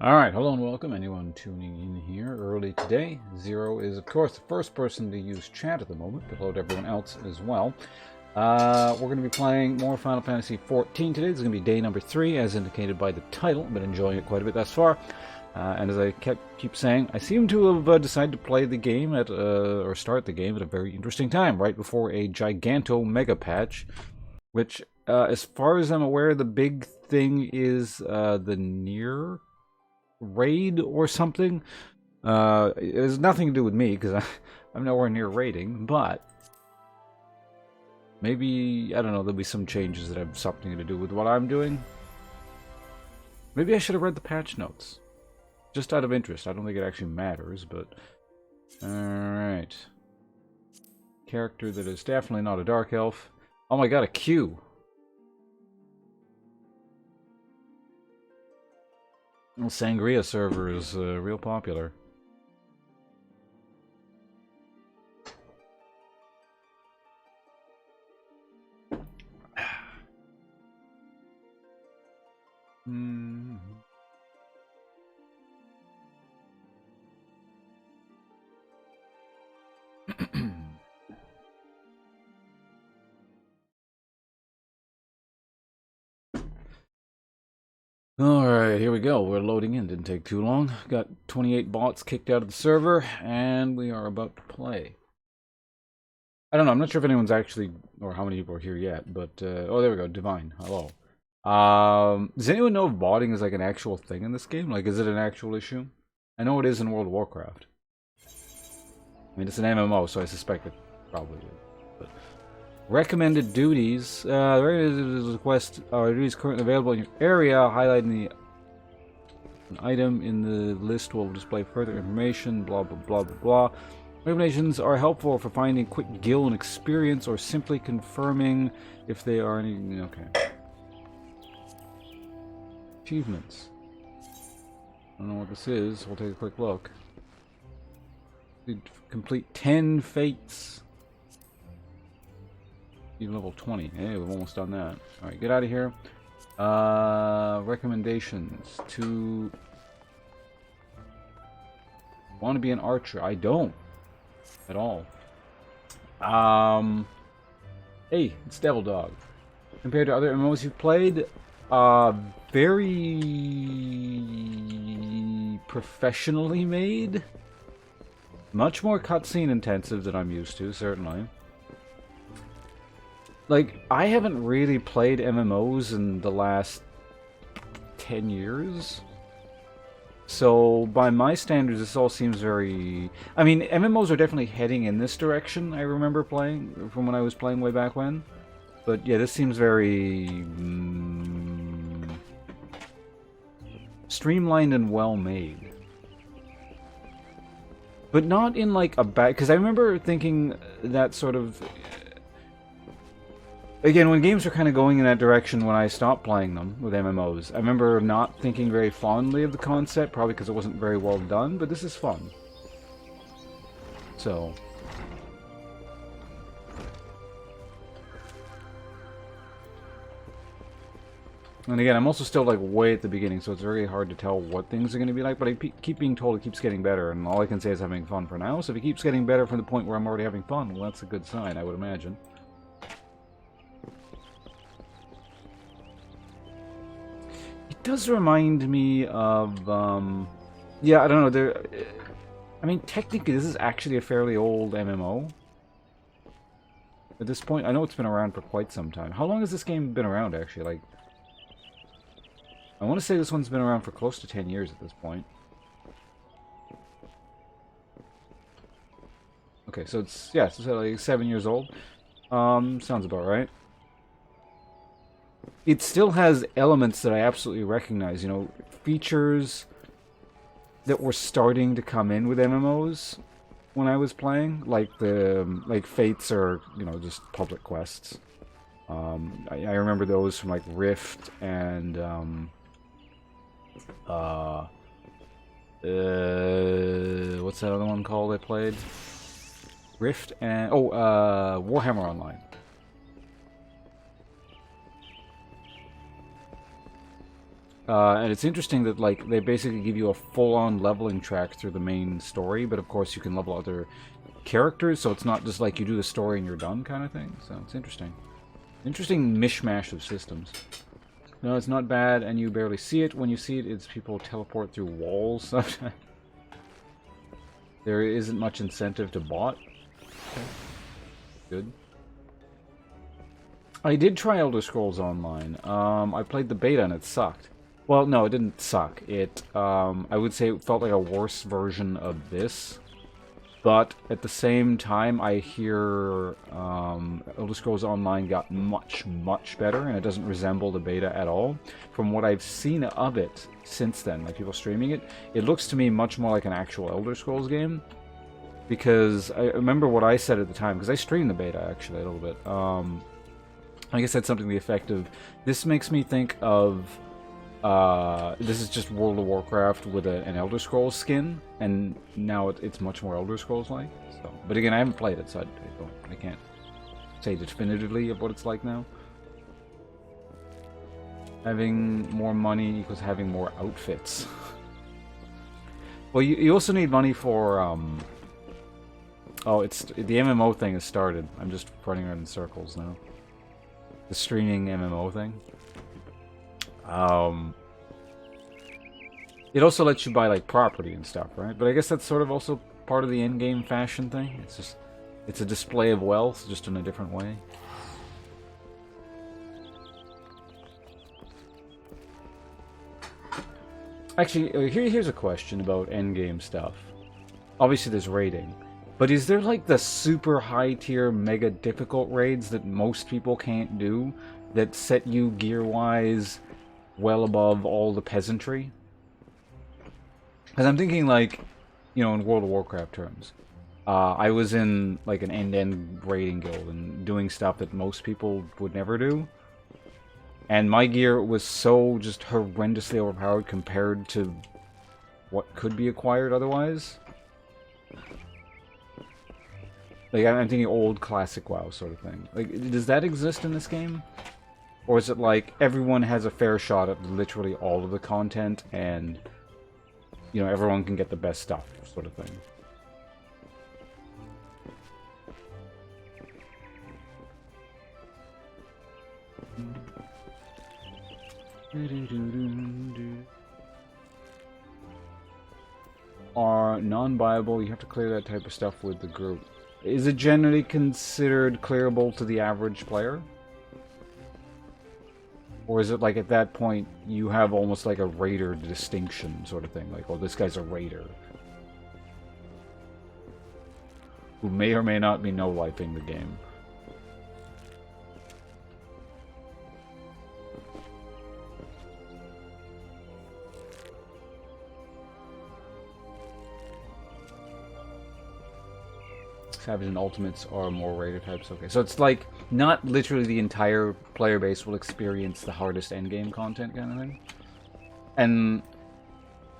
Alright, hello and welcome anyone tuning in here early today. Zero is of course the first person to use chat at the moment, but hello to everyone else as well. We're going to be playing more Final Fantasy XIV today. This is going to be day number 3 as indicated by the title. I've been enjoying it quite a bit thus far. And as I keep saying, I seem to have decided to play the game at, or start the game at a very interesting time, right before a giganto mega patch, which, as far as I'm aware, the big thing is the near raid or something. It has nothing to do with me because I'm nowhere near raiding, but maybe, I don't know, there'll be some changes that have something to do with what I'm doing. Maybe I should have read the patch notes. Just out of interest. I don't think it actually matters, but... Alright. Character that is definitely not a Dark Elf. Oh my god, a Q! The Sangria server is real popular. Alright, here we go. We're loading in. Didn't take too long. Got 28 bots kicked out of the server, and we are about to play. I don't know, I'm not sure if anyone's actually, or how many people are here yet, but, oh, there we go, Divine. Hello. Does anyone know if botting is like an actual thing in this game? Like, is it an actual issue? I know it is in World of Warcraft. I mean, it's an MMO, so I suspect it probably is. But recommended duties. Request duties currently available in your area, highlighting an item in the list will display further information, blah, blah, blah, blah, blah. Recommendations are helpful for finding quick guild and experience or simply confirming if they are any... Okay. Achievements. I don't know what this is. We'll take a quick look. Complete 10 fates. Even level 20. Hey, we've almost done that. Alright, get out of here. Recommendations to... Want to be an archer? I don't. At all. Hey, it's Devil Dog. Compared to other MMOs you've played, very professionally made. Much more cutscene intensive than I'm used to, certainly. Like, I haven't really played MMOs in the last 10 years. So, by my standards, this all seems very... I mean, MMOs are definitely heading in this direction, I remember playing, from when I was playing way back when. But yeah, this seems very... streamlined and well-made. But not in, like, a bad... Because I remember thinking that sort of... Again, when games were kind of going in that direction when I stopped playing them with MMOs, I remember not thinking very fondly of the concept, probably because it wasn't very well done, but this is fun. So... And again, I'm also still, like, way at the beginning, so it's very hard to tell what things are going to be like, but I keep being told it keeps getting better, and all I can say is having fun for now, so if it keeps getting better from the point where I'm already having fun, well, that's a good sign, I would imagine. It does remind me of, yeah, I don't know, I mean, technically this is actually a fairly old MMO. At this point, I know it's been around for quite some time. How long has this game been around, actually? Like, I want to say this one's been around for close to 10 years at this point. Okay, so it's, yeah, it's like 7 years old. Sounds about right. It still has elements that I absolutely recognize, you know, features that were starting to come in with MMOs when I was playing, like fates or, you know, just public quests. I remember those from, like, Rift and, what's that other one called I played? Rift and, Warhammer Online. And it's interesting that, like, they basically give you a full-on leveling track through the main story, but of course you can level other characters, so it's not just like you do the story and you're done kind of thing. So it's interesting. Interesting mishmash of systems. No, it's not bad, and you barely see it. When you see it, it's people teleport through walls sometimes. There isn't much incentive to bot. Okay. Good. I did try Elder Scrolls Online. I played the beta and it sucked. Well, no, it didn't suck. It, I would say it felt like a worse version of this. But at the same time, I hear Elder Scrolls Online got much, much better, and it doesn't resemble the beta at all. From what I've seen of it since then, like people streaming it, it looks to me much more like an actual Elder Scrolls game. Because I remember what I said at the time, because I streamed the beta actually a little bit. I guess I said something to the effect of, this makes me think of, this is just World of Warcraft with an Elder Scrolls skin, and now it's much more Elder Scrolls-like. So, but again, I haven't played it, so I can't say definitively of what it's like now. Having more money equals having more outfits. Well, you also need money for, oh, the MMO thing has started. I'm just running around in circles now. The streaming MMO thing. It also lets you buy, like, property and stuff, right? But I guess that's sort of also part of the in-game fashion thing. It's just, it's a display of wealth, just in a different way. Actually, here's a question about endgame stuff. Obviously, there's raiding. But is there, like, the super high-tier, mega difficult raids that most people can't do that set you, gear-wise, well above all the peasantry? Because I'm thinking, like, you know, in World of Warcraft terms. I was in, like, an end-to-end raiding guild and doing stuff that most people would never do. And my gear was so just horrendously overpowered compared to what could be acquired otherwise. Like, I'm thinking old classic WoW sort of thing. Like, does that exist in this game? Or is it like everyone has a fair shot at literally all of the content and, you know, everyone can get the best stuff sort of thing? Are non-viable, you have to clear that type of stuff with the group. Is it generally considered clearable to the average player? Or is it like at that point you have almost like a raider distinction sort of thing? Like, oh, this guy's a raider. Who may or may not be no-lifing the game. Savage and Ultimates are more raider types. Okay, so it's like not literally the entire player base will experience the hardest endgame content kind of thing. And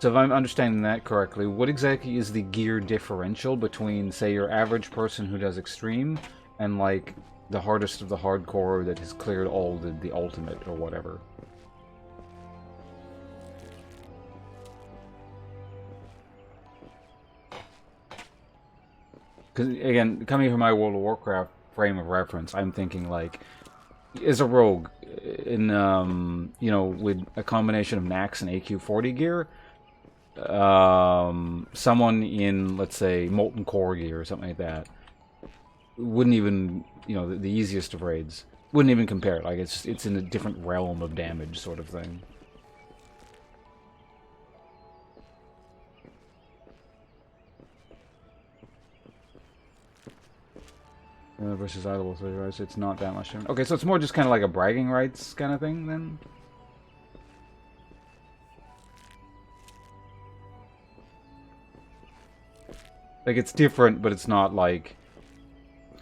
so if I'm understanding that correctly, what exactly is the gear differential between, say, your average person who does extreme and like the hardest of the hardcore that has cleared all the ultimate or whatever? Because, again, coming from my World of Warcraft frame of reference, I'm thinking, like, as a rogue, in, you know, with a combination of Nax and AQ40 gear, someone in, let's say, Molten Core gear or something like that, wouldn't even, you know, the easiest of raids, wouldn't even compare. Like, it's in a different realm of damage sort of thing. Versus idle, so it's not that much. Okay, so it's more just kind of like a bragging rights kind of thing, then? Like, it's different, but it's not like...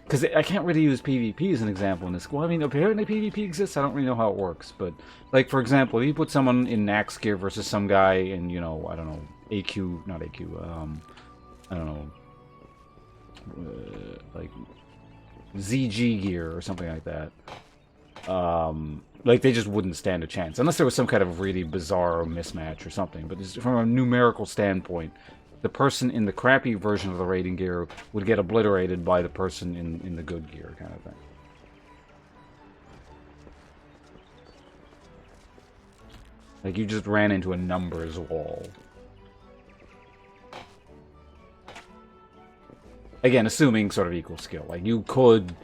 Because I can't really use PvP as an example in this. Well, I mean, apparently PvP exists. I don't really know how it works, but... Like, for example, if you put someone in Nax gear versus some guy in, you know, I don't know, AQ... Not AQ, I don't know... like... ZG gear or something like that. Like, they just wouldn't stand a chance. Unless there was some kind of really bizarre mismatch or something. But just from a numerical standpoint, the person in the crappy version of the raiding gear would get obliterated by the person in the good gear, kind of thing. Like, you just ran into a numbers wall. Again, assuming sort of equal skill. Like, you could,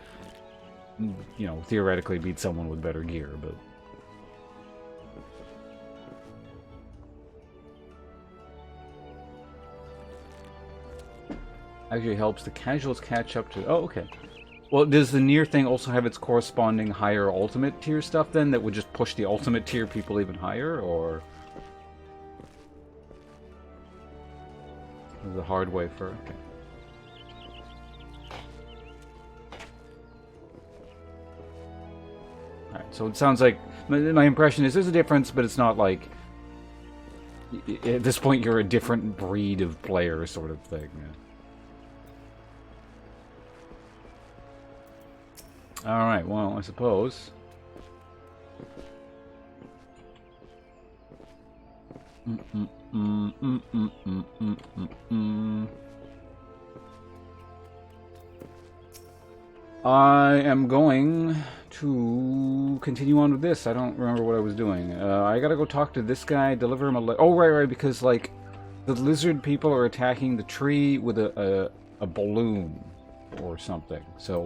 you know, theoretically beat someone with better gear, but... Actually helps the casuals catch up to... Oh, okay. Well, does the near thing also have its corresponding higher ultimate tier stuff, then, that would just push the ultimate tier people even higher, or... The hard way for... Okay. Alright, so it sounds like... My impression is there's a difference, but it's not like... At this point, you're a different breed of player, sort of thing. Yeah. Alright, well, I suppose... I am going to continue on with this. I don't remember what I was doing. I gotta go talk to this guy, deliver him a letter. Oh, right, because, like, the lizard people are attacking the tree with a balloon or something. So,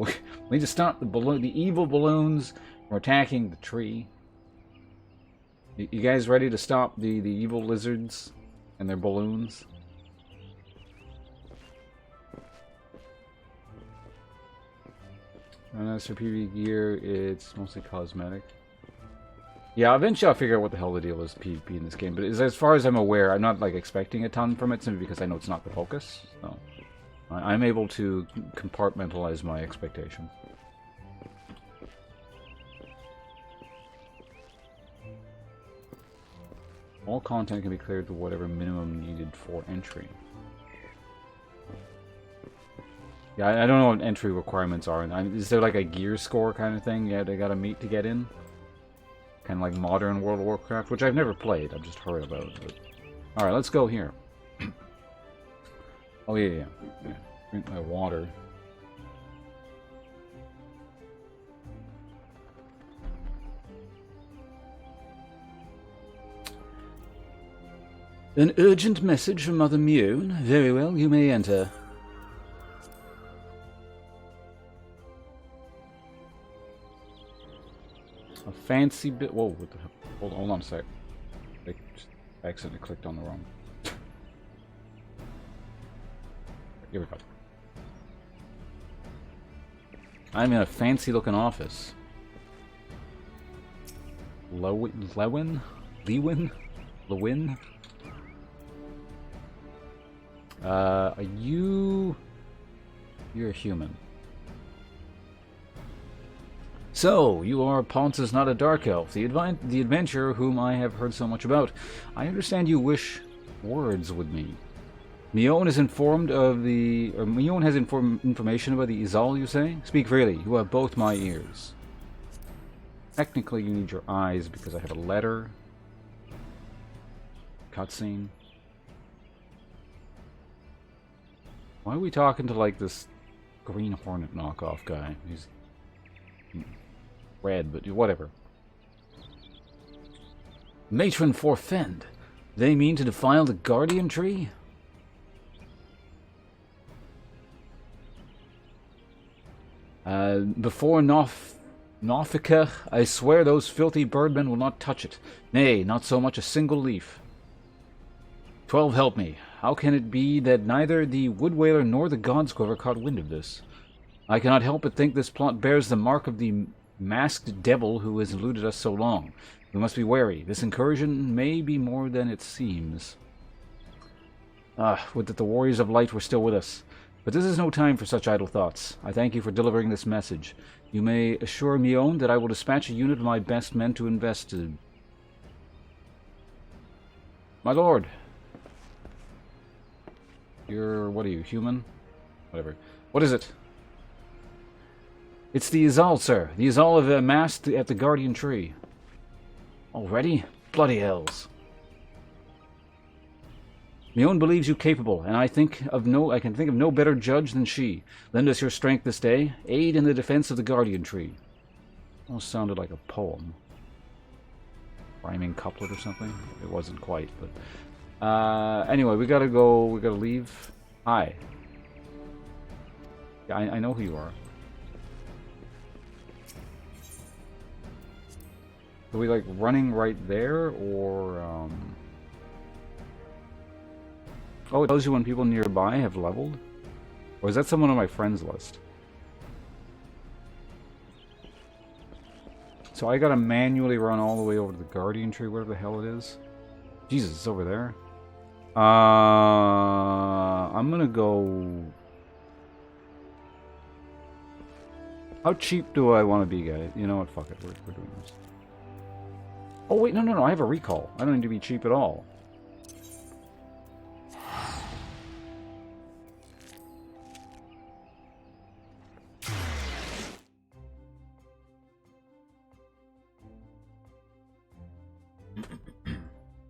we need to stop the evil balloons from attacking the tree. You guys ready to stop the evil lizards and their balloons? And as for PvP gear, it's mostly cosmetic. Yeah, eventually I'll figure out what the hell the deal is PvP in this game. But as far as I'm aware, I'm not like expecting a ton from it, simply because I know it's not the focus. So I'm able to compartmentalize my expectation. All content can be cleared to whatever minimum needed for entry. Yeah, I don't know what entry requirements are. Is there like a gear score kind of thing? Yeah, they gotta meet to get in? Kind of like modern World of Warcraft, which I've never played. I've just heard about it. But... Alright, let's go here. Oh, yeah. Drink my water. An urgent message from Mother Mune. Very well, you may enter. A fancy bit. Whoa, what the hell? Hold on a sec. I just accidentally clicked on the wrong. Here we go. I'm in a fancy looking office. Lewin? Are you... You're a human. So, you are Ponce's not a dark elf, the adventurer whom I have heard so much about. I understand you wish words with me. Mion is informed of the... Or Mion has information about the Izal, you say? Speak freely, you have both my ears. Technically, you need your eyes because I have a letter. Cutscene. Why are we talking to, like, this Green Hornet knockoff guy? He's... red, but whatever. Matron forfend. They mean to defile the guardian tree? Before Nothica, I swear those filthy birdmen will not touch it. Nay, not so much a single leaf. 12 help me. How can it be that neither the Woodwailer nor the Godsquiver caught wind of this? I cannot help but think this plot bears the mark of the masked devil who has eluded us so long. We must be wary. This incursion may be more than it seems. Would that the warriors of light were still with us. But this is no time for such idle thoughts. I thank you for delivering this message. You may assure Mion that I will dispatch a unit of my best men to investigate. My lord. You're... what are you, human? Whatever. What is it? It's the Izal, sir. The Izal have amassed at the Guardian Tree. Already? Bloody hells. Mion believes you capable, and I can think of no better judge than she. Lend us your strength this day. Aid in the defense of the Guardian Tree. Almost sounded like a poem. Rhyming couplet or something? It wasn't quite, but... anyway, we gotta go, we gotta leave. Hi. Yeah, I know who you are. Are we, like, running right there, or, Oh, it tells you when people nearby have leveled? Or is that someone on my friends list? So I gotta manually run all the way over to the Guardian Tree, whatever the hell it is. Jesus, it's over there. I'm gonna go... How cheap do I want to be, guys? You know what? Fuck it. We're doing this. Oh, wait. No. I have a recall. I don't need to be cheap at all.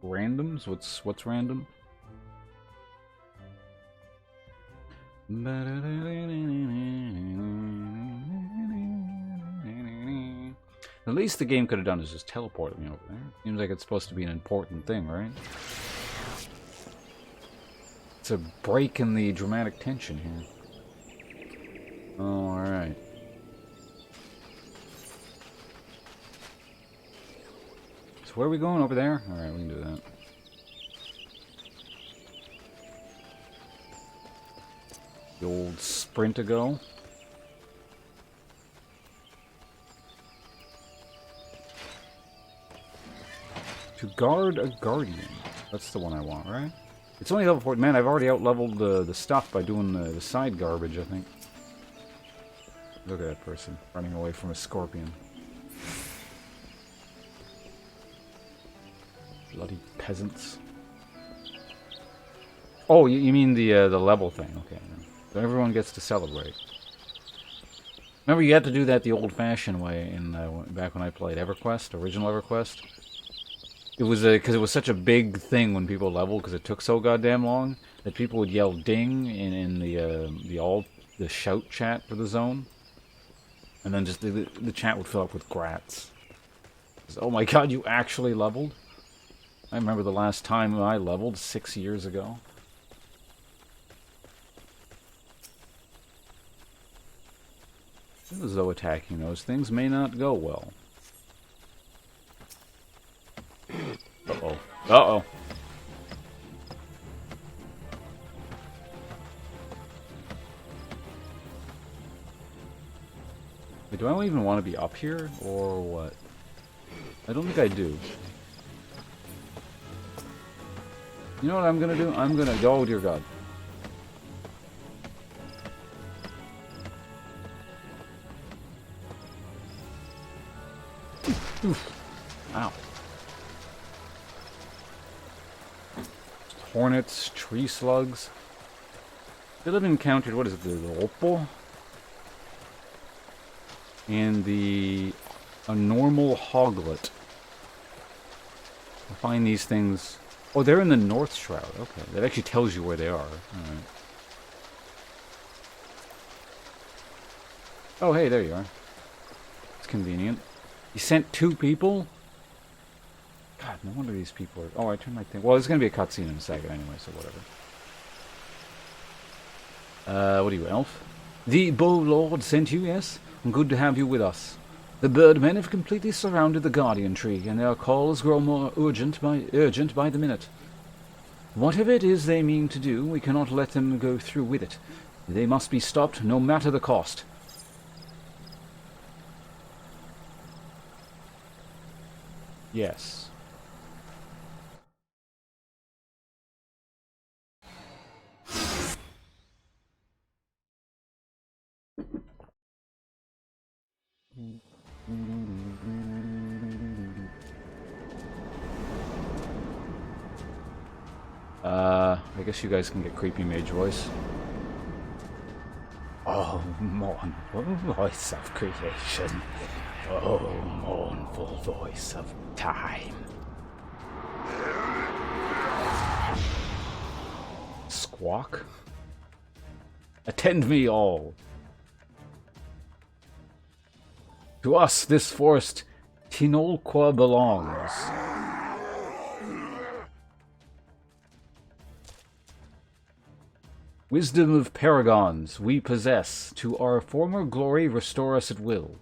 Randoms? What's random? The least the game could have done is just teleport me over there. Seems like it's supposed to be an important thing, right? It's a break in the dramatic tension here. Oh, alright. So where are we going? Over there? Alright, we can do that. The old sprint-a-go. To guard a guardian. That's the one I want, right? It's only level 4. Man, I've already out-leveled the stuff by doing the side garbage, I think. Look at that person running away from a scorpion. Bloody peasants. Oh, you mean the level thing? Okay. So everyone gets to celebrate. Remember, you had to do that the old-fashioned way in back when I played EverQuest, original EverQuest. It was because it was such a big thing when people leveled, because it took so goddamn long that people would yell "ding" in the shout chat for the zone, and then just the chat would fill up with grats. Oh my god, you actually leveled? I remember the last time I leveled 6 years ago. As though attacking those things may not go well. Uh-oh. Uh-oh. Wait, do I even want to be up here, or what? I don't think I do. You know what I'm gonna do? I'm gonna... Oh, dear God. Oof. Ow. Hornets, tree slugs. Still have encountered, what is it, the opal? And a normal hoglet. I find these things... Oh, they're in the North Shroud. Okay, that actually tells you where they are. Alright. Oh, hey, there you are. It's convenient. You sent 2 people? God, no wonder these people are... Oh, I turned my thing... Well, there's going to be a cutscene in a second anyway, so whatever. What are you, elf? The Bow Lord sent you, yes? Good to have you with us. The birdmen have completely surrounded the Guardian Tree, and their calls grow more urgent by the minute. Whatever it is they mean to do, we cannot let them go through with it. They must be stopped, no matter the cost. Yes. I guess you guys can get creepy mage voice. Oh, mon voice of creation. Oh, mournful voice of time. Squawk? Attend me all. To us this forest Tinolqua belongs. Wisdom of paragons we possess, to our former glory restore us at will.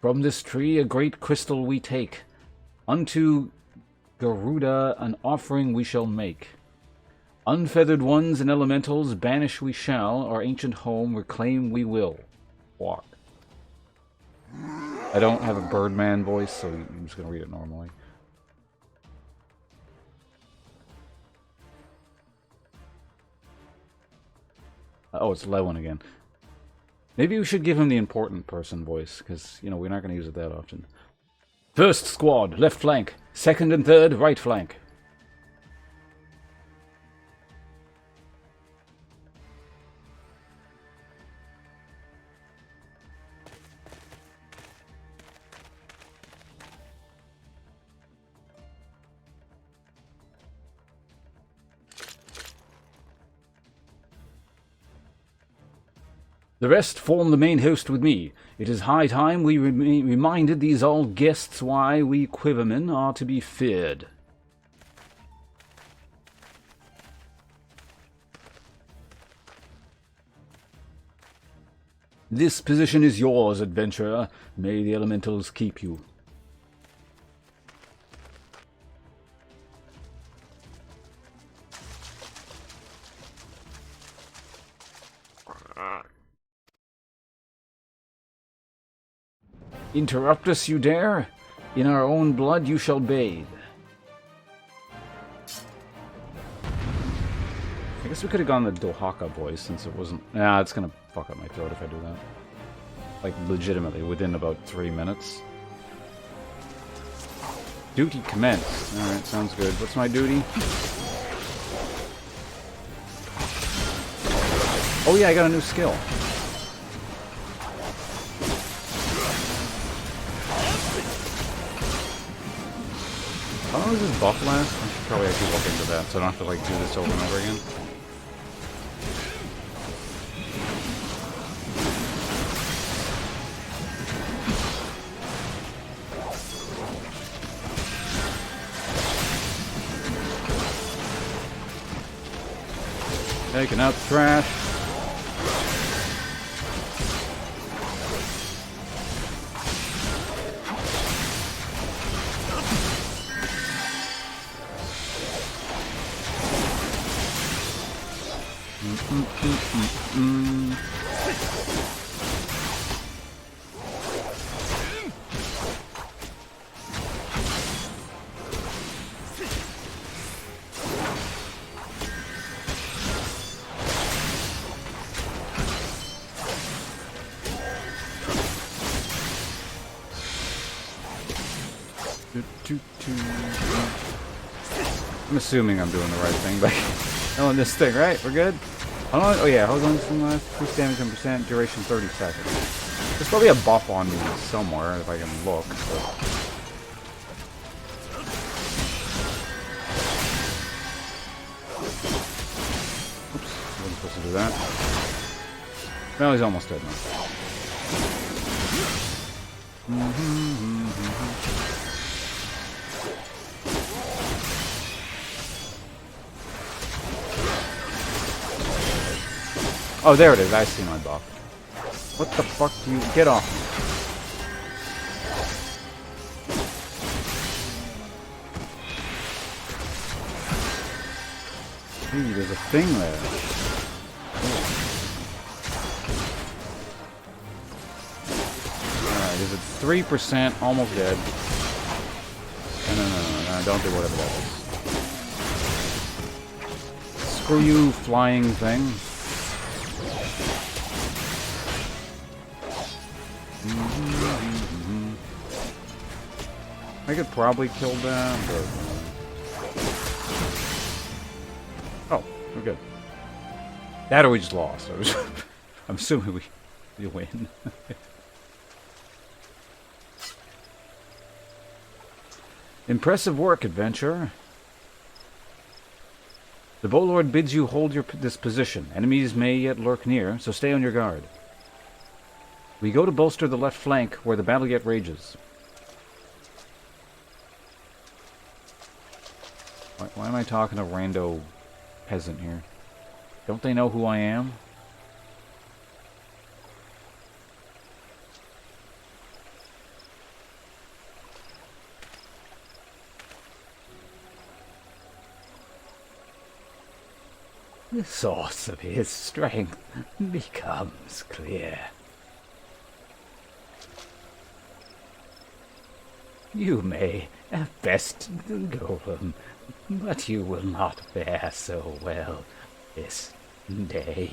From this tree a great crystal we take, unto Garuda an offering we shall make. Unfeathered ones and elementals banish we shall, our ancient home reclaim we will. Walk. I don't have a Birdman voice, so I'm just going to read it normally. Oh, it's Lewin again. Maybe we should give him the important person voice, because, you know, we're not going to use it that often. First squad, left flank. Second and third, right flank. The rest form the main host with me. It is high time we reminded these all guests why we quivermen are to be feared. This position is yours, adventurer. May the elementals keep you. Interrupt us, you dare? In our own blood you shall bathe. I guess we could have gone the Dohaka voice since it wasn't... Nah, it's gonna fuck up my throat if I do that. Like, legitimately, within about 3 minutes. Duty commenced. Alright, sounds good. What's my duty? Oh yeah, I got a new skill. How long does this buff last? I should probably actually look into that so I don't have to like do this over and over again. Taking out the trash. I'm assuming I'm doing the right thing by killing this thing, right? We're good? How long? Oh yeah, how long is the last? Boost damage 10%, duration 30 seconds. There's probably a buff on me somewhere if I can look. But... Oops, I wasn't supposed to do that. Well, he's almost dead now. Oh, there it is. I see my buff. What the fuck do you... Get off me. Gee, there's a thing there. Alright, is it 3%? Almost dead. No, don't do whatever that is. Screw you, flying thing. I could probably kill them, but... Oh, we're good. That or we just lost. I'm assuming we win. Impressive work, adventurer. The Bowlord bids you hold this position. Enemies may yet lurk near, so stay on your guard. We go to bolster the left flank, where the battle yet rages. Why am I talking to rando peasant here? Don't they know who I am? The source of his strength becomes clear. You may have bested the golem, but you will not fare so well this day.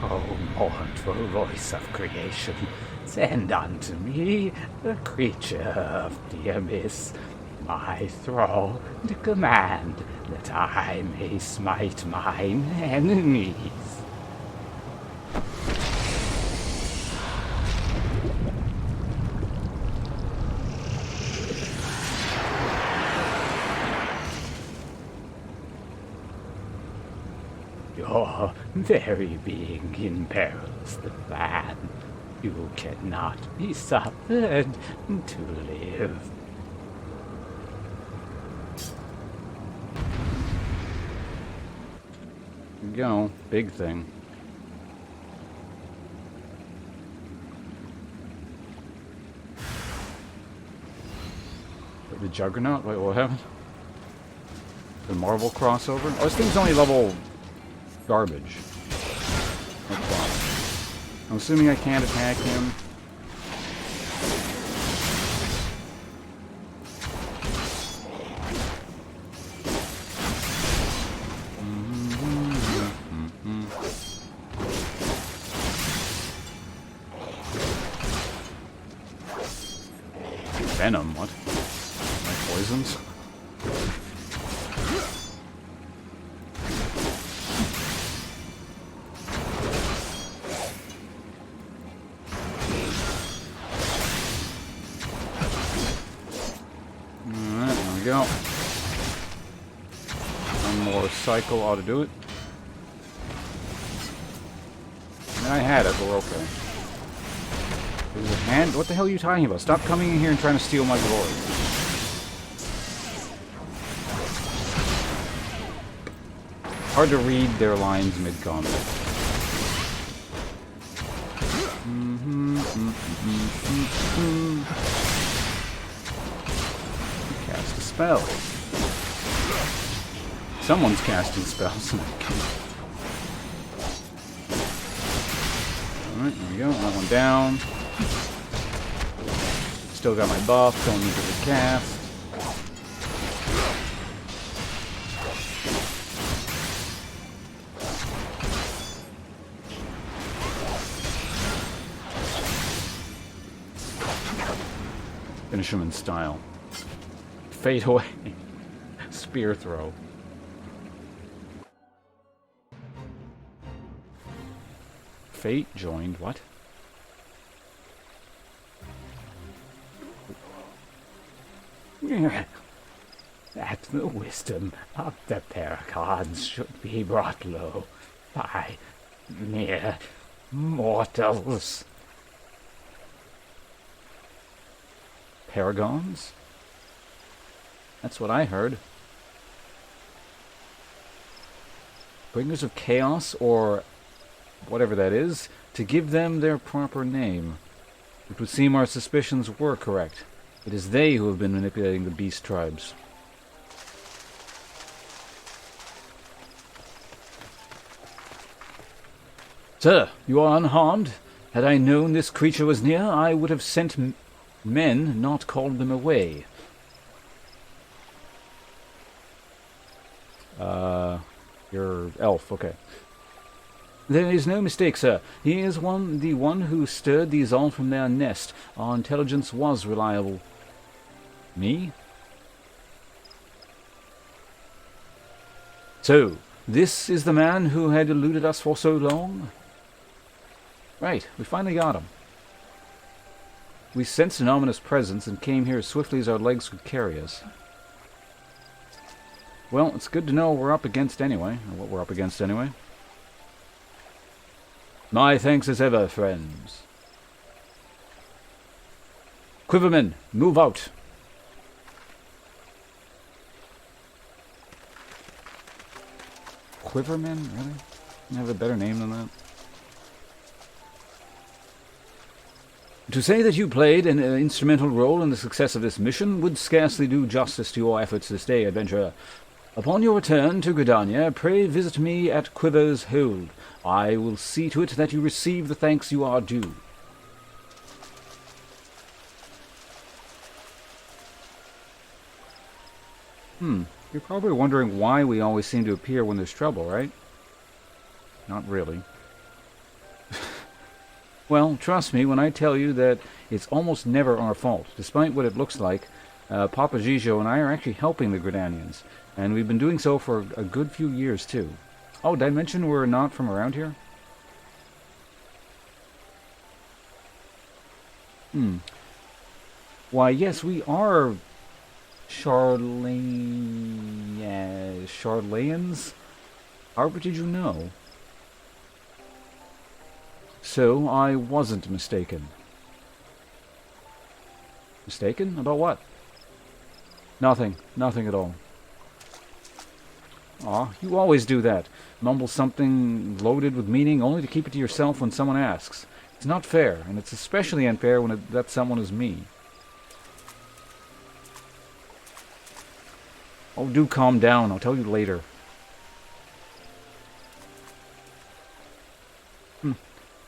O mournful voice of creation, send unto me the creature of the abyss, my thrall, to command that I may smite mine enemies. Your very being imperils the plan. You cannot be suffered to live. There you go. Big thing. The Juggernaut? Wait, what happened? The Marvel crossover? Oh, this thing's only level garbage. No problem. I'm assuming I can't attack him. Venom, what? My poisons? Alright, there we go. One more cycle ought to do it. I mean, I had it, but we're okay. There's a hand? What the hell are you talking about? Stop coming in here and trying to steal my glory. Hard to read their lines mid-combat. Cast a spell. Someone's casting spells. Alright, there we go. That one down. Still got my buff, don't need to recast. Finish him in style. Fade away. Spear throw. Fate joined, what? That the wisdom of the Paragons should be brought low by mere mortals. Paragons? That's what I heard. Bringers of Chaos, or whatever that is, to give them their proper name. It would seem our suspicions were correct. It is they who have been manipulating the beast tribes. Sir, you are unharmed. Had I known this creature was near, I would have sent men, not called them away. You're elf, okay. There is no mistake, sir. He is the one who stirred these all from their nest. Our intelligence was reliable. Me? So, This is the man who had eluded us for so long? Right, we finally got him. We sensed an ominous presence and came here as swiftly as our legs could carry us. Well, it's good to know what we're up against anyway. My thanks as ever, friends. Quivermen, move out. Quivermen? Really? You have a better name than that? To say that you played an instrumental role in the success of this mission would scarcely do justice to your efforts this day, adventurer. Upon your return to Gridania, pray visit me at Quiver's Hold. I will see to it that you receive the thanks you are due. You're probably wondering why we always seem to appear when there's trouble, right? Not really. Well, trust me when I tell you that it's almost never our fault. Despite what it looks like, Papa Gijo and I are actually helping the Gridanians, and we've been doing so for a good few years, too. Oh, did I mention we're not from around here? Why, yes, we are Charlayans? How did you know? So, I wasn't mistaken. Mistaken? About what? Nothing. Nothing at all. Aw, you always do that. Mumble something loaded with meaning only to keep it to yourself when someone asks. It's not fair, and it's especially unfair when that someone is me. Oh, do calm down. I'll tell you later.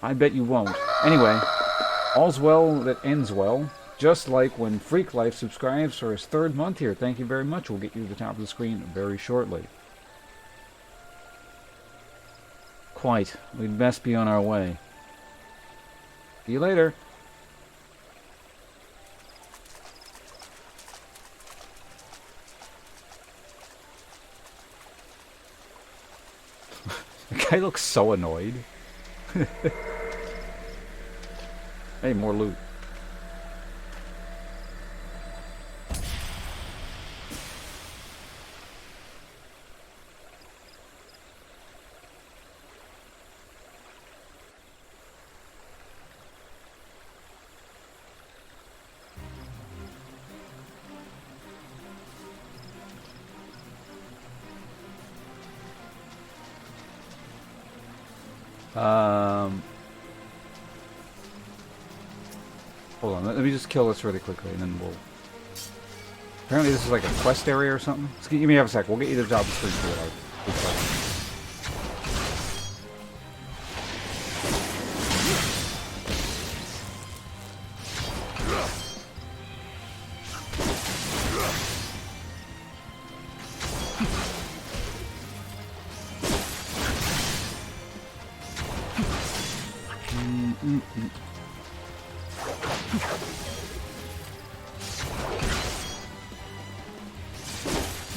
I bet you won't. Anyway, all's well that ends well. Just like when Freak Life subscribes for his 3rd month here. Thank you very much. We'll get you to the top of the screen very shortly. Quite. We'd best be on our way. See you later. The guy looks so annoyed. Hey, more loot. Hold on, let me just kill this really quickly and then we'll... Apparently this is like a quest area or something. Just give me half a sec, we'll get you to the top of the screen for it.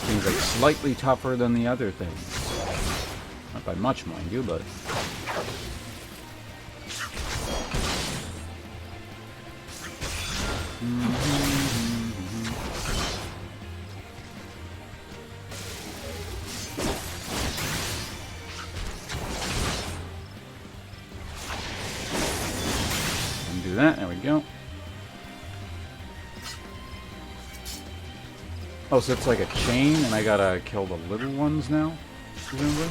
Seems like slightly tougher than the other things. Not by much, mind you, but... Undo that, there we go. Oh, so it's like a chain, and I gotta kill the little ones now, presumably?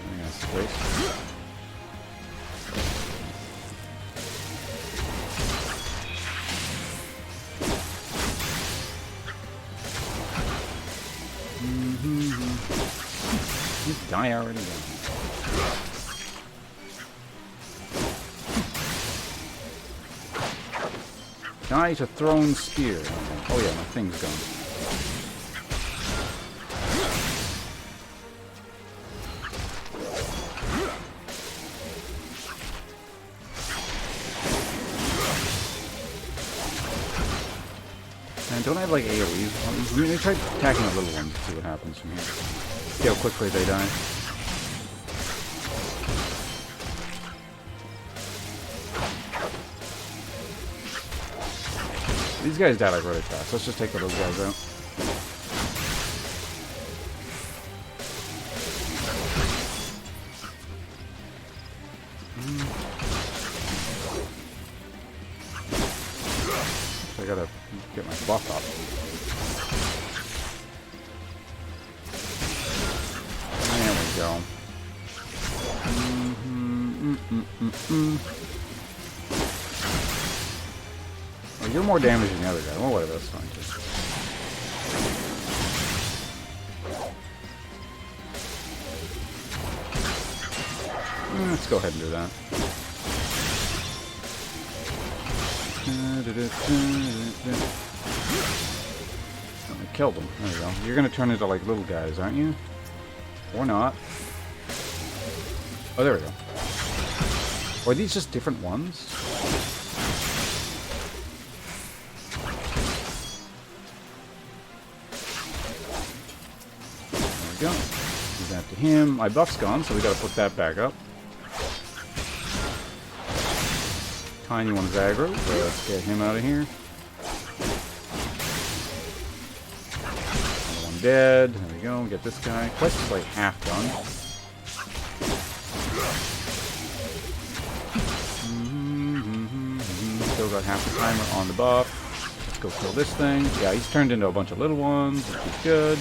I got space. You die already? Die to thrown spear. Okay. Oh yeah, my thing's gone. And don't I have like AoEs? Let me try attacking the little ones to see what happens from here. See how quickly they die. These guys die like really fast. Let's just take those guys out. I gotta get my buff up. There we go. Oh, you're more damage than the other guy. Well, whatever, that's fine too. Let's go ahead and do that. Oh, I killed him. There we go. You're gonna turn into like little guys, aren't you? Or not. Oh, there we go. Or are these just different ones? There we go. Do that to him. My buff's gone, so we gotta put that back up. Tiny one's aggro, so let's get him out of here. Another one dead. There we go. Get this guy. Quest is like half done. Still got half the timer on the buff. Let's go kill this thing. Yeah, he's turned into a bunch of little ones, which is good.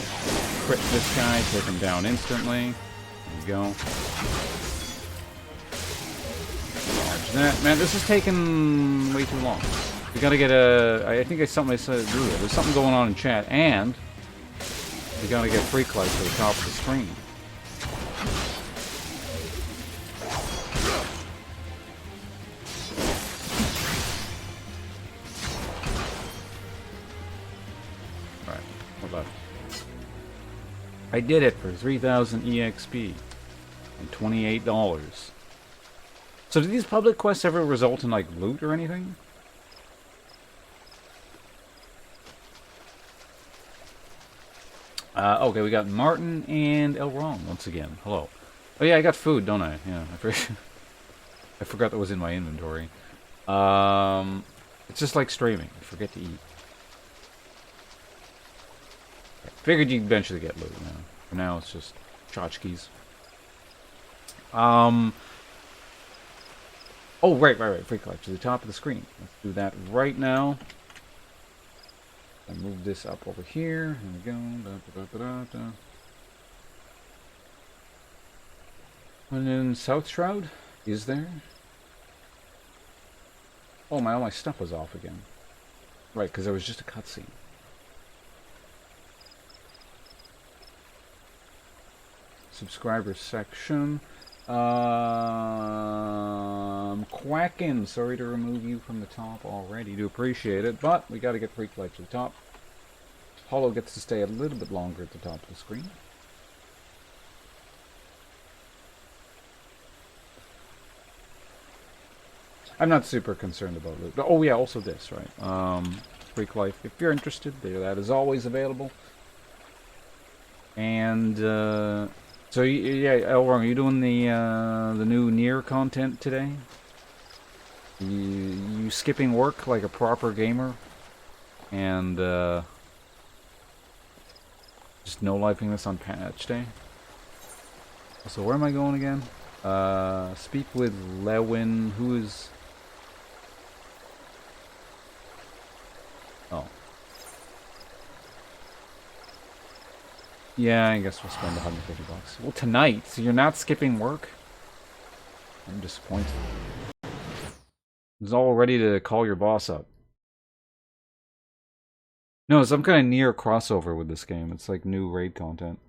Crit this guy, take him down instantly. There we go. Man, this is taking way too long. We gotta get a... I think it's something I said earlier. There's something going on in chat, and we gotta get freak lights to the top of the screen. Alright, hold on. I did it for 3,000 EXP and $28. So do these public quests ever result in, like, loot or anything? Okay, we got Martin and El Wrong once again. Hello. Oh yeah, I got food, don't I? Yeah, I forgot that was in my inventory. It's just like streaming. I forget to eat. Figured you'd eventually get loot. You know. For now, it's just tchotchkes. Oh, right. Free collect to the top of the screen. Let's do that right now. I'll move this up over here. Here we go. And then South Shroud is there. Oh, all my stuff was off again. Right, because there was just a cutscene. Subscribers section. Quackin', sorry to remove you from the top already. Do appreciate it, but we gotta get freak light to the top. Hollow gets to stay a little bit longer at the top of the screen. I'm not super concerned about loot. Oh yeah, also this, right? Freak Life, if you're interested, there, that is always available. And so yeah, Elrond, are you doing the new Nier content today? You skipping work like a proper gamer, and just no-lifing this on patch day. So where am I going again? Speak with Lewin, who is... Oh. Yeah, I guess we'll spend $150. Well, tonight, so you're not skipping work? I'm disappointed. It's all ready to call your boss up. No, some kind of near crossover with this game. It's like new raid content.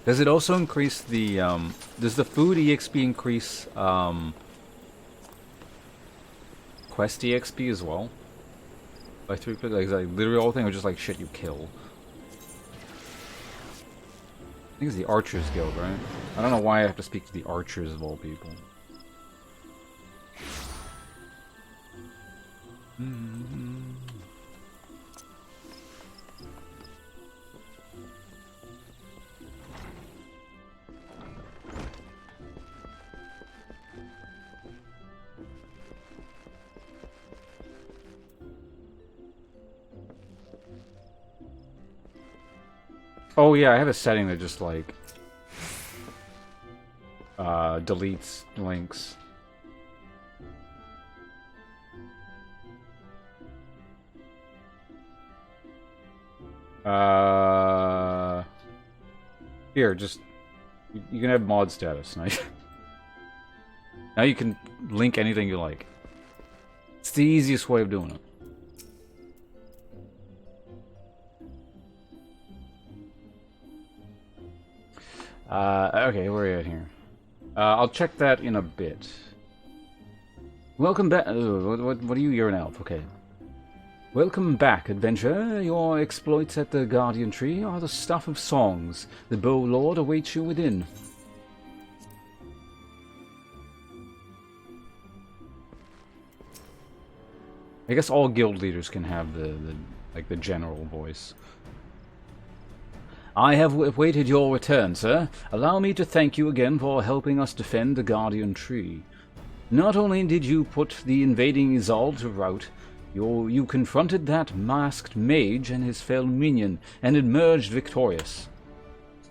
Does it also increase the, does the food EXP increase, quest EXP as well? By 3%? Like, is that literally all thing, or just like shit you kill? think it's the Archers Guild, right? I don't know why I have to speak to the Archers of all people. Oh yeah, I have a setting that just like deletes links. Here, just you can have mod status now. Now you can link anything you like. It's the easiest way of doing it. Okay, where are you at here? I'll check that in a bit. Welcome back. What are you? You're an elf. Okay. Welcome back, adventurer. Your exploits at the Guardian Tree are the stuff of songs. The Bow Lord awaits you within. I guess all guild leaders can have the general voice. I have awaited your return, sir. Allow me to thank you again for helping us defend the Guardian Tree. Not only did you put the invading Izal to rout, you confronted that masked mage and his fell minion, and emerged victorious.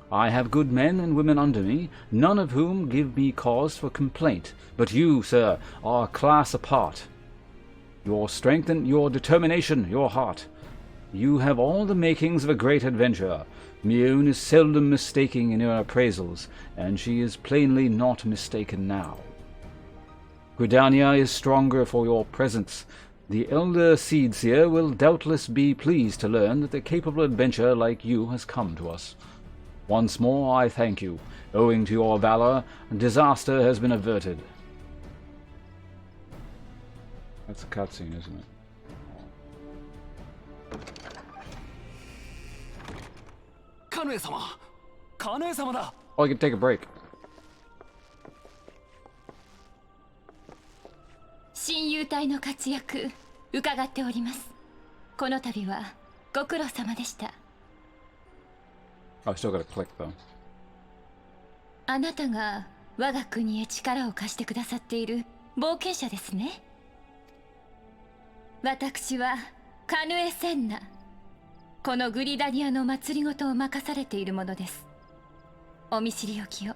I have good men and women under me, none of whom give me cause for complaint, but you, sir, are a class apart. Your strength and your determination, your heart. You have all the makings of a great adventurer. Mione is seldom mistaking in her appraisals, and she is plainly not mistaken now. Gridania is stronger for your presence. The elder Seedseer will doubtless be pleased to learn that a capable adventurer like you has come to us. Once more I thank you. Owing to your valor, disaster has been averted. That's a cutscene, isn't it? Oh, I can take a break. 親友隊の活躍伺っております。この度はご苦労様でした。I still gotta click though. あなたが我が国へ力を貸してくださっている冒険者ですね。私はカヌエ・センナ。このグリダニアの祭りごとを任されているものです。お見知りおきを。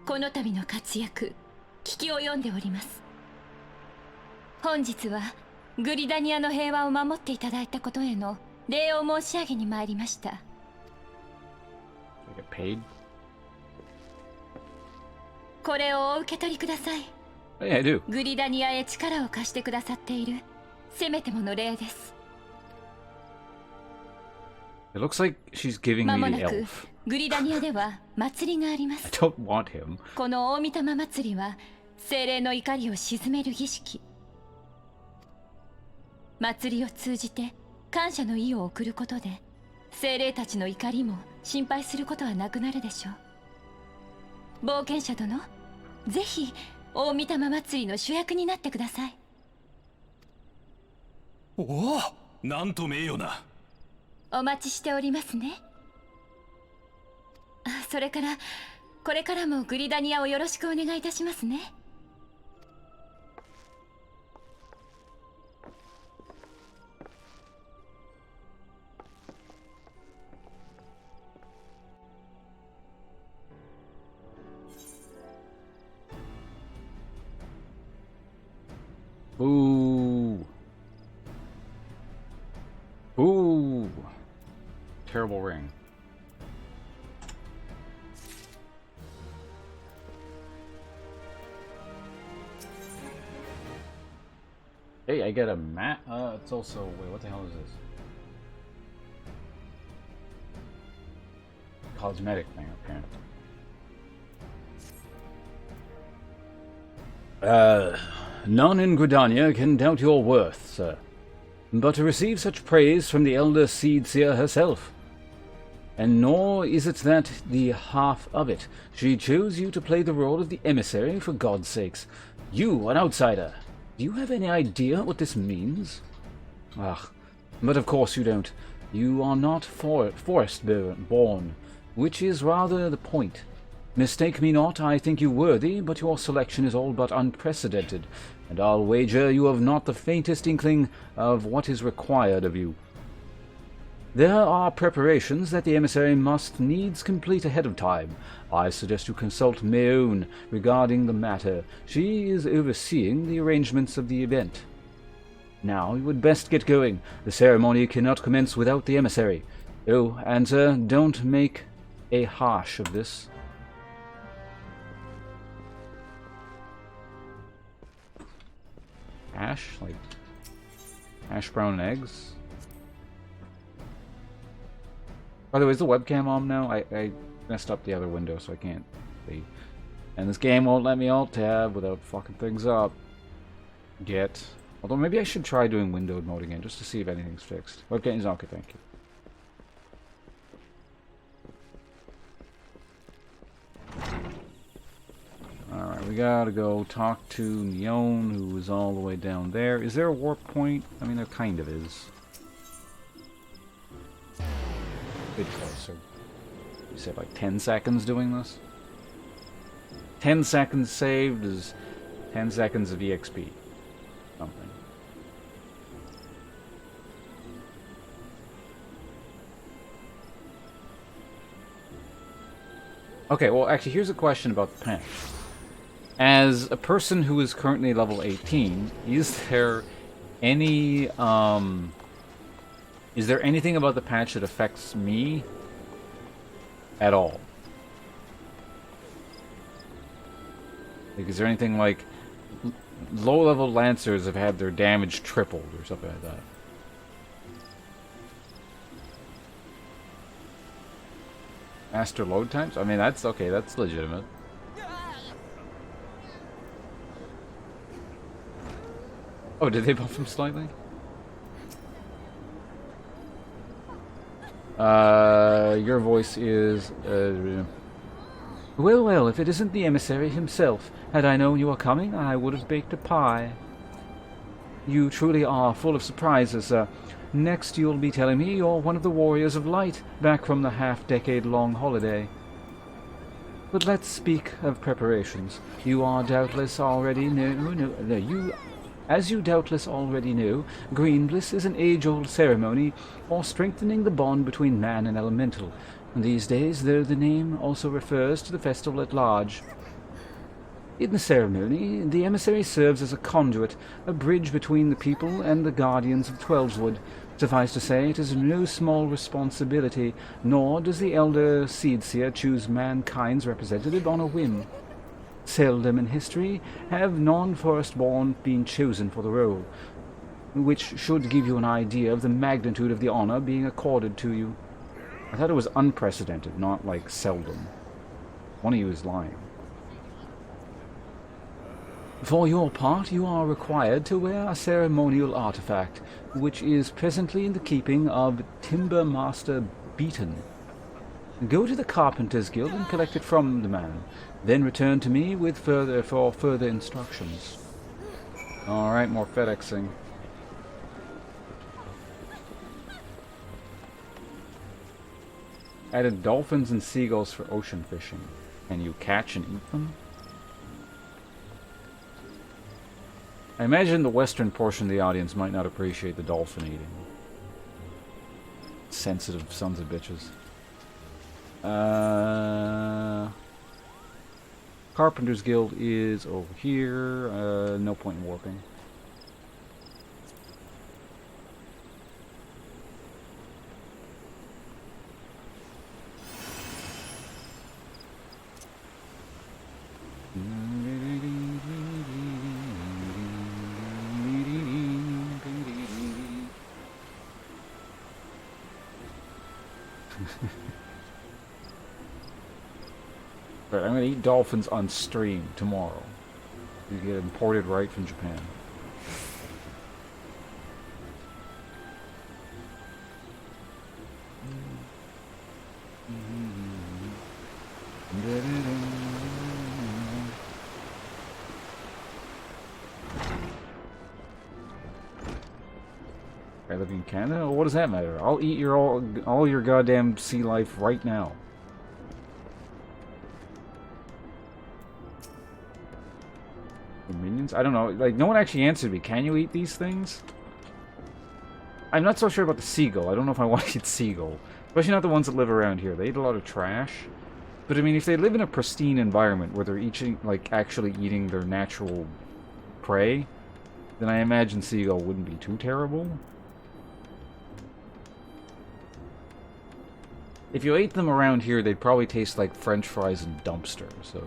この度の活躍聞き及んでおります。本日はグリダニアの平和を守っていただいたことへの礼を申し上げに参りました。これをお受け取りください。Yeah, I do. グリダニアへ力を貸してくださっているせめてもの礼です。It looks like she's giving ま me も the なく elf. グリダニアでは祭りがありま I す。 don't want him. この大御霊祭りは精霊の怒りを鎮める儀式。祭りを通じて感謝の意を送ることで精霊たちの怒りも心配することはなくなるでしょう。冒険者殿、ぜひ大御霊祭りの主役になってください。おお、なんと名誉な。お待ちしておりますね。それからこれからもグリダニアをよろしくお願いいたしますね。Ooh. Ooh. Terrible ring. Hey, I get a mat. It's also. Wait, what the hell is this? Cosmetic thing, apparently. None in Gridania can doubt your worth, sir. But to receive such praise from the elder Seedseer herself. And nor is it that the half of it. She chose you to play the role of the emissary, for God's sakes. You, an outsider. Do you have any idea what this means? Ah, but of course you don't. You are not forest-born, which is rather the point. Mistake me not, I think you worthy, but your selection is all but unprecedented, and I'll wager you have not the faintest inkling of what is required of you. There are preparations that the emissary must needs complete ahead of time. I suggest you consult Meon regarding the matter. She is overseeing the arrangements of the event. Now you would best get going. The ceremony cannot commence without the emissary. Oh, and don't make a hash of this. Hash? Like hash brown eggs? By the way, is the webcam on now? I messed up the other window, so I can't see. And this game won't let me alt-tab without fucking things up. Yet. Although maybe I should try doing windowed mode again, just to see if anything's fixed. Webcam is okay, thank you. Alright, we gotta go talk to Neon, who is all the way down there. Is there a warp point? I mean, there kind of is. Bit closer. You said like 10 seconds doing this? 10 seconds saved is 10 seconds of EXP. Something. Okay, well actually here's a question about the patch. As a person who is currently level 18, is there any is there anything about the patch that affects me at all? Like, is there anything like low-level Lancers have had their damage tripled or something like that? Master load times? I mean, that's okay, that's legitimate. Oh, did they buff him slightly? Your voice is, Well, well, if it isn't the emissary himself. Had I known you were coming, I would have baked a pie. You truly are full of surprises, sir. Next you'll be telling me you're one of the Warriors of Light, back from the half-decade-long holiday. But let's speak of preparations. You are doubtless already As you doubtless already know, Greenbliss is an age-old ceremony for strengthening the bond between man and elemental. These days, though the name also refers to the festival at large. In the ceremony, the emissary serves as a conduit, a bridge between the people and the guardians of Twelveswood. Suffice to say, it is no small responsibility, nor does the elder Seedseer choose mankind's representative on a whim. Seldom in history have non-forest-born been chosen for the role, which should give you an idea of the magnitude of the honor being accorded to you. I thought it was unprecedented, not like seldom. One of you is lying. For your part, you are required to wear a ceremonial artifact, which is presently in the keeping of Timber Master Beaton. Go to the Carpenters Guild and collect it from the man. Then return to me with further instructions. Alright, more FedExing. Added dolphins and seagulls for ocean fishing. Can you catch and eat them? I imagine the western portion of the audience might not appreciate the dolphin eating. Sensitive sons of bitches. Carpenter's Guild is over here. No point in warping. But I'm gonna eat dolphins on stream tomorrow. You get imported right from Japan. I live in Canada? Well, what does that matter? I'll eat your all your goddamn sea life right now. The minions? I don't know. Like, no one actually answered me. Can you eat these things? I'm not so sure about the seagull. I don't know if I want to eat seagull. Especially not the ones that live around here. They eat a lot of trash. But I mean, if they live in a pristine environment where they're eating, like, actually eating their natural prey, then I imagine seagull wouldn't be too terrible. If you ate them around here, they'd probably taste like French fries in dumpster, so...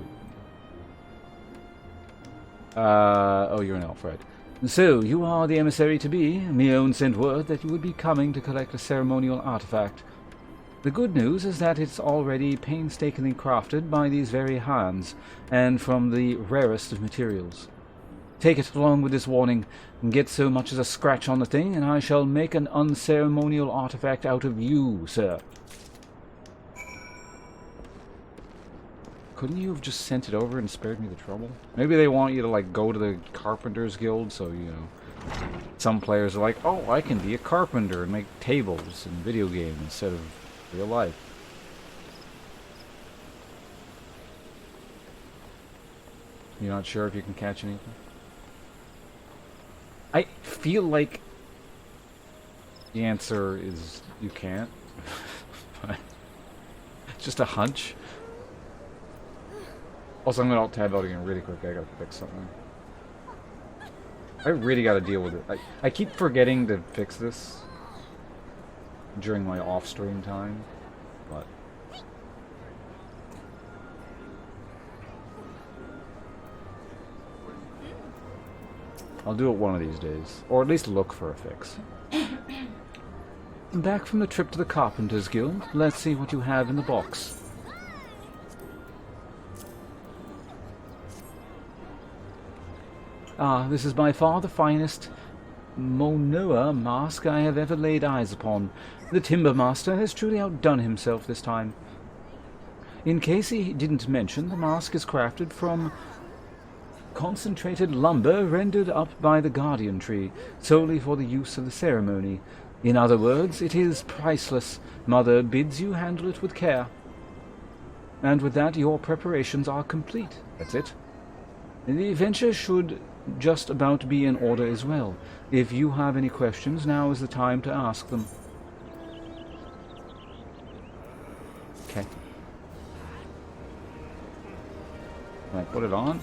oh, you're an elf, right. So, you are the emissary to be. Mion sent word that you would be coming to collect a ceremonial artifact. The good news is that it's already painstakingly crafted by these very hands, and from the rarest of materials. Take it along with this warning, and get so much as a scratch on the thing, and I shall make an unceremonial artifact out of you, sir. Couldn't you have just sent it over and spared me the trouble? Maybe they want you to, like, go to the Carpenters Guild, so, you know... Some players are like, oh, I can be a carpenter and make tables in video games instead of real life. You're not sure if you can catch anything? I feel like the answer is you can't. It's just a hunch. Also, I'm going to alt-tab out again really quick. I gotta fix something. I really gotta deal with it. I keep forgetting to fix this during my off-stream time, but... I'll do it one of these days. Or at least look for a fix. Back from the trip to the Carpenters Guild. Let's see what you have in the box. Ah, this is by far the finest Monoa mask I have ever laid eyes upon. The Timber Master has truly outdone himself this time. In case he didn't mention, the mask is crafted from concentrated lumber rendered up by the Guardian Tree, solely for the use of the ceremony. In other words, it is priceless. Mother bids you handle it with care. And with that, your preparations are complete. That's it. The adventure should just about be in order as well. If you have any questions, now is the time to ask them. Okay. Can I put it on?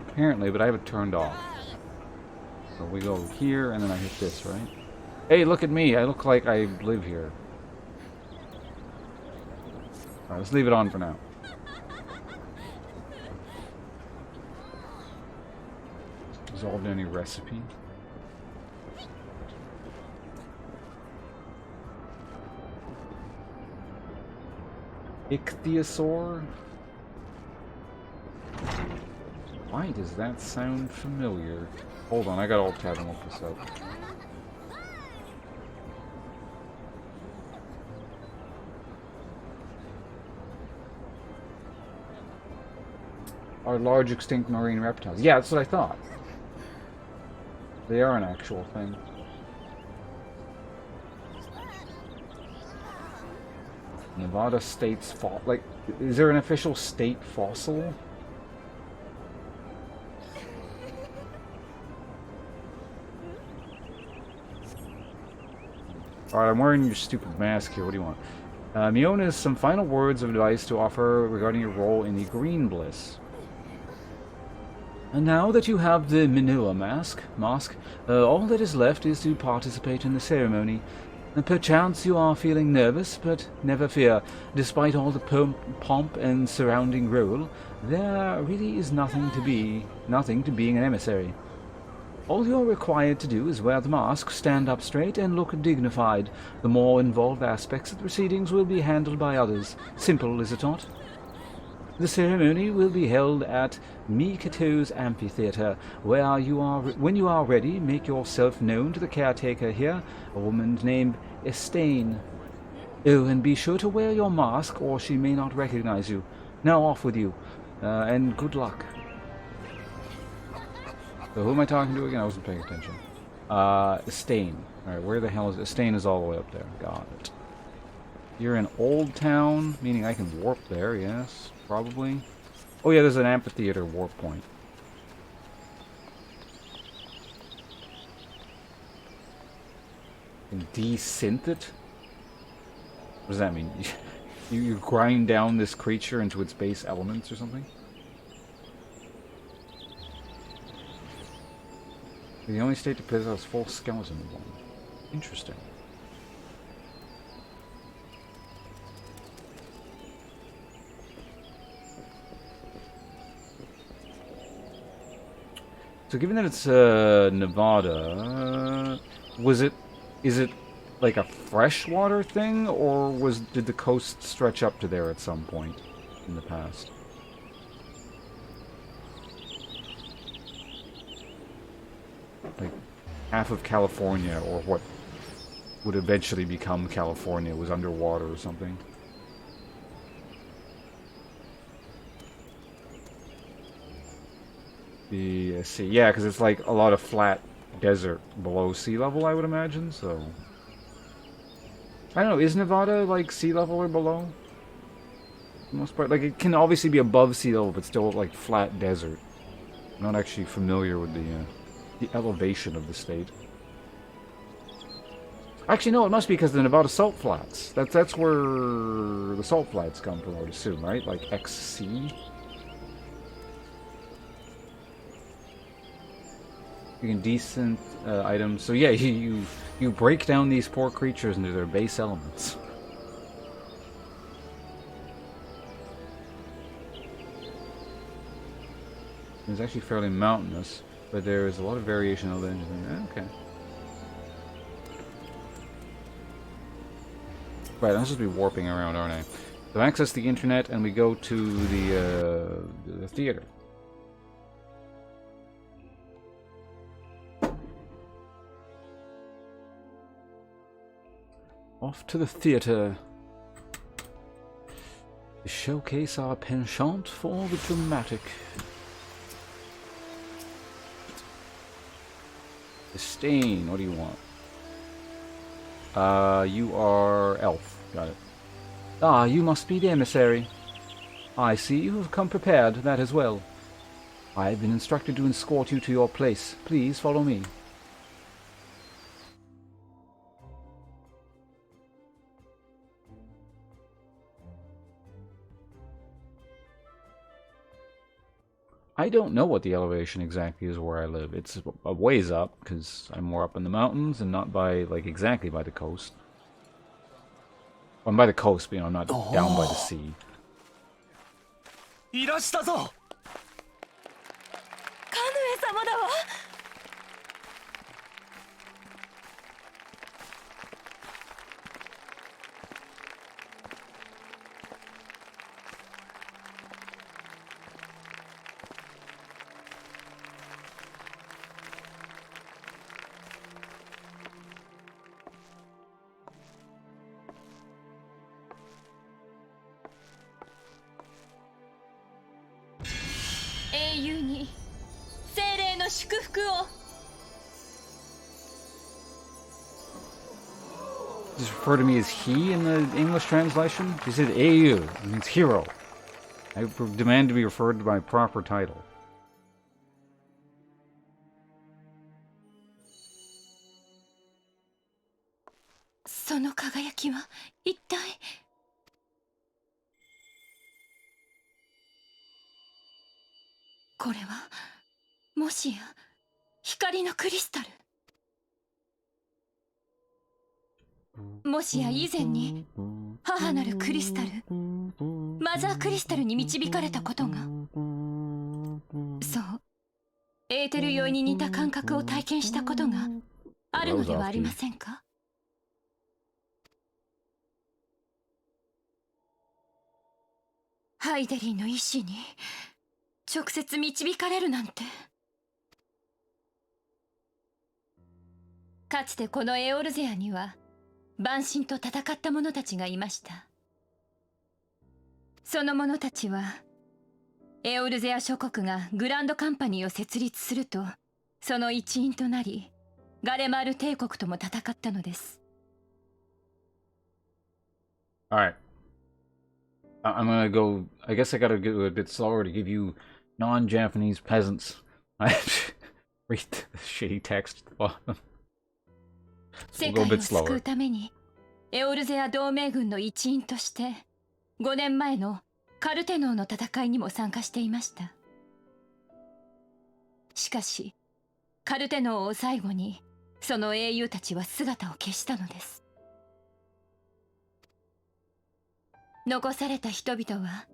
Apparently, but I have it turned off. So we go here, and then I hit this, right? Hey, look at me! I look like I live here. Alright, let's leave it on for now. Dissolved in any recipe. Ichthyosaur? Why does that sound familiar? Hold on, I got alt-tab and look this up. Are large extinct marine reptiles. Yeah, that's what I thought. They are an actual thing. Nevada State's fossil. Like, is there an official state fossil? Alright, I'm wearing your stupid mask here. What do you want? Mion has some final words of advice to offer regarding your role in the Green Bliss. And now that you have the Minoa mask, all that is left is to participate in the ceremony. Perchance you are feeling nervous, but never fear. Despite all the pomp and surrounding role, there really is nothing to being an emissary. All you're required to do is wear the mask, stand up straight, and look dignified. The more involved aspects of the proceedings will be handled by others. Simple, is it not? The ceremony will be held at Mikato's amphitheater, where when you are ready, make yourself known to the caretaker here, a woman named Estain. Oh, and be sure to wear your mask or she may not recognize you. Now off with you, and good luck. So who am I talking to again? I wasn't paying attention. Stain. Alright, where the hell is... Stain is all the way up there. Got it. You're in Old Town, meaning I can warp there, yes. Probably. Oh yeah, there's an amphitheater warp point. And desynth it? What does that mean? You grind down this creature into its base elements or something? The only state to possess full skeleton one. Interesting. So given that it's Nevada, is it like a freshwater thing, or did the coast stretch up to there at some point in the past? Like half of California, or what would eventually become California, was underwater or something. See, yeah, because it's like a lot of flat desert below sea level, I would imagine, so... I don't know, is Nevada, like, sea level or below? For the most part, like, it can obviously be above sea level, but still, like, flat desert. I'm not actually familiar with the elevation of the state. Actually, no, it must be because the Nevada salt flats. That's where the salt flats come from, I would assume, right? Like, XC? You can desynth items. So yeah, you break down these poor creatures into their base elements. It's actually fairly mountainous, but there is a lot of variation of the engine. Okay. Right, I'm supposed to be warping around, aren't I? So access the internet, and we go to the theater. Off to the theater to showcase our penchant for the dramatic. Disdain, what do you want? You are elf. Got it. Ah, you must be the emissary. I see you have come prepared, that as well. I have been instructed to escort you to your place. Please follow me. I don't know what the elevation exactly is where I live. It's a ways up, because I'm more up in the mountains and not by, like, exactly by the coast. Well, I'm by the coast, but, you know, I'm not down by the sea. いらしたぞ。カヌエ様だわ。英雄に精霊の祝福を。 Just refer to me as he in the English translation? He said AU. It means hero. I demand to be referred to my proper title.その輝きは一体。これはもしや光のクリスタル。もしや以前に母なるクリスタル、マザークリスタルに導かれたことが。そう、エーテル酔いに似た感覚を体験したことがあるのではありませんか？ハイデリーの意志に直接導かれるなんて。かつてこのエオルゼアには万神と戦った者たちがいました。その者たちはエオルゼア諸国がグランドカンパニーを設立するとその一員となり、ガレマール帝国とも戦ったのです。Alright. I'm gonna go... I guess I gotta go a bit slower to give you non-Japanese peasants. I read the shitty text at the bottom. 世界を救うためにエオルゼア同盟軍の一員として5年前のカルテノーの戦いにも参加していました。しかしカルテノーを最後にその英雄たちは姿を消したのです。残された人々は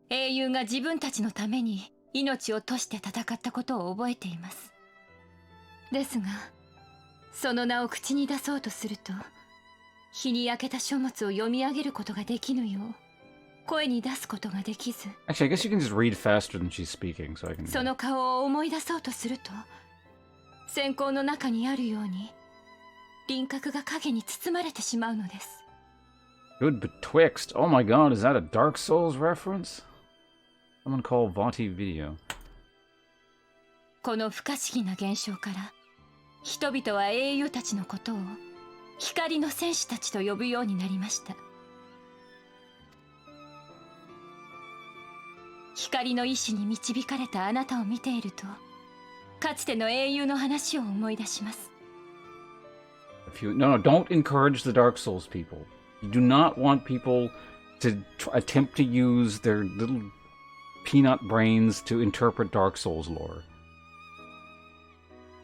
英雄が自分たちのために命を賭して戦ったことを覚えています。ですがその名を口に出そうとすると、日に焼けた書物を読み上げることができぬよう声に出すことができず、 Actually, I guess you can just read faster than she's speaking, so I can... その顔を思い出そうとすると、閃光の中にあるように輪郭が影に包まれてしまうのです。 Good betwixt. Oh my god, is that a Dark Souls reference? Someone call Vati Video. この不可思議な現象から人々は英雄たちのことを光の戦士たちと呼ぶようになりました。光の意志に導かれたあなたを見ていると、かつての英雄の話を思い出します。No, don't encourage the Dark Souls people. You do not want people to attempt to use their little peanut brains to interpret Dark Souls lore.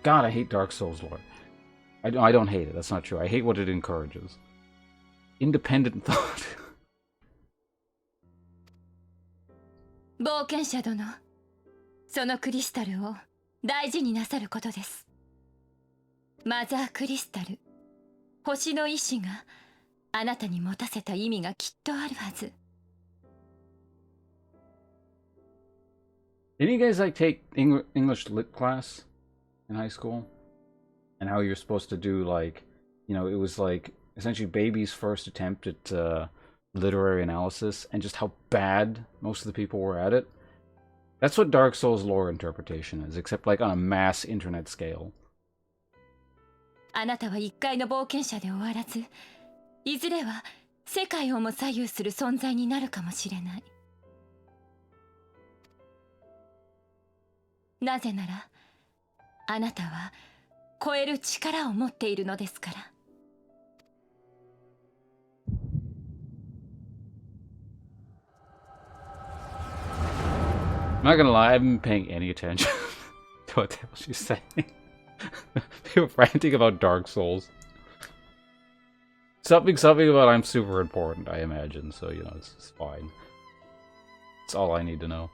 God, I hate Dark Souls lore. I don't hate it, that's not true. I hate what it encourages. Independent thought. 冒険者殿、そのクリスタルを大事になさることです。マザークリスタル、星の意志があなたに持たせた意味がきっとあるはず。Did you guys like take English lit class in high school? And how you're supposed to do, like, you know, it was like essentially baby's first attempt at literary analysis, and just how bad most of the people were at it. That's what Dark Souls lore interpretation is, except like on a mass internet scale. あなたは一回の冒険者で終わらず、いずれは世界をも左右する存在になるかもしれない。なぜならあなたは超える力を持っているのですから。I'm not gonna lie, I haven't been paying any attention to what the hell she's saying. People ranting about Dark Souls. Something about I'm super important, I imagine, so, you know, it's fine. It's all I need to know.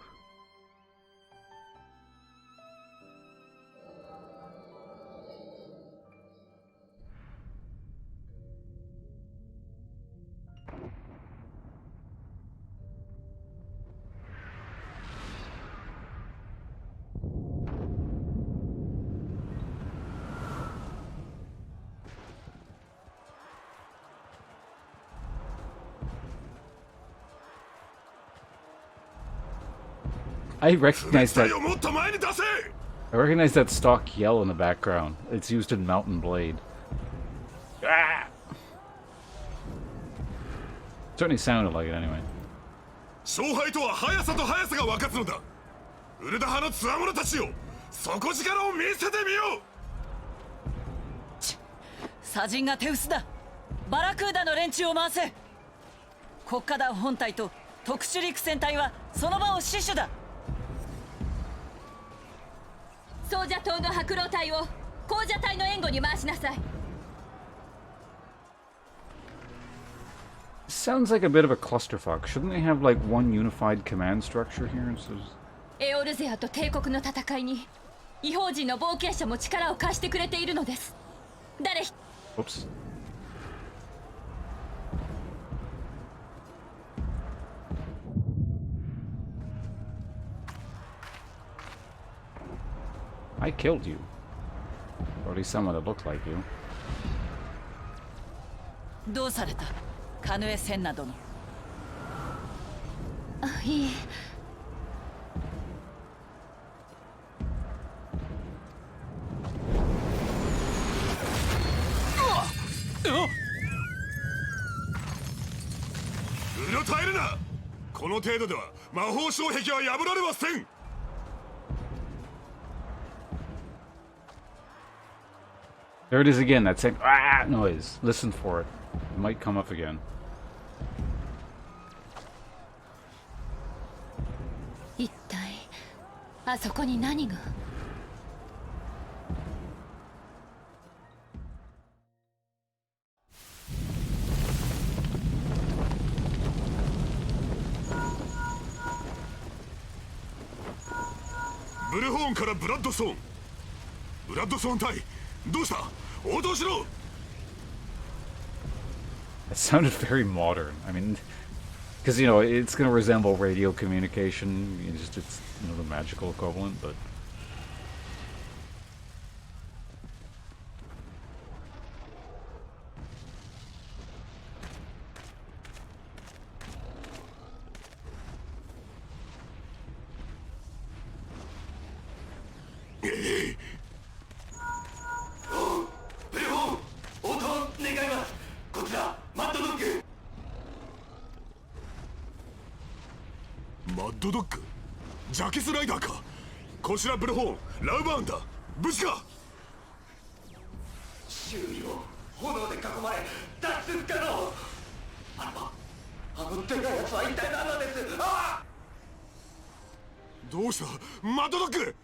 I recognize that. I recognize that stock yell in the background. It's used in Mountain Blade. Ah! Certainly sounded like it anyway. 勝敗とは速さと速さが分かつのだ。ウルダ派の強者たちよ、底力を見せてみよう。サジンが手薄だ。バラクーダの連中を回せ。国家団本隊と特殊陸戦隊はその場を死守だ。ソージャ島の白狼隊を紅蛇隊の援護に回しなさい。Sounds like a bit of a clusterfuck. Shouldn't they have like one unified command structure here instead of... エオルゼアと帝国の戦いに異邦人の冒険者も力を貸してくれているのです。誰一 Oops. I killed you. Or at least someone that looked like you. どうされたカヌエ・センナ殿。あ、いいえ。うろたえるな。この程度では魔法障壁は破られません。There it is again, that same ah noise. Listen for it. It might come up again. 一体あそこに何が。ブルホーンからブラッドソーン。ブラッドソーン隊、どうした？応答しろ。 It sounded very modern. I mean, because you know it's going to resemble radio communication. It's the magical equivalent, but.マッドドッグ、ジャケスライダーか。こちらブルホーン、ラウバーンだ。無事か。周囲を炎で囲まれ脱出不可能。あのでかいやつは一体何なんです。ああ、どうしたマッドドッグ。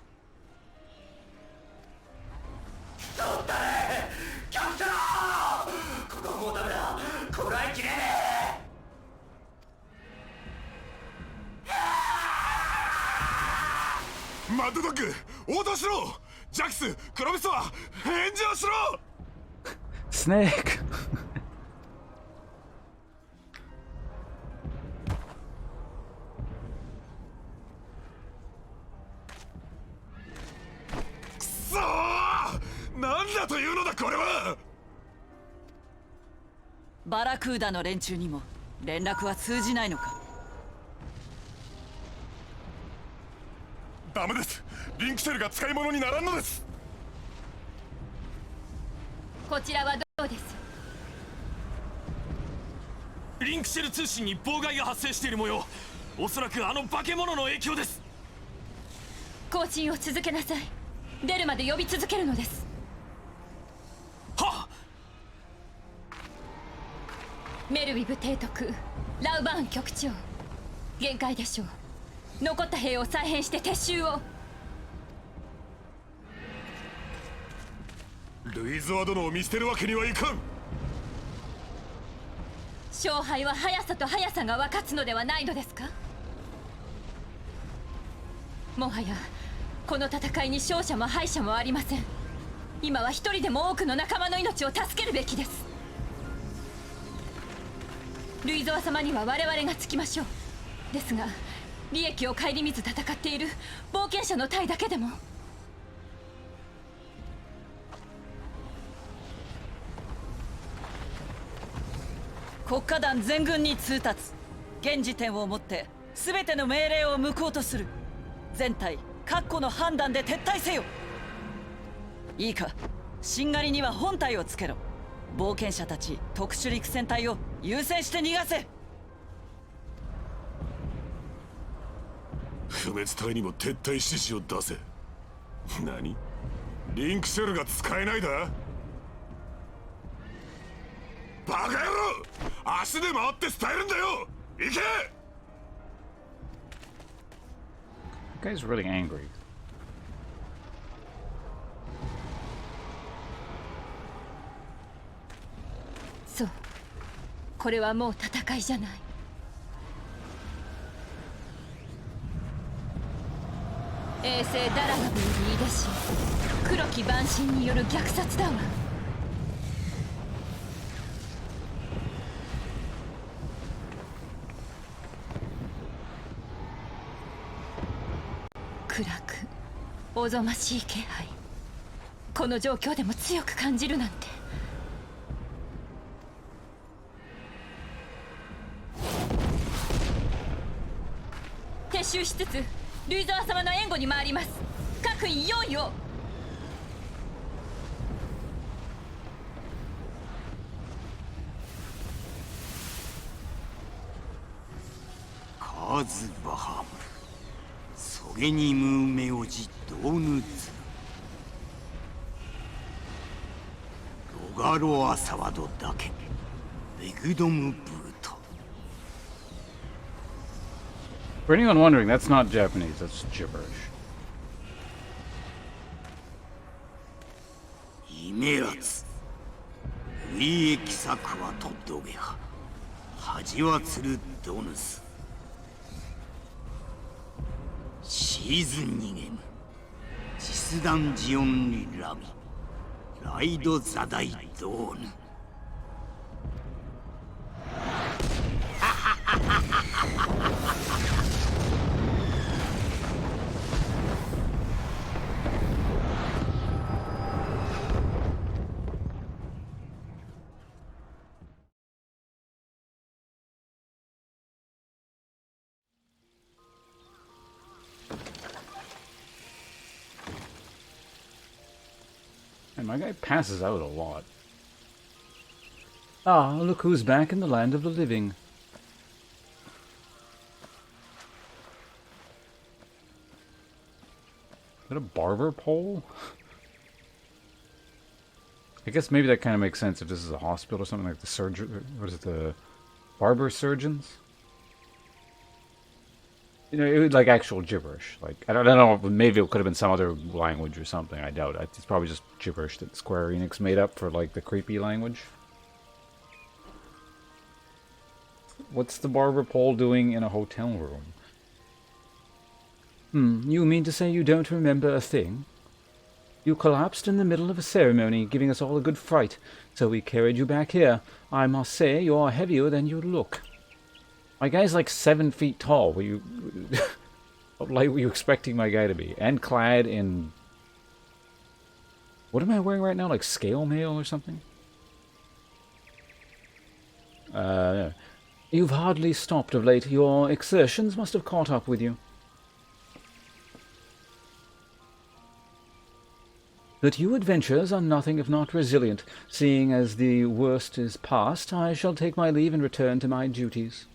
そうだね、キャプテン。ここはもうダメだ、こらえきれねえ。マッドドッグ、応答しろ。ジャックス、クロビスは返事をしろ。Snake! くそー、なんだというのだこれは。バラクーダの連中にも連絡は通じないのか。ダメです。リンクシェルが使い物にならんのです。こちらはどうです。リンクシェル通信に妨害が発生している模様。おそらくあの化け物の影響です。更新を続けなさい。出るまで呼び続けるのです。はっ。メルウィブ提督、ラウバーン局長、限界でしょう。残った兵を再編して撤収を。ルイズワ殿を見捨てるわけにはいかん。勝敗は速さと速さが分かつのではないのですか。もはやこの戦いに勝者も敗者もありません。今は一人でも多くの仲間の命を助けるべきです。ルイゾワ様には我々がつきましょう。ですが利益を顧みず戦っている冒険者の隊だけでも。国家団全軍に通達。現時点をもって全ての命令を無効とする。全隊確固の判断で撤退せよ。いいか、しんがりには本隊をつけろ。冒険者たち特殊陸戦隊を優先して逃がせ。不滅隊にも撤退指示を出せ。何？リンクシェルが使えないだ？バカ野郎！足で回って伝えるんだよ！行け！ That guy's really angry. そう、これはもう戦いじゃない。衛星ダラガブよりいでし黒き蛮神による虐殺だわ。暗くおぞましい気配。この状況でも強く感じるなんて。習しつつルイザー様の援護に回ります。各位用意を。カーズバハムソゲニムメオジドーヌツロガロアサワドだけベグドムブート。 For anyone wondering, that's not Japanese, that's gibberish. イメラツウィエキサクワトドゲハハジワツルドヌスシーズンニゲムジスダンジオンリラミライドザダイドーヌ。And my guy passes out a lot. Ah, look who's back in the land of the living. Is that a barber pole? I guess maybe that kind of makes sense if this is a hospital or something, like the surgeon. What is it, the barber surgeons? You know, it was like actual gibberish. Like, I don't know, maybe it could have been some other language or something. I doubt it. It's probably just gibberish that Square Enix made up for, like, the creepy language. What's the barber pole doing in a hotel room? You mean to say you don't remember a thing? You collapsed in the middle of a ceremony, giving us all a good fright, so we carried you back here. I must say, you're heavier than you look. My guy's like 7 feet tall. Were you... What light were you expecting my guy to be? And clad in... What am I wearing right now? Like scale mail or something? You've hardly stopped of late. Your exertions must have caught up with you. But you adventurers are nothing if not resilient. Seeing as the worst is past, I shall take my leave and return to my duties.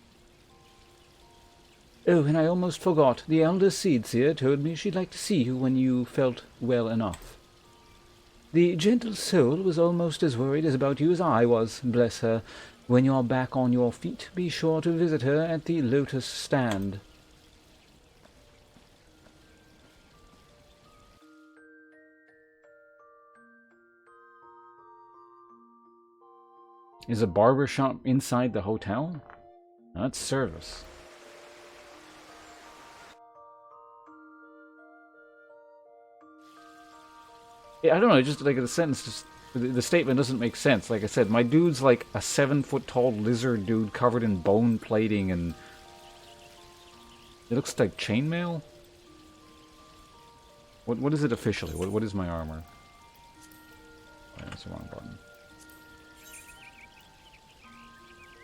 Oh, and I almost forgot. The elder Seedseer told me she'd like to see you when you felt well enough. The gentle soul was almost as worried about you as I was, bless her. When you're back on your feet, be sure to visit her at the Lotus Stand. Is a barber shop inside the hotel? That's service. I don't know, just like the sentence, just the statement doesn't make sense. Like I said, my dude's like a 7-foot-tall lizard dude covered in bone plating, and it looks like chainmail. What is it officially? What is my armor? Oh, that's the wrong button.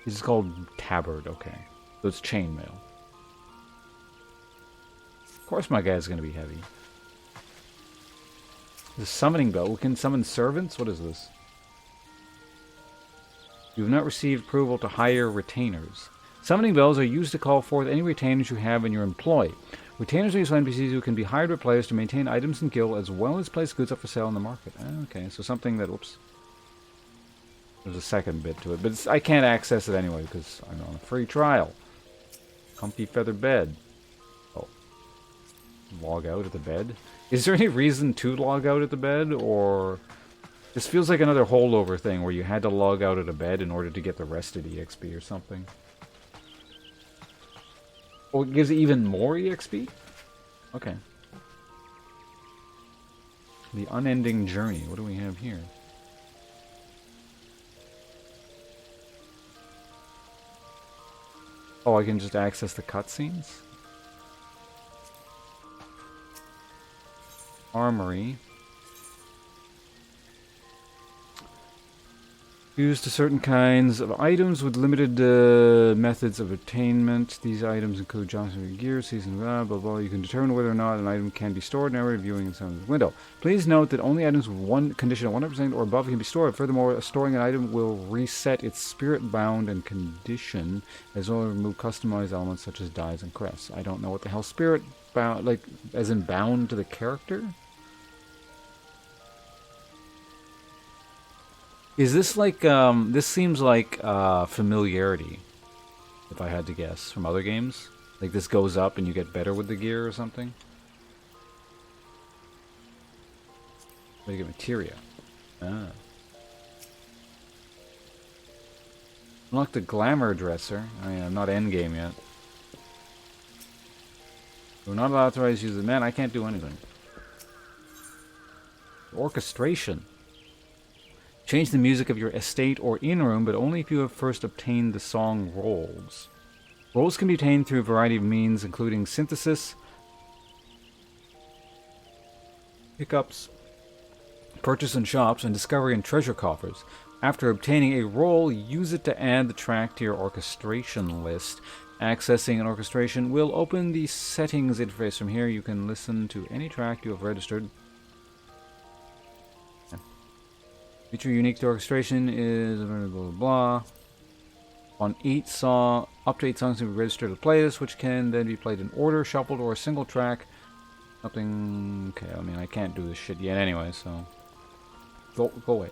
This is called tabard. Okay, so it's chainmail. Of course, my guy's gonna be heavy. The summoning bell. We can summon servants? What is this? You have not received approval to hire retainers. Summoning bells are used to call forth any retainers you have in your employ. Retainers are useful NPCs who can be hired by players to maintain items and guild as well as place goods up for sale in the market. Okay, so something that... Whoops. There's a second bit to it, but I can't access it anyway because I'm on a free trial. Comfy feather bed. Oh. Log out of the bed? Is there any reason to log out at the bed, or... This feels like another holdover thing where you had to log out at a bed in order to get the rest of the EXP or something. Oh, it gives even more EXP? Okay. The unending journey. What do we have here? Oh, I can just access the cutscenes? Armory. Used to certain kinds of items with limited methods of attainment. These items include Johnson gear, season, blah, blah, blah. You can determine whether or not an item can be stored now reviewing inside the window. Please note that only items with one condition of 100% or above can be stored. Furthermore, storing an item will reset its spirit bound and condition, as well as remove customized elements such as dyes and crests. I don't know what the hell spirit bound, like, as in bound to the character? Is this like, this seems like familiarity, if I had to guess, from other games? Like this goes up and you get better with the gear or something? Where do you get materia? Ah. Unlock the glamour dresser. I mean, I'm not endgame yet. We're not authorized to use the man. I can't do anything. Orchestration. Change the music of your estate or in-room, but only if you have first obtained the song rolls. Rolls can be obtained through a variety of means, including synthesis, pickups, purchase in shops, and discovery in treasure coffers. After obtaining a roll, use it to add the track to your orchestration list. Accessing an orchestration will open the settings interface. From here, you can listen to any track you have registered. Feature unique to orchestration is blah blah blah. On up to 8 songs can be registered to playlist, which can then be played in order, shuffled, or a single track. Nothing. Okay, I mean I can't do this shit yet anyway, so go away.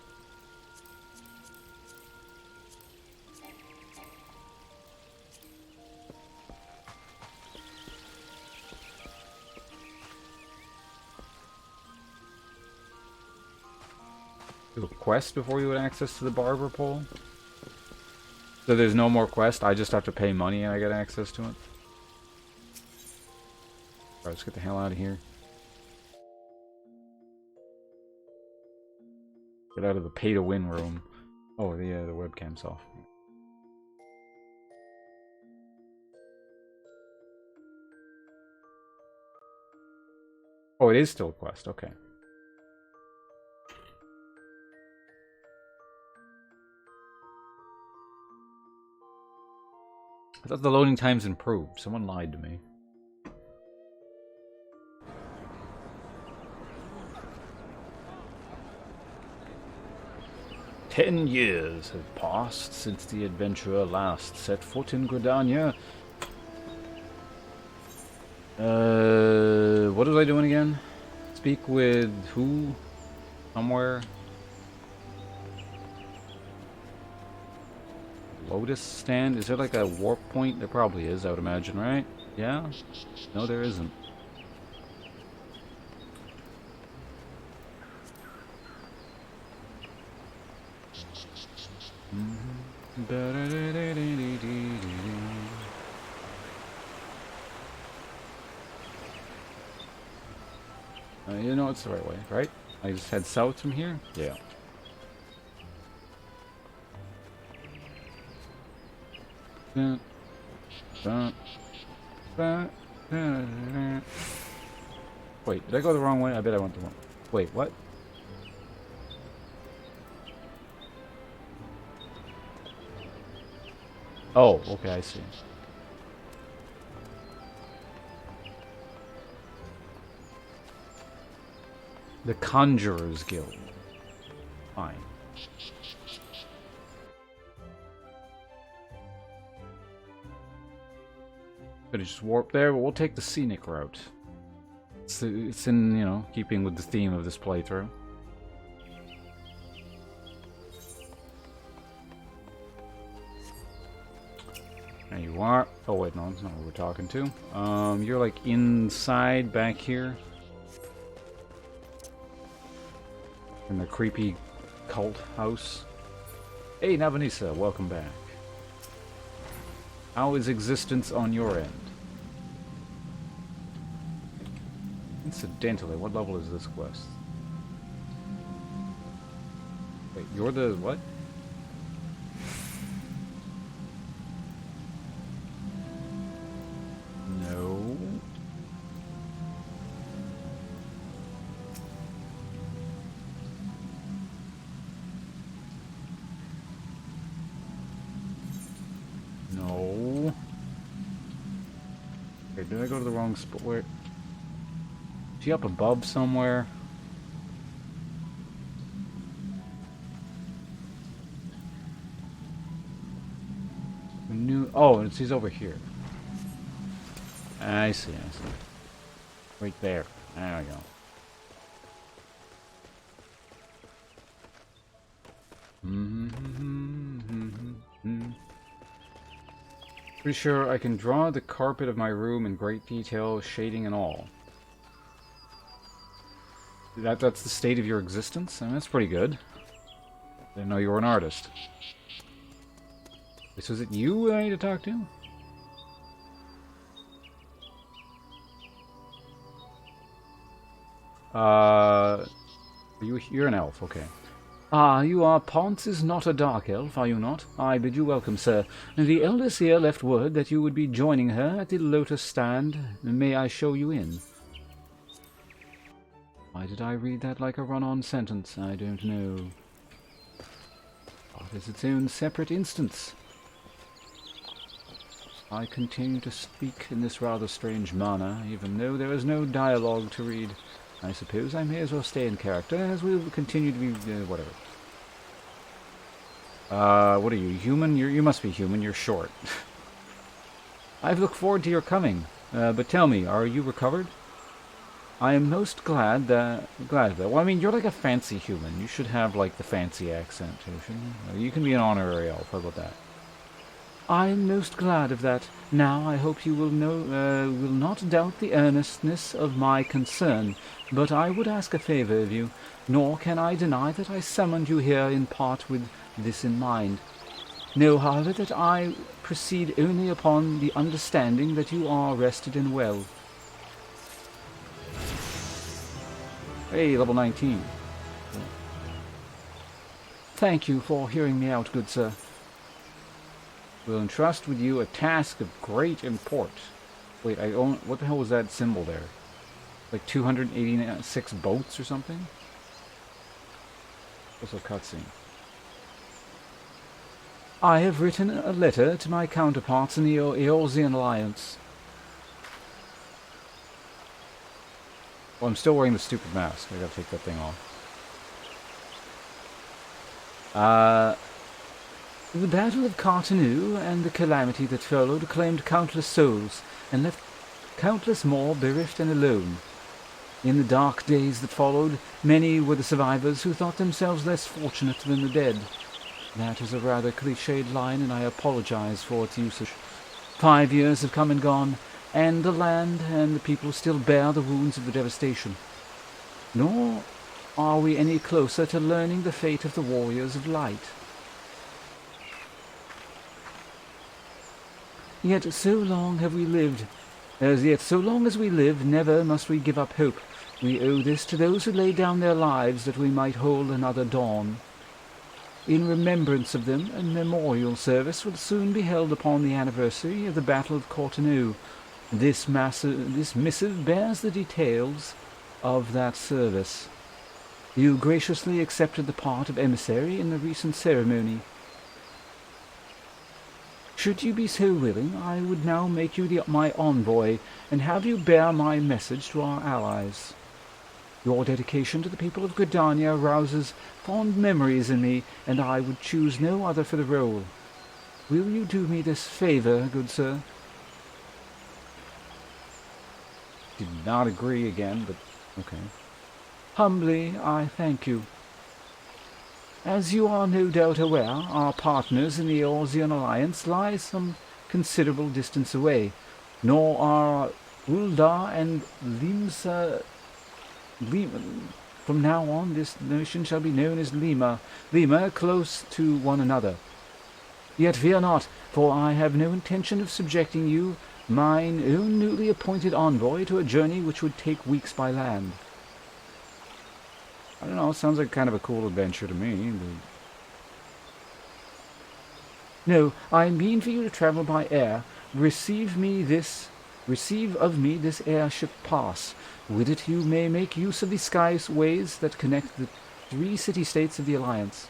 Do a quest before you had access to the barber pole? So there's no more quest, I just have to pay money and I get access to it? Alright, let's get the hell out of here. Get out of the pay-to-win room. Oh, the webcam's off. Oh, it is still a quest, okay. I thought the loading times improved. Someone lied to me. "10 years have passed since the adventurer last set foot in Gridania." What was I doing again? Speak with who? Somewhere? Lotus stand? Is there like a warp point? There probably is, I would imagine, right? Yeah? No, there isn't. You know it's the right way, right? I just head south from here? Yeah. Wait, did I go the wrong way? I bet I went the wrong. Wait, what? Oh, okay, I see. The Conjurer's Guild. Fine. Could have just warped there, but we'll take the scenic route. It's in, you know, keeping with the theme of this playthrough. There you are. Oh wait, no, that's not what we're talking to. You're like inside back here. In the creepy cult house. Hey, Navanisa, welcome back. How is existence on your end? Incidentally, what level is this quest? Wait, you're the what? No. Did I go to the wrong spot? Where? Is she up above somewhere? Oh, she's over here. I see, I see. Right there. There we go. Pretty sure I can draw the carpet of my room in great detail, shading and all. That's the state of your existence? I mean, that's pretty good. Didn't know you were an artist. So is it you I need to talk to? You're an elf, okay. Ah, you are Ponce is not a dark elf, are you not? I bid you welcome, sir. The eldest here left word that you would be joining her at the lotus stand. May I show you in? Why did I read that like a run-on sentence? I don't know. Art is its own separate instance. I continue to speak in this rather strange manner, even though there is no dialogue to read. I suppose I may as well stay in character, as we'll continue to be, whatever. What are you, human? You must be human, you're short. I've looked forward to your coming, but tell me, are you recovered? I am most glad of that. Well, I mean, you're like a fancy human. You should have, like, the fancy accent, too, shouldn't you? You can be an honorary elf, how about that? I am most glad of that. Now I hope you will not doubt the earnestness of my concern, but I would ask a favor of you, nor can I deny that I summoned you here in part with this in mind. Know, however, that I proceed only upon the understanding that you are rested and well. Hey, level 19. Thank you for hearing me out, good sir. Will entrust with you a task of great import. Wait, what the hell was that symbol there? Like 286 boats or something? Also a cutscene. I have written a letter to my counterparts in the Eorzean Alliance. Well, I'm still wearing the stupid mask. I gotta take that thing off. The Battle of Cartanu and the calamity that followed claimed countless souls, and left countless more bereft and alone. In the dark days that followed, many were the survivors who thought themselves less fortunate than the dead. That is a rather cliched line, and I apologize for its usage. 5 years have come and gone, and the land and the people still bear the wounds of the devastation. Nor are we any closer to learning the fate of the warriors of light. Yet so long have we lived. Yet so long as we live, never must we give up hope. We owe this to those who laid down their lives that we might hold another dawn. In remembrance of them, a memorial service will soon be held upon the anniversary of the Battle of Cartanu. This missive bears the details of that service. You graciously accepted the part of emissary in the recent ceremony. Should you be so willing, I would now make you my envoy, and have you bear my message to our allies. Your dedication to the people of Gridania rouses fond memories in me, and I would choose no other for the role. Will you do me this favor, good sir? Did not agree again, but okay. Humbly, I thank you. As you are no doubt aware, our partners in the Eorzean Alliance lie some considerable distance away, nor are Uldar and Limsa... From now on, this nation shall be known as Lima, close to one another. Yet fear not, for I have no intention of subjecting you, mine own newly appointed envoy, to a journey which would take weeks by land. I don't know, it sounds like kind of a cool adventure to me. But... No, I mean for you to travel by air. Receive of me this airship pass. With it you may make use of the skyways that connect the 3 city-states of the Alliance.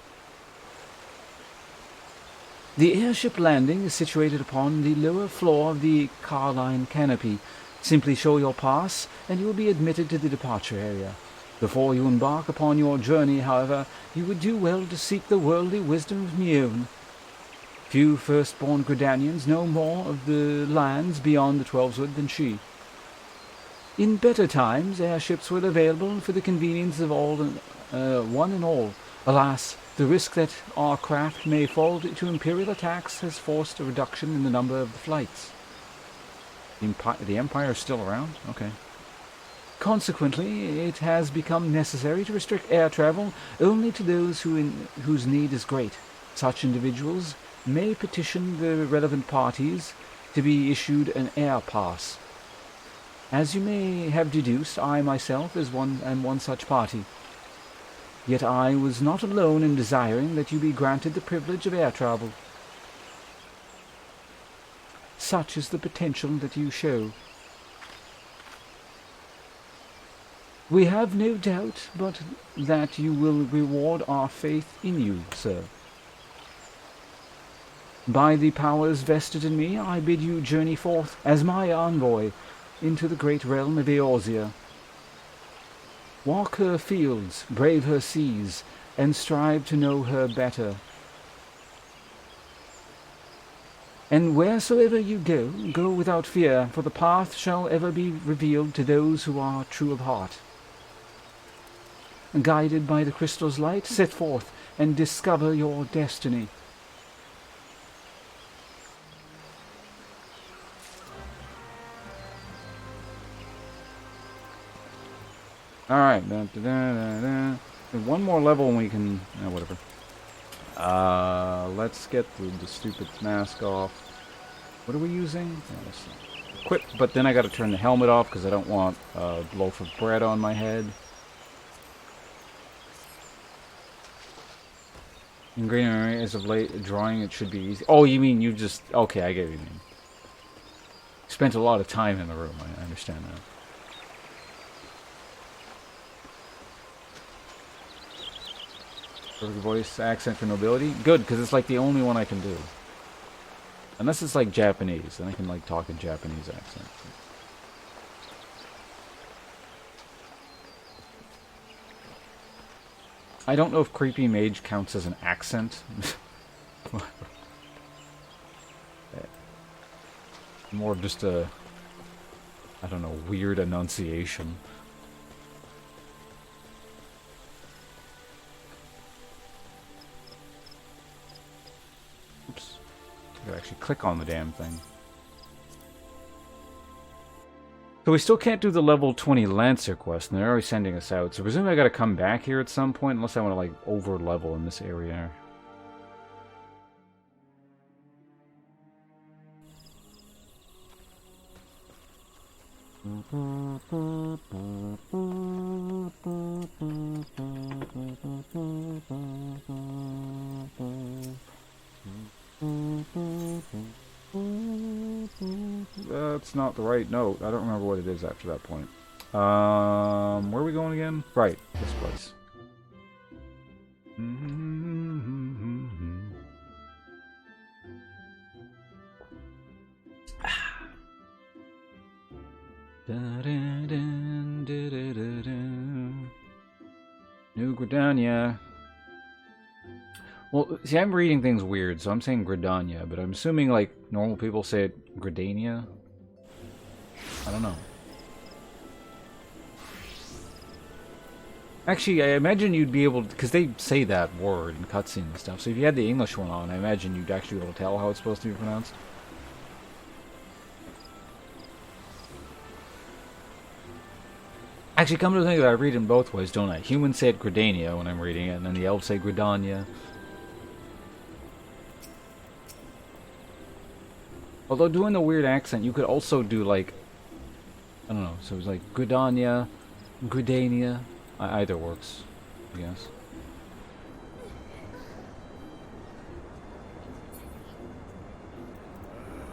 The airship landing is situated upon the lower floor of the Carline canopy. Simply show your pass, and you will be admitted to the departure area. Before you embark upon your journey, however, you would do well to seek the worldly wisdom of Mjolnir. Few firstborn Gridanians know more of the lands beyond the Twelveswood than she. In better times, airships were available for the convenience of all, one and all. Alas, the risk that our craft may fall to Imperial attacks has forced a reduction in the number of the flights. The Empire is still around? Okay. Consequently, it has become necessary to restrict air travel only to those whose need is great. Such individuals may petition the relevant parties to be issued an air pass. As you may have deduced, I myself am one such party. Yet I was not alone in desiring that you be granted the privilege of air travel. Such is the potential that you show. We have no doubt but that you will reward our faith in you, sir. By the powers vested in me, I bid you journey forth as my envoy into the great realm of Eorzea. Walk her fields, brave her seas, and strive to know her better. And wheresoever you go, go without fear, for the path shall ever be revealed to those who are true of heart. Guided by the crystal's light, set forth and discover your destiny. Alright, one more level and we can... whatever. Let's get the stupid mask off. What are we using? Equip, but then I gotta turn the helmet off because I don't want a loaf of bread on my head. In green as of late, drawing it should be easy. Oh, you mean you just... Okay, I get what you mean. Spent a lot of time in the room, I understand that. Perfect voice, accent for nobility. Good, because it's like the only one I can do. Unless it's like Japanese, then I can like talk in Japanese accent. I don't know if creepy mage counts as an accent. More of just a, I don't know, weird enunciation. Oops. I gotta actually click on the damn thing. So we still can't do the level 20 Lancer quest, and they're already sending us out. So presumably I gotta come back here at some point, unless I want to like over level in this area. That's not the right note. I don't remember what it is after that point. Where are we going again? Right, this place. New Gridania. Well, see, I'm reading things weird, so I'm saying Gridania, but I'm assuming, like, normal people say it Gridania? I don't know. Actually, I imagine you'd be able to, because they say that word in cutscenes and stuff, so if you had the English one on, I imagine you'd actually be able to tell how it's supposed to be pronounced. Actually, come to think of it, I read it both ways, don't I? Humans say it Gridania when I'm reading it, and then the elves say Gridania. Although doing the weird accent, you could also do like, I don't know, so it's like Gridania, Gridania, either works, I guess.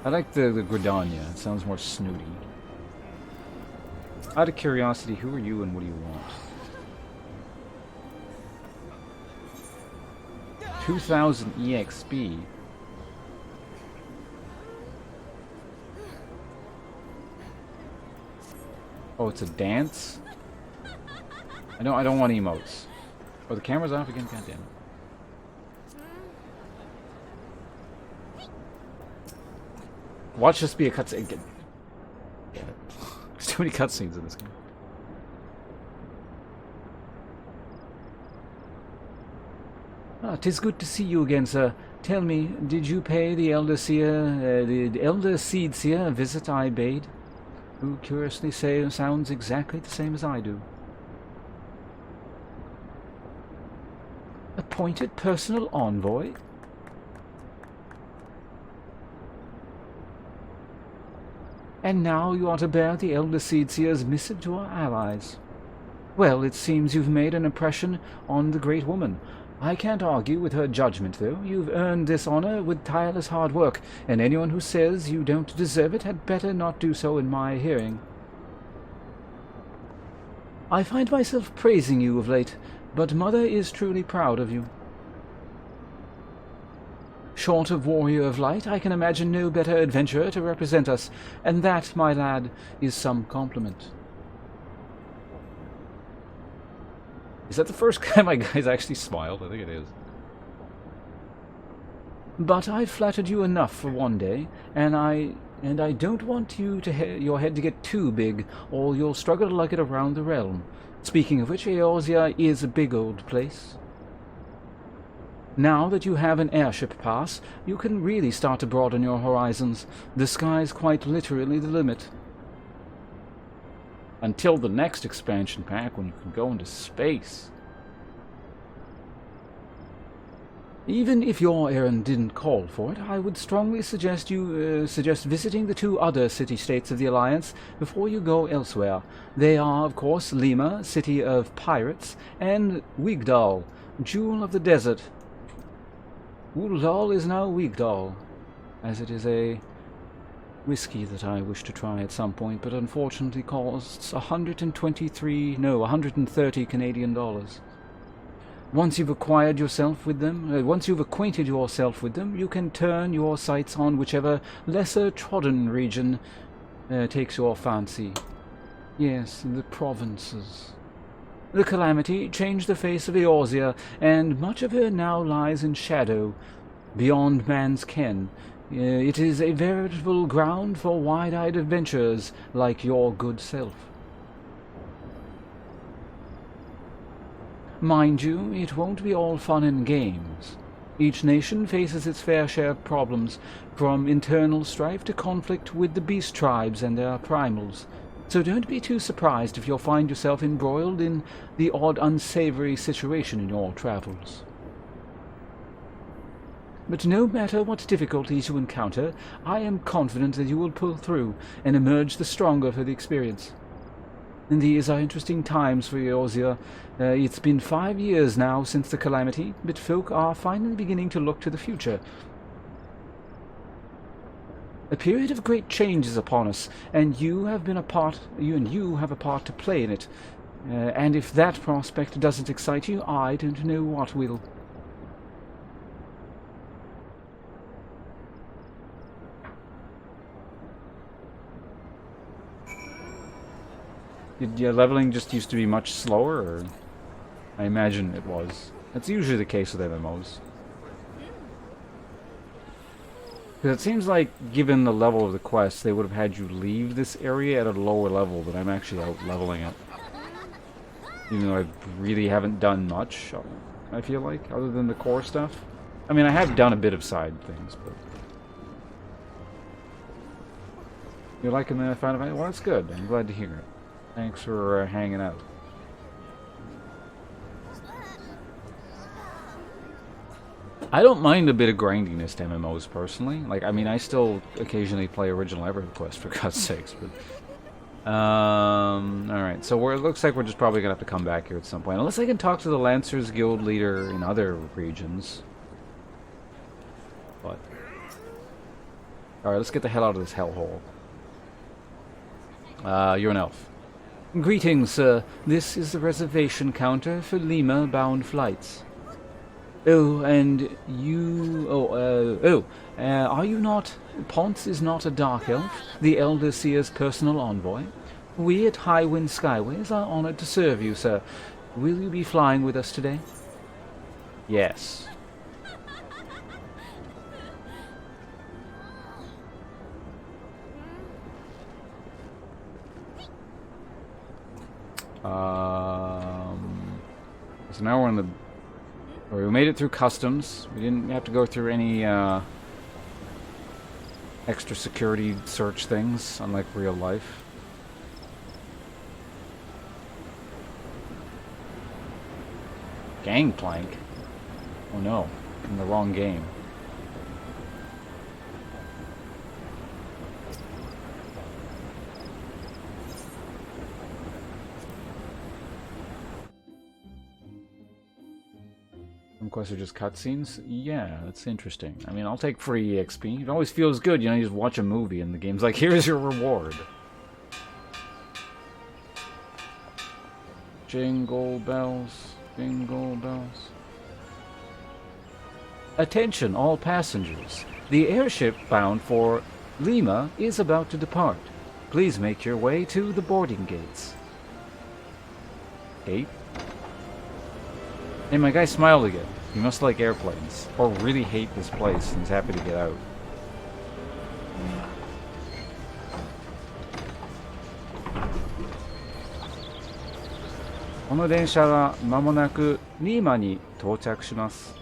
I like the Gridania, it sounds more snooty. Out of curiosity, who are you and what do you want? 2,000 EXP. Oh, it's a dance? I don't want emotes. Oh, the camera's off again? God damn it. Watch this be a cutscene. There's too many cutscenes in this game. Ah, 'tis good to see you again, sir. Tell me, did you pay the Elder Seed Seer a visit I bade? Who curiously sounds exactly the same as I do. Appointed personal envoy? And now you are to bear the Elder Seedseer's missive to our allies. Well, it seems you've made an impression on the great woman. I can't argue with her judgment, though. You've earned this honor with tireless hard work, and anyone who says you don't deserve it had better not do so in my hearing. I find myself praising you of late, but Mother is truly proud of you. Short of Warrior of Light, I can imagine no better adventurer to represent us, and that, my lad, is some compliment. Is that the first time my guy's actually smiled? I think it is. But I've flattered you enough for one day, and I don't want you to your head to get too big, or you'll struggle to like it around the realm. Speaking of which, Eorzea is a big old place. Now that you have an airship pass, you can really start to broaden your horizons. The sky's quite literally the limit. Until the next expansion pack, when you can go into space. Even if your errand didn't call for it, I would strongly suggest you visiting the 2 other city-states of the Alliance before you go elsewhere. They are, of course, Lima, city of pirates, and Wigdal, jewel of the desert. Wigdal is now Wigdal, as it is a whiskey that I wish to try at some point, but unfortunately costs 130 Canadian dollars. Once you've acquired yourself with them, once you've acquainted yourself with them, you can turn your sights on whichever lesser trodden region takes your fancy. Yes, the provinces. The calamity changed the face of Eorzea, and much of her now lies in shadow, beyond man's ken. It is a veritable ground for wide-eyed adventurers like your good self. Mind you, it won't be all fun and games. Each nation faces its fair share of problems, from internal strife to conflict with the beast tribes and their primals. So don't be too surprised if you'll find yourself embroiled in the odd unsavory situation in your travels. But no matter what difficulties you encounter, I am confident that you will pull through and emerge the stronger for the experience. And these are interesting times for Eorzea. It's been 5 years now since the calamity, but folk are finally beginning to look to the future. A period of great change is upon us, and you have a part to play in it. And if that prospect doesn't excite you, I don't know what will. Did your leveling just used to be much slower, or? I imagine it was. That's usually the case with MMOs. Because it seems like, given the level of the quest, they would have had you leave this area at a lower level, but I'm actually out-leveling it. Even though I really haven't done much, I feel like, other than the core stuff. I mean, I have done a bit of side things, but... You're liking the Final Fantasy? Well, that's good. I'm glad to hear it. Thanks for hanging out. I don't mind a bit of grindiness to MMOs, personally. Like, I mean, I still occasionally play Original EverQuest, for God's sakes, but... Alright, so it looks like we're just probably gonna have to come back here at some point. Unless I can talk to the Lancers Guild leader in other regions. But... Alright, let's get the hell out of this hellhole. You're an elf. Greetings, sir. This is the reservation counter for Lima-bound flights. Oh, and you... are you not... Ponce is not a dark elf, the Elder Seer's personal envoy? We at High Wind Skyways are honored to serve you, sir. Will you be flying with us today? Yes. So now we're in the... We made it through customs. We didn't have to go through any extra security search things, unlike real life. Gangplank? Oh no, in the wrong game. Some quests are just cutscenes? Yeah, that's interesting. I mean, I'll take free EXP. It always feels good, you know, you just watch a movie and the game's like, here's your reward. Jingle bells, jingle bells. Attention, all passengers. The airship bound for Lima is about to depart. Please make your way to the boarding gates. 8. Hey, my guy smiled again. He must like airplanes. Or really hate this place and is happy to get out. This電車は間もなくリーマに到着します。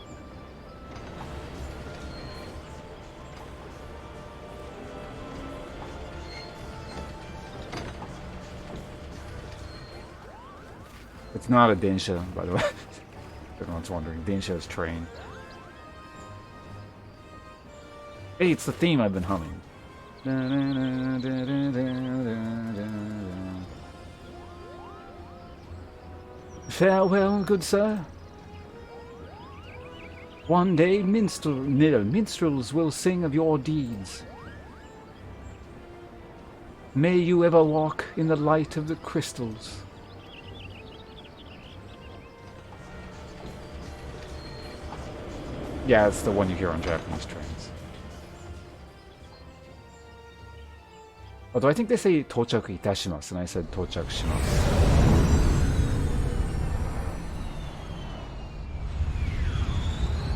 It's not a densha, by the way. Everyone's wondering. Densha is train. Hey, it's the theme I've been humming. Farewell, good sir. One day minstrels will sing of your deeds. May you ever walk in the light of the crystals. Yeah, it's the one you hear on Japanese trains. Although I think they say 到着いたします and I said 到着します.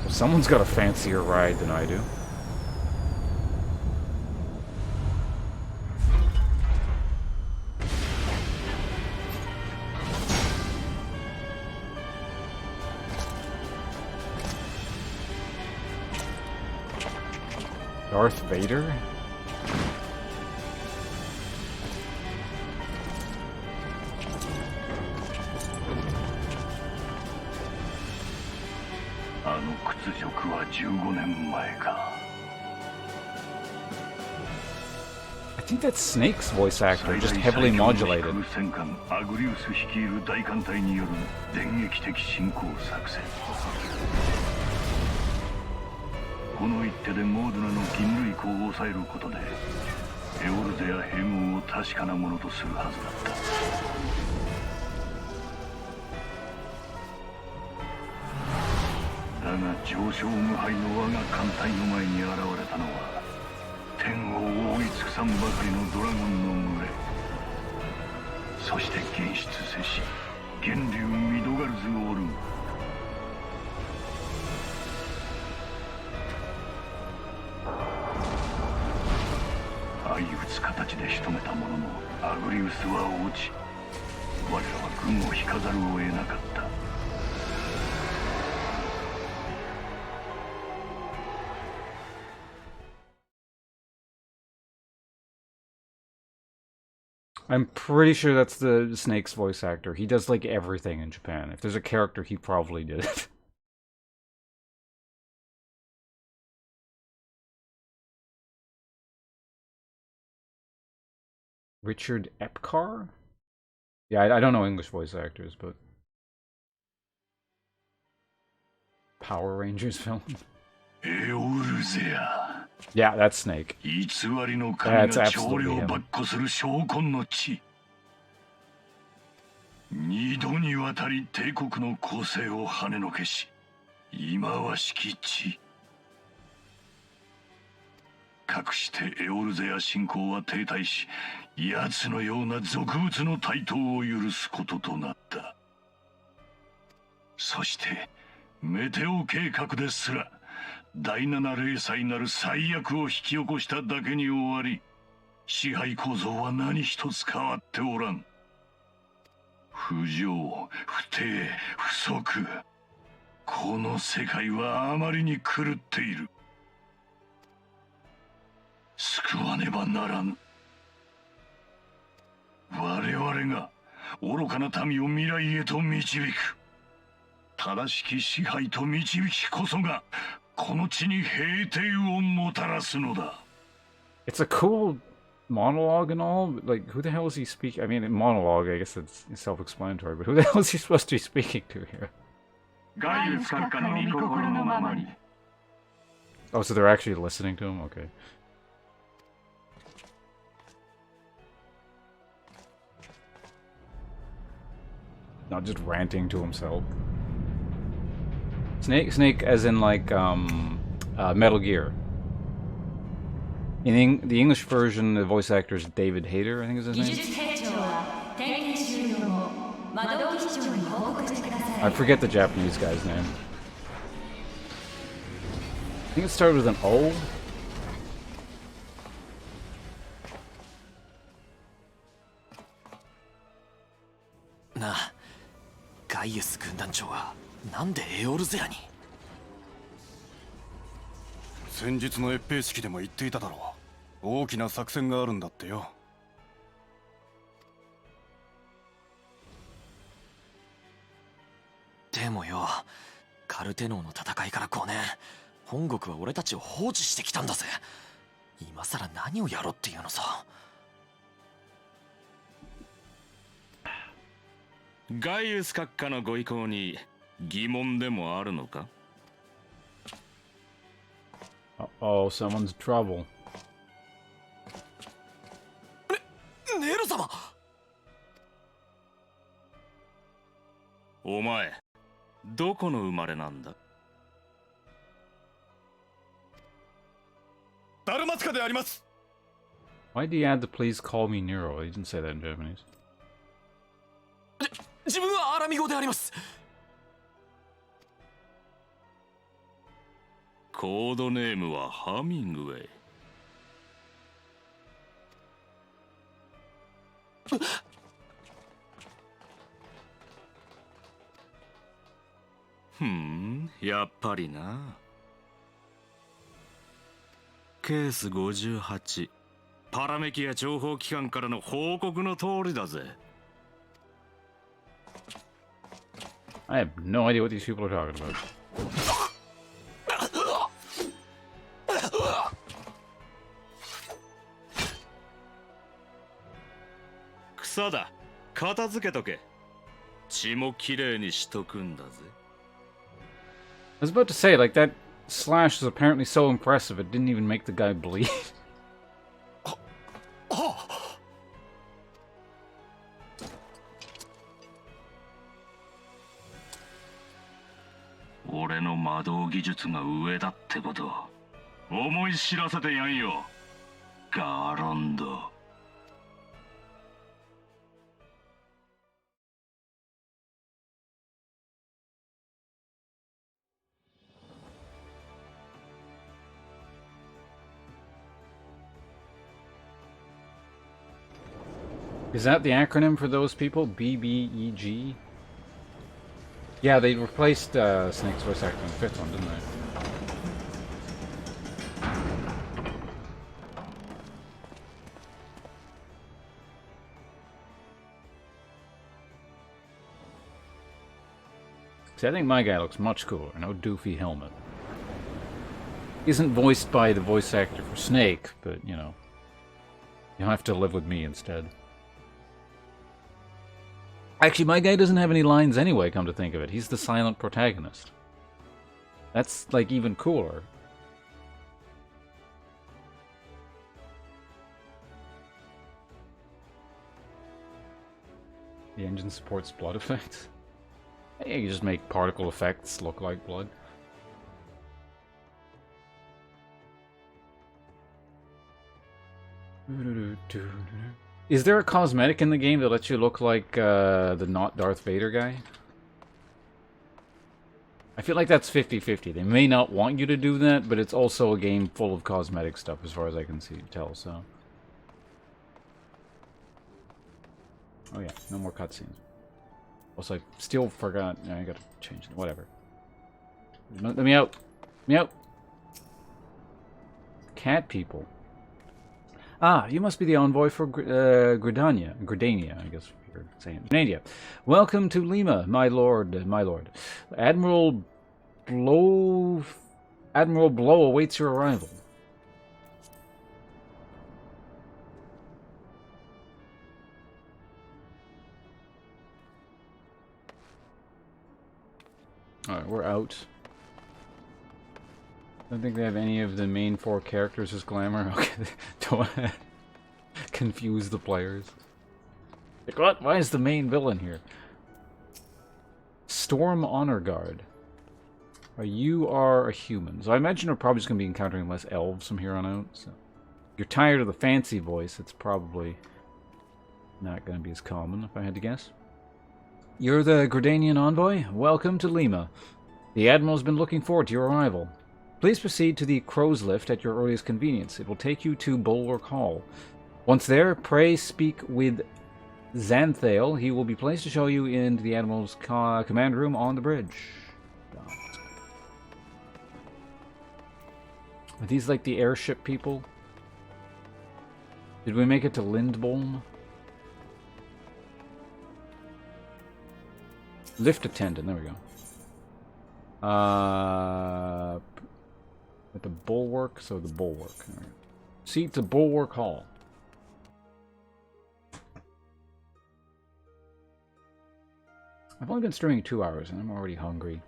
Well, someone's got a fancier ride than I do. Darth Vader? I think that's Snake's voice actor, just heavily modulated. I'm pretty sure that's the Snake's voice actor. He does like everything in Japan. If there's a character, he probably did it. Richard Epcar? Yeah, I don't know English voice actors, but... Power Rangers film? Yeah, that's Snake. That's absolutely him. 二度にわたり帝国の攻勢を跳ねのけし、忌まわしき地。かくしてエオルゼア信仰は停滞し、奴のような俗物の台頭を許すこととなった。そしてメテオ計画ですら第七零細なる最悪を引き起こしただけに終わり、支配構造は何一つ変わっておらん。不条、不定、不足。この世界はあまりに狂っている。救わねばならん。我々が愚かな民を未来へと導く。正しき支配と導きこそがこの地に平定をもたらすのだ。It's a cool monologue and all, but like, who the hell is he speaking? I mean, in monologue, I guess it's self-explanatory, but who the hell is he supposed to be speaking to here? Oh, so they're actually listening to him? Okay. Not just ranting to himself. Snake as in like, Metal Gear. In the English version, the voice actor is David Hayter, I think is his name. I forget the Japanese guy's name. I think it started with an O. なあ、ガイウス軍団長はなんでエオルゼアに？先日の閲兵式でも言っていただろう。大きな作戦があるんだってよ。でもよ、カルテノーの戦いから5年、本国は俺たちを放置してきたんだぜ。今さら何をやろうっていうのさ。ガイウス閣下のご意向に疑問でもあるのか？ Uh-oh, someone's in trouble. ネロ様！お前、どこの生まれなんだ？ダルマツカであります。 Why do you add the please call me Nero? He didn't say that in Japanese. 自分はアラミ語であります。コードネームはハミングウェイ。やっぱりな。ケース58、パラメキア情報機関からの報告の通りだぜ。I have no idea what these people are talking about. 草だ、片付けとけ。血もきれいにしとくんだぜ。I was about to say, like, that slash was apparently so impressive it didn't even make the guy bleed. 俺の魔導技術が上だってこと思い知らせてやんよ、ガロンド。Is that the acronym for those people? BBEG? Yeah, they replaced Snake's voice actor in the fifth one, didn't they? See, I think my guy looks much cooler. No doofy helmet. He isn't voiced by the voice actor for Snake, but, you know, you'll have to live with me instead. Actually, my guy doesn't have any lines anyway, come to think of it. He's the silent protagonist. That's, like, even cooler. The engine supports blood effects. Hey, you just make particle effects look like blood. Is there a cosmetic in the game that lets you look like the not Darth Vader guy? I feel like that's 50-50. They may not want you to do that, but it's also a game full of cosmetic stuff as far as I can tell, so... Oh yeah, no more cutscenes. Also, I still forgot... I gotta change it. Whatever. Let me out! Let me out! Cat people. Ah, you must be the envoy for Gridania, I guess you're saying. Gridania. Welcome to Lima, my lord, my lord. Admiral Blow awaits your arrival. Alright, we're out. I don't think they have any of the main 4 characters as glamour. Okay, don't confuse the players. Like, what? Why is the main villain here? Storm Honor Guard. You are a human. So I imagine we're probably just going to be encountering less elves from here on out. So. If you're tired of the fancy voice, it's probably not going to be as common, if I had to guess. You're the Gridanian envoy? Welcome to Lima. The Admiral's been looking forward to your arrival. Please proceed to the Crow's Lift at your earliest convenience. It will take you to Bulwark Hall. Once there, pray speak with Xanthale. He will be pleased to show you into the Admiral's command room on the bridge. Are these like the airship people? Did we make it to Lindbolm? Lift attendant, there we go. At the Bulwark, so the Bulwark. Right. Seat to Bulwark Hall. I've only been streaming 2 hours and I'm already hungry.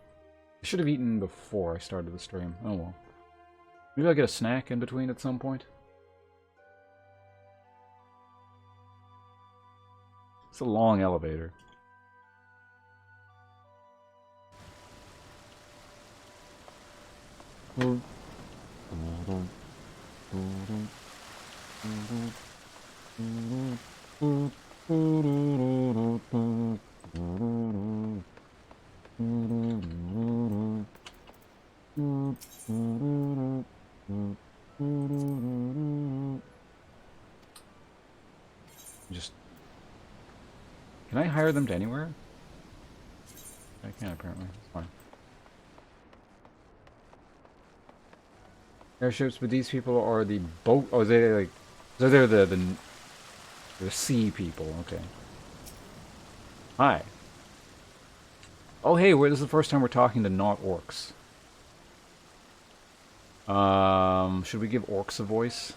I should have eaten before I started the stream. Oh well. Maybe I'll get a snack in between at some point. It's a long elevator. Just... Can I hire them to anywhere? I can apparently. It's fine. Airships, but these people are the boat. Oh, they like. So they're the sea people. Okay. Hi. Oh, hey, this is the first time we're talking to not orcs. Should we give orcs a voice?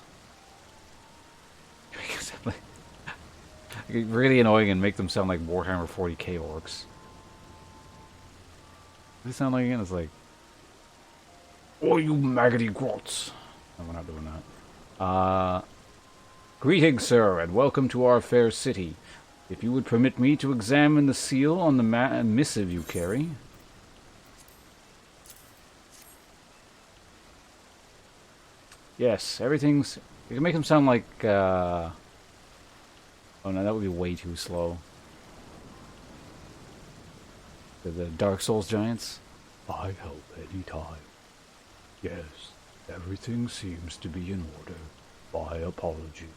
Really annoying and make them sound like Warhammer 40k orcs. What does it sound like again? It's like, oh, you maggoty grots. No, we're not doing that. Greetings, sir, and welcome to our fair city. If you would permit me to examine the seal on the missive you carry. Yes, everything's... You can make them sound like, Oh no, that would be way too slow. The Dark Souls giants. I help any time. Yes, everything seems to be in order. My apology.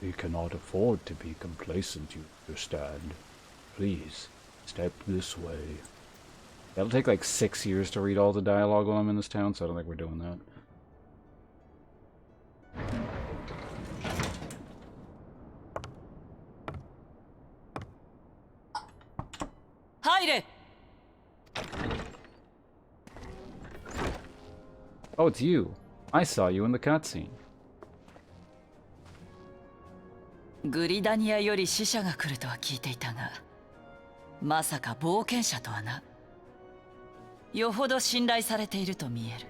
We cannot afford to be complacent, you understand. Please, step this way. That'll take like 6 years to read all the dialogue while I'm in this town, so I don't think we're doing that. Hide! Oh, it's you. I saw you in the cutscene. グリダニアより死者が来るとは聞いていたが、まさか冒険者とはな。よほど信頼されていると見える。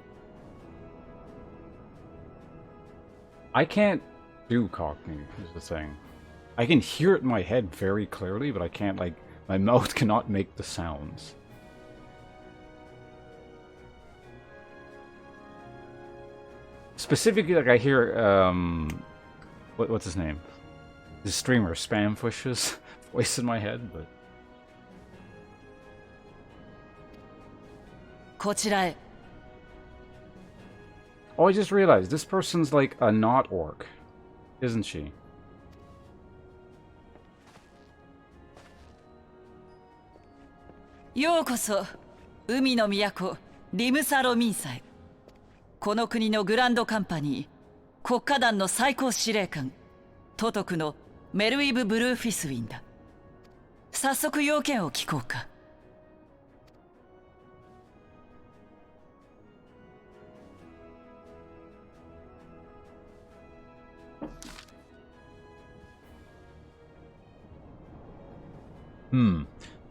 I can't do Cockney, is the thing. I can hear it in my head very clearly, but I can't, like, my mouth cannot make the sounds. Specifically, like, I hear, What's his name? The streamer Spamfush's voice in my head, but こちらへ。 oh, I just realized this person's like a not orc, isn't she? ようこそ海の都リムサロミンサへ。この国のグランドカンパニー国家団の最高司令官トトクのメルウィブ・ブルーフィスウィンだ。早速要件を聞こうか。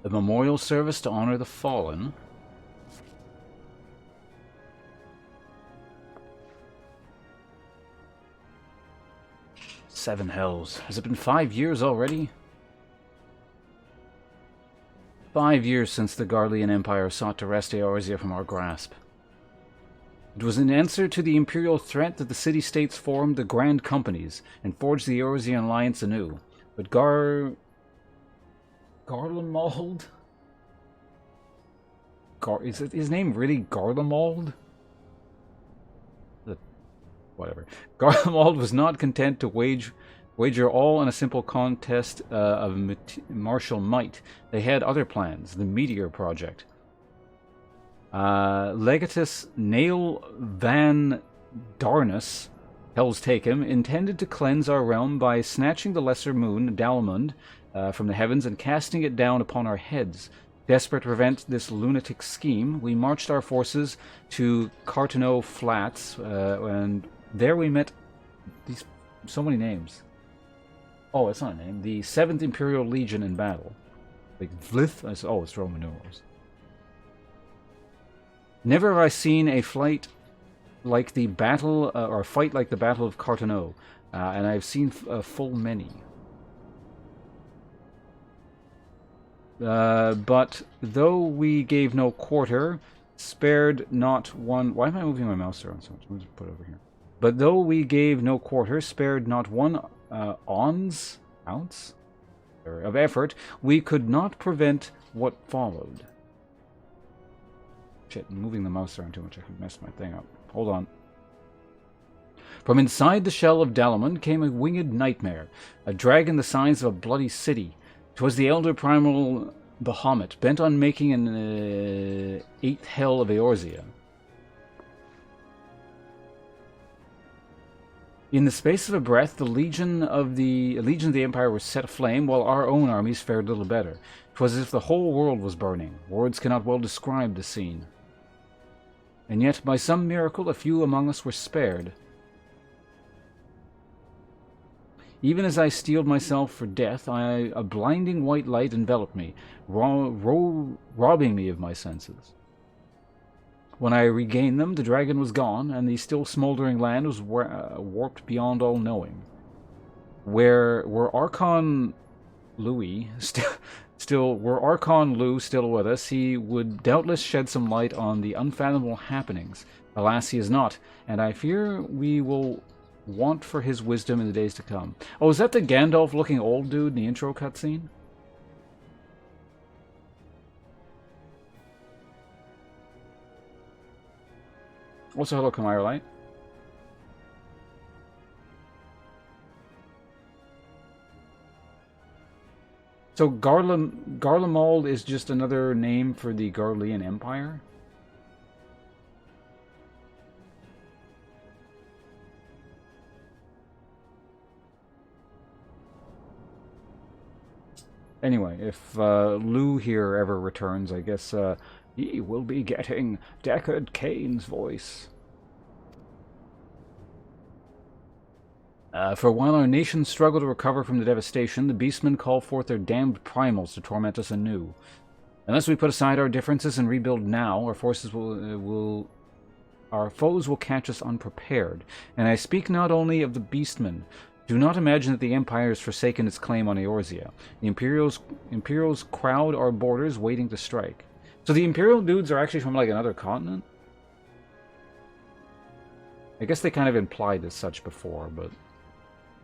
A memorial service to honor the fallen. Seven hells. Has it been 5 years already? 5 years since the Garlean Empire sought to wrest Eorzea from our grasp. It was in answer to the imperial threat that the city-states formed the Grand Companies and forged the Eorzean alliance anew. But Garlemald? Is his name really Garlemald? Whatever. Garlemald was not content to wager all in a simple contest of martial might. They had other plans, the Meteor Project. Legatus Nail Van Darnus, Hell's Take Him, intended to cleanse our realm by snatching the lesser moon, Dalmund, from the heavens and casting it down upon our heads. Desperate to prevent this lunatic scheme, we marched our forces to Cartano Flats, and there we met these so many names. Oh, it's not a name. The 7th Imperial Legion in battle. Like Vlith? Oh, it's Roman numerals. Never have I seen a flight like the battle, or a fight like the Battle of Cartano, and I've seen full many. But though we gave no quarter, spared not one... Why am I moving my mouse around so much? Let me just put it over here. But though we gave no quarter, spared not one ounce of effort, we could not prevent what followed. Shit, I'm moving the mouse around too much. I could mess my thing up. Hold on. From inside the shell of Dalmund came a winged nightmare, a dragon the size of a bloody city. 'Twas the elder primal Bahamut, bent on making an 8th hell of Eorzea. In the space of a breath, the legion of the Empire was set aflame, while our own armies fared little better. 'Twas as if the whole world was burning. Words cannot well describe the scene. And yet, by some miracle, a few among us were spared. Even as I steeled myself for death, a blinding white light enveloped me, robbing me of my senses. When I regained them, the dragon was gone, and the still smoldering land was warped beyond all knowing. Were Archon Louis still with us, he would doubtless shed some light on the unfathomable happenings. Alas, he is not, and I fear we will want for his wisdom in the days to come. Oh, is that the Gandalf-looking old dude in the intro cutscene? Also, hello, Kamirlight. So Garlemald is just another name for the Garlean Empire? Anyway, if Lou here ever returns, I guess he will be getting Deckard Cain's voice. For while our nations struggle to recover from the devastation, the beastmen call forth their damned primals to torment us anew. Unless we put aside our differences and rebuild now, our foes will catch us unprepared. And I speak not only of the beastmen. Do not imagine that the Empire has forsaken its claim on Eorzea. The Imperials crowd our borders, waiting to strike. So the Imperial dudes are actually from, like, another continent? I guess they kind of implied as such before, but...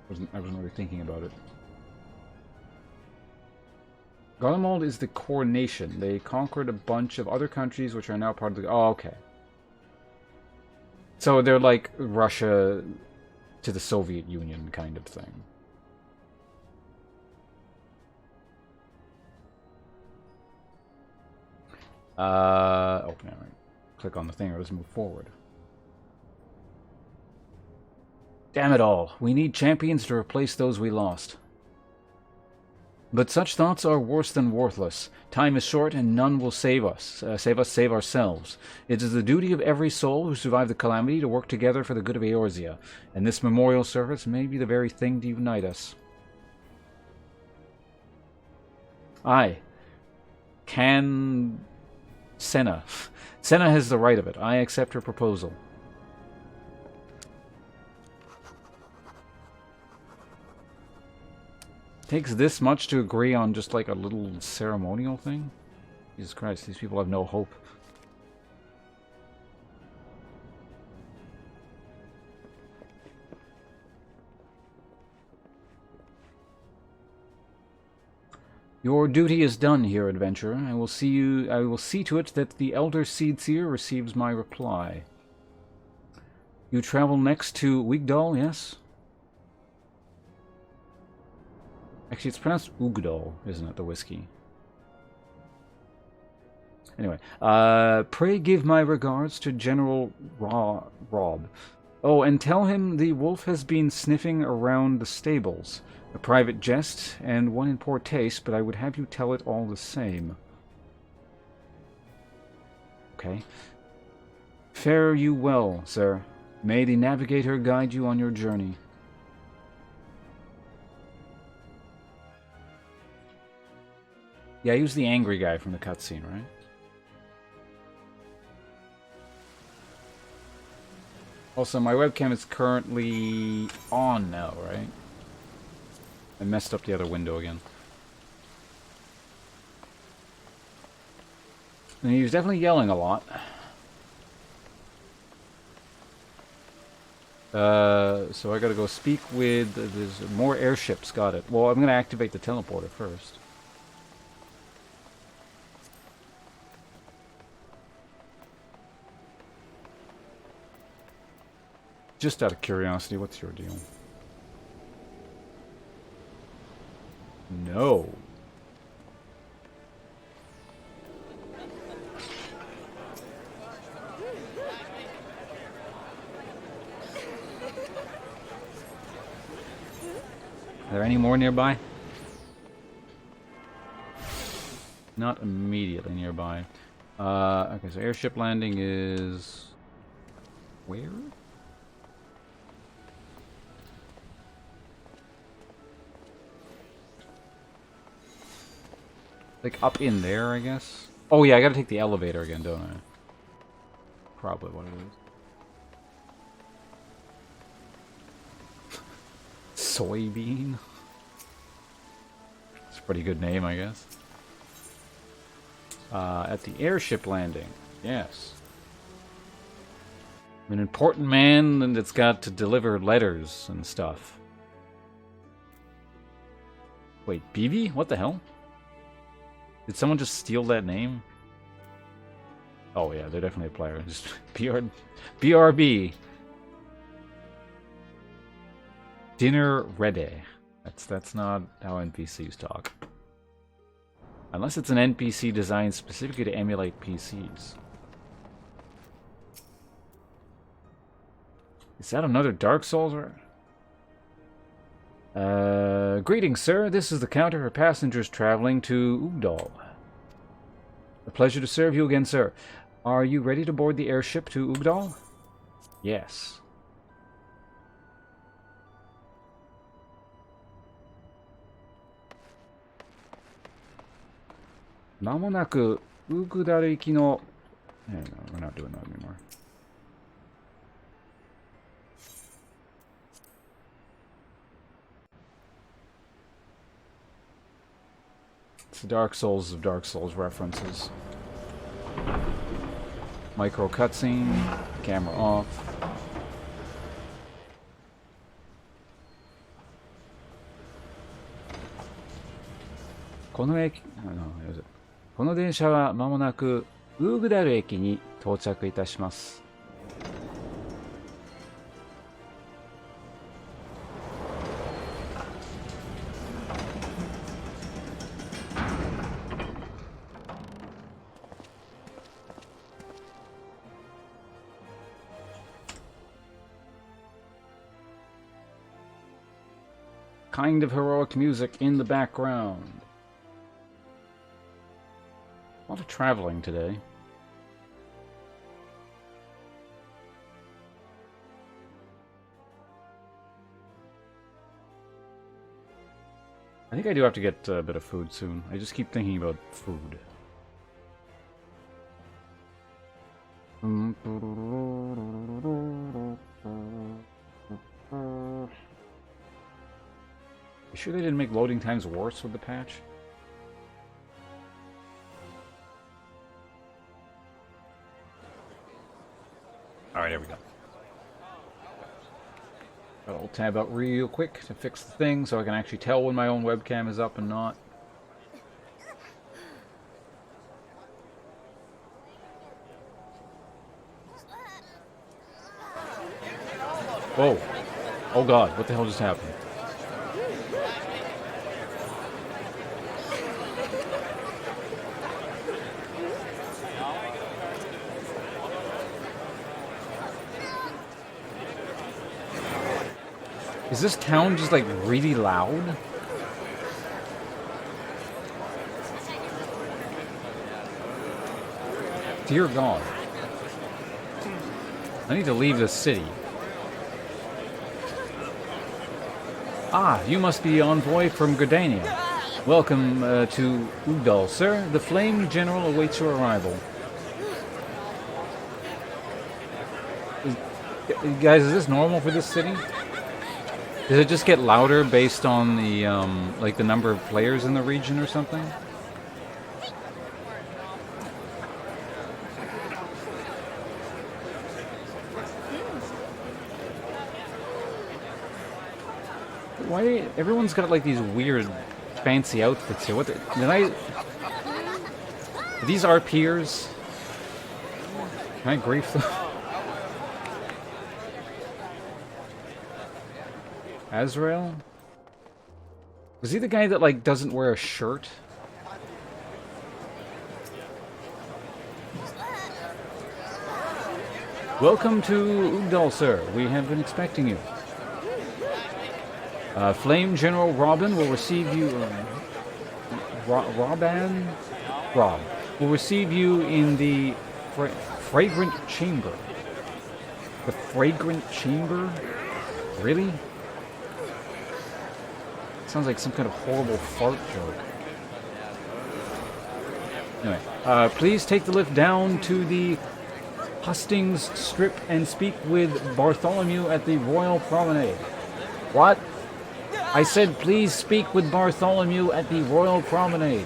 I wasn't really thinking about it. Garlemald is the core nation. They conquered a bunch of other countries which are now part of the... Oh, okay. So they're like Russia to the Soviet Union kind of thing. Oh, no, right. Click on the thing or let's move forward. Damn it all. We need champions to replace those we lost. But such thoughts are worse than worthless. Time is short and none will save us. Save ourselves. It is the duty of every soul who survived the calamity to work together for the good of Eorzea, and this memorial service may be the very thing to unite us. Aye. Can... Senna. Senna has the right of it. I accept her proposal. Takes this much to agree on just like a little ceremonial thing? Jesus Christ, these people have no hope. Your duty is done here, adventurer. I will see to it that the Elder Seedseer receives my reply. You travel next to Wigdal, yes? Actually, it's pronounced Ugdal, isn't it, the whiskey? Anyway, pray give my regards to General Rob. Oh, and tell him the wolf has been sniffing around the stables. A private jest, and one in poor taste, but I would have you tell it all the same. Okay. Fare you well, sir. May the Navigator guide you on your journey. Yeah, he was the angry guy from the cutscene, right? Also, my webcam is currently on now, right? I messed up the other window again. And he was definitely yelling a lot. So I gotta go speak with... There's more airships, got it. Well, I'm gonna activate the teleporter first. Just out of curiosity, what's your deal? No. Are there any more nearby? Not immediately nearby. Okay, so airship landing is... Where? Like up in there, I guess? Oh yeah, I gotta take the elevator again, don't I? Probably what it is. Soybean? It's a pretty good name, I guess. At the airship landing. Yes. I'm an important man that's got to deliver letters and stuff. Wait, BB? What the hell? Did someone just steal that name? Oh yeah, they're definitely a player. Just BRB. Dinner ready. That's not how NPCs talk. Unless it's an NPC designed specifically to emulate PCs. Is that another Dark Souls? Greetings, sir. This is the counter for passengers traveling to Ugdal. A pleasure to serve you again, sir. Are you ready to board the airship to Ugdal? Yes. Mamonaku Ugdal iki no... No, we're not doing that anymore. It's the Dark Souls of Dark Souls references. Micro cutscene, camera off. この駅、この電車は間もなくウーグダル駅に到着いたします。Kind of heroic music in the background. A lot of traveling today. I think I do have to get a bit of food soon. I just keep thinking about food. You sure they didn't make loading times worse with the patch? Alright, there we go. I'll tab out real quick to fix the thing so I can actually tell when my own webcam is up and not. Whoa. Oh god, what the hell just happened? Is this town just like really loud? Dear God. I need to leave this city. Ah, you must be envoy from Gardania. Welcome to Udal, sir. The Flame General awaits your arrival. Guys, is this normal for this city? Does it just get louder based on the, like the number of players in the region or something? Why, everyone's got like these weird, fancy outfits here. What the, are these our peers? Can I grief them? Azrael? Was he the guy that, like, doesn't wear a shirt? Welcome to Udal, sir. We have been expecting you. Flame General Robin will receive you... Rob will receive you in the Fragrant Chamber. The Fragrant Chamber? Really? Sounds like some kind of horrible fart joke. Anyway, please take the lift down to the Hustings Strip and speak with Bartholomew at the Royal Promenade. What? I said please speak with Bartholomew at the Royal Promenade.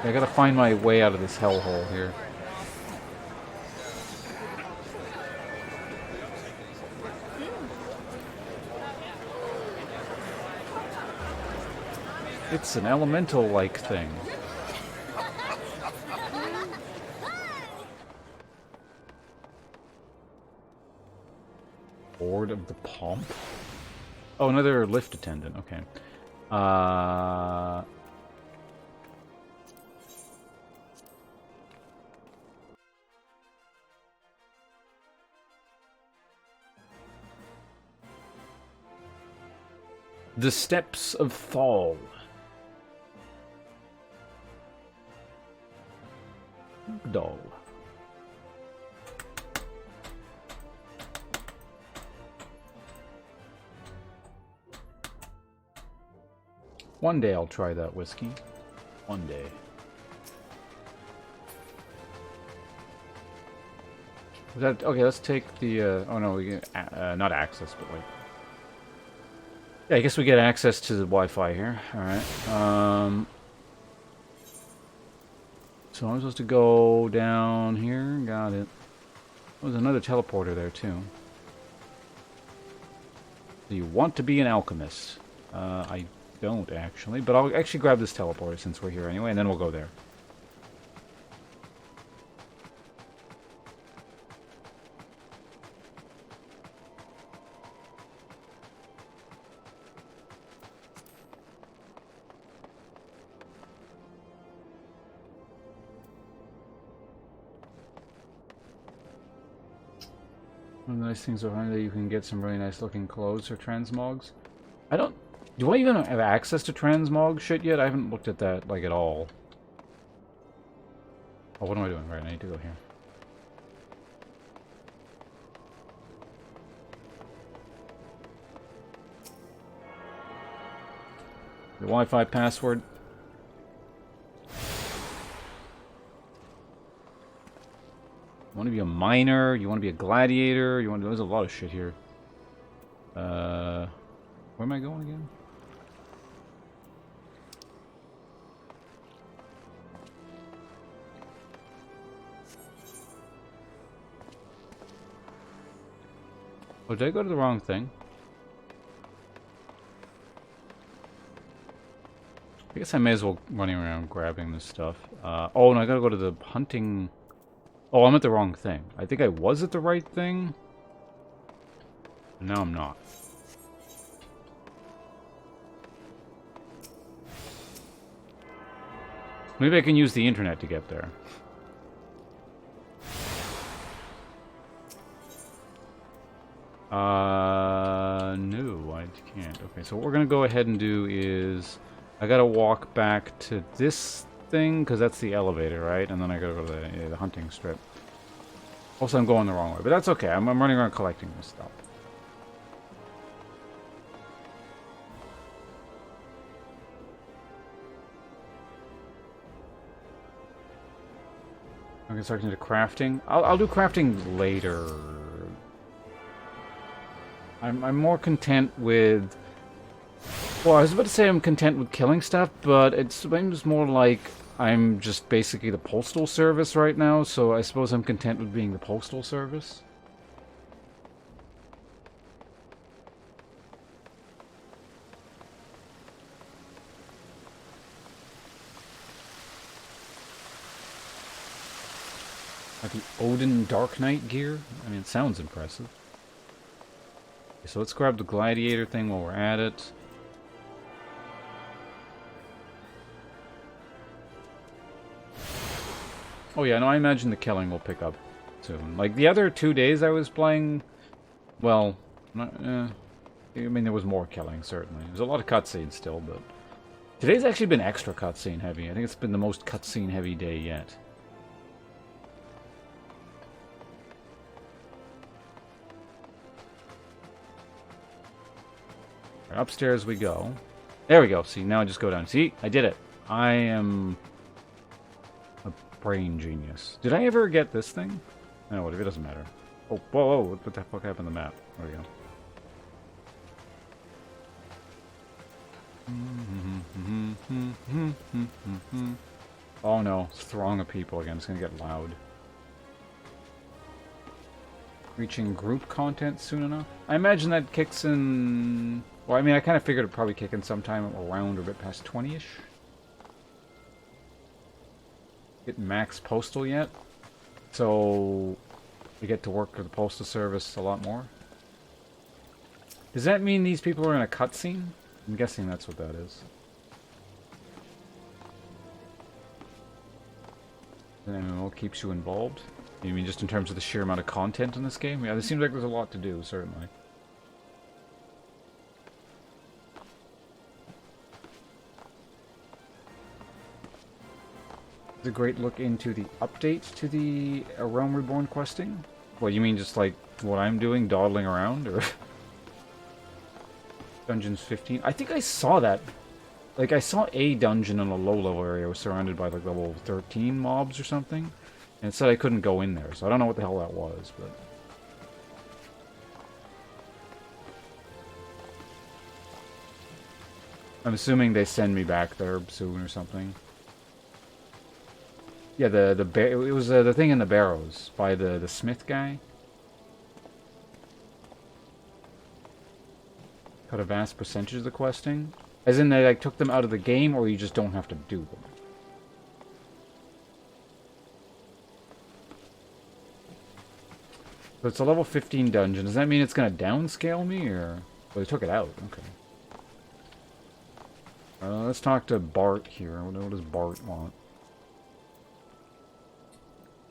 I gotta find my way out of this hellhole here. It's an elemental-like thing. Board of the Pomp? Oh, another lift attendant, okay. The Steps of Fall. Doll. One day I'll try that whiskey. One day. Is that okay? Let's take the. Oh no, we get not access, but like. Yeah, I guess we get access to the Wi-Fi here. All right. So I'm supposed to go down here. Got it. There's another teleporter there, too. Do you want to be an alchemist? I don't, actually. But I'll actually grab this teleporter since we're here anyway, and then we'll go there. One of the nice things behind that you can get some really nice looking clothes for transmogs. I don't... Do I even have access to transmog shit yet? I haven't looked at that, like, at all. Oh, what am I doing? Right, I need to go here. The Wi-Fi password. You want to be a miner, you want to be a gladiator, you want to... There's a lot of shit here. Where am I going again? Oh, did I go to the wrong thing? I guess I may as well running around grabbing this stuff. Oh, no, I gotta go to the hunting... Oh, I'm at the wrong thing. I think I was at the right thing. But now I'm not. Maybe I can use the internet to get there. No, I can't. Okay, so what we're gonna go ahead and do is... I gotta walk back to this thing, because that's the elevator, right? And then I gotta go to the hunting strip. Also, I'm going the wrong way, but that's okay. I'm running around collecting this stuff. I'm gonna start into crafting. I'll do crafting later. I'm more content with... Well, I was about to say I'm content with killing stuff, but it seems more like I'm just basically the postal service right now, so I suppose I'm content with being the postal service. Like the Odin Dark Knight gear? I mean, it sounds impressive. Okay, so let's grab the gladiator thing while we're at it. Oh yeah, no, I imagine the killing will pick up soon. Like, the other 2 days I was playing... Well, I mean, there was more killing, certainly. There's a lot of cutscenes still, but... Today's actually been extra cutscene heavy. I think it's been the most cutscene heavy day yet. Right, upstairs we go. There we go. See, now I just go down. See? I did it. I am... brain genius. Did I ever get this thing? No, whatever, it doesn't matter. Oh, whoa, whoa, what the fuck happened to the map? There we go. Oh no, it's a throng of people again. It's gonna get loud. Reaching group content soon enough? I imagine that kicks in... Well, I mean, I kind of figured it'd probably kick in sometime around or a bit past 20-ish. Get max postal yet, so we get to work for the postal service a lot more. Does that mean these people are in a cutscene? I'm guessing that's what that is. The MMO keeps you involved. You mean just in terms of the sheer amount of content in this game? Yeah, it seems like there's a lot to do, certainly. A great look into the update to the Realm Reborn questing. What, you mean just like what I'm doing, dawdling around, or Dungeons 15? I think I saw that. Like, I saw a dungeon in a low-level area was surrounded by like level 13 mobs or something, and it said I couldn't go in there, so I don't know what the hell that was, but... I'm assuming they send me back there soon or something. Yeah, it was the thing in the barrows by the smith guy. Cut a vast percentage of the questing. As in, they like took them out of the game, or you just don't have to do them. So it's a level 15 dungeon. Does that mean it's gonna downscale me, or? Well, they took it out. Okay. Let's talk to Bart here. What does Bart want?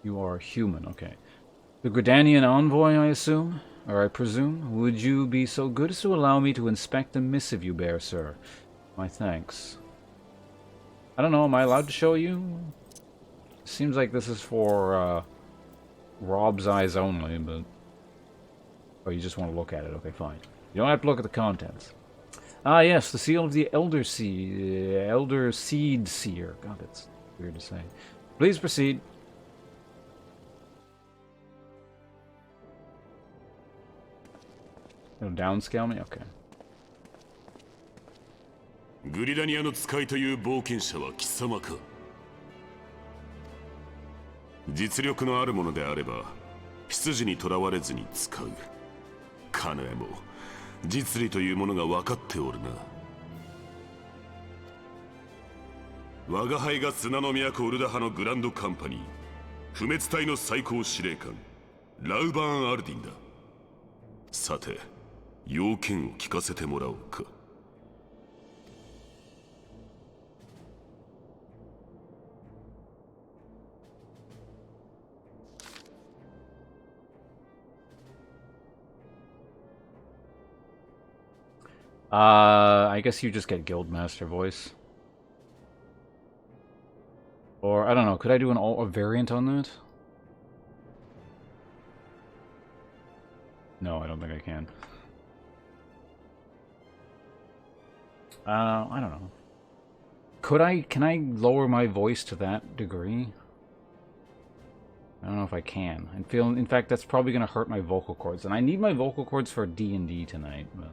You are human. Okay. The Gridanian envoy, I assume? Or I presume? Would you be so good as to allow me to inspect the missive you bear, sir? My thanks. I don't know. Am I allowed to show you? Seems like this is for, Rob's eyes only, but... Oh, you just want to look at it. Okay, fine. You don't have to look at the contents. Ah, yes, the seal of the Elder Seed Seer. God, that's weird to say. Please proceed. It'll downscale me? Okay. グリダニアの使いという冒険者は貴様か。実力のあるものであれば出自にとらわれずに使う。カナエも実利というものが分かっておるな。我が輩が砂の都ウルダ派のグランドカンパニー不滅隊の最高司令官ラウバーン・アルディンだ。さて要件を聞かせてもらおうか。I guess you just get Guildmaster voice. Or, I don't know, could I do a variant on that? No, I don't think I can. I don't know. Can I lower my voice to that degree? I don't know if I can. In fact, that's probably going to hurt my vocal cords. And I need my vocal cords for D&D tonight, but...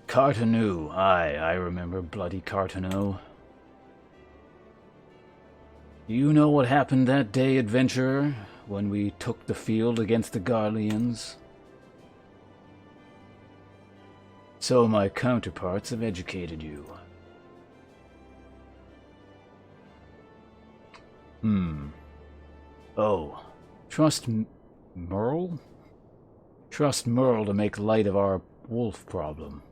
Cartanu. Aye, I remember bloody Cartanu. You know what happened that day, adventurer, when we took the field against the Garleans? So my counterparts have educated you. Oh. Trust Merle? Trust Merle to make light of our wolf problem.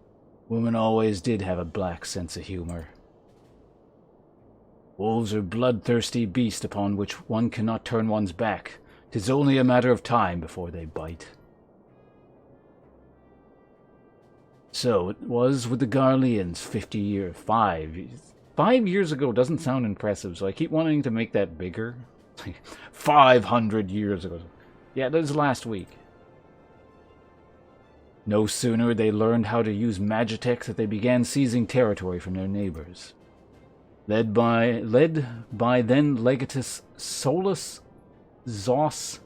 Women always did have a black sense of humor. Wolves are bloodthirsty beasts upon which one cannot turn one's back. 'Tis only a matter of time before they bite. So it was with the Garleans 5 years ago doesn't sound impressive, so I keep wanting to make that bigger. 500 years ago. Yeah, that was last week. No sooner they learned how to use Magitech that they began seizing territory from their neighbors. Led by then Legatus Solus Zos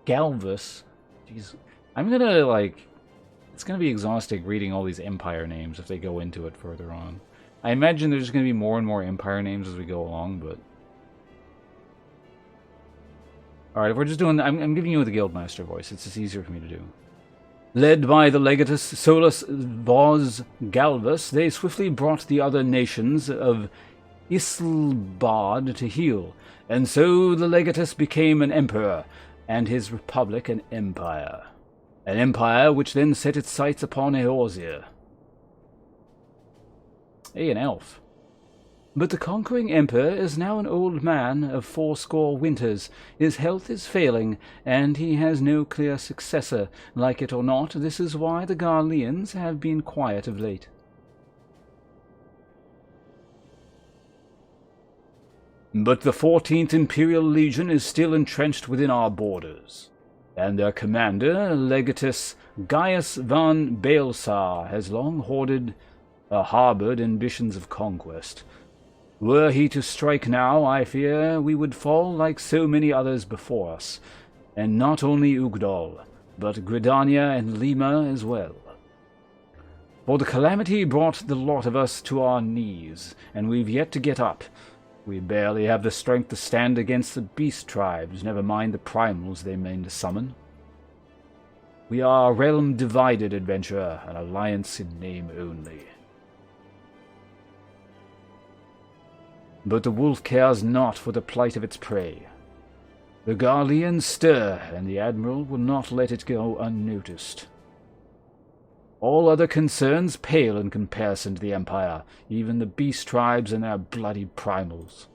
Galvus. Jeez. I'm gonna, like... It's gonna be exhausting reading all these Empire names if they go into it further on. I imagine there's gonna be more and more Empire names as we go along, but... Alright, if we're just doing... I'm giving you the Guildmaster voice. It's just easier for me to do. Led by the Legatus Solus Vos Galvus, they swiftly brought the other nations of Islbad to heel, and so the Legatus became an emperor, and his republic an empire. An empire which then set its sights upon Eorzea. Hey, an elf. But the conquering emperor is now an old man of 80 winters. His health is failing, and he has no clear successor. Like it or not, this is why the Garleans have been quiet of late. But the 14th Imperial Legion is still entrenched within our borders, and their commander, Legatus Gaius van Baelsar, has long harbored ambitions of conquest. Were he to strike now, I fear we would fall like so many others before us, and not only Ugdal, but Gridania and Lima as well. For the calamity brought the lot of us to our knees, and we've yet to get up. We barely have the strength to stand against the beast tribes, never mind the primals they mean to summon. We are a realm divided, adventurer, an alliance in name only. But the wolf cares not for the plight of its prey. The Garleans stir, and the Admiral will not let it go unnoticed. All other concerns pale in comparison to the Empire, even the beast tribes and their bloody primals.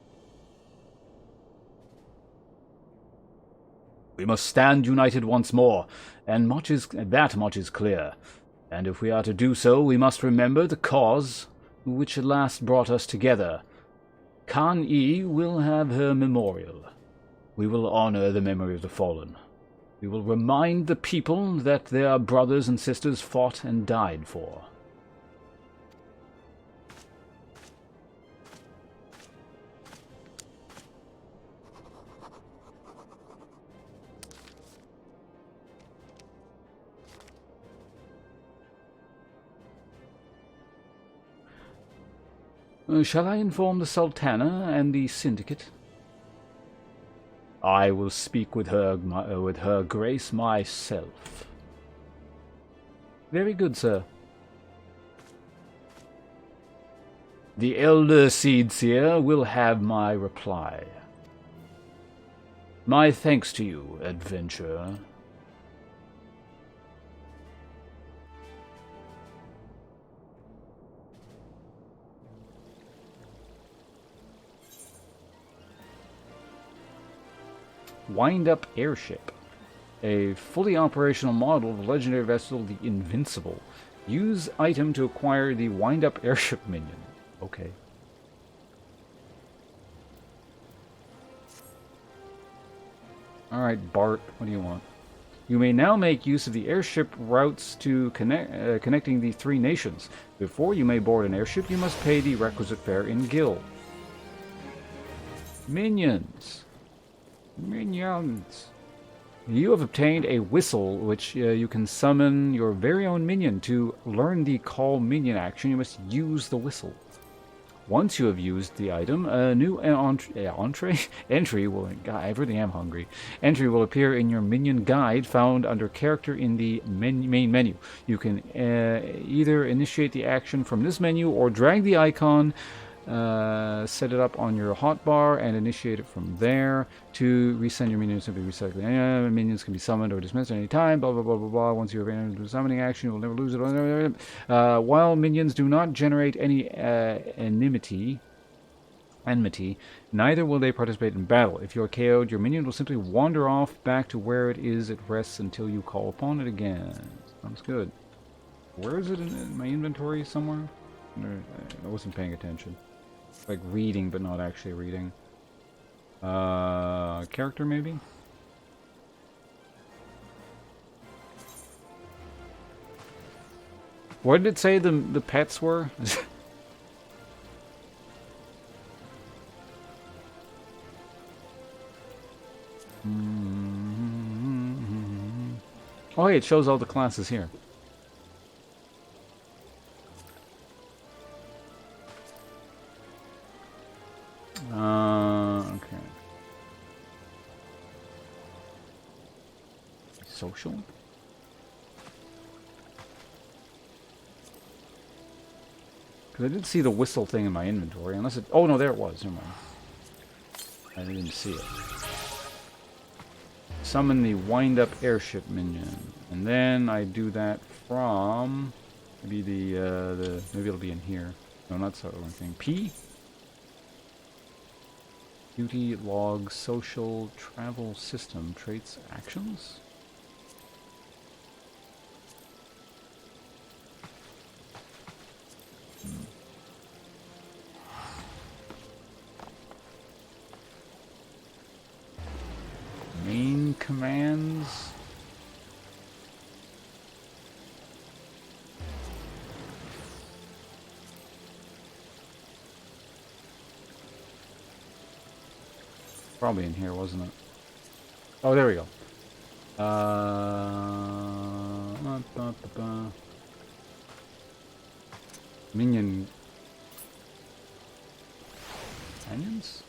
We must stand united once more, and that much is clear. And if we are to do so, we must remember the cause which at last brought us together. Kan-E will have her memorial. We will honor the memory of the fallen. We will remind the people that their brothers and sisters fought and died for. Shall I inform the Sultana and the Syndicate? I will speak with her grace myself. Very good, sir. The Elder Seedseer will have my reply. My thanks to you, adventurer. Wind-up airship. A fully operational model of the legendary vessel, the Invincible. Use item to acquire the wind-up airship minion. Okay. Alright, Bart, what do you want? You may now make use of the airship routes to connecting the three nations. Before you may board an airship, you must pay the requisite fare in Gil. Minions. Minions. You have obtained a whistle, which you can summon your very own minion. To learn the call minion action, you must use the whistle. Once you have used the item, a new entry will... God, I really am hungry. Entry will appear in your minion guide, found under character in the main menu. You can either initiate the action from this menu or drag the icon, set it up on your hotbar and initiate it from there. To resend your minions, simply recycle. Minions can be summoned or dismissed at any time. Blah blah blah blah blah. Once you have entered the summoning action, you will never lose it. While minions do not generate any enmity, neither will they participate in battle. If you are KO'd, your minion will simply wander off back to where it is. It rests until you call upon it again. Sounds good. Where is it in my inventory somewhere? I wasn't paying attention. Like reading, but not actually reading. Character maybe? What did it say the pets were? Oh, hey, it shows all the classes here. Okay. Social? Because I did see the whistle thing in my inventory, unless it... Oh, no, there it was. Never mind. I didn't see it. Summon the wind-up airship minion. And then I do that from... Maybe maybe it'll be in here. No, not so anything. P? Duty, log, social, travel, system, traits, actions? Main commands? Probably in here, wasn't it? Oh, there we go. Minion canyons?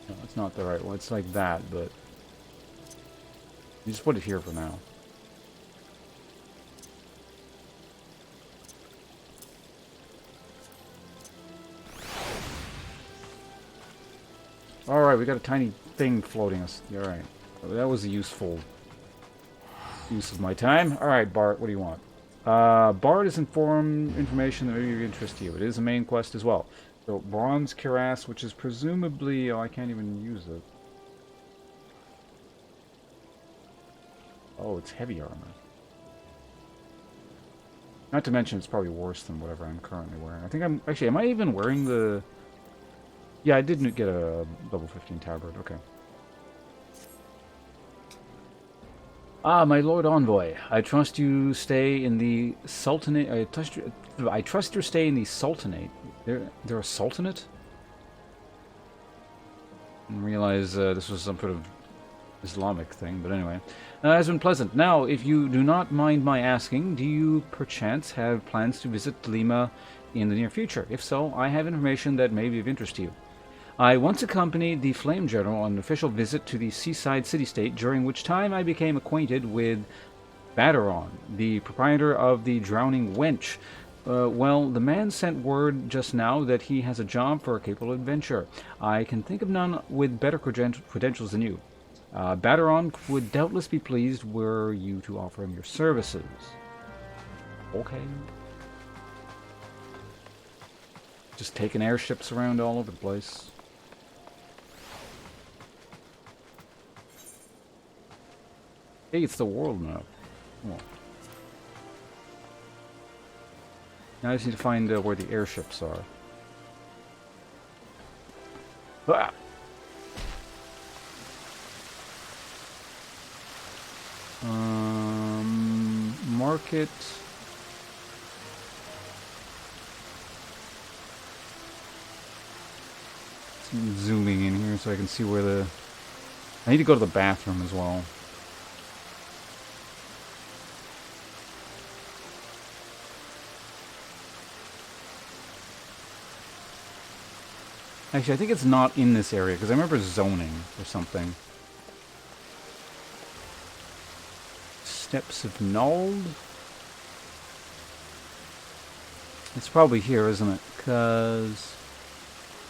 No, it's not the right one. It's like that, but you just put it here for now. Alright, we got a tiny thing floating us. Alright. That was a useful use of my time. Alright, Bart, what do you want? Bart is information that may be of interest to you. It is a main quest as well. So, Bronze Cuirass, which is presumably... Oh, I can't even use it. Oh, it's heavy armor. Not to mention it's probably worse than whatever I'm currently wearing. I think I'm... Actually, am I even wearing the... Yeah, I didn't get a level 15 tabard. Okay. Ah, my Lord Envoy. I trust you stay in the Sultanate... I trust your stay in the Sultanate. They're a Sultanate? I didn't realize this was some sort of Islamic thing, but anyway. Has been pleasant. Now, if you do not mind my asking, do you perchance have plans to visit Lima in the near future? If so, I have information that may be of interest to you. I once accompanied the Flame General on an official visit to the seaside city-state, during which time I became acquainted with Baderon, the proprietor of the Drowning Wench. Well, the man sent word just now that he has a job for a capable adventurer. I can think of none with better credentials than you. Baderon would doubtless be pleased were you to offer him your services. Okay. Just taking airships around all over the place. Hey, it's the world map. Oh. Now I just need to find where the airships are. Ah! Market. I'm zooming in here so I can see where the... I need to go to the bathroom as well. Actually, I think it's not in this area, because I remember zoning or something. Steps of Nald? It's probably here, isn't it? Because...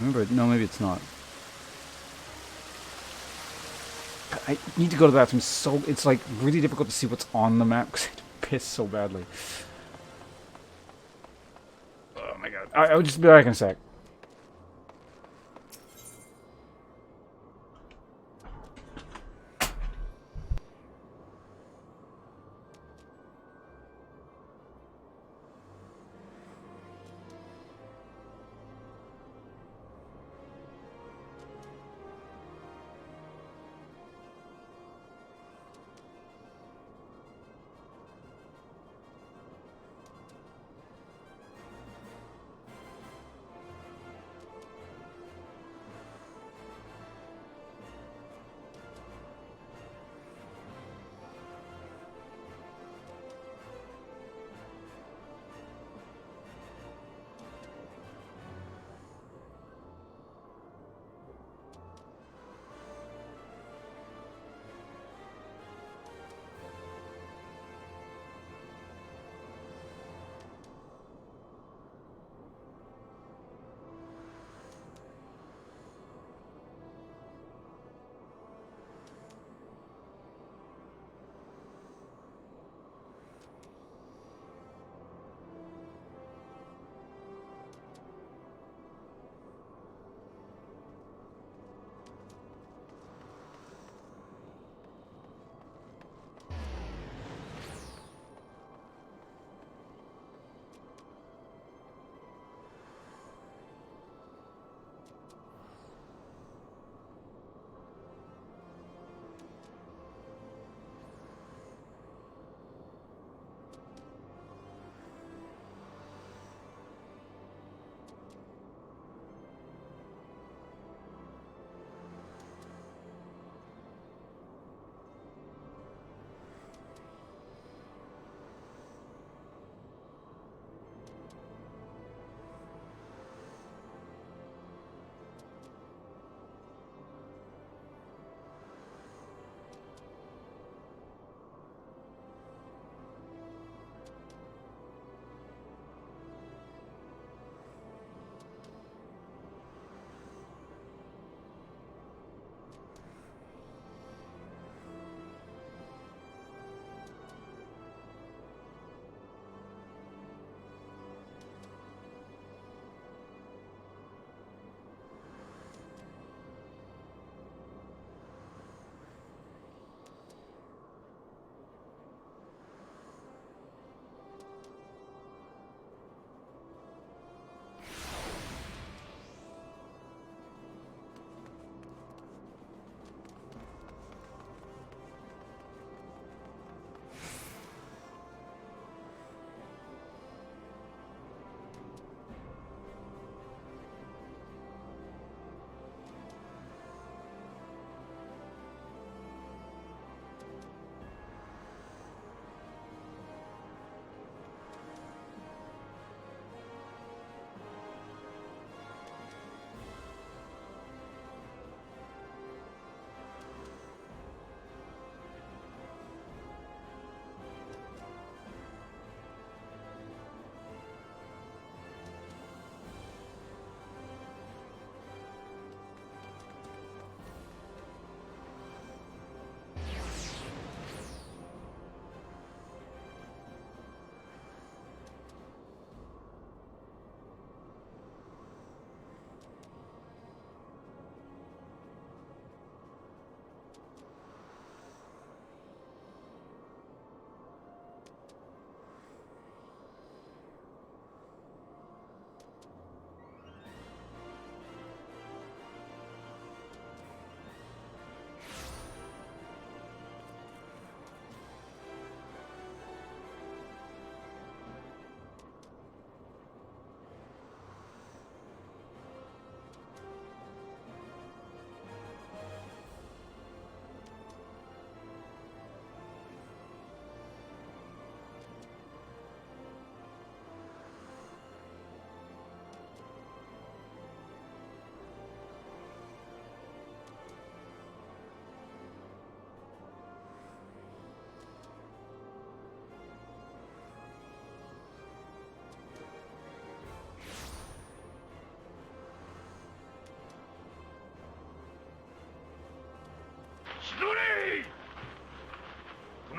Remember, no, maybe it's not. I need to go to the bathroom so... It's like really difficult to see what's on the map because I piss so badly. Oh my god. I'll just be back in a sec.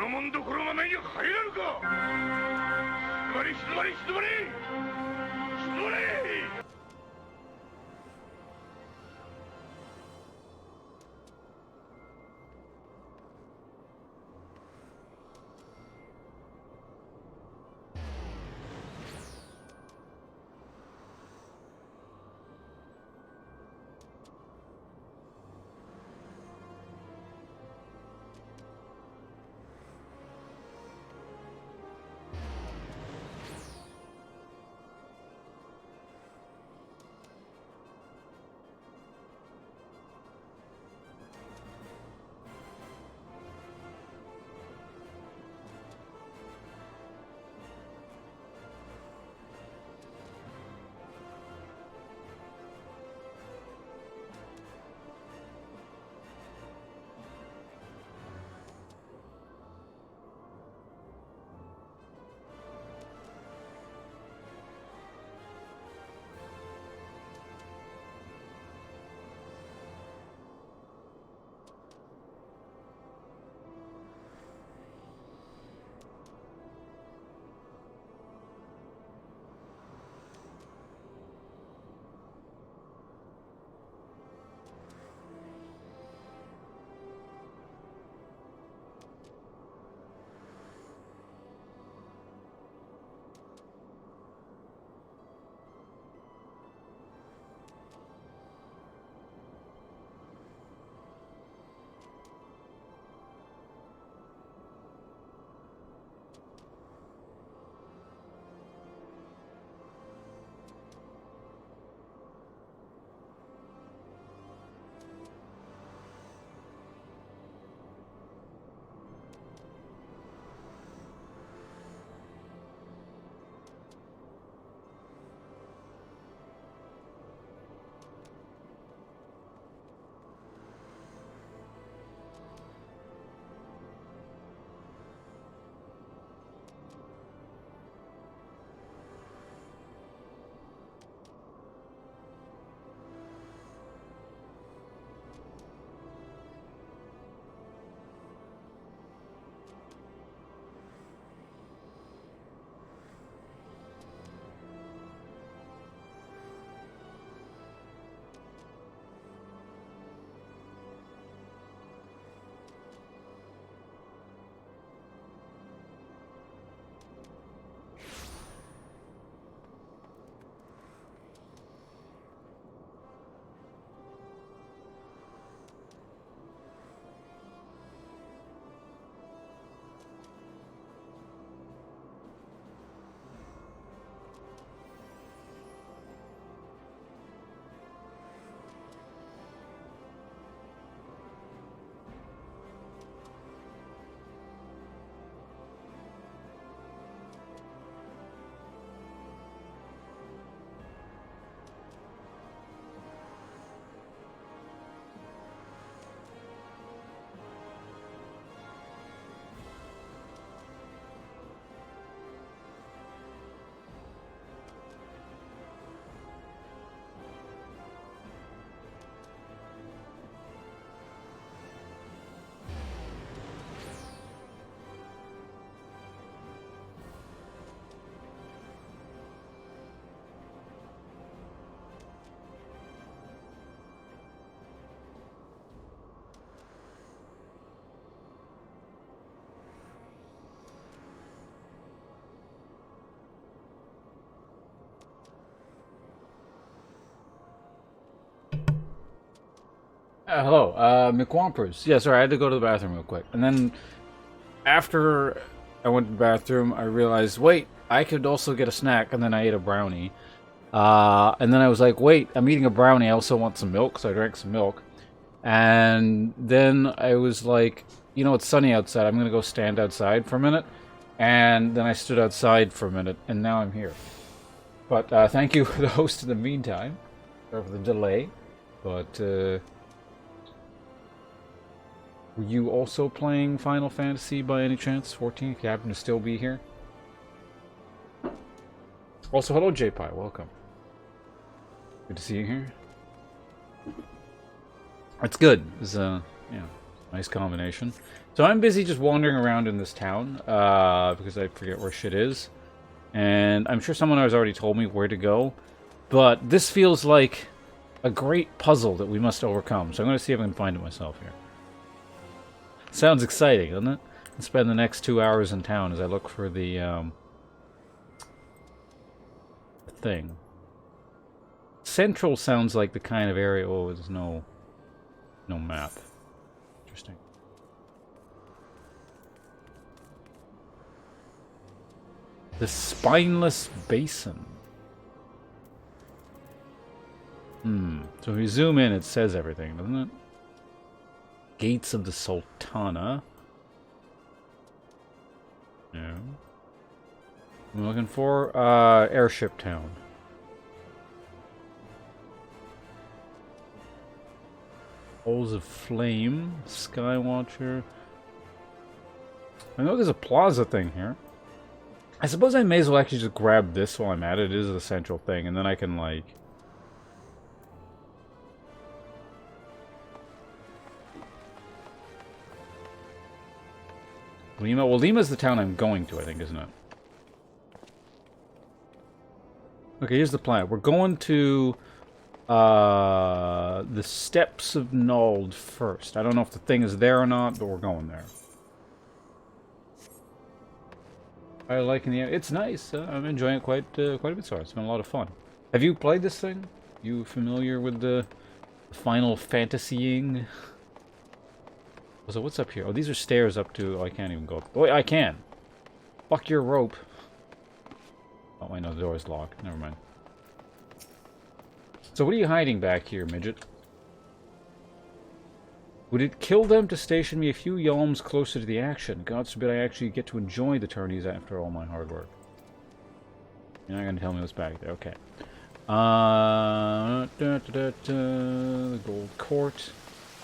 のもんどころが目に入らぬか。静まれ静まれ静まれ静まれ。Hello, McWhompers. Yeah, sorry, I had to go to the bathroom real quick. And then after I went to the bathroom, I realized, wait, I could also get a snack, and then I ate a brownie. And then I was like, wait, I'm eating a brownie, I also want some milk, so I drank some milk. And then I was like, you know, it's sunny outside, I'm going to go stand outside for a minute. And then I stood outside for a minute, and now I'm here. But thank you for the host in the meantime. Sorry for the delay. But, were you also playing Final Fantasy by any chance? 14, if you happen to still be here? Also, hello JPie, welcome. Good to see you here. It's good. It's, yeah. Nice combination. So I'm busy just wandering around in this town, because I forget where shit is. And I'm sure someone has already told me where to go. But this feels like a great puzzle that we must overcome. So I'm going to see if I can find it myself here. Sounds exciting, doesn't it? I'll spend the next 2 hours in town as I look for the thing. Central sounds like the kind of area... Oh, there's no map. Interesting. The Spineless Basin. So if we zoom in, it says everything, doesn't it? Gates of the Sultana. No. I'm looking for Airship Town. Holes of Flame, Skywatcher. I know there's a plaza thing here. I suppose I may as well actually just grab this while I'm at it. It is the central thing, and then I can, like... Lima? Well, Lima's the town I'm going to, I think, isn't it? Okay, here's the plan. We're going to the Steps of Nald first. I don't know if the thing is there or not, but we're going there. I like the... It's nice. I'm enjoying it quite a bit so far. It's been a lot of fun. Have you played this thing? You familiar with the Final Fantasying? So what's up here? Oh, these are stairs up to... Oh, I can't even go up. Oh, wait, I can. Fuck your rope. Oh, I know the door is locked. Never mind. So what are you hiding back here, midget? Would it kill them to station me a few yalms closer to the action? God forbid I actually get to enjoy the tourneys after all my hard work. You're not going to tell me what's back there. Okay. The Gold Court.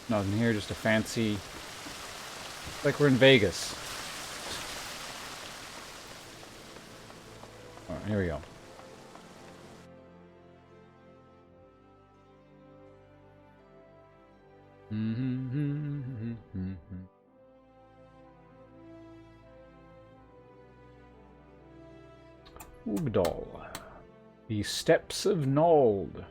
Nothing here, just a fancy... Like we're in Vegas. Alright, here we go. Ugdal. The Steps of Nald.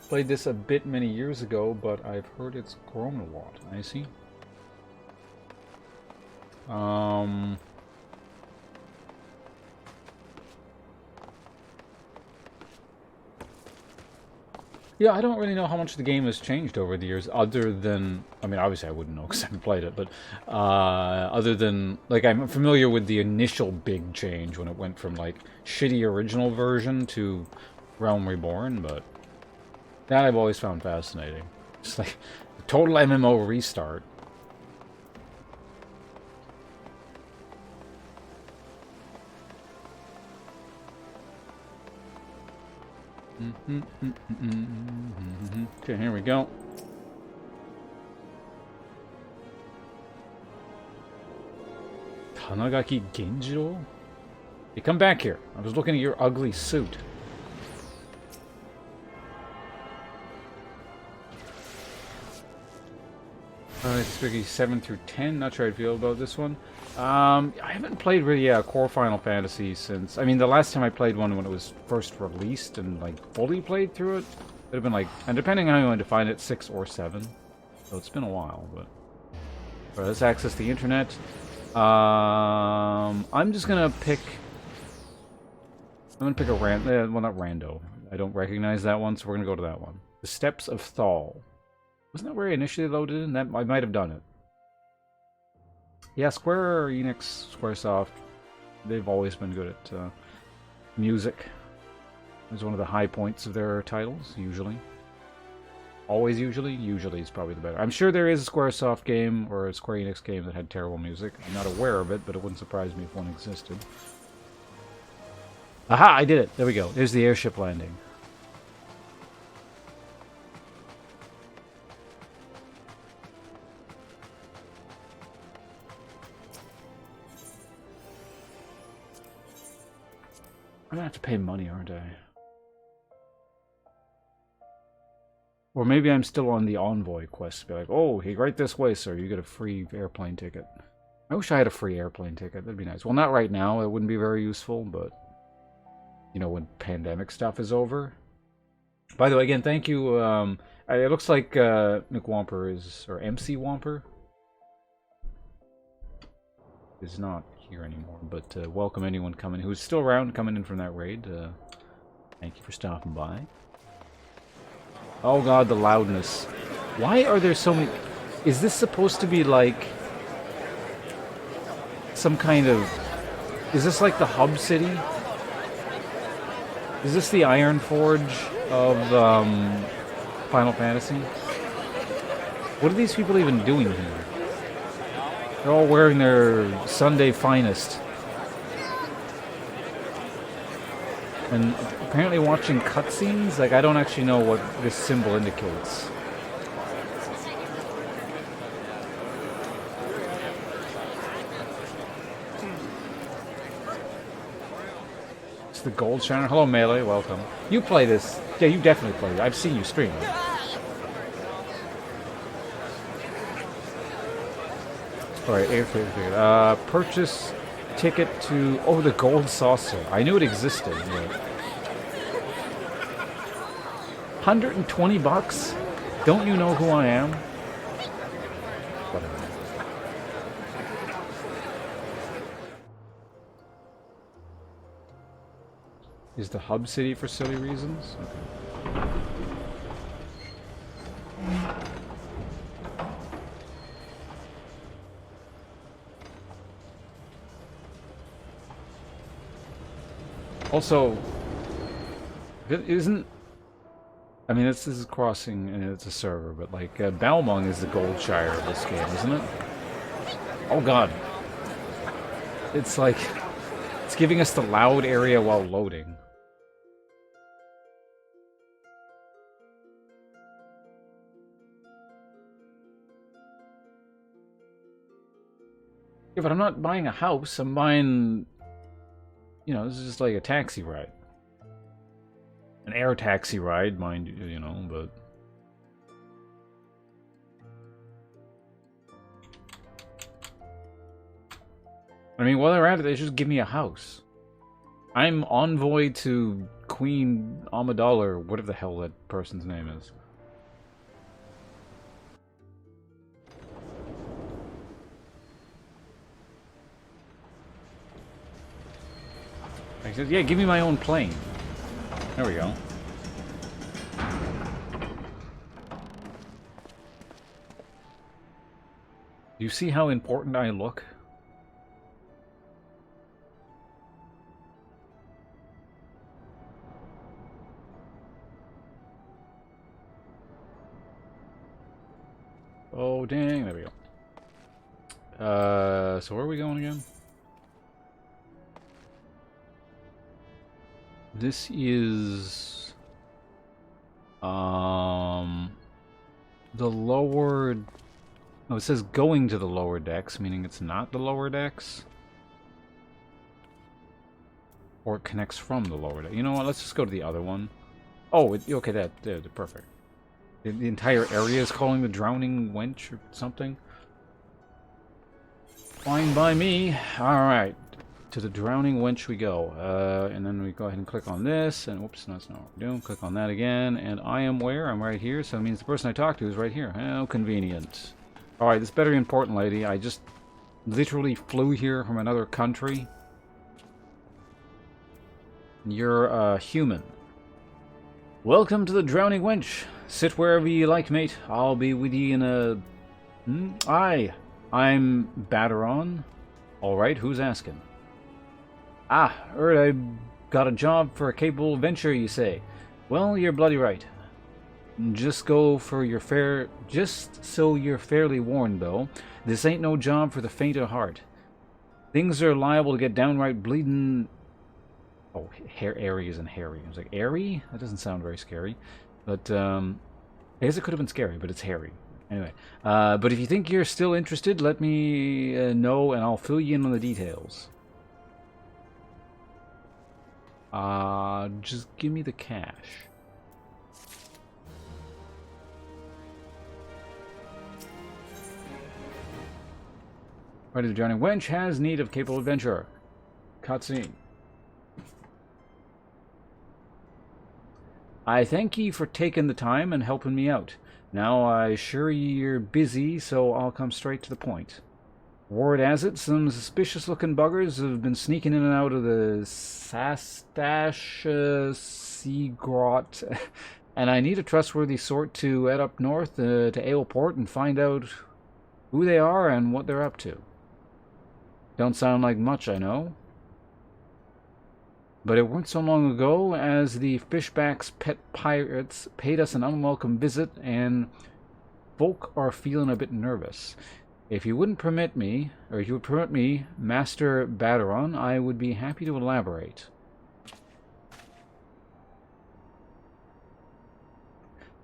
Played this a bit many years ago, but I've heard it's grown a lot. I see. Yeah, I don't really know how much the game has changed over the years, other than... I mean, obviously I wouldn't know because I haven't played it, but other than... Like, I'm familiar with the initial big change when it went from, like, shitty original version to Realm Reborn, but... That I've always found fascinating. Just like a total MMO restart. Okay, here we go. Tanagaki Genjiro? You come back here. I was looking at your ugly suit. It's Biggie 7 through 10. Not sure how I feel about this one. I haven't played really core Final Fantasy since... I mean, the last time I played one when it was first released and, like, fully played through it, would have been, like... And depending on how you want to define it, 6 or 7. So it's been a while, but... Alright, let's access the internet. I'm just gonna pick... I'm gonna pick a well, not rando. I don't recognize that one, so we're gonna go to that one. The Steps of Thal. Wasn't that where I initially loaded in? That I might have done it. Yeah, Square Enix, Squaresoft, they've always been good at music. It's one of the high points of their titles, usually. Always usually? Usually is probably the better. I'm sure there is a Squaresoft game or a Square Enix game that had terrible music. I'm not aware of it, but it wouldn't surprise me if one existed. Aha! I did it! There we go. There's the airship landing. I'm gonna have to pay money, aren't I? Or maybe I'm still on the envoy quest. Be like, oh, hey, right this way, sir. You get a free airplane ticket. I wish I had a free airplane ticket. That'd be nice. Well, not right now. It wouldn't be very useful, but you know, when pandemic stuff is over. By the way, again, thank you. It looks like McWhomper is, or MC Whomper is not here anymore. But welcome anyone coming who's still around, coming in from that raid. Thank you for stopping by. Oh god, the loudness. Why are there so many... Is this supposed to be like... some kind of... Is this like the hub city? Is this the Iron Forge of Final Fantasy? What are these people even doing here? They're all wearing their Sunday finest. And apparently watching cutscenes? Like, I don't actually know what this symbol indicates. It's the Gold Shiner. Hello, Melee. Welcome. You play this. Yeah, you definitely play it. I've seen you stream it. Alright, purchase ticket to... Oh, the Gold Saucer. I knew it existed. But... 120 bucks? Don't you know who I am? Whatever. Is the hub city for silly reasons? Okay. Also, it isn't... I mean, this is crossing, and it's a server, but like, Balmung is the Goldshire of this game, isn't it? Oh god. It's like... It's giving us the loud area while loading. Yeah, but I'm not buying a house, I'm buying... You know, this is just like a taxi ride. An air taxi ride, mind you, you know, but... I mean, while they're at it, they should just give me a house. I'm envoy to Queen Amidala, or whatever the hell that person's name is. I said, yeah, give me my own plane. There we go. Do you see how important I look? Oh, dang. There we go. So where are we going again? This is... the lower... Oh, it says going to the lower decks, meaning it's not the lower decks. Or it connects from the lower deck. You know what? Let's just go to the other one. Oh, okay, that's perfect. The entire area is calling the Drowning Wench or something. Fine by me. Alright. To the Drowning Wench we go. And then we go ahead and click on this. And whoops, that's not what we're doing. Click on that again. And I am where? I'm right here. So it means the person I talked to is right here. How convenient. Alright, this better be important, lady. I just literally flew here from another country. You're a human. Welcome to the Drowning Wench. Sit wherever you like, mate. I'll be with you in a... Aye, I'm Baderon. Alright, who's asking? Ah, heard I got a job for a capable venture, you say. Well, you're bloody right. Just so you're fairly warned, though, this ain't no job for the faint of heart. Things are liable to get downright bleeding... Oh, airy as in hairy. I was like, airy? That doesn't sound very scary. But, I guess it could have been scary, but it's hairy. Anyway, but if you think you're still interested, let me know and I'll fill you in on the details. Just give me the cash. Ready to join. Wench has need of capable adventurer. Cutscene. I thank ye for taking the time and helping me out. Now I sure you're busy, so I'll come straight to the point. Word has it, some suspicious-looking buggers have been sneaking in and out of the Sastash Seagrot, and I need a trustworthy sort to head up north to Aleport and find out who they are and what they're up to. Don't sound like much, I know. But it weren't so long ago as the Fishback's pet pirates paid us an unwelcome visit, and folk are feeling a bit nervous. If you would permit me, Master Baderon, I would be happy to elaborate.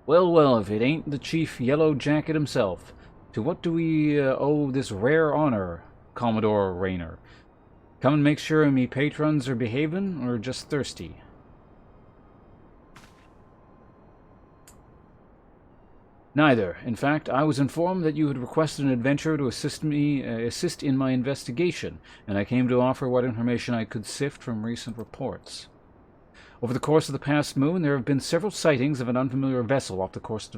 Well, well, if it ain't the Chief Yellow Jacket himself. To what do we owe this rare honor, Commodore Raynor? Come and make sure me patrons are behaving, or just thirsty? Neither. In fact, I was informed that you had requested an adventurer to assist in my investigation, and I came to offer what information I could sift from recent reports. Over the course of the past moon, there have been several sightings of an unfamiliar vessel off the coast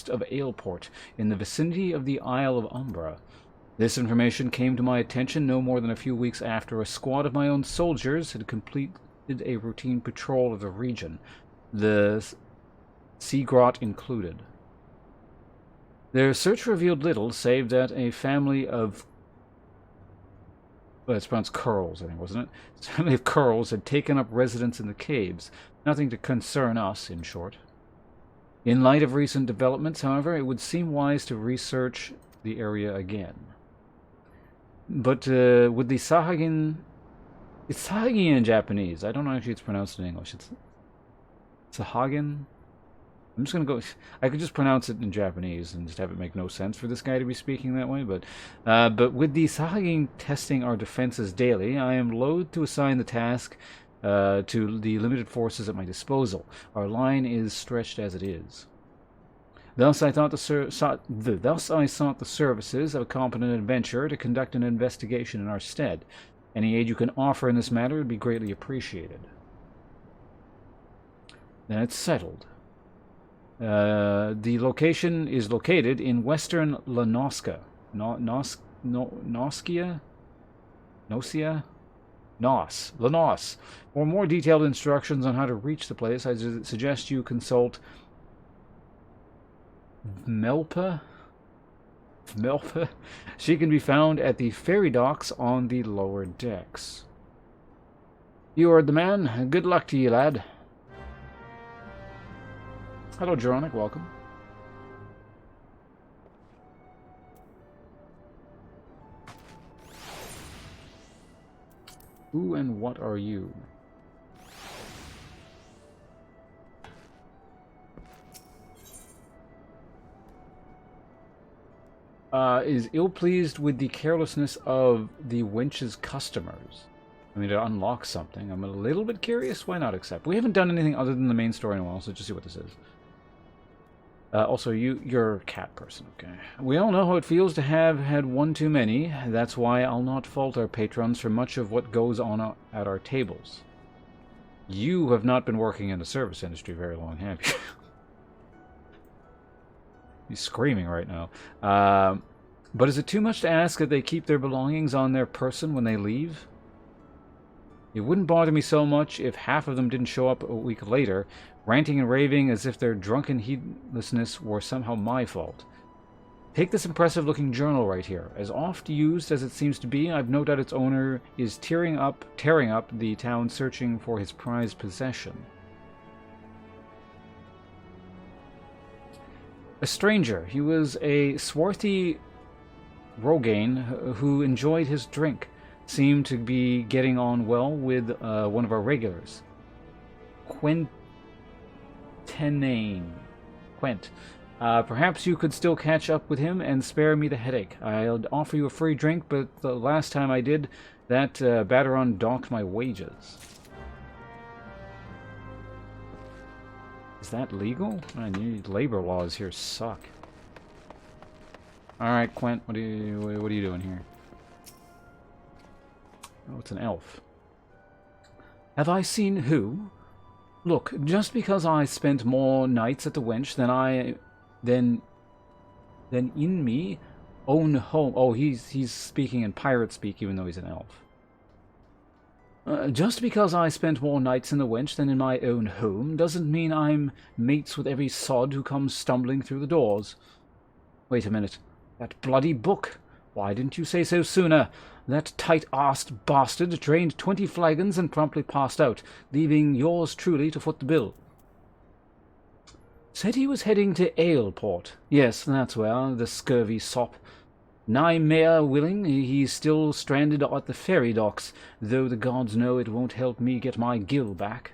of Aleport, in the vicinity of the Isle of Umbra. This information came to my attention no more than a few weeks after a squad of my own soldiers had completed a routine patrol of the region, the Seagrot included. Their search revealed little, save that a family of... well, it's pronounced Curls, I think, wasn't it? A family of Curls had taken up residence in the caves. Nothing to concern us, in short. In light of recent developments, however, it would seem wise to research the area again. But with the Sahagin... It's Sahagin in Japanese. I don't know if it's pronounced in English. It's Sahagin? I'm just going to go... I could just pronounce it in Japanese and just have it make no sense for this guy to be speaking that way. But with the Sahagin testing our defenses daily, I am loath to assign the task to the limited forces at my disposal. Our line is stretched as it is. Thus I sought the services of a competent adventurer to conduct an investigation in our stead. Any aid you can offer in this matter would be greatly appreciated. Then it's settled. The location is located in western Lanoska. Noskia? Nos. Lanos. For more detailed instructions on how to reach the place, I suggest you consult Melpa? She can be found at the ferry docks on the lower decks. You are the man. Good luck to you, lad. Hello, Jeronic. Welcome. Who and what are you? Is ill-pleased with the carelessness of the wench's customers. I mean, to unlock something. I'm a little bit curious. Why not accept? We haven't done anything other than the main story in a while, so just see what this is. Also, you're a cat person, okay. We all know how it feels to have had one too many. That's why I'll not fault our patrons for much of what goes on at our tables. You have not been working in the service industry very long, have you? He's screaming right now. But is it too much to ask that they keep their belongings on their person when they leave? It wouldn't bother me so much if half of them didn't show up a week later, ranting and raving as if their drunken heedlessness were somehow my fault. Take this impressive-looking journal right here. As oft used as it seems to be, I've no doubt its owner is tearing up the town searching for his prized possession. A stranger. He was a swarthy Rogaine who enjoyed his drink. Seemed to be getting on well with one of our regulars. Quent. Perhaps you could still catch up with him and spare me the headache. I'll offer you a free drink, but the last time I did, that Baderon docked my wages. Is that legal? I need labor laws here suck. Alright, Quint, what are you doing here? Oh, it's an elf. Have I seen who? Look, just because I spent more nights at the wench than in me own home. Oh, he's speaking in pirate speak, even though he's an elf. Just because I spent more nights in the wench than in my own home doesn't mean I'm mates with every sod who comes stumbling through the doors. Wait a minute. That bloody book. Why didn't you say so sooner? That tight-arsed bastard drained 20 flagons and promptly passed out, leaving yours truly to foot the bill. Said he was heading to Aleport. Yes, that's where, the scurvy sop. Nigh mare willing, he's still stranded at the ferry docks, though the gods know it won't help me get my gill back.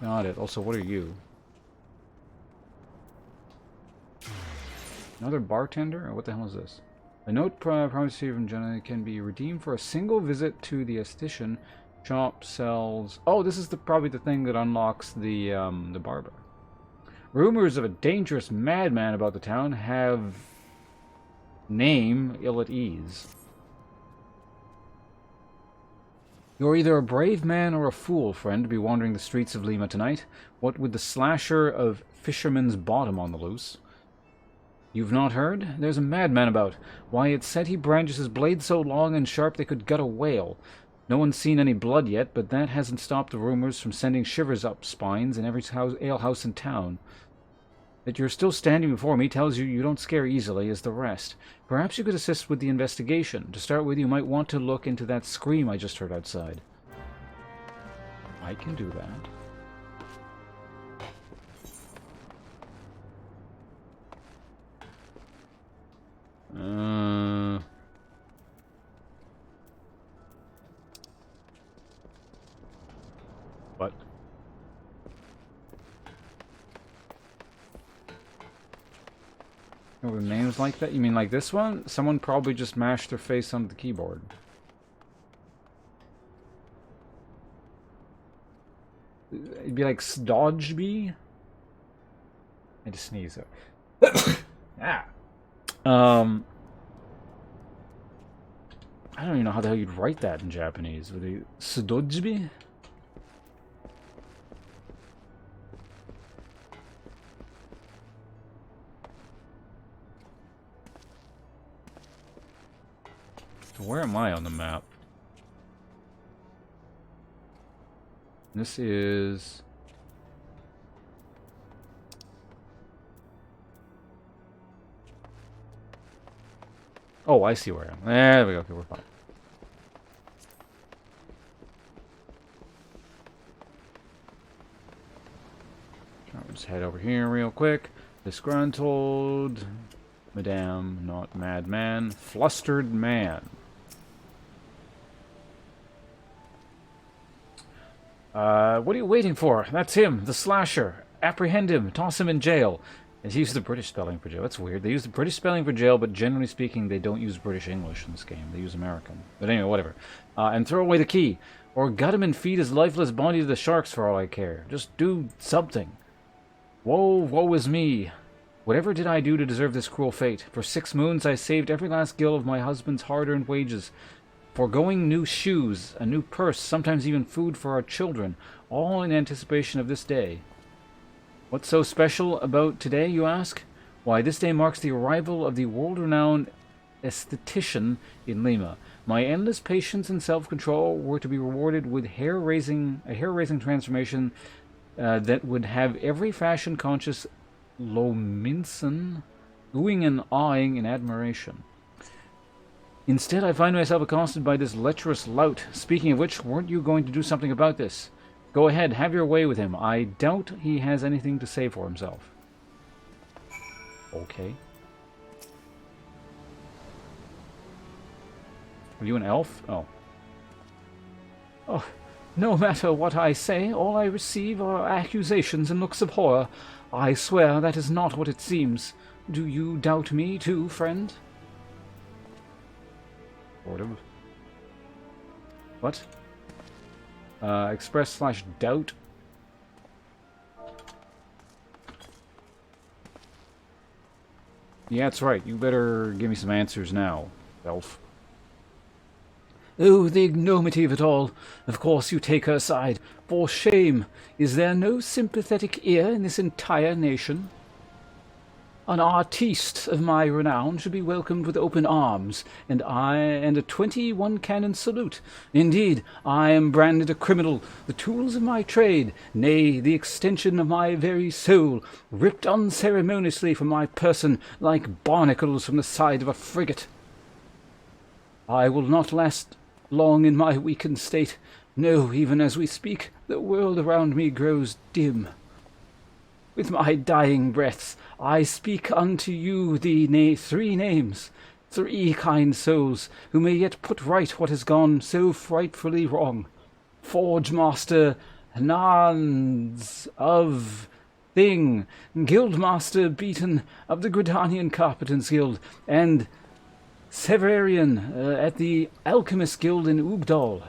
Got it. Also, what are you? Another bartender? Or what the hell is this? A note promised from Jenna can be redeemed for a single visit to the esthetician. Shop sells... Oh, this is probably the thing that unlocks the barber. Rumors of a dangerous madman about the town have name ill at ease. You're either a brave man or a fool, friend, to be wandering the streets of Lima tonight. What with the slasher of Fisherman's Bottom on the loose. You've not heard? There's a madman about. Why, it's said he brandishes his blade so long and sharp they could gut a whale. No one's seen any blood yet, but that hasn't stopped the rumors from sending shivers up spines in every alehouse in town. That you're still standing before me tells you you don't scare easily as the rest. Perhaps you could assist with the investigation. To start with, you might want to look into that scream I just heard outside. I can do that. What? Oh, the names like that? You mean like this one? Someone probably just mashed their face onto the keyboard. It'd be like Stodgeby? I just sneeze. Ah. I don't even know how the hell you'd write that in Japanese. Would it Stodgeby? Where am I on the map? This is... Oh, I see where I am. There we go. Okay, we're fine. I'll just head over here real quick. Disgruntled. Madame, not madman. Flustered man. What are you waiting for? That's him, the slasher. Apprehend him, toss him in jail. They use the British spelling for jail. That's weird. They use the British spelling for jail, but generally speaking, they don't use British English in this game. They use American. But anyway, whatever. And throw away the key. Or gut him and feed his lifeless body to the sharks for all I care. Just do something. Woe is me. Whatever did I do to deserve this cruel fate? For 6 moons I saved every last gill of my husband's hard-earned wages. Foregoing new shoes, a new purse, sometimes even food for our children, all in anticipation of this day. What's so special about today, you ask? Why, this day marks the arrival of the world-renowned esthetician in Lima. My endless patience and self-control were to be rewarded with a hair-raising transformation that would have every fashion-conscious Lominson oohing and awing in admiration. Instead, I find myself accosted by this lecherous lout. Speaking of which, weren't you going to do something about this? Go ahead, have your way with him. I doubt he has anything to say for himself. Okay. Are you an elf? Oh. Oh, no matter what I say, all I receive are accusations and looks of horror. I swear that is not what it seems. Do you doubt me too, friend? Sort of. What? Express/doubt. Yeah, that's right. You better give me some answers now, elf. Oh, the ignominy of it all. Of course you take her side. For shame. Is there no sympathetic ear in this entire nation? An artiste of my renown should be welcomed with open arms, and a 21 cannon salute. Indeed, I am branded a criminal, the tools of my trade, nay, the extension of my very soul, ripped unceremoniously from my person like barnacles from the side of a frigate. I will not last long in my weakened state. No, even as we speak, the world around me grows dim. With my dying breaths, I speak unto you the 3 names, 3 kind souls, who may yet put right what has gone so frightfully wrong. Forge Master Nans of Thing, Guildmaster Beaton of the Gridanian Carpenters Guild, and Severian at the Alchemist Guild in Ugdal.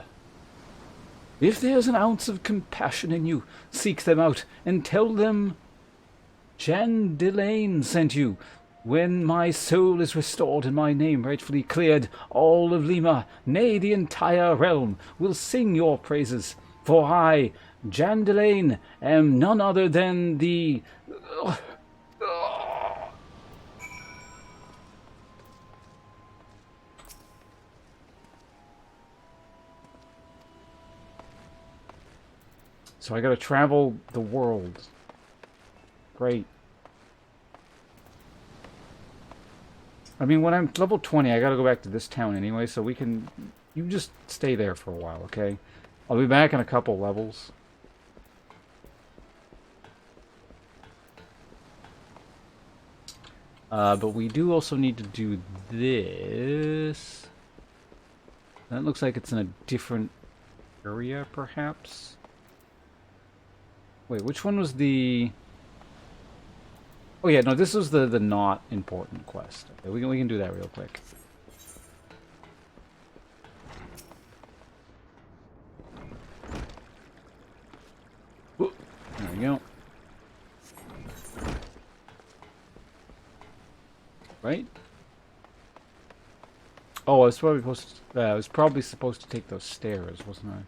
If there's an ounce of compassion in you, seek them out and tell them Jan Delane sent you. When my soul is restored and my name rightfully cleared, all of Lima, nay, the entire realm, will sing your praises. For I, Jan Delane, am none other than the... So I gotta travel the world. Great. I mean, when I'm level 20, I gotta go back to this town anyway, so we can... You just stay there for a while, okay? I'll be back in a couple levels. But we do also need to do this. That looks like it's in a different area, perhaps? Wait, which one was the... Oh yeah, no, this was the not important quest. Okay, we can do that real quick. Ooh, there we go. Right? Oh, I was probably supposed to take those stairs, wasn't I?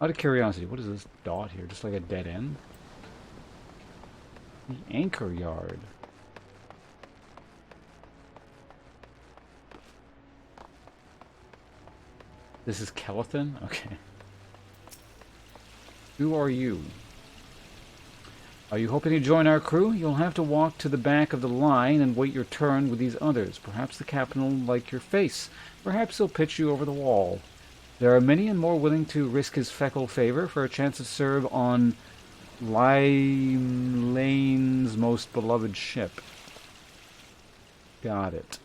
Out of curiosity, what is this dot here? Just like a dead end? The anchor yard. This is Kelethan? Okay. Who are you? Are you hoping to join our crew? You'll have to walk to the back of the line and wait your turn with these others. Perhaps the captain will like your face. Perhaps he'll pitch you over the wall. There are many and more willing to risk his feckle favor for a chance to serve on Lime Lane's most beloved ship. Got it.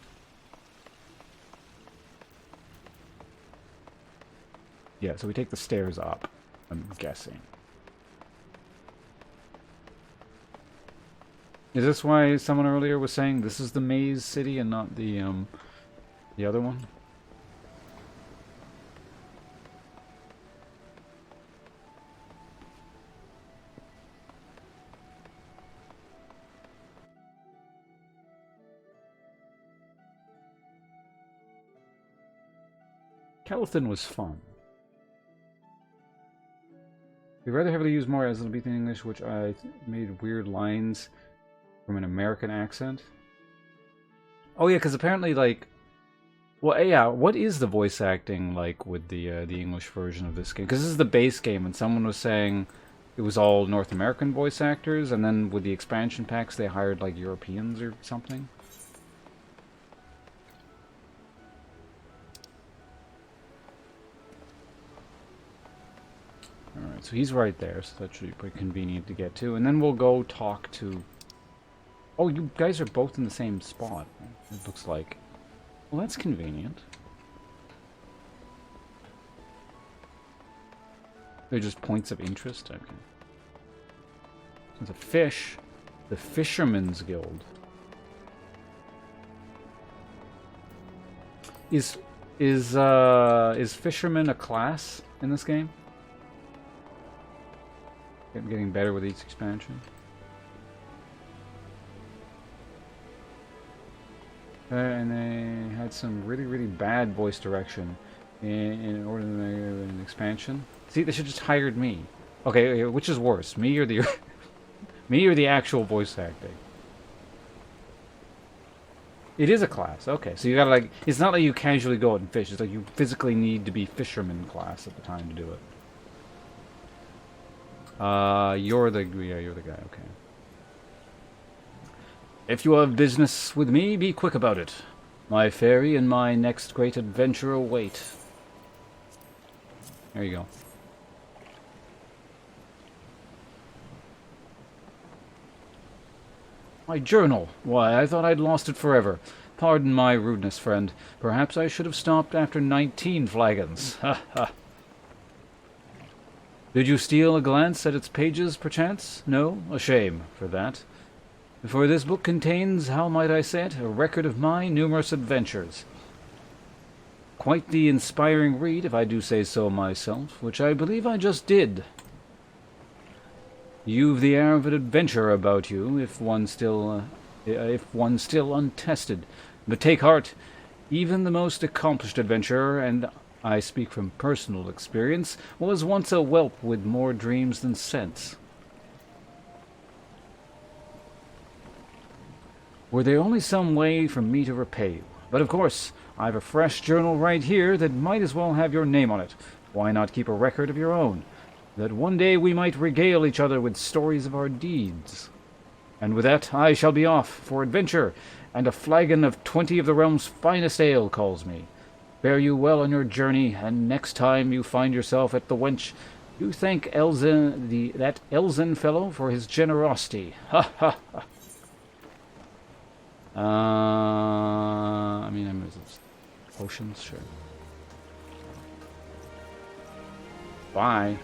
Yeah, so we take the stairs up, I'm guessing. Is this why someone earlier was saying this is the Maze City and not the other one? Kelethan was fun. We rather heavily use more as it'll be in English, which I made weird lines from an American accent. Oh yeah, because apparently, like, well, yeah, what is the voice acting like with the English version of this game? Because this is the base game, and someone was saying it was all North American voice actors, and then with the expansion packs, they hired like Europeans or something. Alright, so he's right there, so that should be pretty convenient to get to. And then we'll go talk to... Oh, you guys are both in the same spot, it looks like. Well, that's convenient. They're just points of interest? Okay. There's a fish. The Fisherman's Guild. Is Fisherman a class in this game? I'm getting better with each expansion. And they had some really, really bad voice direction in order to make an expansion. See, they should just hired me. Okay, which is worse, me or the me or the actual voice acting? It is a class. Okay, so you gotta like. It's not like you casually go out and fish. It's like you physically need to be fisherman class at the time to do it. You're the guy. Okay. If you have business with me, be quick about it. My ferry and my next great adventure await. There you go. My journal. Why, I thought I'd lost it forever. Pardon my rudeness, friend. Perhaps I should have stopped after 19 flagons. Ha ha. Did you steal a glance at its pages, perchance? No? A shame for that. For this book contains, how might I say it, a record of my numerous adventures. Quite the inspiring read, if I do say so myself, which I believe I just did. You've the air of an adventurer about you, if one still untested. But take heart, even the most accomplished adventurer, and I speak from personal experience, was once a whelp with more dreams than sense. Were there only some way for me to repay you? But of course, I've a fresh journal right here that might as well have your name on it. Why not keep a record of your own? That one day we might regale each other with stories of our deeds. And with that, I shall be off for adventure, and a flagon of 20 of the realm's finest ale calls me. Fare you well on your journey, and next time you find yourself at the Wench, you thank that Elzen fellow for his generosity. Ha ha ha. I mean, potions, sure. Bye.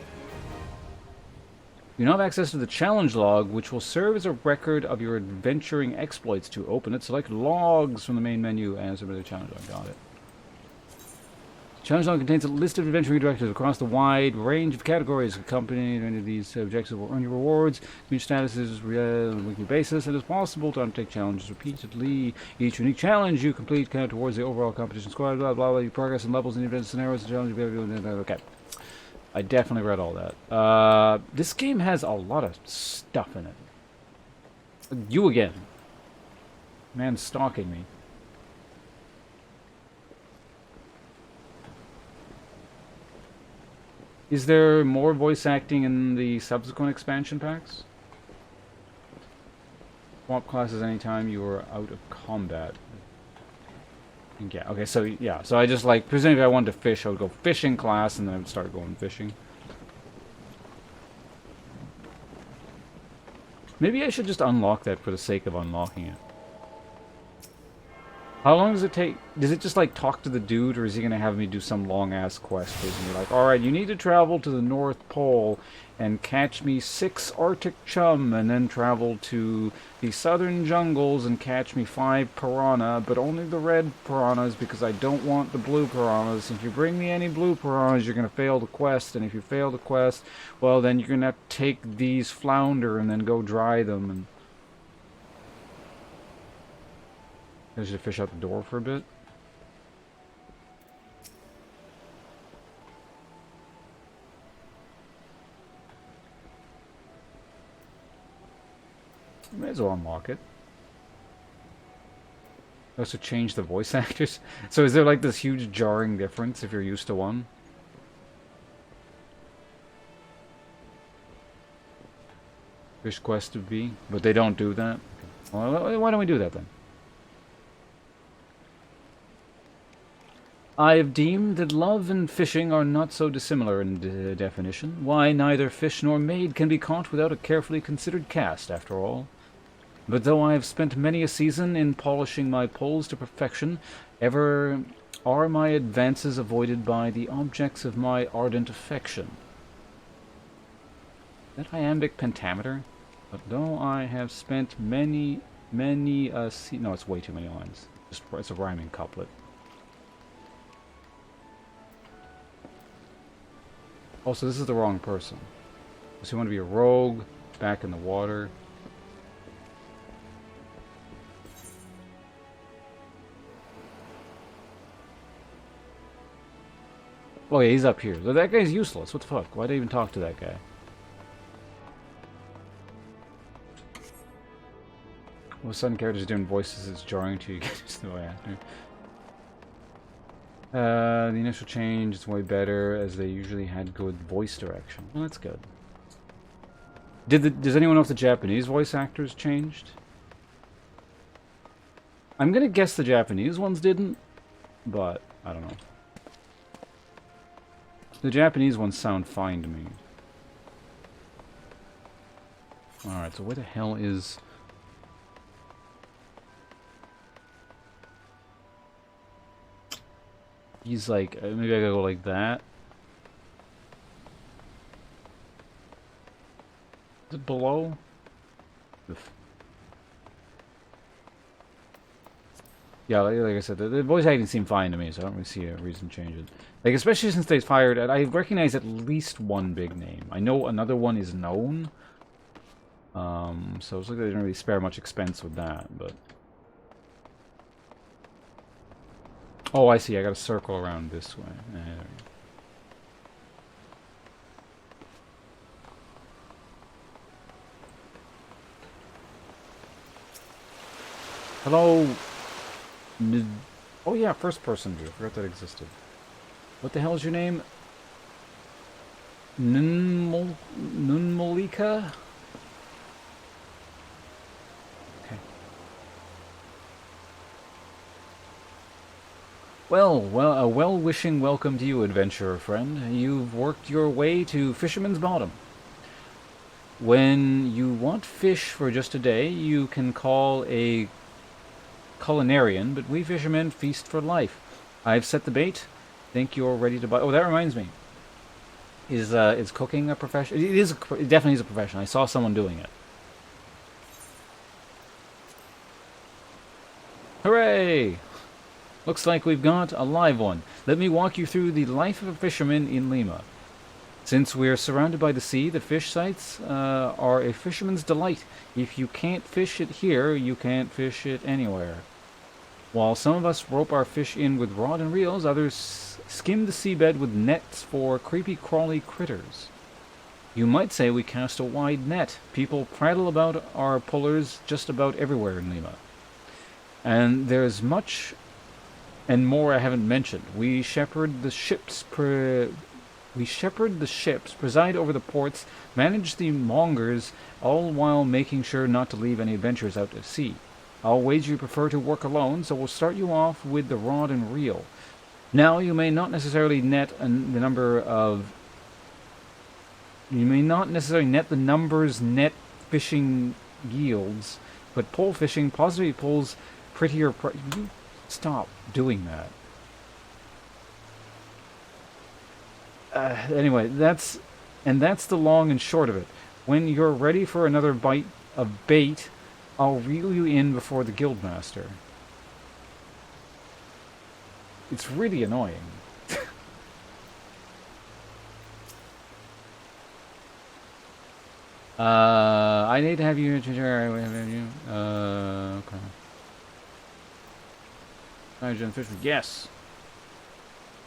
You now have access to the challenge log, which will serve as a record of your adventuring exploits. To open it, select logs from the main menu and submit the challenge log. Got it. Challenge log contains a list of adventuring directives across the wide range of categories. Accompanying any of these objectives will earn you rewards. Community status is on a weekly basis. It is possible to undertake challenges repeatedly. Each unique challenge you complete count towards the overall competition squad. Blah blah blah. Your progress and levels in event scenarios. Challenge. Okay. I definitely read all that. This game has a lot of stuff in it. You again. Man stalking me. Is there more voice acting in the subsequent expansion packs? Swap classes anytime you are out of combat. Yeah, okay, so yeah, so I just like, presumably if I wanted to fish, I would go fishing class and then I would start going fishing. Maybe I should just unlock that for the sake of unlocking it. How long does it take? Does it just like talk to the dude, or is he going to have me do some long-ass quest? He's going to be like, alright, you need to travel to the North Pole and catch me 6 Arctic chum, and then travel to the southern jungles and catch me 5 piranha, but only the red piranhas because I don't want the blue piranhas. If you bring me any blue piranhas, you're going to fail the quest, and if you fail the quest, well, then you're going to have to take these flounder and then go dry them, and I should fish out the door for a bit. May as well unlock it. Also change the voice actors. So is there like this huge jarring difference if you're used to one? Fish quest to be, but they don't do that. Well, why don't we do that then? I have deemed that love and fishing are not so dissimilar in definition. Why, neither fish nor maid can be caught without a carefully considered cast, after all. But though I have spent many a season in polishing my poles to perfection, ever are my advances avoided by the objects of my ardent affection. Is that iambic pentameter? But though I have spent many no, it's way too many lines. It's a rhyming couplet. Also, this is the wrong person. So you want to be a rogue, back in the water. Oh yeah, he's up here. So that guy's useless. What the fuck? Why'd I even talk to that guy? All of a sudden, characters doing voices is jarring to you. Just the way actor. The initial change is way better, as they usually had good voice direction. Well, that's good. Does anyone know if the Japanese voice actors changed? I'm gonna guess the Japanese ones didn't, but I don't know. The Japanese ones sound fine to me. Alright, so where the hell is... He's like, maybe I gotta go like that. Is it below? Yeah, like I said, the voice acting seemed fine to me, so I don't really see a reason to change it. Like, especially since they fired, I recognize at least one big name. I know another one is known. So it's like they didn't really spare much expense with that, but... Oh, I see. I gotta circle around this way. There we go. Hello. Oh yeah, first person view. I forgot that existed. What the hell is your name? Nunmalika? Okay. Well, a well-wishing welcome to you, adventurer friend. You've worked your way to Fisherman's Bottom. When you want fish for just a day, you can call a culinarian, but we fishermen feast for life. I've set the bait. Think you're ready to buy... Oh, that reminds me. Is cooking a profession? It definitely is a profession. I saw someone doing it. Hooray! Looks like we've got a live one. Let me walk you through the life of a fisherman in Lima. Since we're surrounded by the sea, the fish sites are a fisherman's delight. If you can't fish it here, you can't fish it anywhere. While some of us rope our fish in with rod and reels, others skim the seabed with nets for creepy crawly critters. You might say we cast a wide net. People prattle about our pullers just about everywhere in Lima. And there's much and more I haven't mentioned. We shepherd the ships, preside over the ports, manage the mongers, all while making sure not to leave any adventurers out at sea. I'll wager you prefer to work alone, so we'll start you off with the rod and reel. Now, you may not necessarily net the numbers net fishing yields, but pole fishing positively pulls prettier... You stop doing that. Anyway, that's the long and short of it. When you're ready for another bite of bait, I'll reel you in before the guildmaster. It's really annoying. I need to have you... okay. Hydrogen fisherman. Yes.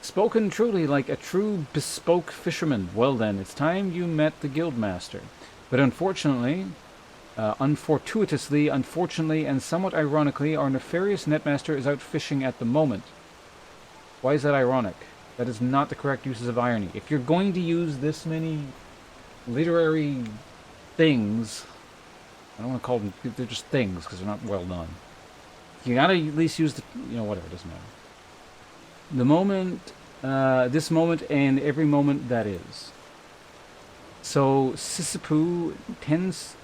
Spoken truly like a true bespoke fisherman. Well then, it's time you met the guildmaster. But unfortunately, unfortuitously, and somewhat ironically, our nefarious netmaster is out fishing at the moment. Why is that ironic? That is not the correct uses of irony. If you're going to use this many literary things, I don't want to call them, they're just things because they're not well done. You gotta at least use the, whatever, it doesn't matter. The moment, this moment and every moment that is. So Sisyphus tends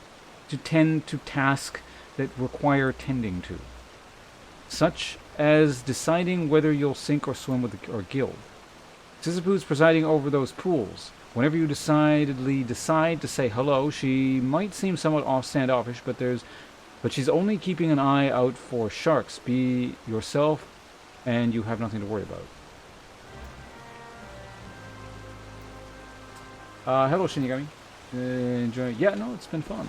to tasks that require tending to, such as deciding whether you'll sink or swim with or guild. Sisyphus presiding over those pools. Whenever you decidedly decide to say hello, she might seem somewhat standoffish, but she's only keeping an eye out for sharks. Be yourself, and you have nothing to worry about. Hello, Shinigami. Enjoy. Yeah, no, it's been fun.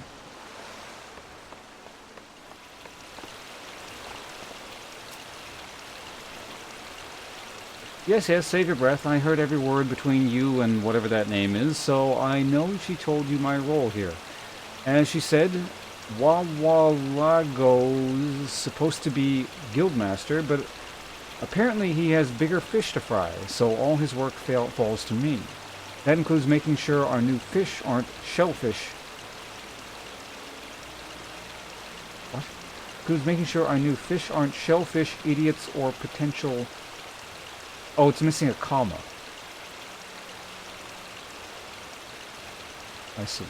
Yes, yes, save your breath. I heard every word between you and whatever that name is, so I know she told you my role here. As she said, Wawalago is supposed to be guildmaster, but apparently he has bigger fish to fry, so all his work falls to me. That includes making sure our new fish aren't shellfish. What? Includes making sure our new fish aren't shellfish, idiots, or potential... Oh, it's missing a comma. I see.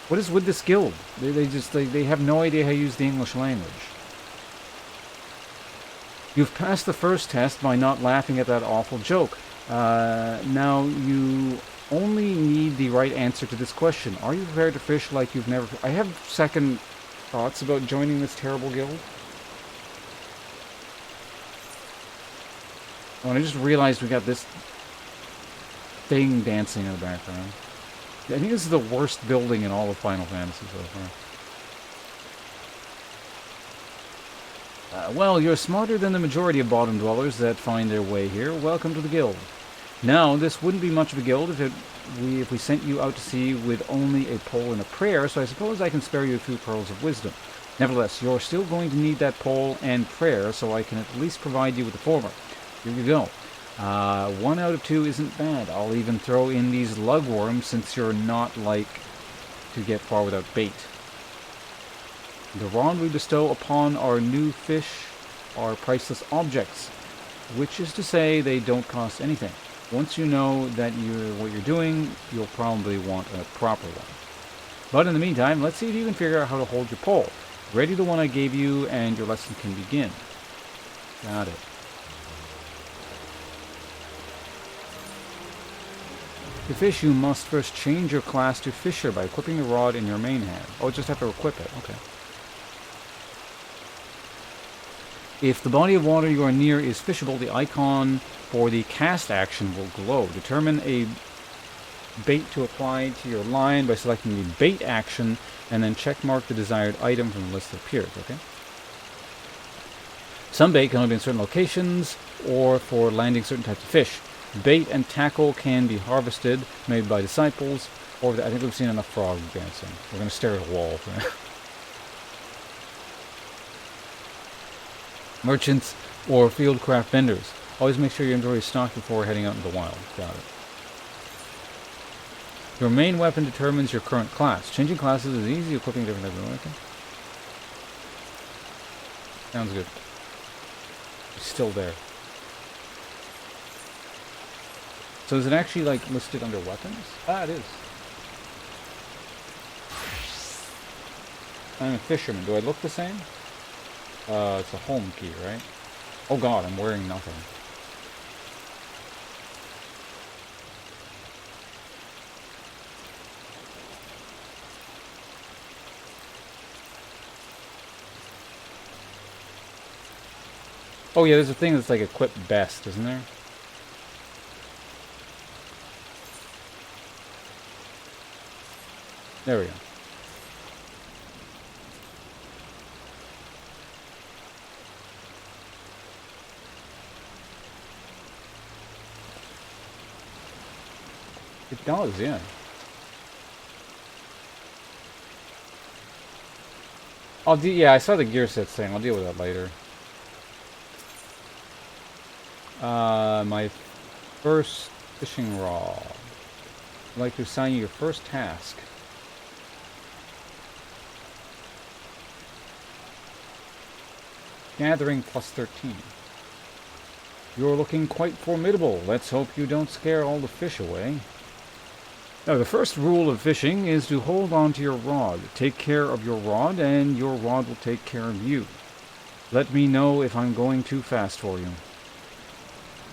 What is with this guild? They have no idea how to use the English language. You've passed the first test by not laughing at that awful joke. Now you only need the right answer to this question. Are you prepared to fish like you've never... I have second thoughts about joining this terrible guild. Oh, and I just realized we got this thing dancing in the background. I think this is the worst building in all of Final Fantasy so far. Well, you're smarter than the majority of bottom dwellers that find their way here. Welcome to the guild. Now, this wouldn't be much of a guild if we sent you out to sea with only a pole and a prayer, so I suppose I can spare you a few pearls of wisdom. Nevertheless, you're still going to need that pole and prayer, so I can at least provide you with the former. Here you go. 1 out of 2 isn't bad. I'll even throw in these lugworms since you're not like to get far without bait. The rod we bestow upon our new fish are priceless objects, which is to say they don't cost anything. Once you know that what you're doing, you'll probably want a proper one. But in the meantime, let's see if you can figure out how to hold your pole. Ready the one I gave you and your lesson can begin. Got it. To fish, you must first change your class to Fisher by equipping the rod in your main hand. Oh, just have to equip it. Okay. If the body of water you are near is fishable, the icon for the cast action will glow. Determine a bait to apply to your line by selecting the bait action and then checkmark the desired item from the list that appears. Okay. Some bait can only be in certain locations or for landing certain types of fish. Bait and tackle can be harvested, made by disciples, or I think we've seen enough frog dancing. We're going to stare at a wall. Merchants or fieldcraft vendors. Always make sure your inventory is stocked before heading out into the wild. Got it. Your main weapon determines your current class. Changing classes is easy, equipping different types of weapons. Sounds good. It's still there. So is it actually like listed under weapons? Ah, it is. I'm a fisherman. Do I look the same? It's a home key, right? Oh god, I'm wearing nothing. Oh yeah, there's a thing that's like equip best, isn't there? There we go. It does, yeah. Yeah, I saw the gear set thing. I'll deal with that later. My first fishing rod. I'd like to assign you your first task. Gathering plus 13. You're looking quite formidable. Let's hope you don't scare all the fish away. Now, the first rule of fishing is to hold on to your rod. Take care of your rod, and your rod will take care of you. Let me know if I'm going too fast for you.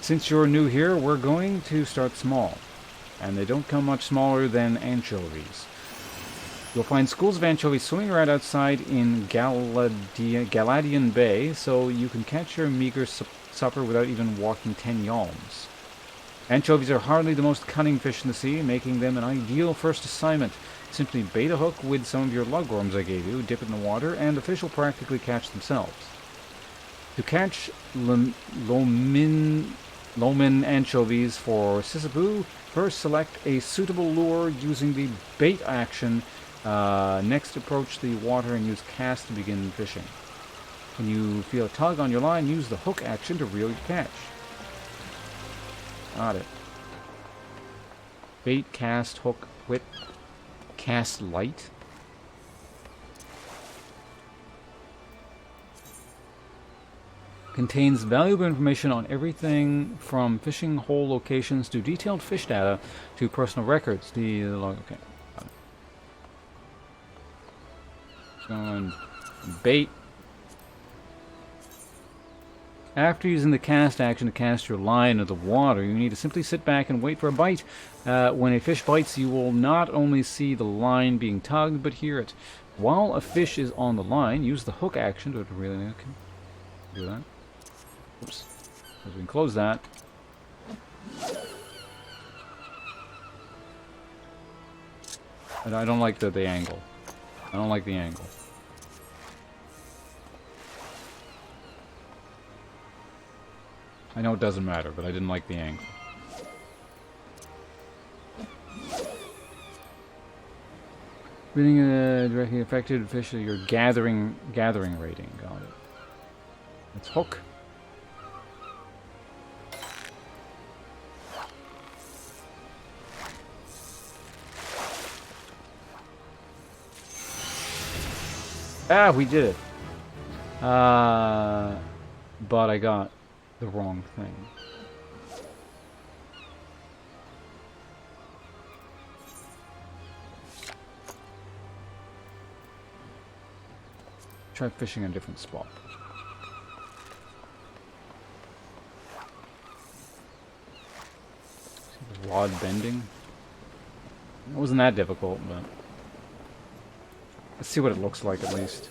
Since you're new here, we're going to start small. And they don't come much smaller than anchovies. You'll find schools of anchovies swimming around outside in Galadian Bay, so you can catch your meager supper without even walking 10 yalms. Anchovies are hardly the most cunning fish in the sea, making them an ideal first assignment. Simply bait a hook with some of your lugworms I gave you, dip it in the water, and the fish will practically catch themselves. To catch Lomin anchovies for Sisabu. First, select a suitable lure using the bait action. Next, approach the water and use cast to begin fishing. When you feel a tug on your line, use the hook action to reel your catch. Got it. Bait, cast, hook, whip, cast light. Contains valuable information on everything from fishing hole locations to detailed fish data to personal records. Okay. Got it. So on bait. After using the cast action to cast your line into the water, you need to simply sit back and wait for a bite. When a fish bites, you will not only see the line being tugged, but hear it. While a fish is on the line, use the hook action to really do that. Oops. We can close that. I don't like the angle. I don't like the angle. I know it doesn't matter, but I didn't like the angle. Reading directly affected fish, your gathering rating. Got it. Let's hook. Ah, we did it. But I got the wrong thing. Try fishing a different spot. See the rod bending? It wasn't that difficult, but let's see what it looks like at least.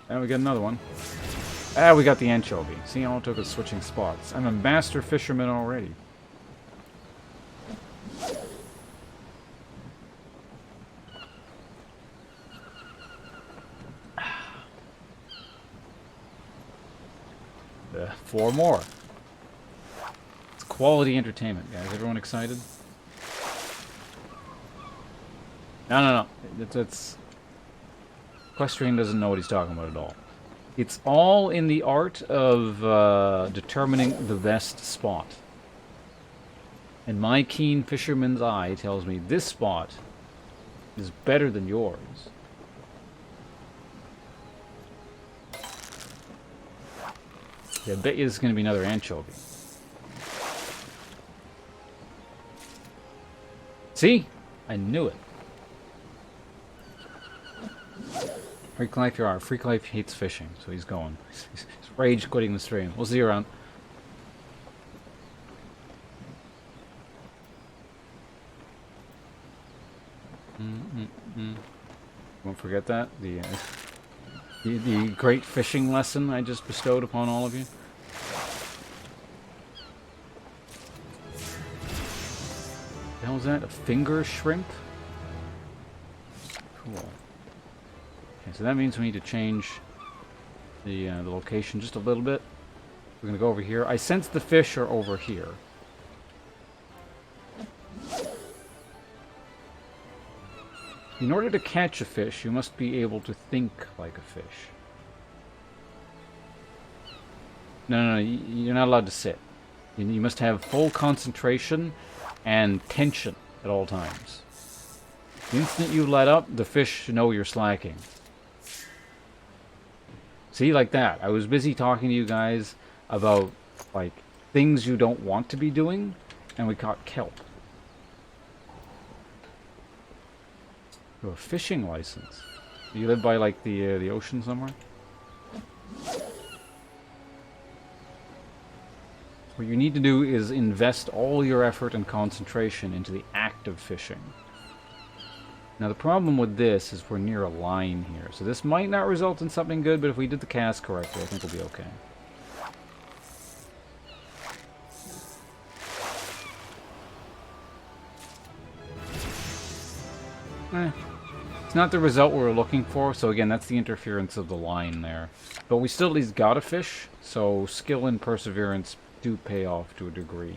And we got another one. Ah, we got the anchovy. See, all it took was switching spots. I'm a master fisherman already. Four more. It's quality entertainment, guys. Everyone excited? No. It's Equestrian doesn't know what he's talking about at all. It's all in the art of determining the best spot. And my keen fisherman's eye tells me this spot is better than yours. Yeah, I bet you this is going to be another anchovy. See? I knew it. Freak Life, you are. Freak Life hates fishing, so he's going. He's rage quitting the stream. We'll see you around. Won't forget that. The great fishing lesson I just bestowed upon all of you. The hell is that? A finger shrimp? Cool. Okay, so that means we need to change the location just a little bit. We're going to go over here. I sense the fish are over here. In order to catch a fish, you must be able to think like a fish. No, you're not allowed to sit. You must have full concentration and tension at all times. The instant you let up, the fish know you're slacking. See, like that. I was busy talking to you guys about, like, things you don't want to be doing, and we caught kelp. You have a fishing license. You live by, like, the ocean somewhere? What you need to do is invest all your effort and concentration into the act of fishing. Now the problem with this is we're near a line here, so this might not result in something good, but if we did the cast correctly, I think we'll be okay. It's not the result we were looking for, so again, that's the interference of the line there. But we still at least got a fish, so skill and perseverance do pay off to a degree.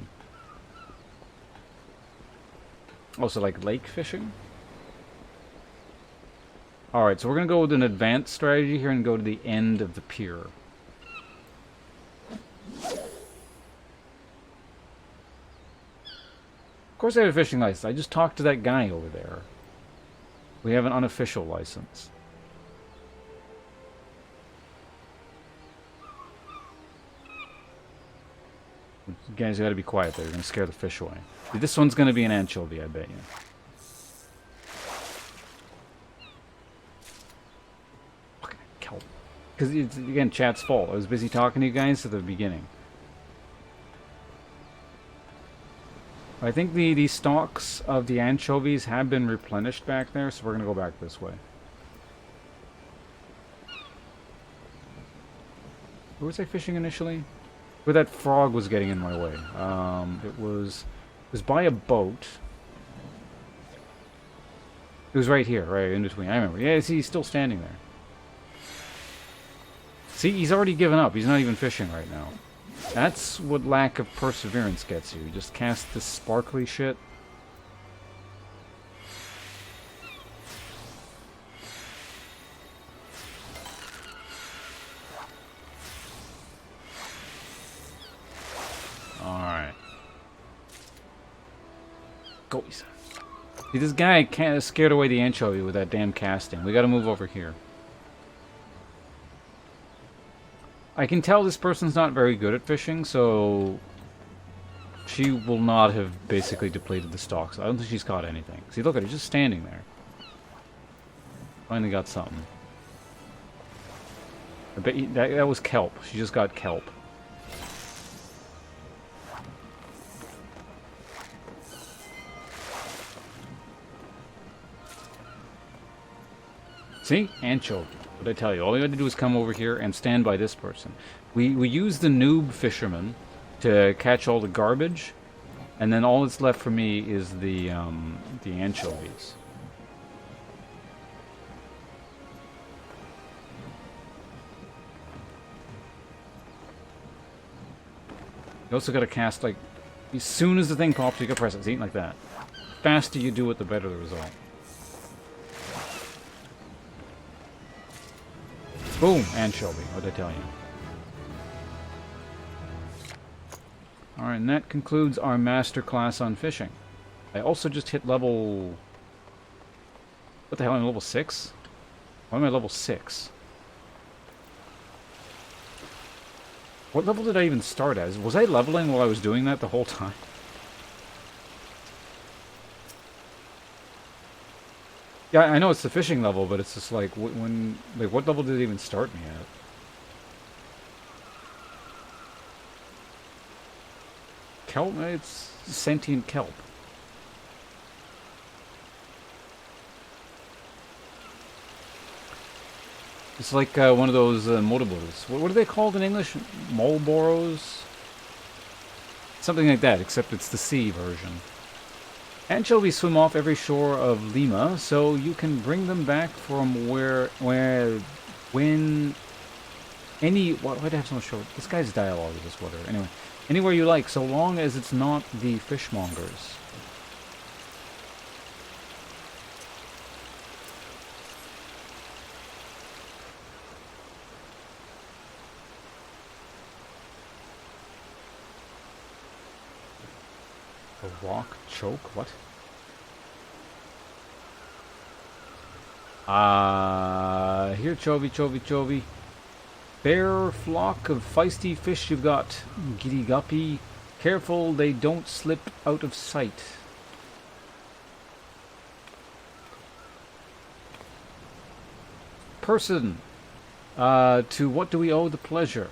Also, like lake fishing? Alright, so we're going to go with an advanced strategy here and go to the end of the pier. Of course I have a fishing license. I just talked to that guy over there. We have an unofficial license. You guys gotta be quiet there. You're gonna scare the fish away. This one's gonna be an anchovy, I bet you. Fucking kelp. Because, again, chat's fault. I was busy talking to you guys at the beginning. I think the stocks of the anchovies have been replenished back there, so we're going to go back this way. Where was I fishing initially? Where that frog was getting in my way. It was by a boat. It was right here, right in between. I remember. Yeah, see, he's still standing there. See, he's already given up. He's not even fishing right now. That's what lack of perseverance gets you. You just cast this sparkly shit. Alright. Go. See, this guy kind of scared away the anchovy with that damn casting. We gotta move over here. I can tell this person's not very good at fishing, so she will not have basically depleted the stocks. I don't think she's caught anything. See, look at her, just standing there. Finally got something. I bet that was kelp. She just got kelp. See? Anchovy. What did I tell you? All you had to do is come over here and stand by this person. We use the noob fisherman to catch all the garbage, and then all that's left for me is the anchovies. You also gotta cast, like, as soon as the thing pops, you gotta press it. See? Like that. The faster you do it, the better the result. Boom! Anchovy. What did I tell you? Alright, and that concludes our masterclass on fishing. I also just hit level... What the hell, I'm level 6? Why am I level 6? What level did I even start as? Was I leveling while I was doing that the whole time? Yeah, I know it's the fishing level, but it's just like, when, like, what level did it even start me at? Kelp? It's sentient kelp. It's like one of those motoboros. What are they called in English? Molboros? Something like that, except it's the sea version. Anchovies swim off every shore of Lima, so you can bring them back from when any... Why do I have so much trouble? This guy's dialogue is just whatever. Anyway, anywhere you like, so long as it's not the fishmongers. A rock choke? What? Here, Chovy. Fair flock of feisty fish you've got, giddy guppy. Careful they don't slip out of sight. Person. To what do we owe the pleasure?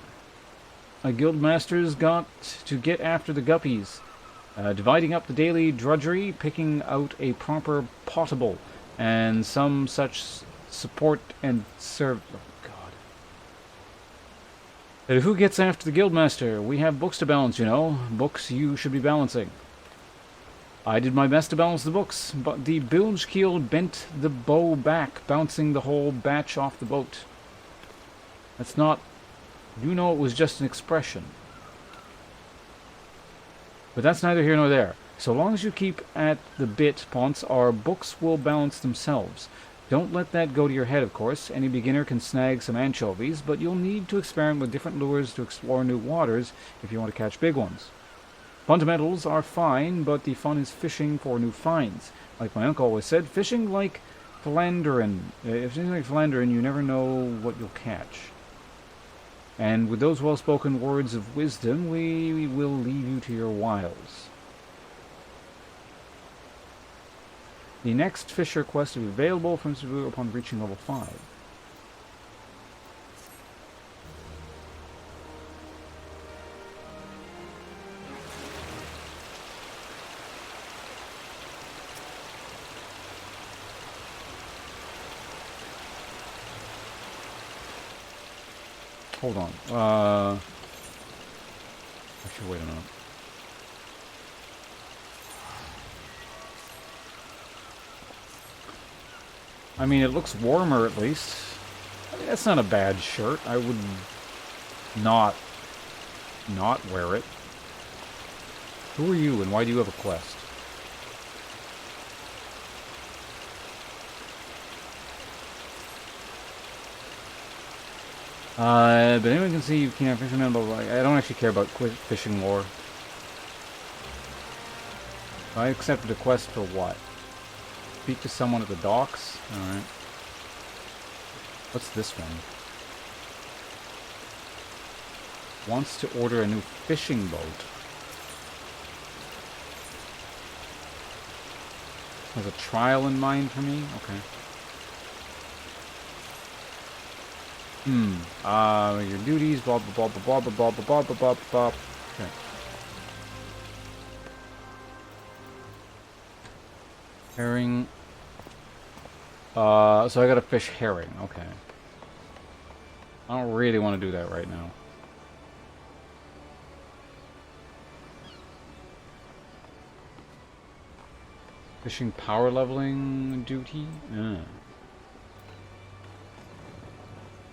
A guildmaster's got to get after the guppies. Dividing up the daily drudgery, picking out a proper potable, and some such support and serve... Oh, God. And who gets after the guildmaster? We have books to balance, you know. Books you should be balancing. I did my best to balance the books, but the bilge keel bent the bow back, bouncing the whole batch off the boat. That's not... You know it was just an expression. But that's neither here nor there. So long as you keep at the bit, Ponce, our books will balance themselves. Don't let that go to your head, of course. Any beginner can snag some anchovies, but you'll need to experiment with different lures to explore new waters if you want to catch big ones. Fundamentals are fine, but the fun is fishing for new finds. Like my uncle always said, fishing like philandering. If fishing like philandering, you never know what you'll catch. And with those well-spoken words of wisdom, we will leave you to your wiles. The next Fisher quest will be available from Cebu upon reaching level 5. Hold on. Actually, wait a minute. I mean, it looks warmer at least. I mean, that's not a bad shirt. I would not wear it. Who are you and why do you have a quest? But anyone can see you can't fisherman, but I don't actually care about fishing lore. I accepted a quest for what? Speak to someone at the docks? Alright. What's this one? Wants to order a new fishing boat. Has a trial in mind for me? Okay. Your duties, blah blah blah blah blah blah blah blah blah blah. Okay. Herring. So I gotta fish herring, okay. I don't really want to do that right now. Fishing power leveling duty? We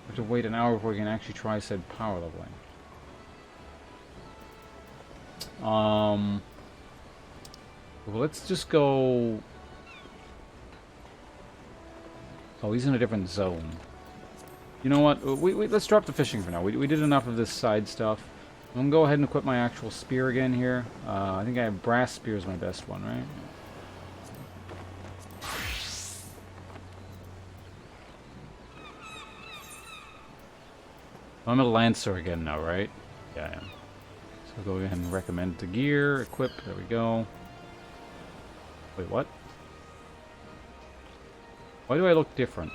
have to wait an hour before we can actually try said power leveling. Well, let's just go... Oh, he's in a different zone. You know what? Let's drop the fishing for now. We did enough of this side stuff. I'm gonna go ahead and equip my actual spear again here. I think I have brass spear is my best one, right? I'm a Lancer again now, right? Yeah, I am. So I'll go ahead and recommend the gear, equip, there we go. Wait, what? Why do I look different?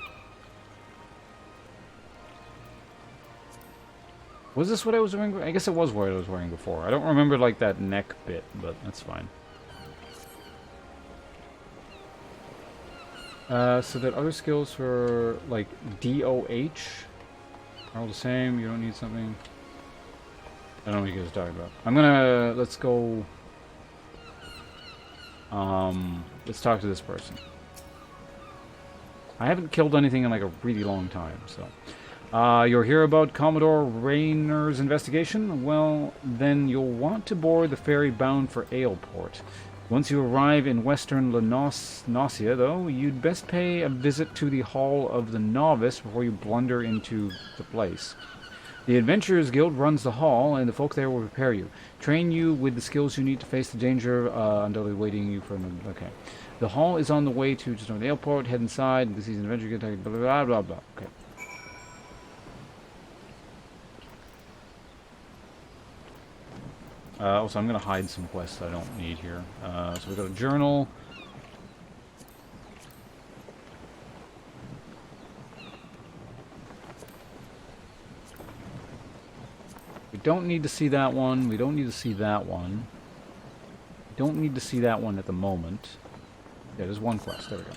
Was this what I was wearing? I guess it was what I was wearing before. I don't remember like that neck bit, but that's fine. So that other skills for like DOH are all the same. You don't need something. I don't know what you guys are talking about. I'm gonna let's go. Let's talk to this person. I haven't killed anything in like a really long time, so. You'll hear about Commodore Rayner's investigation? Well, then you'll want to board the ferry bound for Aleport. Once you arrive in western Nausea, though, you'd best pay a visit to the Hall of the Novice before you blunder into the place. The Adventurers Guild runs the hall, and the folk there will prepare you. Train you with the skills you need to face the danger until they're waiting you for an... Okay. The hall is on the way to just over the airport. Head inside. This is an adventure guild. Blah, blah, blah, blah. Okay. Also, I'm going to hide some quests I don't need here. So we got a journal. We don't need to see that one. We don't need to see that one. We don't need to see that one at the moment. Yeah, there's one quest. There we go.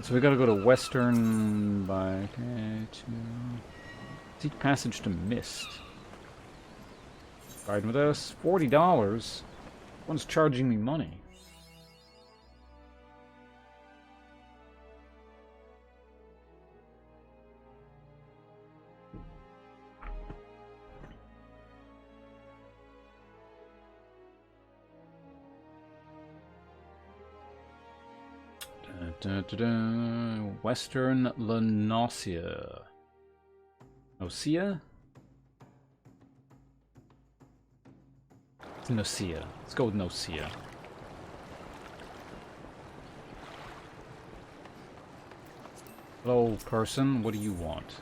So we gotta go to Western by... Okay, Seek passage to Mist. Riding with us. $40. One's charging me money. Western Lenosia. Nocia? It's Nocia. Let's go with Nocia. Hello, person. What do you want?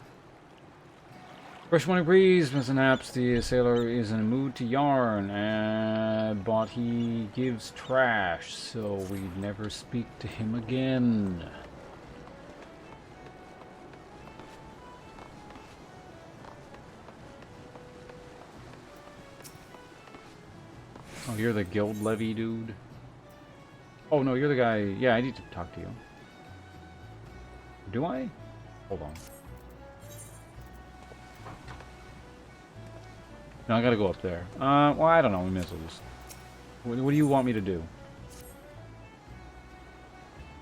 Fresh morning breeze, perhaps the sailor is in a mood to yarn, but he gives trash, so we never speak to him again. Oh, you're the guild levy dude? Oh, no, you're the guy... Yeah, I need to talk to you. Do I? Hold on. No, I gotta go up there. Well, I don't know. We may as well just... What do you want me to do?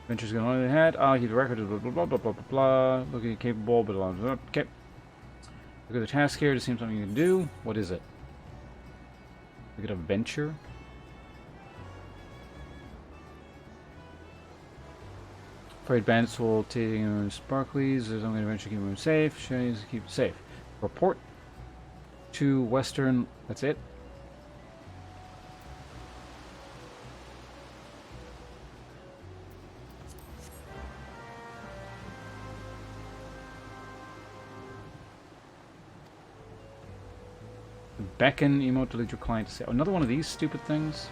Adventure's going on ahead. Keep the record. Blah, blah, blah, blah, blah, blah, blah. Looking capable, but... Okay. Look at the task here to see something you can do. What is it? Look at a venture. Afraid bandits will take sparklies. There's only an adventure keep them safe. Shinies keep it safe. Report to Western. That's it. Beckon emote to lead your client to say. Oh, another one of these stupid things.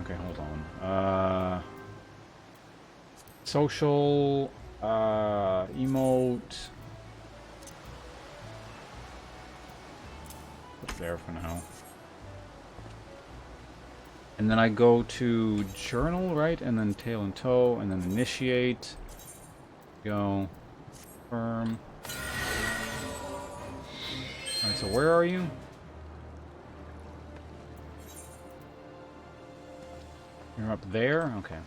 Okay, hold on. Social emote. Put there for now. And then I go to journal, right? And then tail and toe, and then initiate. Go. Confirm. Alright, so where are you? You're up there? Okay.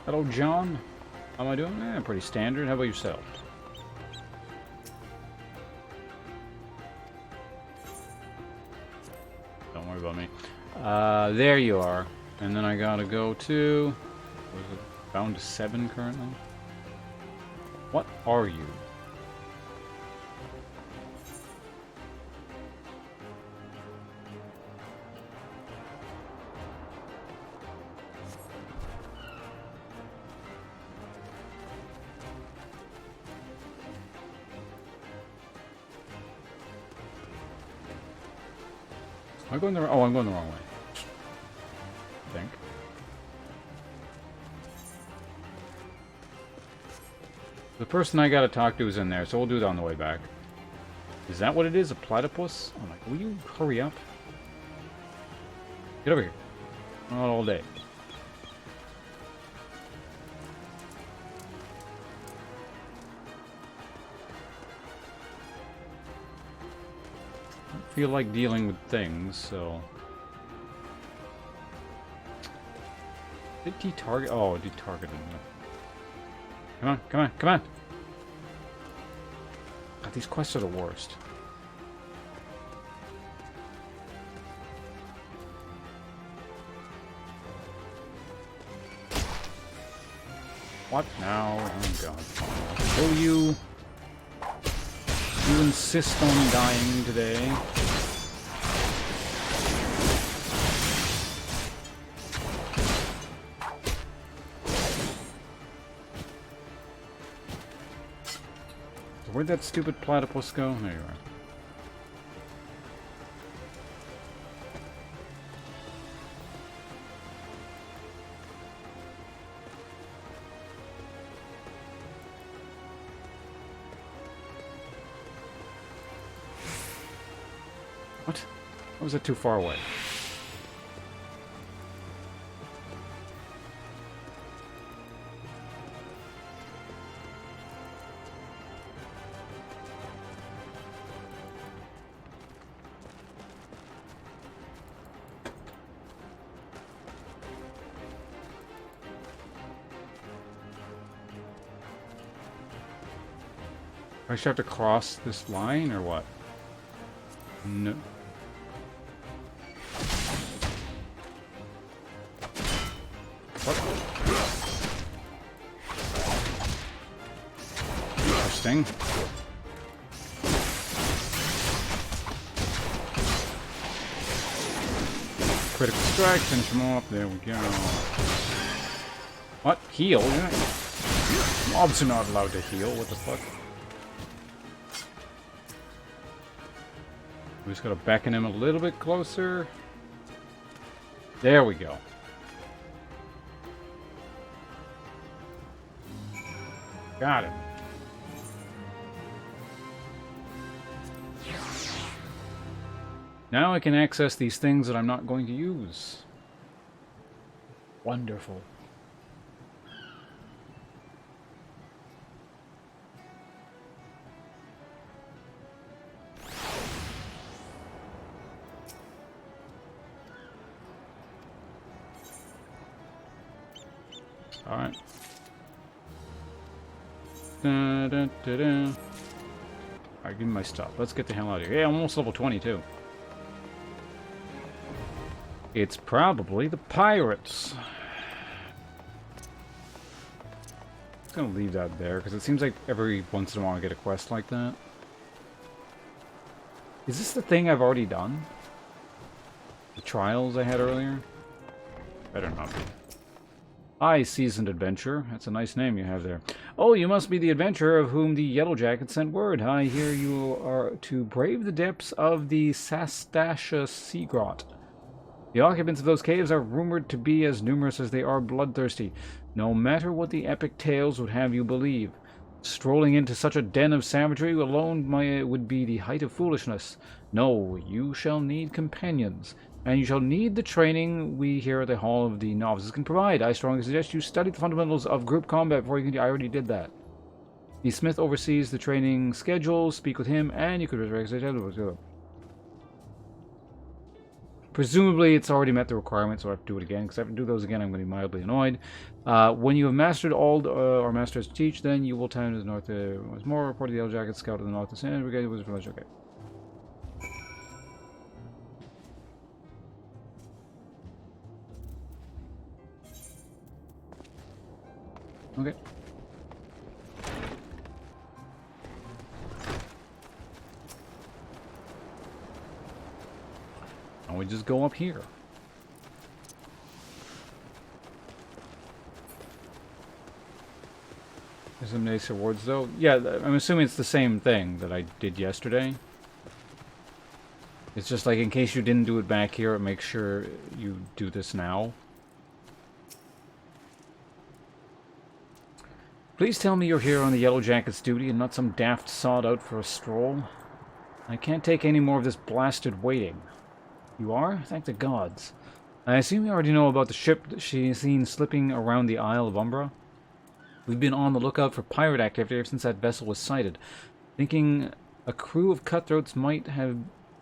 Hello, John. How am I doing? Pretty standard. How about yourself? Don't worry about me. There you are. And then I gotta go to... What is it? Bound to 7 currently? What are you? Am I going the... Oh, I'm going the wrong way. I think. The person I gotta talk to is in there, so we'll do it on the way back. Is that what it is? A platypus? I'm like, will you hurry up? Get over here. Not all day. I feel like dealing with things, so... Did detarget? Oh, detargeted. Come on, come on, come on! God, these quests are the worst. What now? Oh god. Will you... You insist on dying today? Where'd that stupid platypus go? There you are. What? Or was that too far away? I should have to cross this line or what? No. What? Interesting. Critical strike, finish him off. There we go. What? Heal? Mobs are not allowed to heal. What the fuck? We just gotta beckon him a little bit closer. There we go. Got it. Now I can access these things that I'm not going to use. Wonderful. Alright. Alright, give me my stuff. Let's get the hell out of here. Yeah, I'm almost level 22. It's probably the pirates. I'm gonna leave that there, because it seems like every once in a while I get a quest like that. Is this the thing I've already done? The trials I had earlier? Better not be. Hi, Seasoned Adventurer. That's a nice name you have there. Oh, you must be the adventurer of whom the Yellow Jacket sent word. I hear you are to brave the depths of the Sastasha Sea Grot. The occupants of those caves are rumored to be as numerous as they are bloodthirsty, no matter what the epic tales would have you believe. Strolling into such a den of savagery alone would be the height of foolishness. No, you shall need companions, and you shall need the training we here at the Hall of the Novices can provide. I strongly suggest you study the fundamentals of group combat before you can. I already did that. The Smith oversees the training schedule. Speak with him, and you could resurrect. Presumably, it's already met the requirements, so I have to do it again, because if I do those again, I'm going to be mildly annoyed. When you have mastered all our masters teach, then you will turn to the north. Once more, report to the Yellow Jacket, scout to the north of Sand Brigade, Wizard Village. Okay. Okay. And we just go up here. There's some nice rewards, though. Yeah, I'm assuming it's the same thing that I did yesterday. It's just like, in case you didn't do it back here, it makes sure you do this now. Please tell me you're here on the Yellow Jacket's duty and not some daft sod out for a stroll. I can't take any more of this blasted waiting. You are? Thank the gods. I assume you already know about the ship that she's seen slipping around the Isle of Umbra. We've been on the lookout for pirate activity ever since that vessel was sighted, thinking a crew of cutthroats might have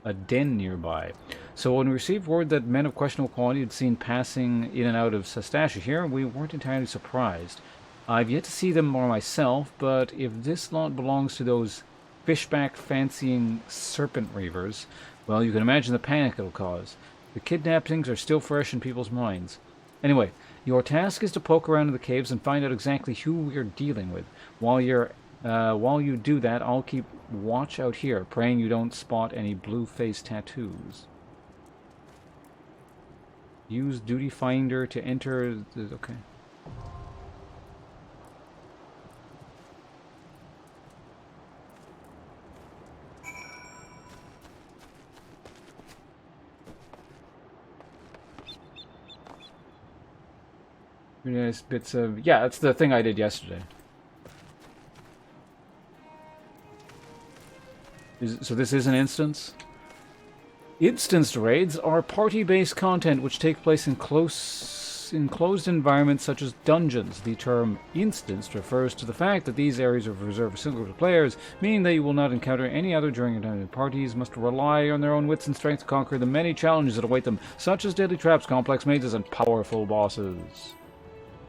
a den nearby. So when we received word that men of questionable quality had seen passing in and out of Sastasha here, we weren't entirely surprised. I've yet to see them more myself, but if this lot belongs to those fishback-fancying serpent reavers, well, you can imagine the panic it'll cause. The kidnappings are still fresh in people's minds. Anyway, your task is to poke around in the caves and find out exactly who we're dealing with. While you do that, I'll keep watch out here, praying you don't spot any blue-faced tattoos. Use Duty Finder to enter the... Okay. Nice bits of... Yeah, that's the thing I did yesterday. So this is an instance? Instanced raids are party-based content which take place in enclosed environments such as dungeons. The term instanced refers to the fact that these areas are reserved for single players, meaning that you will not encounter any other during your time. Parties must rely on their own wits and strength to conquer the many challenges that await them, such as deadly traps, complex mazes, and powerful bosses.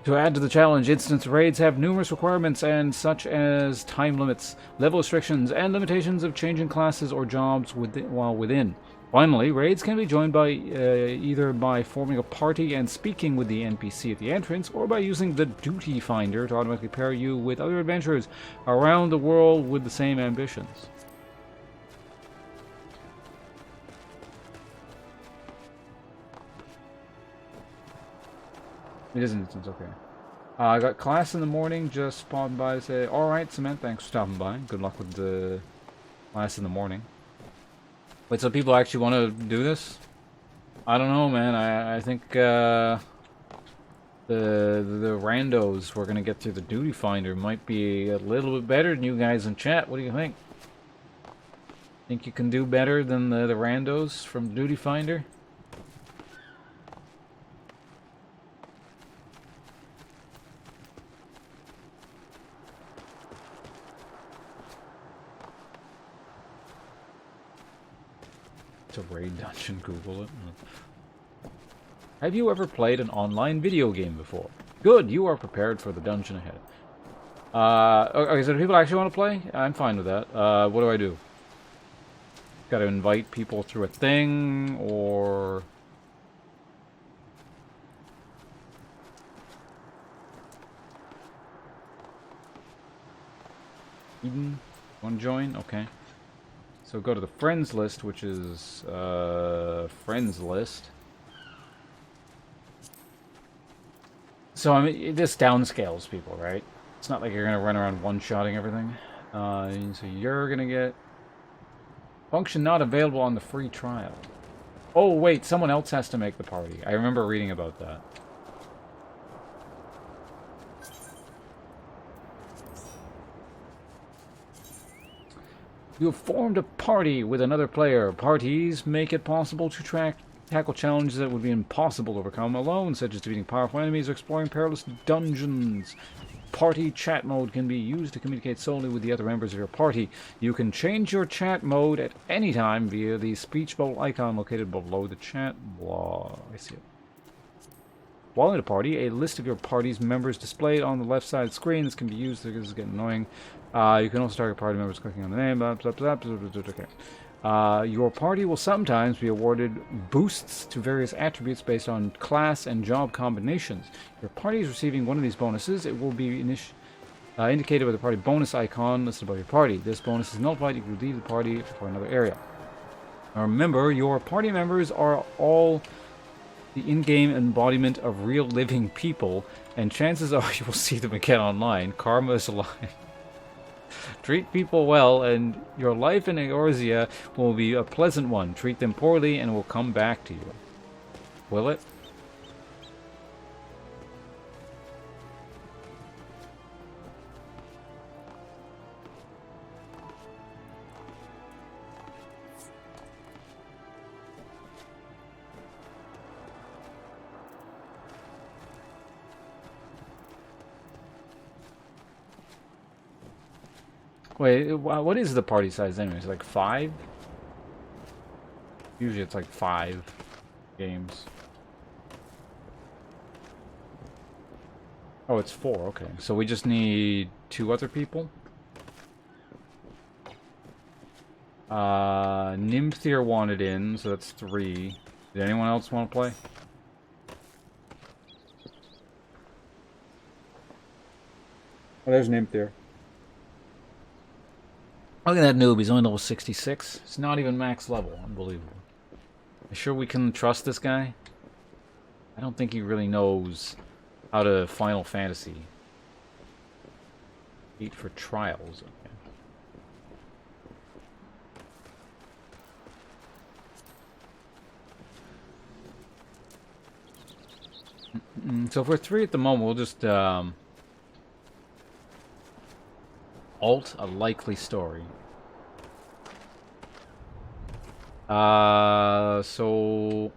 To add to the challenge, instance raids have numerous requirements, and such as time limits, level restrictions, and limitations of changing classes or jobs while within. Finally, raids can be joined by either by forming a party and speaking with the NPC at the entrance, or by using the Duty Finder to automatically pair you with other adventurers around the world with the same ambitions. It is an instance, okay. I got class in the morning, just popped by to say, alright, Cement, thanks for stopping by. Good luck with the class in the morning. Wait, so people actually want to do this? I don't know, man. I think the randos we're gonna get through the Duty Finder might be a little bit better than you guys in chat. What do you think? Think you can do better than the randos from Duty Finder? It's a raid dungeon, Google it. Have you ever played an online video game before? Good, you are prepared for the dungeon ahead. Okay, so do people actually want to play? I'm fine with that. What do I do? Gotta invite people through a thing, or... Eden? Want to join? Okay. So go to the friends list, which is friends list. So I mean, this downscales people, right? It's not like you're gonna run around one-shotting everything. So you're gonna get function not available on the free trial. Oh wait, someone else has to make the party. I remember reading about that. You have formed a party with another player. Parties make it possible to tackle challenges that would be impossible to overcome alone, such as defeating powerful enemies or exploring perilous dungeons. Party chat mode can be used to communicate solely with the other members of your party. You can change your chat mode at any time via the speech bubble icon located below the chat block. I see it. While in a party, a list of your party's members displayed on the left side of the screen. This can be used. This is getting annoying. You can also target party members clicking on the name. Okay. Your party will sometimes be awarded boosts to various attributes based on class and job combinations. If your party is receiving one of these bonuses, it will be indicated by the party bonus icon listed above your party. This bonus is nullified. You can leave the party for another area. Now remember, your party members are all the in-game embodiment of real living people, and chances are you will see them again online. Karma is alive. Treat people well, and your life in Eorzea will be a pleasant one. Treat them poorly, and it will come back to you. Will it? Wait, what is the party size anyways? Like 5? Usually it's like 5 games. Oh, it's 4, okay. So we just need 2 other people? Nymphthier wanted in, so that's 3. Did anyone else want to play? Oh, there's Nymphthier. Look at that noob, he's only level 66. It's not even max level. Unbelievable. You sure we can trust this guy? I don't think he really knows how to Final Fantasy. 8 for trials. Okay. So if we're 3 at the moment, we'll just alt a likely story. So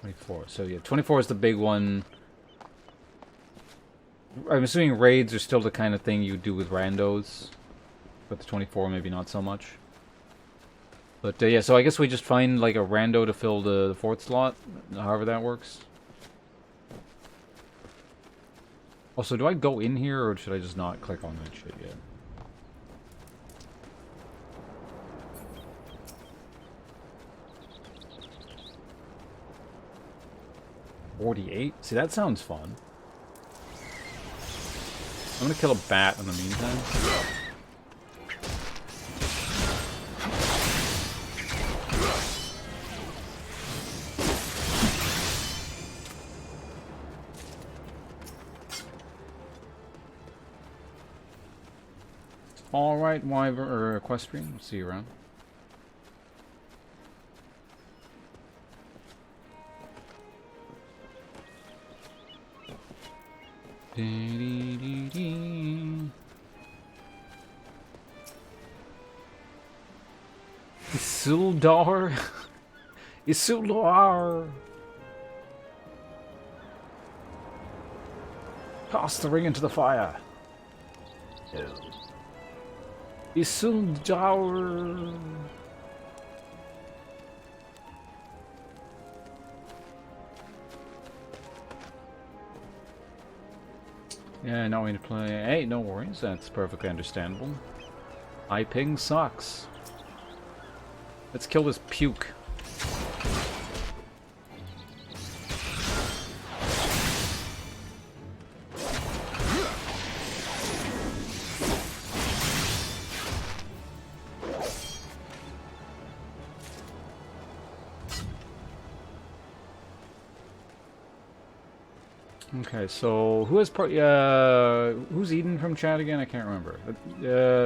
24. So yeah, 24 is the big one. I'm assuming raids are still the kind of thing you do with randos, but the 24 maybe not so much. But yeah, so I guess we just find like a rando to fill the 4th slot, however that works. Also, do I go in here, or should I just not click on that shit yet? $48? See, that sounds fun. I'm gonna kill a bat in the meantime. Alright, Wyvern, or Equestrian, we'll see you around. Isildur? Isildur! Toss the ring into the fire. Isildur! Yeah, not going to play. Hey, no worries. That's perfectly understandable. High ping sucks. Let's kill this puke. Okay, so who has who's Eden from chat again? I can't remember.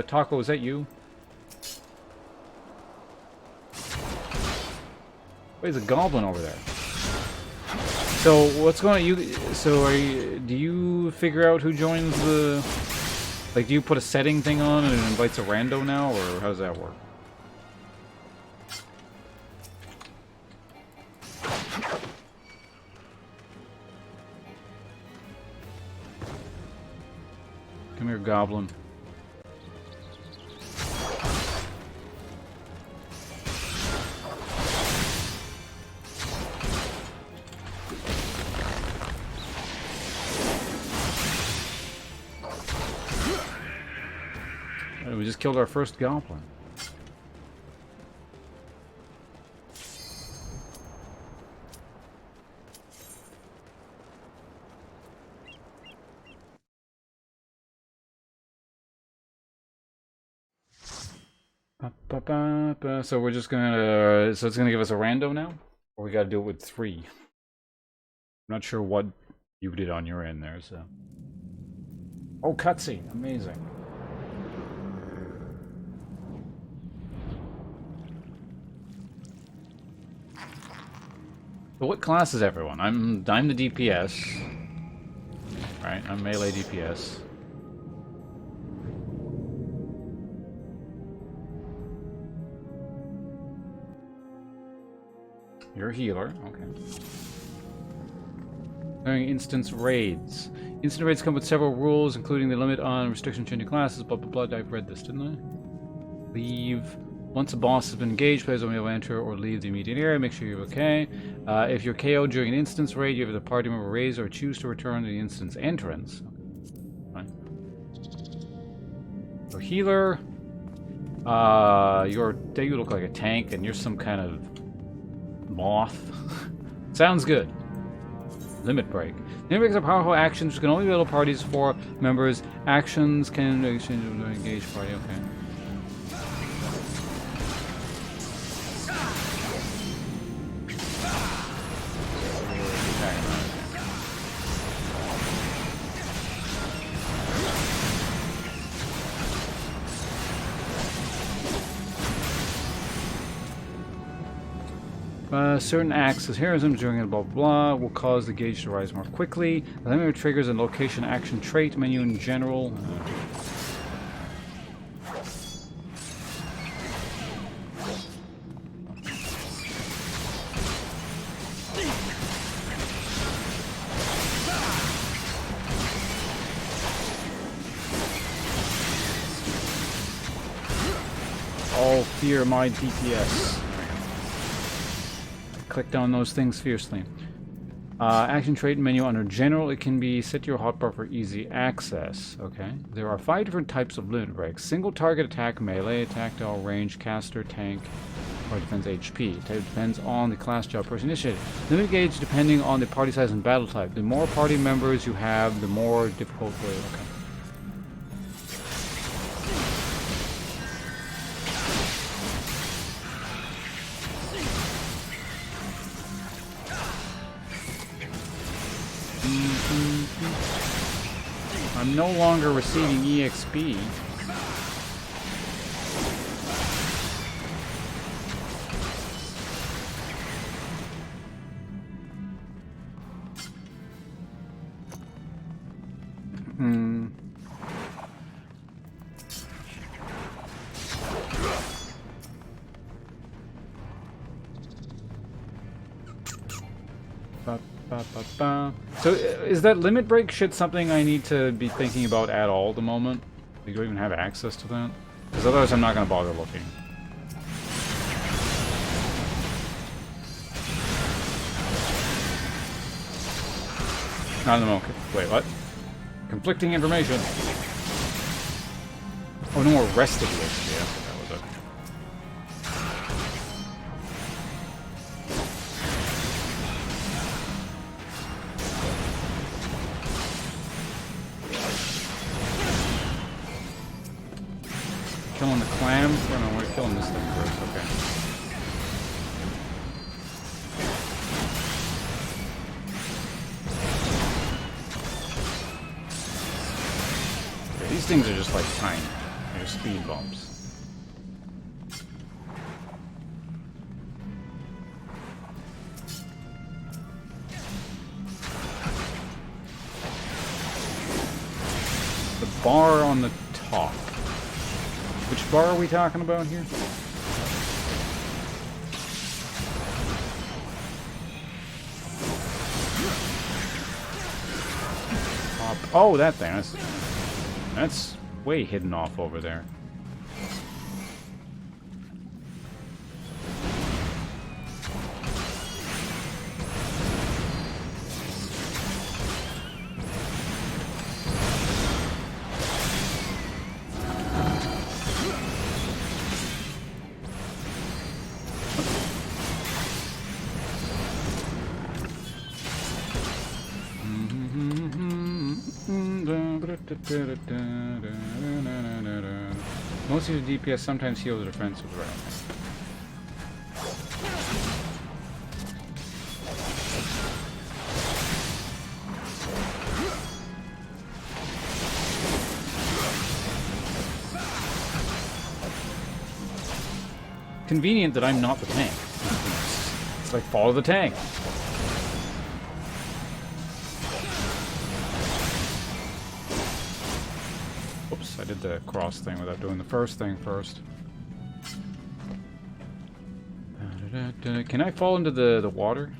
Taco, is that you? Wait, there's a goblin over there. So what's going on? Do you figure out who joins the? Like, do you put a setting thing on and it invites a rando now, or how does that work? Come here, goblin. We just killed our first goblin. So we're just gonna... So it's gonna give us a rando now? Or we gotta do it with 3? I'm not sure what you did on your end there, so... Oh, cutscene! Amazing. So what class is everyone? I'm the DPS. Right, I'm melee DPS. You're a healer, okay. During instance raids. Instant raids come with several rules, including the limit on restriction changing classes, blah blah blah. I've read this, didn't I? Leave. Once a boss has been engaged, players will be able to enter or leave the immediate area. Make sure you're okay. If you're KO'd during an instance raid, you have the party member raise or choose to return to the instance entrance. Okay. So healer. You look like a tank, and you're some kind of moth. Sounds good. Limit break. Limit breaks are powerful actions which can only be able to parties for members. Actions can exchange with an engaged party. Okay. Certain acts as heroism during a blah blah blah will cause the gauge to rise more quickly. The limit triggers and location action trait menu in general. All fear my DPS. Clicked on those things fiercely. Action trait menu under general, it can be set your hotbar for easy access. Okay. There are 5 different types of limit breaks. Single target attack, melee, tactile, range, caster, tank, or defense HP. It depends on the class, job, person, initiative. Limit gauge depending on the party size and battle type. The more party members you have, the more difficult way. Okay. I'm no longer receiving EXP. So, is that limit break shit something I need to be thinking about at all at the moment? Do you even have access to that? Because otherwise I'm not going to bother looking. Not in the moment. Wait, what? Conflicting information. Oh, no more resting list. Yeah, that was it. Killing the clams? Oh no, we're killing this thing first, okay. Okay, these things are just like tiny. They're speed bumps. The bar on the top. Which bar are we talking about here? Oh, that thing. That's way hidden off over there. Most of the DPS sometimes heal the defense with right. Convenient that I'm not the tank. It's like follow the tank. I did the cross thing without doing the first thing first. Can I fall into the water?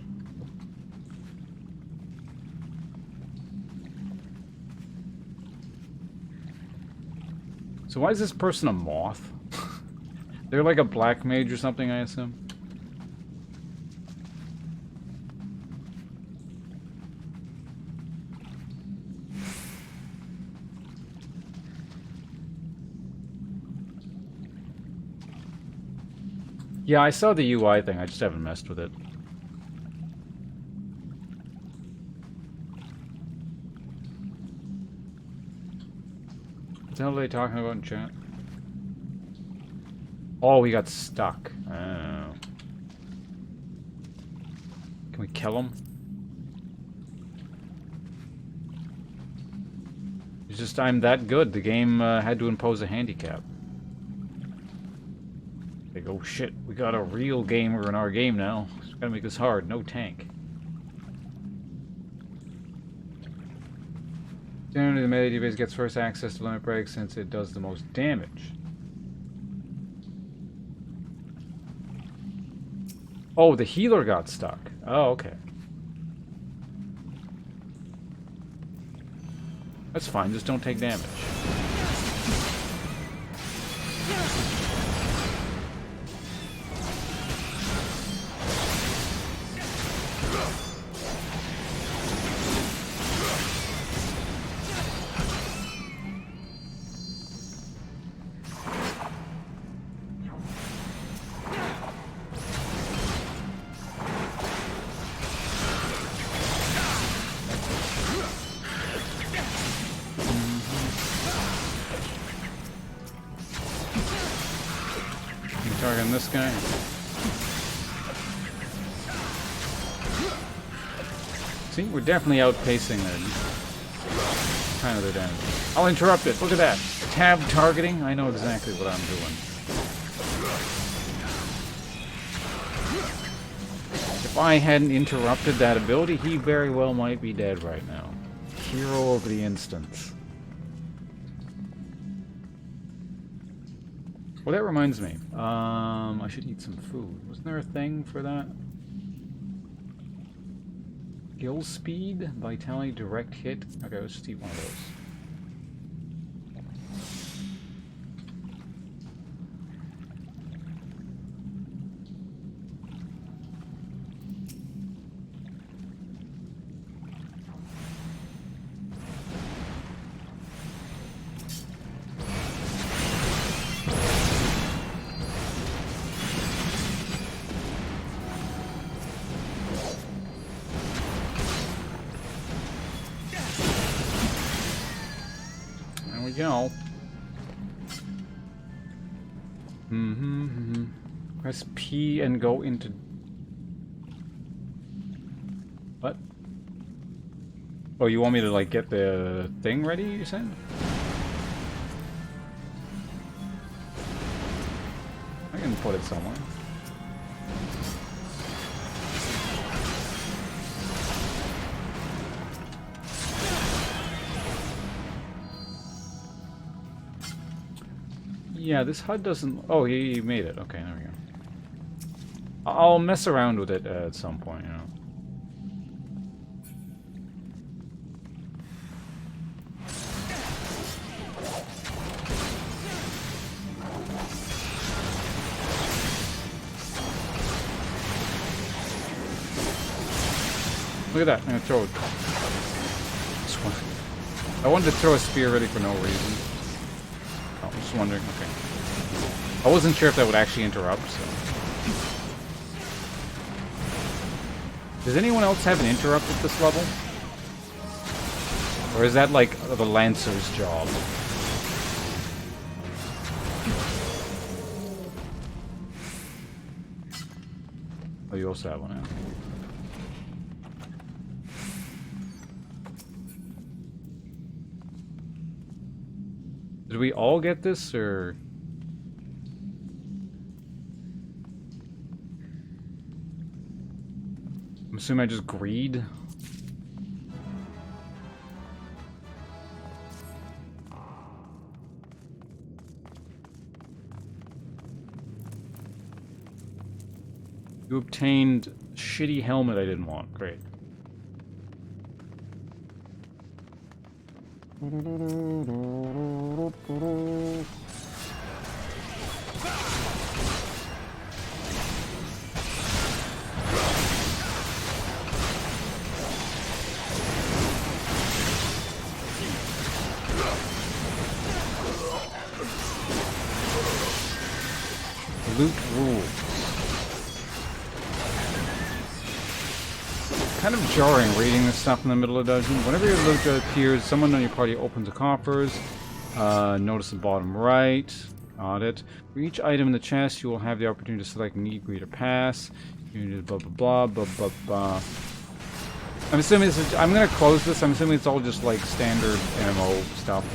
So why is this person a moth? They're like a black mage or something, I assume. Yeah, I saw the UI thing, I just haven't messed with it. What the hell are they talking about in chat? Oh, we got stuck. Oh. Can we kill him? It's just I'm that good. The game had to impose a handicap. Like, oh shit, we got a real gamer in our game now. It's gotta make this hard. No tank. Generally, the melee DPS gets first access to limit break since it does the most damage. Oh, the healer got stuck. Oh, okay. That's fine, just don't take damage. targeting this guy. See, we're definitely outpacing kind of their damage. I'll interrupt it. Look at that. Tab targeting. I know exactly what I'm doing. If I hadn't interrupted that ability, he very well might be dead right now. Hero of the instance. Well, that reminds me. I should eat some food. Wasn't there a thing for that? Skill speed, vitality, direct hit. Okay, let's just eat one of those. Go. Press P and go into... What? Oh, you want me to, like, get the thing ready, you said? I can put it somewhere. Yeah, this HUD doesn't... Oh, he made it. Okay, there we go. I'll mess around with it at some point, you know. Look at that. I'm gonna throw it. I wanted to throw a spear ready for no reason. Oh, I'm just wondering. Okay. I wasn't sure if that would actually interrupt, so. Does anyone else have an interrupt at this level? Or is that like the Lancer's job? Oh, you also have one, huh? Did we all get this, or...? I'm assuming I just greed? You obtained shitty helmet I didn't want. Great. Loot rules. Kind of jarring reading this stuff in the middle of the dungeon. Whenever your loot appears, someone on your party opens the coffers. Notice the bottom right. Got it. For each item in the chest, you will have the opportunity to select need, greet, or pass. You need blah blah blah blah blah blah. I'm assuming this is, I'm gonna close this. I'm assuming it's all just like standard MMO stuff.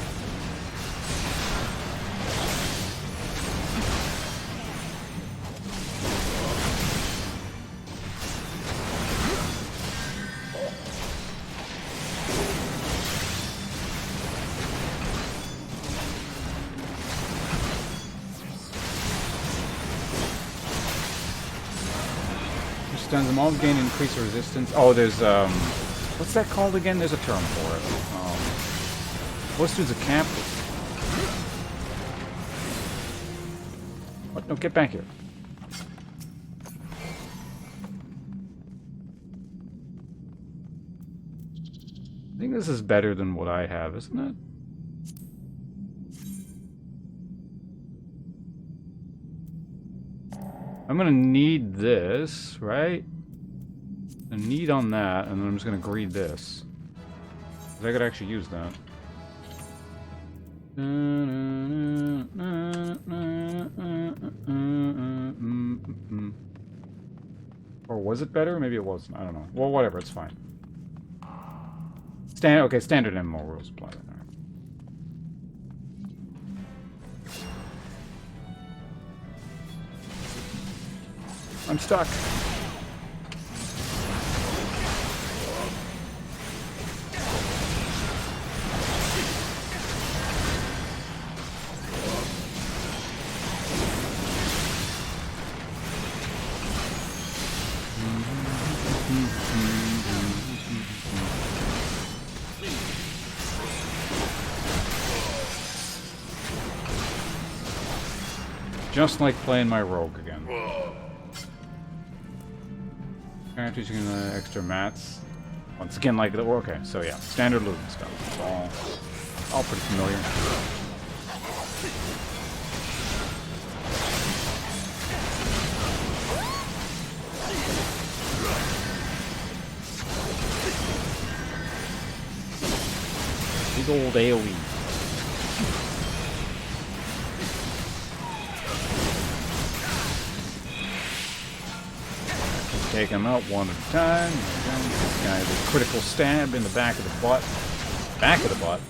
Stuns them all, gain increased resistance. Oh, there's what's that called again? There's a term for it. What's dude's a captain? What? No, get back here. I think this is better than what I have, isn't it? I'm gonna need this, right? I need on that, and then I'm just gonna greed this. 'Cause I could actually use that. Or was it better? Maybe it wasn't. I don't know. Well, whatever. It's fine. Okay, standard MMO rules apply. I'm stuck. Just like playing my rogue again. Characters using the extra mats. Once again, like the okay, so yeah, standard loot and stuff. It's all pretty familiar. Big old AoE. Take him out one at a time. This guy has a critical stab in the back of the butt. Back of the butt?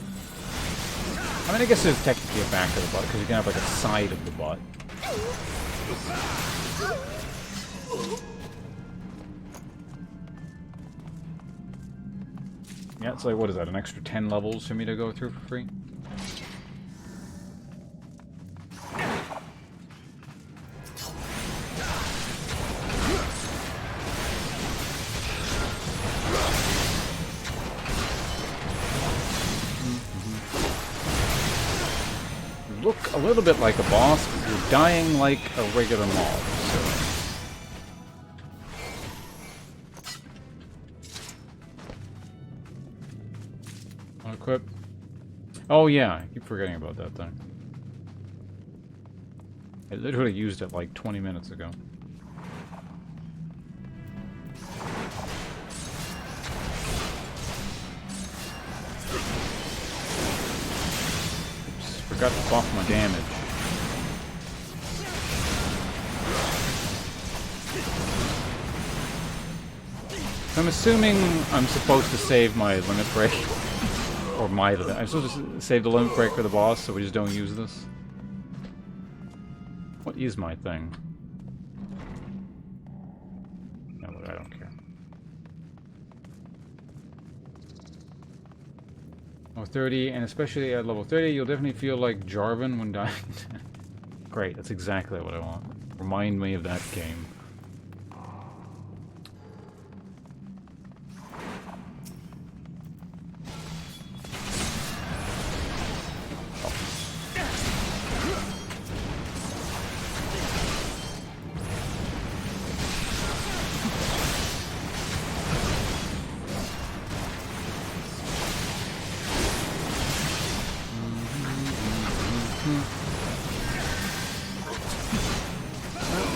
I mean, I guess it's technically a back of the butt, because you can have like a side of the butt. Yeah, it's like, what is that, an extra 10 levels for me to go through for free? Look a little bit like a boss, but you're dying like a regular mob, so... Unequip. Oh yeah, I keep forgetting about that thing. I literally used it like 20 minutes ago. Forgot to buff my damage. I'm assuming I'm supposed to save my limit break. Or I'm supposed to save the limit break for the boss, so we just don't use this. What is my thing? No, I don't care. Oh, 30, and especially at level 30, you'll definitely feel like Jarvan when dying. Great, that's exactly what I want. Remind me of that game.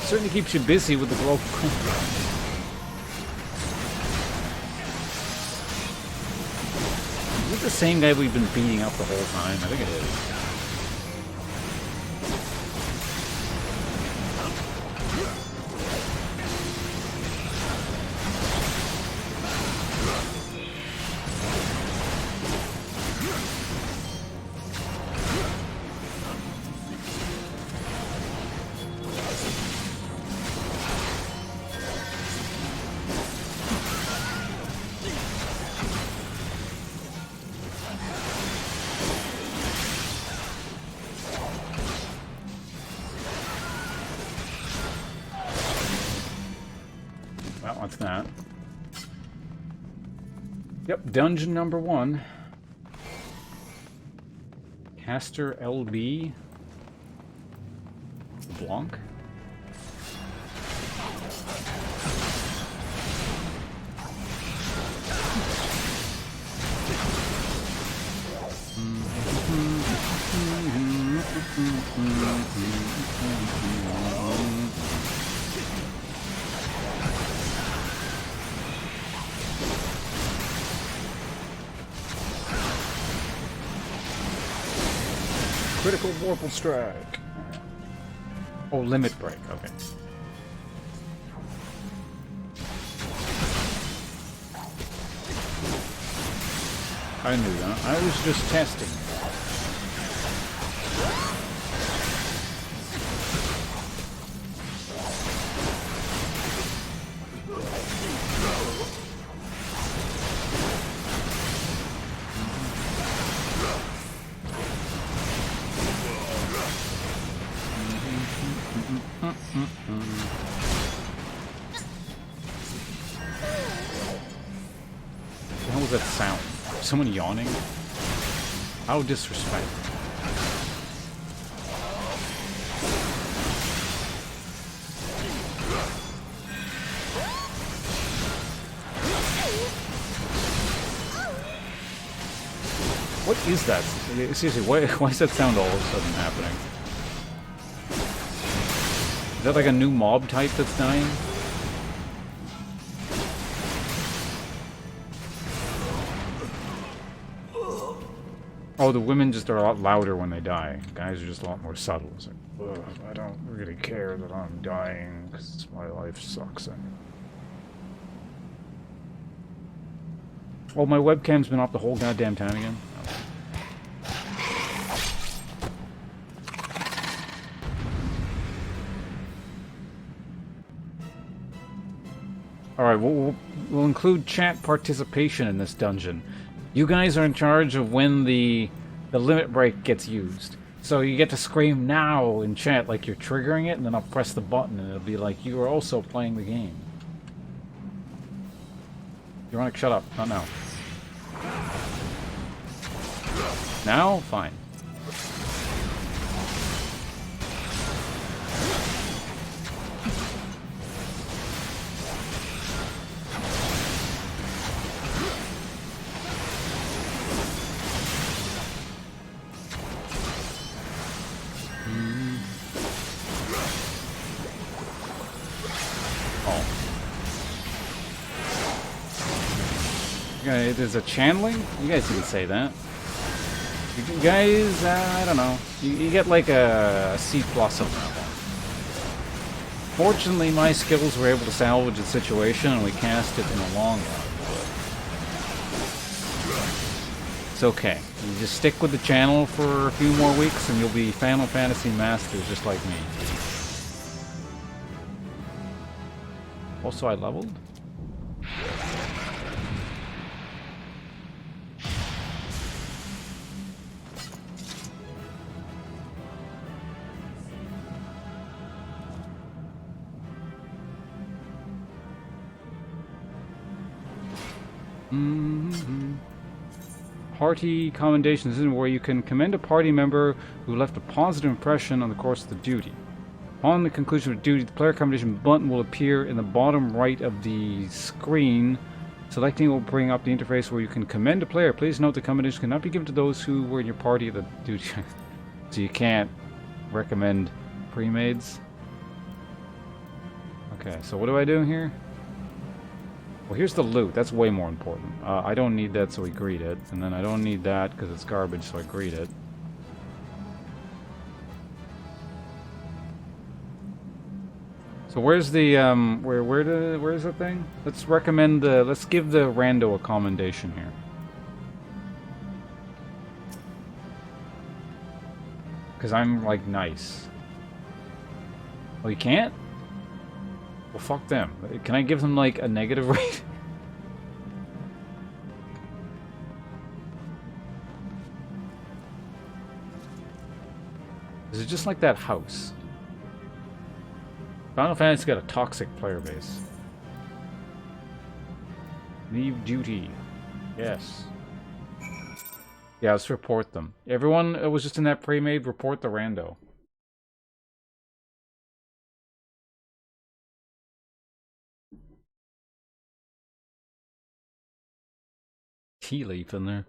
Certainly keeps you busy with the global. Is it the same guy we've been beating up the whole time? I think it is. What's that? Yep, dungeon number 1. Caster LB Blanc. Critical Vorpal Strike. Oh, Limit Break. Okay. I knew that. I was just testing. What was that sound? Someone yawning? How disrespectful. What is that? Seriously, why is that sound all of a sudden happening? Is that like a new mob type that's dying? Oh, the women just are a lot louder when they die. Guys are just a lot more subtle. It's like, ugh, I don't really care that I'm dying because my life sucks. Oh, my webcam's been off the whole goddamn time again. Alright, we'll include chat participation in this dungeon. You guys are in charge of when the limit break gets used. So you get to scream now in chat like you're triggering it, and then I'll press the button and it'll be like you are also playing the game. Euronic, shut up. Not now. Now? Fine. There's a channeling? You guys didn't say that. You guys, I don't know. You get like a C+ on that one. Fortunately, my skills were able to salvage the situation and we cast it in the long run. It's okay. You just stick with the channel for a few more weeks and you'll be Final Fantasy masters just like me. Also, I leveled? Party commendations is where you can commend a party member who left a positive impression on the course of the duty. Upon the conclusion of duty, the player commendation button will appear in the bottom right of the screen. Selecting it will bring up the interface where you can commend a player. Please note the commendation cannot be given to those who were in your party at the duty. So you can't recommend pre-mades. Okay, so what do I do here? Well, here's the loot. That's way more important. I don't need that, so we greet it. And then I don't need that because it's garbage, so I greet it. So where's the where is the thing? Let's recommend the. Let's give the rando a commendation here. Because I'm like nice. Oh, you can't? Well, fuck them. Can I give them, like, a negative rate? Is it just like that house? Final Fantasy's got a toxic player base. Leave duty. Yes. Yeah, let's report them. Everyone that was just in that pre-made, report the rando. Tea leaf in there.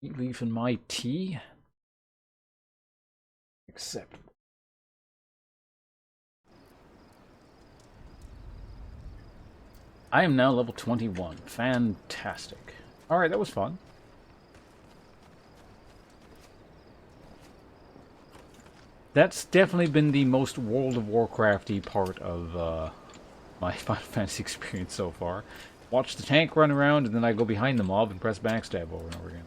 Tea leaf in my tea? Acceptable. I am now level 21. Fantastic. Alright, that was fun. That's definitely been the most World of Warcrafty part of my Final Fantasy experience so far. Watch the tank run around, and then I go behind the mob and press backstab over and over again.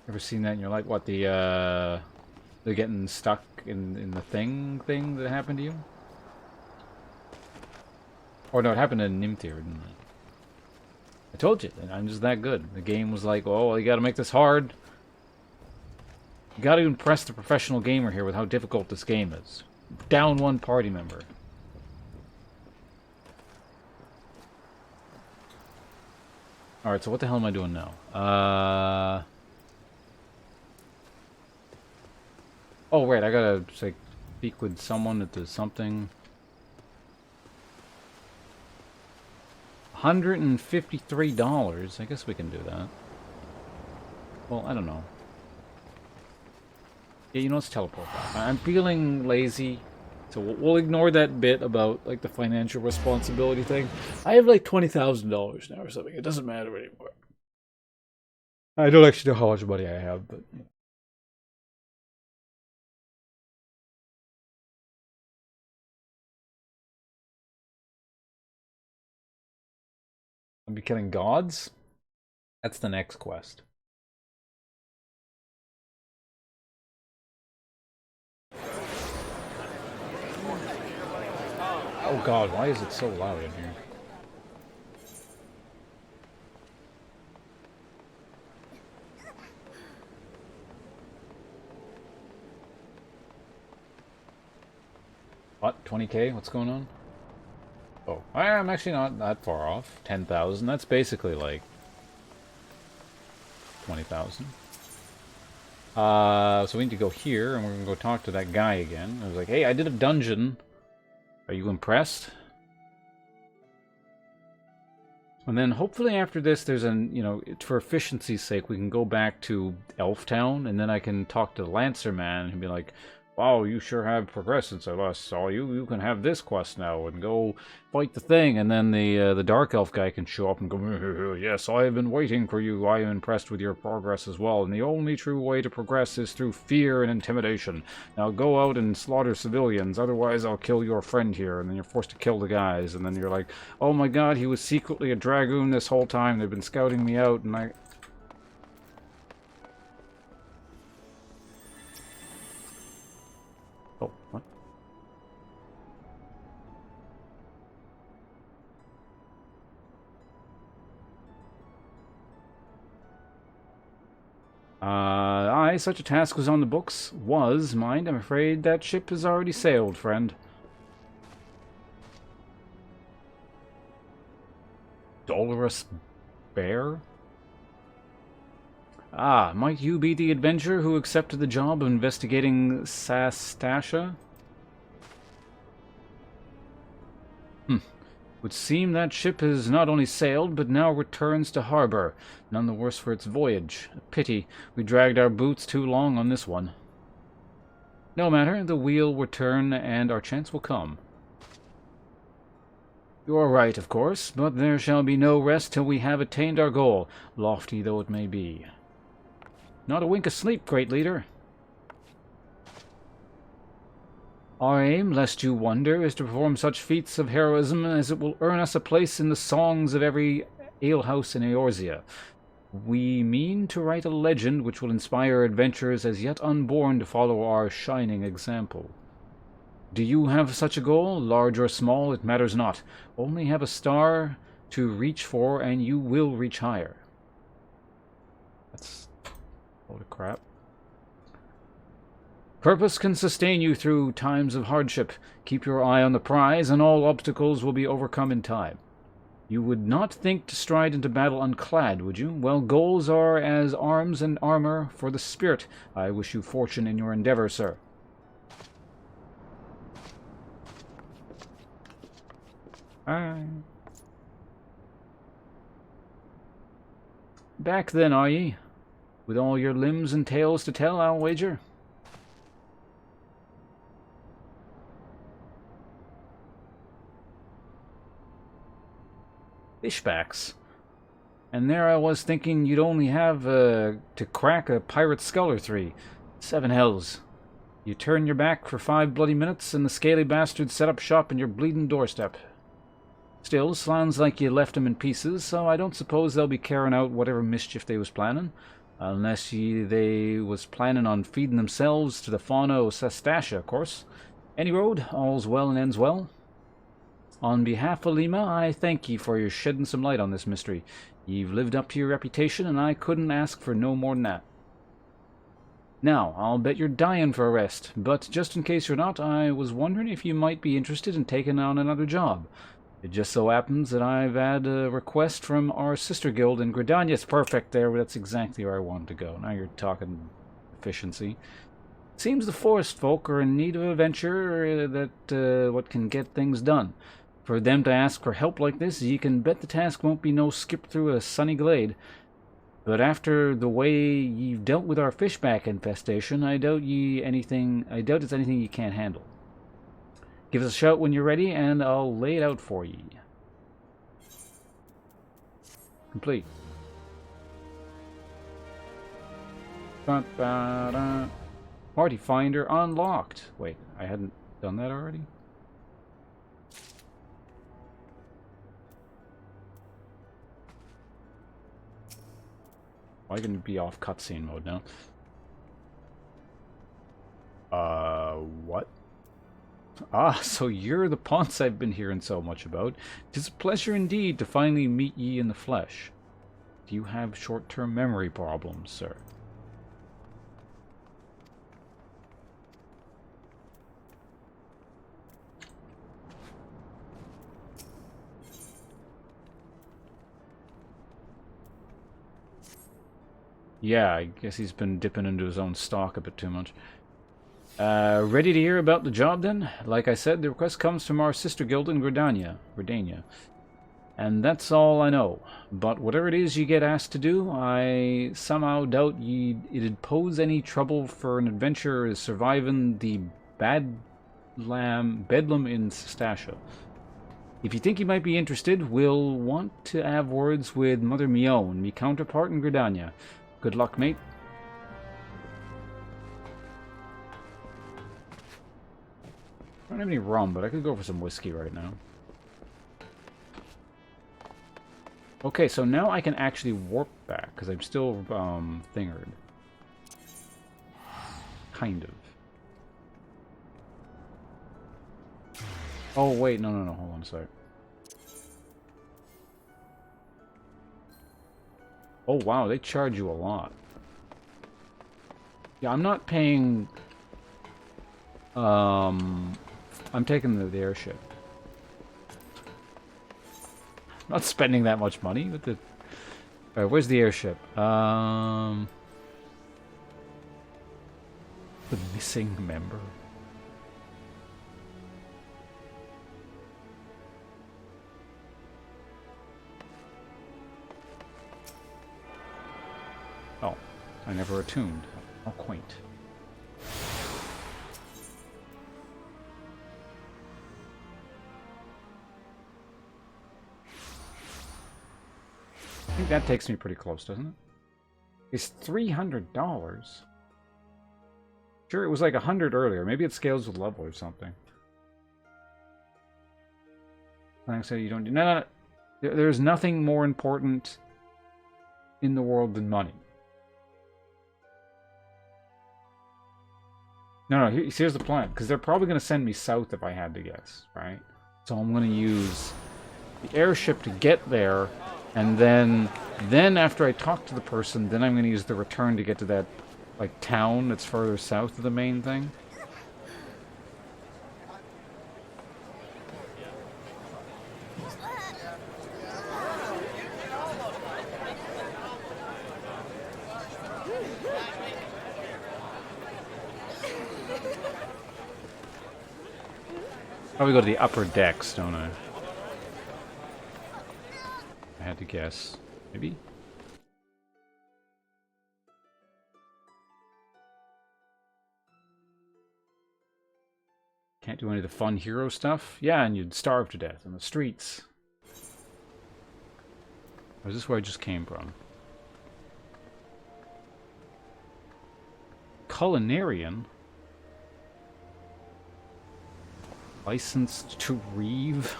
Ever seen that in your life? What, they're getting stuck in the thing that happened to you? Or no, it happened in Nimtir, didn't it? I told you, I'm just that good. The game was like, oh, well, you gotta make this hard. You gotta impress the professional gamer here with how difficult this game is. Down one party member. Alright, so what the hell am I doing now? Oh, wait, I gotta, like, speak with someone that does something. $153. I guess we can do that. Well, I don't know. Yeah, you know, let's teleport back. I'm feeling lazy, so we'll ignore that bit about, like, the financial responsibility thing. I have, like, $20,000 now or something. It doesn't matter anymore. I don't actually know how much money I have, but... I'll be killing gods? That's the next quest. Oh god, why is it so loud in here? What? 20k? What's going on? Oh, I'm actually not that far off. 10,000. That's basically like 20,000. So we need to go here, and we're gonna go talk to that guy again. I was like, hey, I did a dungeon. Are you impressed? And then hopefully after this, there's an, you know, for efficiency's sake, we can go back to Elf Town, and then I can talk to the Lancer Man and be like, wow, you sure have progressed since I last saw you. You can have this quest now and go fight the thing. And then the Dark Elf guy can show up and go, yes, I have been waiting for you. I am impressed with your progress as well. And the only true way to progress is through fear and intimidation. Now go out and slaughter civilians. Otherwise, I'll kill your friend here. And then you're forced to kill the guys. And then you're like, oh my god, he was secretly a dragoon this whole time. They've been scouting me out. And I... Oh, what? Aye, such a task was on the books. Mind, I'm afraid that ship has already sailed, friend. Dolorous Bear? Ah, might you be the adventurer who accepted the job of investigating Sastasha? Would seem that ship has not only sailed, but now returns to harbor. None the worse for its voyage. A pity we dragged our boots too long on this one. No matter, the wheel will turn and our chance will come. You are right, of course, but there shall be no rest till we have attained our goal, lofty though it may be. Not a wink of sleep, great leader. Our aim, lest you wonder, is to perform such feats of heroism as it will earn us a place in the songs of every alehouse in Eorzea. We mean to write a legend which will inspire adventurers as yet unborn to follow our shining example. Do you have such a goal? Large or small, it matters not. Only have a star to reach for, and you will reach higher. That's a load of crap. Purpose can sustain you through times of hardship. Keep your eye on the prize, and all obstacles will be overcome in time. You would not think to stride into battle unclad, would you? Well, goals are as arms and armor for the spirit. I wish you fortune in your endeavor, sir. Back then, are ye? With all your limbs and tales to tell, I'll wager. Fishbacks. And there I was thinking you'd only have to crack a pirate skull or three. 7 hells. You turn your back for 5 bloody minutes, and the scaly bastards set up shop in your bleeding doorstep. Still, sounds like you left 'em in pieces, so I don't suppose they'll be carrying out whatever mischief they was planning. Unless they was planning on feeding themselves to the fauna of Sestasha, of course. Any road, all's well and ends well. On behalf of Lima, I thank ye for your shedding some light on this mystery. You've lived up to your reputation, and I couldn't ask for no more than that. Now, I'll bet you're dying for a rest, but just in case you're not, I was wondering if you might be interested in taking on another job. It just so happens that I've had a request from our sister guild in Gridania. It's perfect there, that's exactly where I wanted to go. Now you're talking efficiency. Seems the forest folk are in need of a venture that what can get things done. For them to ask for help like this, you can bet the task won't be no skip through a sunny glade. But after the way you've dealt with our fishback infestation, I doubt it's anything you can't handle. Give us a shout when you're ready, and I'll lay it out for ye. Complete. Party finder unlocked. Wait, I hadn't done that already? Why can it be off cutscene mode now? What? Ah, so you're the Ponce I've been hearing so much about. 'Tis a pleasure indeed to finally meet ye in the flesh. Do you have short-term memory problems, sir? Yeah, I guess he's been dipping into his own stock a bit too much. Ready to hear about the job then? Like I said, the request comes from our sister guild in Gridania. And that's all I know. But whatever it is you get asked to do, I somehow doubt it'd pose any trouble for an adventurer surviving the bedlam in Sestasha. If you think you might be interested, we'll want to have words with Mother Mion, me counterpart in Gridania. Good luck, mate. I don't have any rum, but I could go for some whiskey right now. Okay, so now I can actually warp back, because I'm still, thingered. Kind of. Oh, wait, no, hold on a sec. Oh, wow, they charge you a lot. Yeah, I'm not paying... I'm taking the airship. I'm not spending that much money with the... Alright, where's the airship? The missing member. Oh, I never attuned. How quaint. I think that takes me pretty close, doesn't it? It's $300. Sure, it was like 100 earlier. Maybe it scales with level or something. Like I said, you don't do... No. There's nothing more important in the world than money. No, here's the plan. Because they're probably going to send me south if I had to guess, right? So I'm going to use the airship to get there... And then after I talk to the person, then I'm going to use the return to get to that, like, town that's further south of the main thing. Probably go to the upper decks, don't I? I had to guess. Maybe? Can't do any of the fun hero stuff? Yeah, and you'd starve to death in the streets. Or is this where I just came from? Culinarian? Licensed to reeve?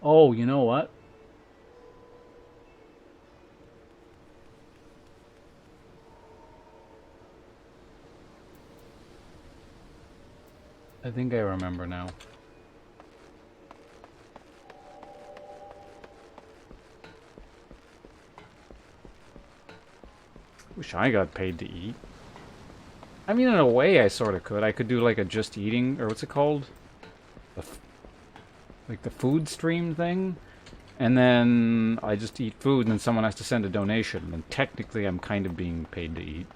Oh, you know what? I think I remember now. Wish I got paid to eat. I mean, in a way, I sort of could. I could do like a just eating, or what's it called? Like the food stream thing. And then I just eat food, and then someone has to send a donation. And technically, I'm kind of being paid to eat.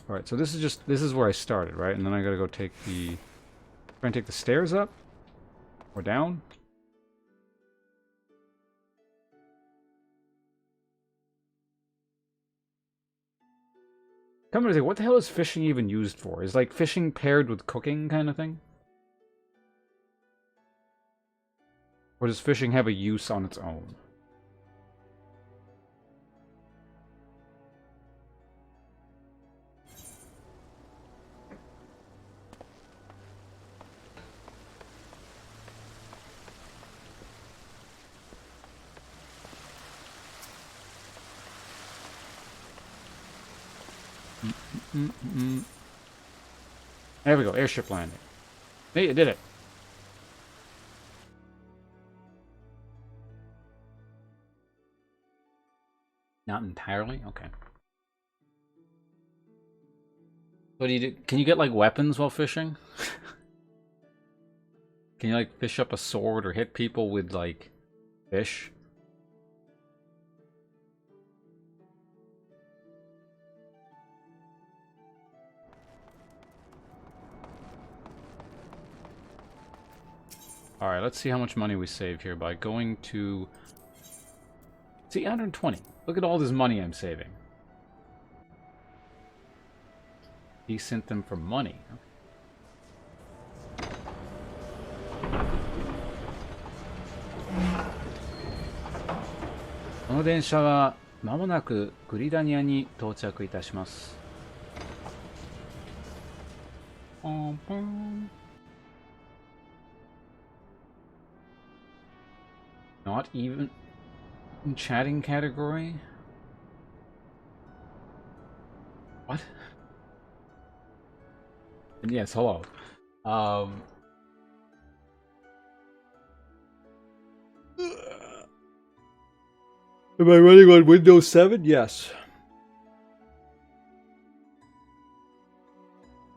Alright, so this is where I started, right? And then I gotta go take the... Try and take the stairs up? Or down? Come to think, what the hell is fishing even used for? Is like fishing paired with cooking kind of thing? Or does fishing have a use on its own? There we go, airship landing. Hey, you did it. Not entirely? Okay. What do you do? Can you get like weapons while fishing? Can you like fish up a sword or hit people with like fish? Alright, let's see how much money we save here by going to... See, 120. Look at all this money I'm saving. He sent them for money. Okay. この電車は間もなくグリダニアに到着いたします。ポンポン。Not even in chatting category? What? And yes, hello. Am I running on Windows 7? Yes.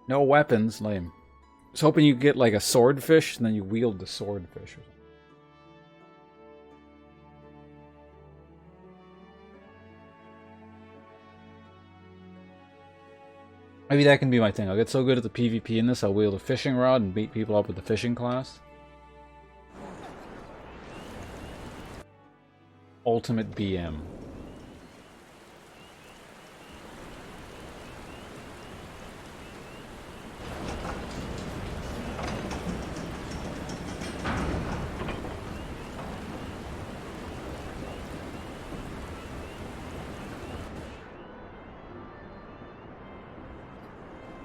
No weapons, lame. I was hoping you get like a swordfish and then you wield the swordfish. Maybe that can be my thing. I'll get so good at the PvP in this, I'll wield a fishing rod and beat people up with the fishing class. Ultimate BM.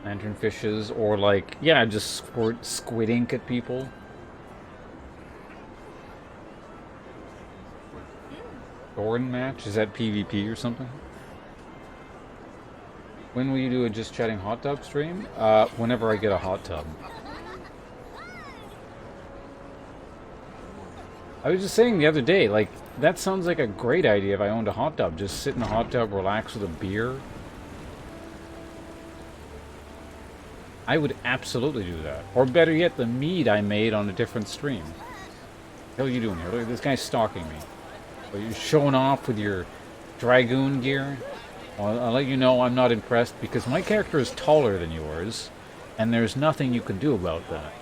Lantern fishes, or like, yeah, just squirt squid ink at people. Thorn match? Is that PvP or something? When will you do a Just Chatting hot tub stream? Whenever I get a hot tub. I was just saying the other day, like, that sounds like a great idea if I owned a hot tub. Just sit in a hot tub, relax with a beer. I would absolutely do that. Or better yet, the mead I made on a different stream. What the hell are you doing here? Look, this guy's stalking me. Are you showing off with your Dragoon gear? Well, I'll let you know I'm not impressed because my character is taller than yours, and there's nothing you can do about that.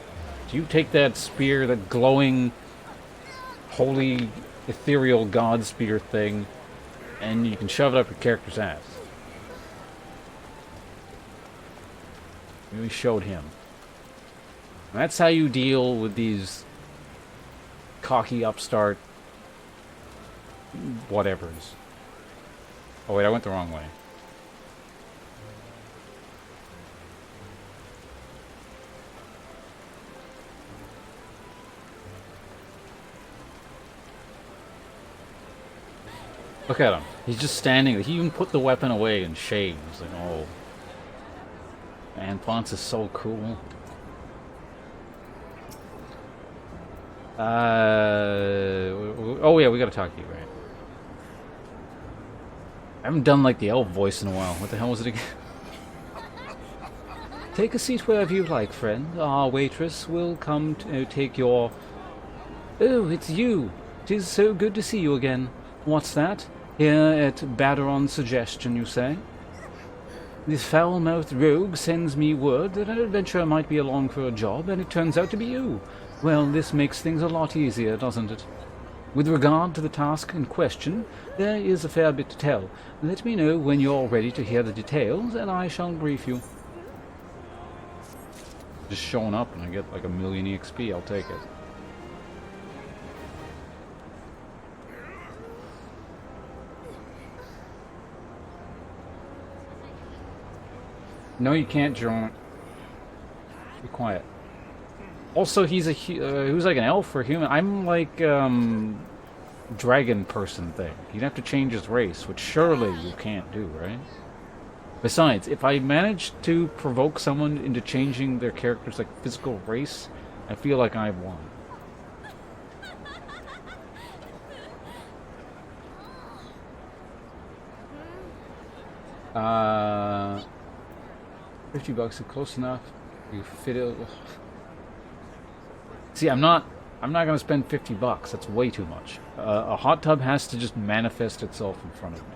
So you take that spear, that glowing holy, ethereal god spear thing, and you can shove it up your character's ass. We showed him. And that's how you deal with these cocky upstart whatevers. Oh wait, I went the wrong way. Look at him. He's just standing there. He even put the weapon away in shame. He's like, oh. Man, Ponce is so cool. Oh yeah, we gotta talk to you, right? I haven't done like the elf voice in a while. What the hell was it again? Take a seat wherever you like, friend. Our waitress will come to take your... Oh, it's you. It is so good to see you again. What's that? Here at Baderon's suggestion, you say? This foul-mouthed rogue sends me word that an adventurer might be along for a job, and it turns out to be you. Well, this makes things a lot easier, doesn't it? With regard to the task in question, there is a fair bit to tell. Let me know when you're ready to hear the details, and I shall brief you. Just showing up and I get like 1,000,000 EXP, I'll take it. No, you can't, Jerome. Be quiet. Also, he's who's like an elf or human. I'm like, dragon person thing. You'd have to change his race, which surely you can't do, right? Besides, if I manage to provoke someone into changing their character's like physical race, I feel like I've won. $50 is close enough. You fit it. See, I'm not gonna spend $50. That's way too much. A hot tub has to just manifest itself in front of me.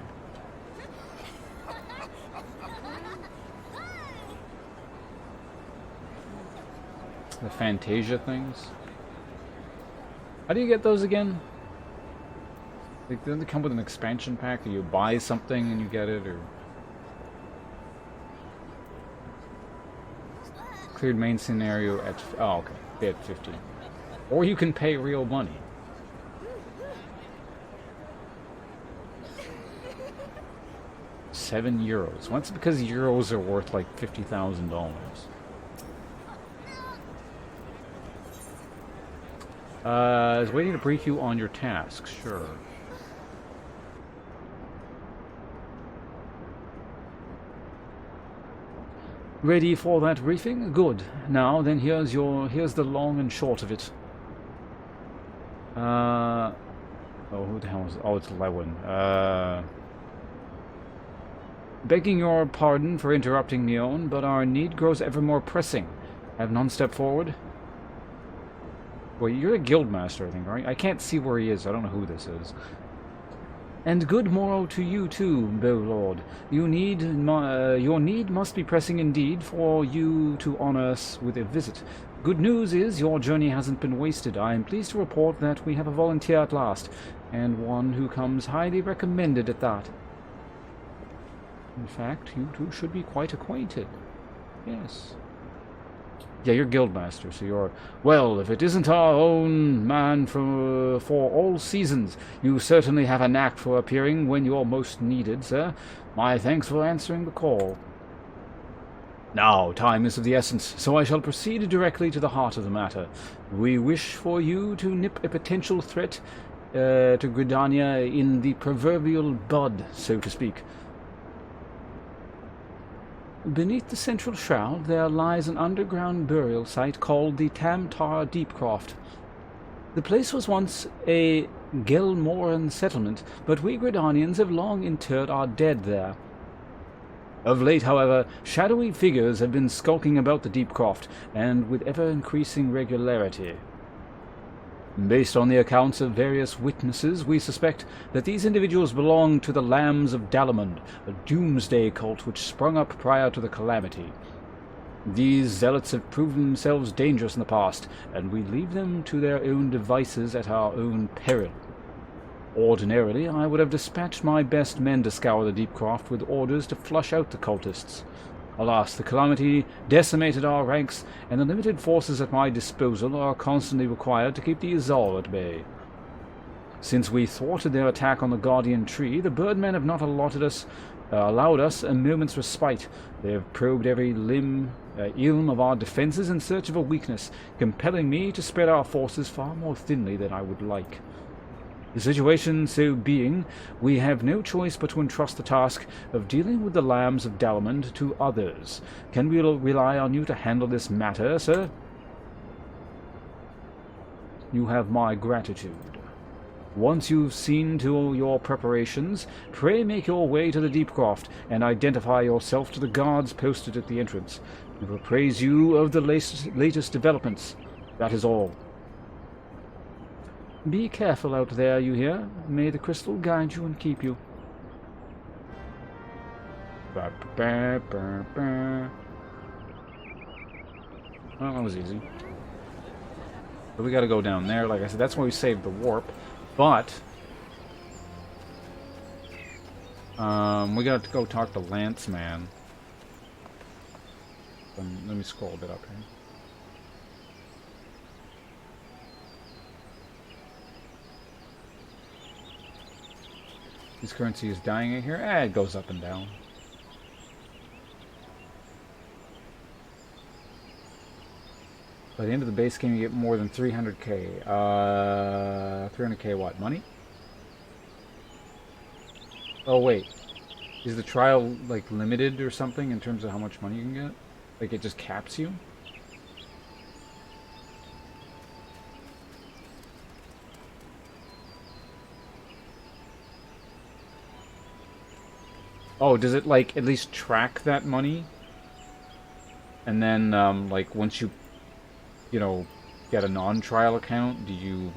The Fantasia things. How do you get those again? Like, don't they come with an expansion pack, or you buy something and you get it, or cleared main scenario at okay, at 50, or you can pay real money. €7. Well, that's because euros are worth like $50,000. I was waiting to brief you on your task. Sure. Ready for that briefing? Good. Now then, here's the long and short of it. Oh, who the hell is? Oh, it's Lewin. Begging your pardon for interrupting, Neon, but our need grows ever more pressing. Have none step forward. Well, you're a guildmaster, I think, right? I can't see where he is. I don't know who this is. And good morrow to you too, bow lord. Your need must be pressing indeed for you to honor us with a visit. Good news is your journey hasn't been wasted. I am pleased to report that we have a volunteer at last, and one who comes highly recommended at that. In fact, you two should be quite acquainted. Yes. Yeah, you're guildmaster, so you're... Well, if it isn't our own man for all seasons, you certainly have a knack for appearing when you're most needed, sir. My thanks for answering the call. Now, time is of the essence, so I shall proceed directly to the heart of the matter. We wish for you to nip a potential threat to Gridania in the proverbial bud, so to speak. Beneath the central shroud there lies an underground burial site called the Tamtar Deepcroft. The place was once a Gelmoran settlement, but we Gridanians have long interred our dead there. Of late, however, shadowy figures have been skulking about the Deepcroft, and with ever-increasing regularity. Based on the accounts of various witnesses, we suspect that these individuals belong to the Lambs of Dalamund, a doomsday cult which sprung up prior to the calamity. These zealots have proven themselves dangerous in the past, and we leave them to their own devices at our own peril. Ordinarily, I would have dispatched my best men to scour the deep croft with orders to flush out the cultists. Alas, the calamity decimated our ranks, and the limited forces at my disposal are constantly required to keep the Azal at bay. Since we thwarted their attack on the Guardian Tree, the Birdmen have not allowed us a moment's respite. They have probed every ilm of our defences in search of a weakness, compelling me to spread our forces far more thinly than I would like. The situation so being, we have no choice but to entrust the task of dealing with the lambs of Dalamond to others. Can we rely on you to handle this matter, sir? You have my gratitude. Once you've seen to your preparations, pray make your way to the Deepcroft and identify yourself to the guards posted at the entrance. We will praise you of the latest developments. That is all. Be careful out there, you hear? May the crystal guide you and keep you. Well, that was easy. But we gotta go down there. Like I said, that's why we saved the warp. But we got to go talk to Lance Man. Let me scroll a bit up here. His currency is dying in here. It goes up and down. By the end of the base game, you get more than 300k. 300k what? Money? Oh, wait. Is the trial, like, limited or something in terms of how much money you can get? Like, it just caps you? Oh, does it, like, at least track that money? And then, like, once you know, get a non-trial account, do you,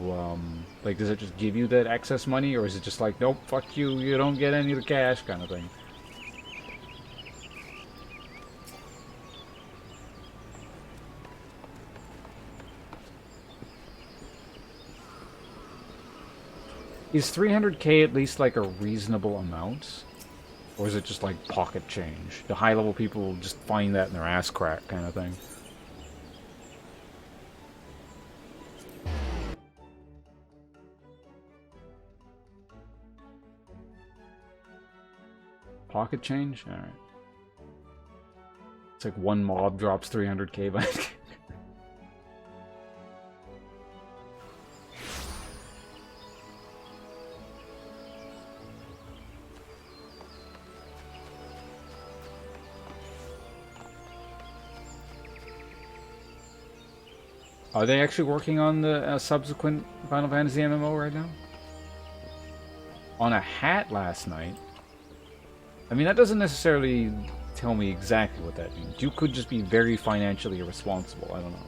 like, does it just give you that excess money? Or is it just like, nope, fuck you, you don't get any of the cash kind of thing? Is 300k at least, like, a reasonable amount? Or is it just like pocket change? The high-level people just find that in their ass crack kind of thing. Pocket change? Alright. It's like one mob drops 300k by... Are they actually working on the subsequent Final Fantasy MMO right now? On a hat last night? I mean, that doesn't necessarily tell me exactly what that means. You could just be very financially irresponsible. I don't know.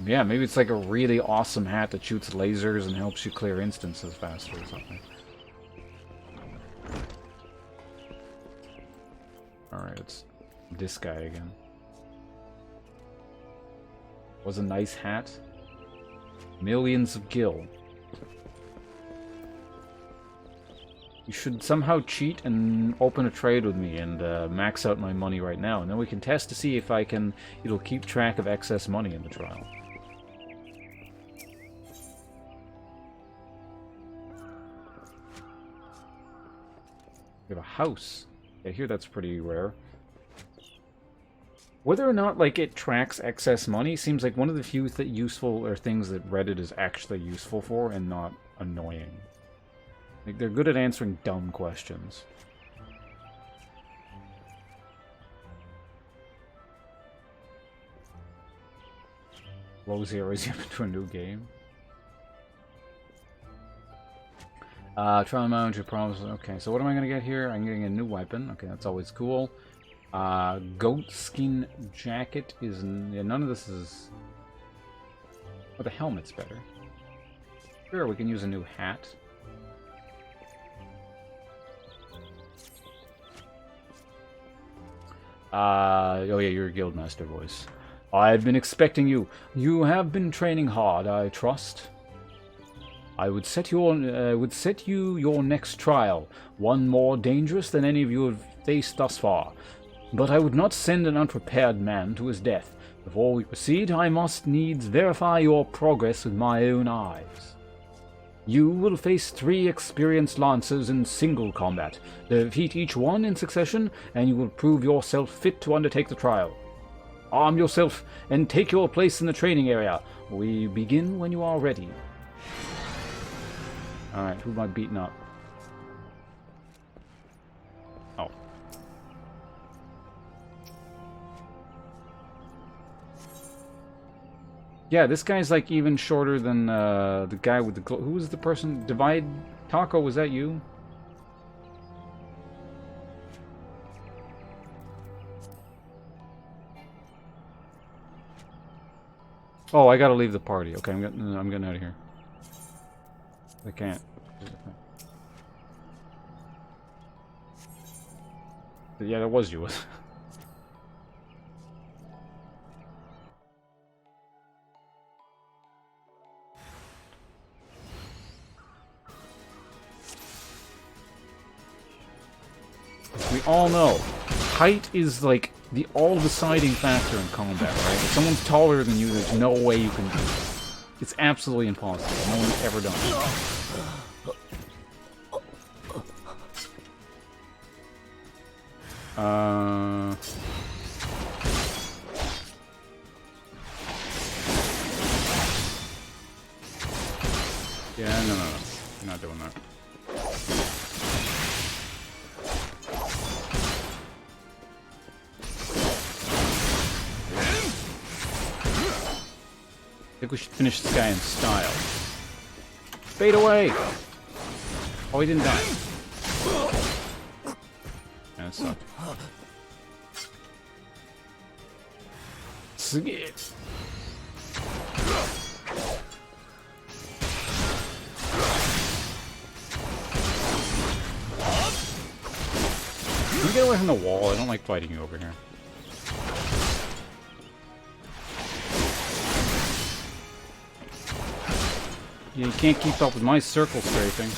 Yeah, maybe it's like a really awesome hat that shoots lasers and helps you clear instances faster or something. Alright, it's this guy again. Was a nice hat. Millions of gil. You should somehow cheat and open a trade with me and max out my money right now, and then we can test to see if it'll keep track of excess money in the trial. We have a house. I hear that's pretty rare. Whether or not, like, it tracks excess money seems like one of the few useful or things that Reddit is actually useful for and not annoying. Like, they're good at answering dumb questions. Lowe's here, is he up into a new game? Trial manager promise. Okay, so what am I gonna get here? I'm getting a new weapon. Okay, that's always cool. Goat skin jacket is... Yeah, none of this is... Oh, the helmet's better. Sure, we can use a new hat. Oh yeah, you're a guildmaster voice. I've been expecting you. You have been training hard, I trust. I would set you your next trial, one more dangerous than any of you have faced thus far. But I would not send an unprepared man to his death. Before we proceed, I must needs verify your progress with my own eyes. You will face 3 experienced lancers in single combat. Defeat each one in succession, and you will prove yourself fit to undertake the trial. Arm yourself and take your place in the training area. We begin when you are ready. Alright, who am I beating up? Oh. Yeah, this guy's like even shorter than the guy with the... Who was the person? Divide... Taco, was that you? Oh, I gotta leave the party. Okay, I'm getting out of here. I can't. Yeah, that was you. We all know height is like the all-deciding factor in combat, right? If someone's taller than you, there's no way you can do it. It's absolutely impossible. No one's ever done it. Yeah, no. I'm not doing that. I think we should finish this guy in style. Fade away! Oh, he didn't die. Yeah, that sucked. Skit. Can you get away from the wall? I don't like fighting you over here. Yeah, you can't keep up with my circle strafing.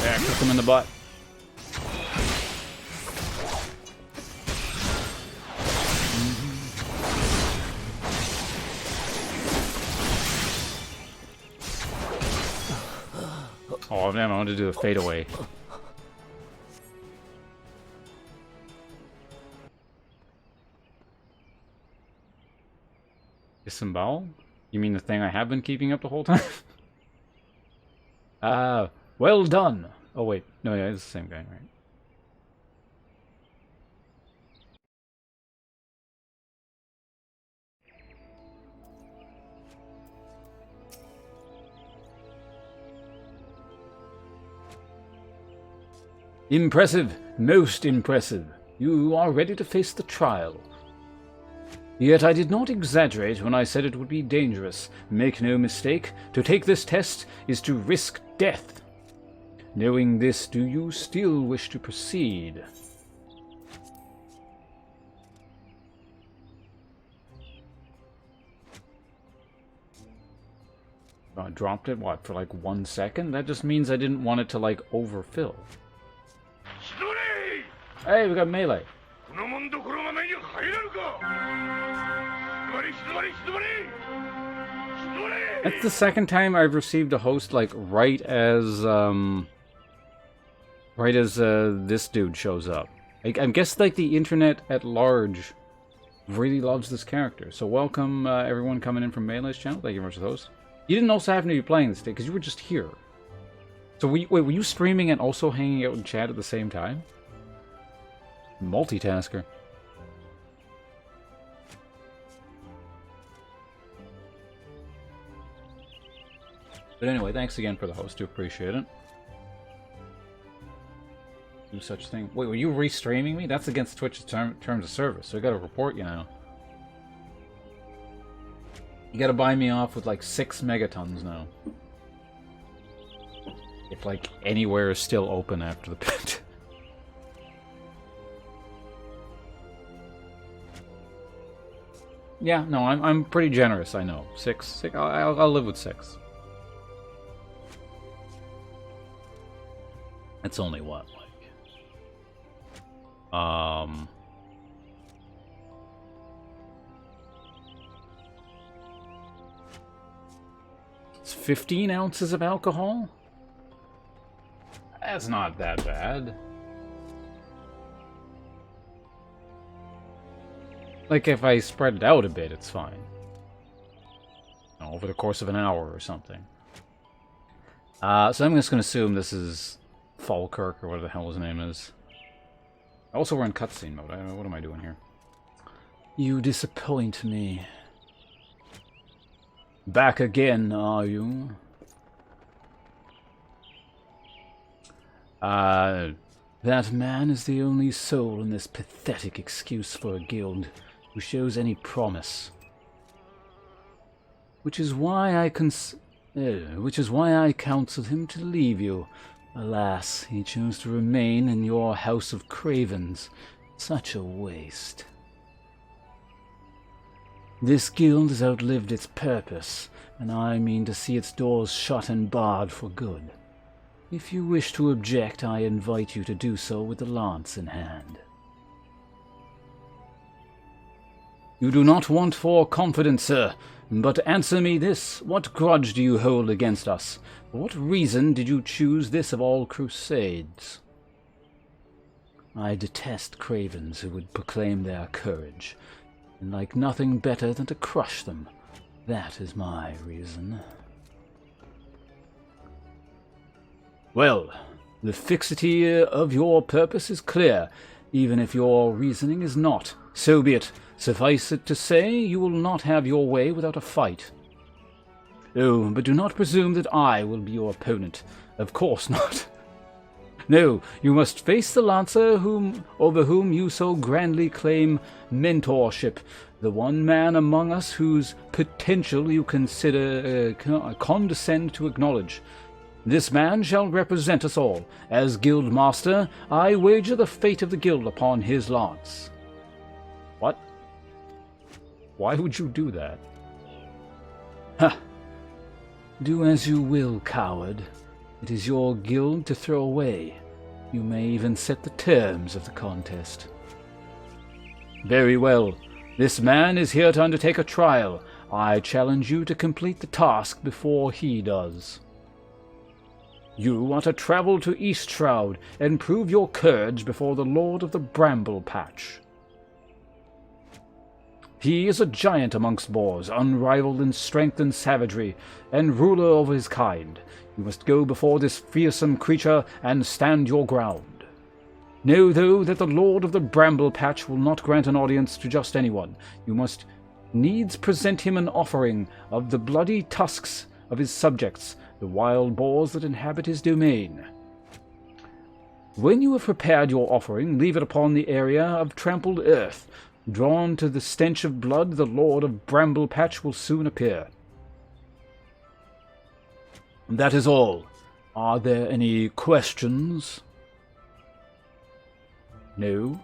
Yeah, kick him in the butt. Oh damn, I wanted to do a fadeaway. Disembowel? You mean the thing I have been keeping up the whole time? Well done! Oh wait, no, yeah, it's the same guy, right? Impressive, most impressive. You are ready to face the trial. Yet I did not exaggerate when I said it would be dangerous. Make no mistake, to take this test is to risk death. Knowing this, do you still wish to proceed? I dropped it, what, for like 1 second? That just means I didn't want it to like overfill. Hey, we got melee. That's the second time I've received a host like right as this dude shows up. I guess like the internet at large really loves this character. So welcome everyone coming in from Melee's channel. Thank you very much for the host. You didn't also happen to be playing this day because you were just here. So wait, were you streaming and also hanging out in chat at the same time? Multitasker. But anyway, thanks again for the host. Do appreciate it. do such thing. Wait, were you restreaming me? That's against Twitch's terms of service, so I gotta report you now. You gotta buy me off with like 6 megatons now. If like anywhere is still open after the pit. Yeah, no, I'm pretty generous. I know 6. I'll live with 6. It's only what, like, it's 15 ounces of alcohol? That's not that bad. Like, if I spread it out a bit, it's fine. You know, over the course of an hour or something. So I'm just going to assume this is Falkirk, or whatever the hell his name is. Also, we're in cutscene mode. I don't know, what am I doing here? You disappoint me. Back again, are you? That man is the only soul in this pathetic excuse for a guild who shows any promise. Which is why I counseled him to leave you. Alas, he chose to remain in your house of cravens. Such a waste. This guild has outlived its purpose, and I mean to see its doors shut and barred for good. If you wish to object, I invite you to do so with the lance in hand. You do not want for confidence, sir, but answer me this. What grudge do you hold against us? For what reason did you choose this of all crusades? I detest cravens who would proclaim their courage, and like nothing better than to crush them. That is my reason. Well, the fixity of your purpose is clear, even if your reasoning is not. So be it. Suffice it to say, you will not have your way without a fight. Oh, but do not presume that I will be your opponent. Of course not. No, you must face the Lancer over whom you so grandly claim mentorship, the one man among us whose potential you condescend to acknowledge. This man shall represent us all. As guild master, I wager the fate of the guild upon his lance. What? Why would you do that? Ha! Do as you will, coward. It is your guild to throw away. You may even set the terms of the contest. Very well. This man is here to undertake a trial. I challenge you to complete the task before he does. You are to travel to East Shroud and prove your courage before the Lord of the Bramble Patch. He is a giant amongst boars, unrivaled in strength and savagery, and ruler over his kind. You must go before this fearsome creature and stand your ground. Know, though, that the Lord of the Bramble Patch will not grant an audience to just anyone. You must needs present him an offering of the bloody tusks of his subjects, the wild boars that inhabit his domain. When you have prepared your offering, leave it upon the area of trampled earth. Drawn to the stench of blood, the Lord of Bramble Patch will soon appear. That is all. Are there any questions? No?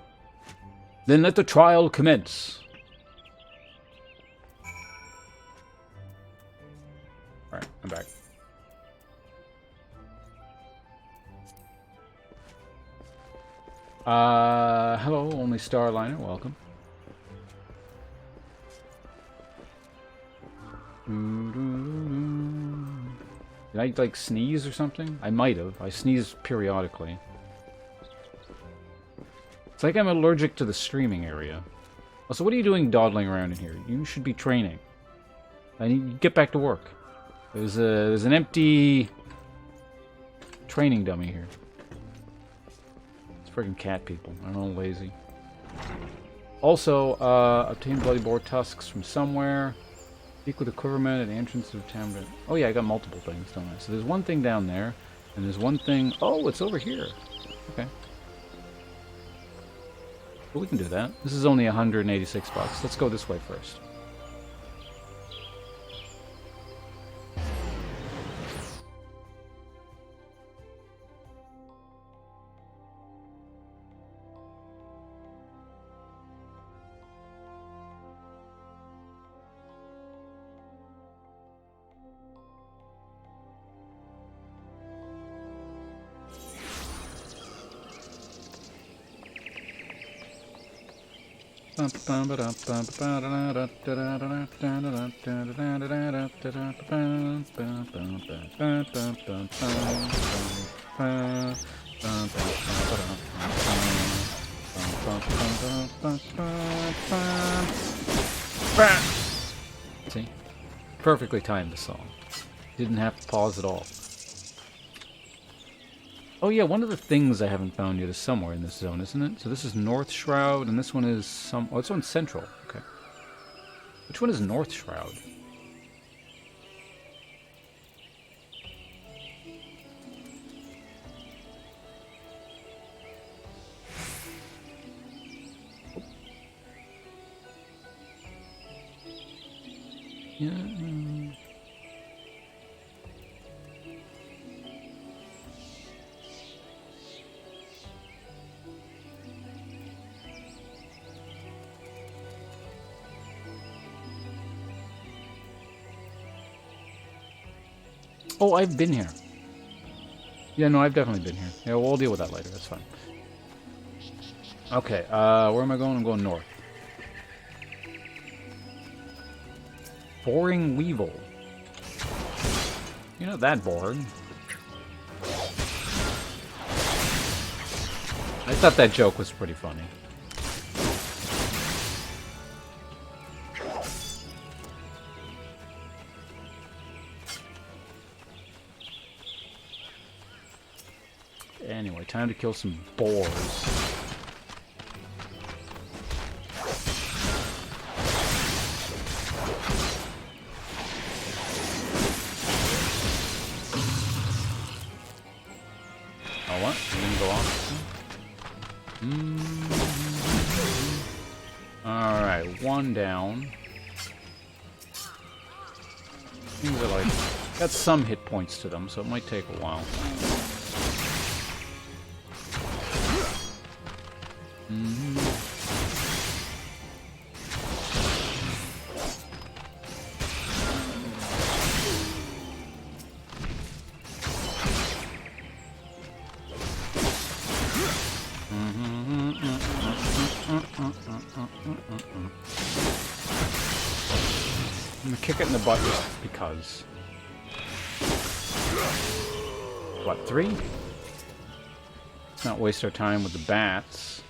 Then let the trial commence. Alright, I'm back. Hello, only Starliner, welcome. Did I, like, sneeze or something? I might have. I sneeze periodically. It's like I'm allergic to the streaming area. Also, what are you doing dawdling around in here? You should be training. I need to get back to work. There's an empty training dummy here. It's friggin' cat people. I'm all lazy. Also, obtain bloody boar tusks from somewhere. Speak with the quiverman at the entrance of the town. Oh yeah, I got multiple things, don't I? So there's one thing down there, and there's one thing... Oh, it's over here. Okay. But we can do that. This is only 186 bucks. Let's go this way first. See? Perfectly timed the song. Didn't have to pause at all. Oh yeah, one of the things I haven't found yet is somewhere in this zone, isn't it? So this is North Shroud, and this one is some... Oh, this one's Central. Okay. Which one is North Shroud? Oh. Yeah... Oh, I've been here. Yeah, no, I've definitely been here. Yeah, we'll deal with that later. That's fine. Okay, where am I going? I'm going north. Boring Weevil. You're not that boring. I thought that joke was pretty funny. Anyway, time to kill some boars. Oh, what? You didn't go off? Alright, one down. Things are like... got some hit points to them, so it might take a while. I'm gonna kick it in the butt just because. What, 3? Let's not waste our time with the bats.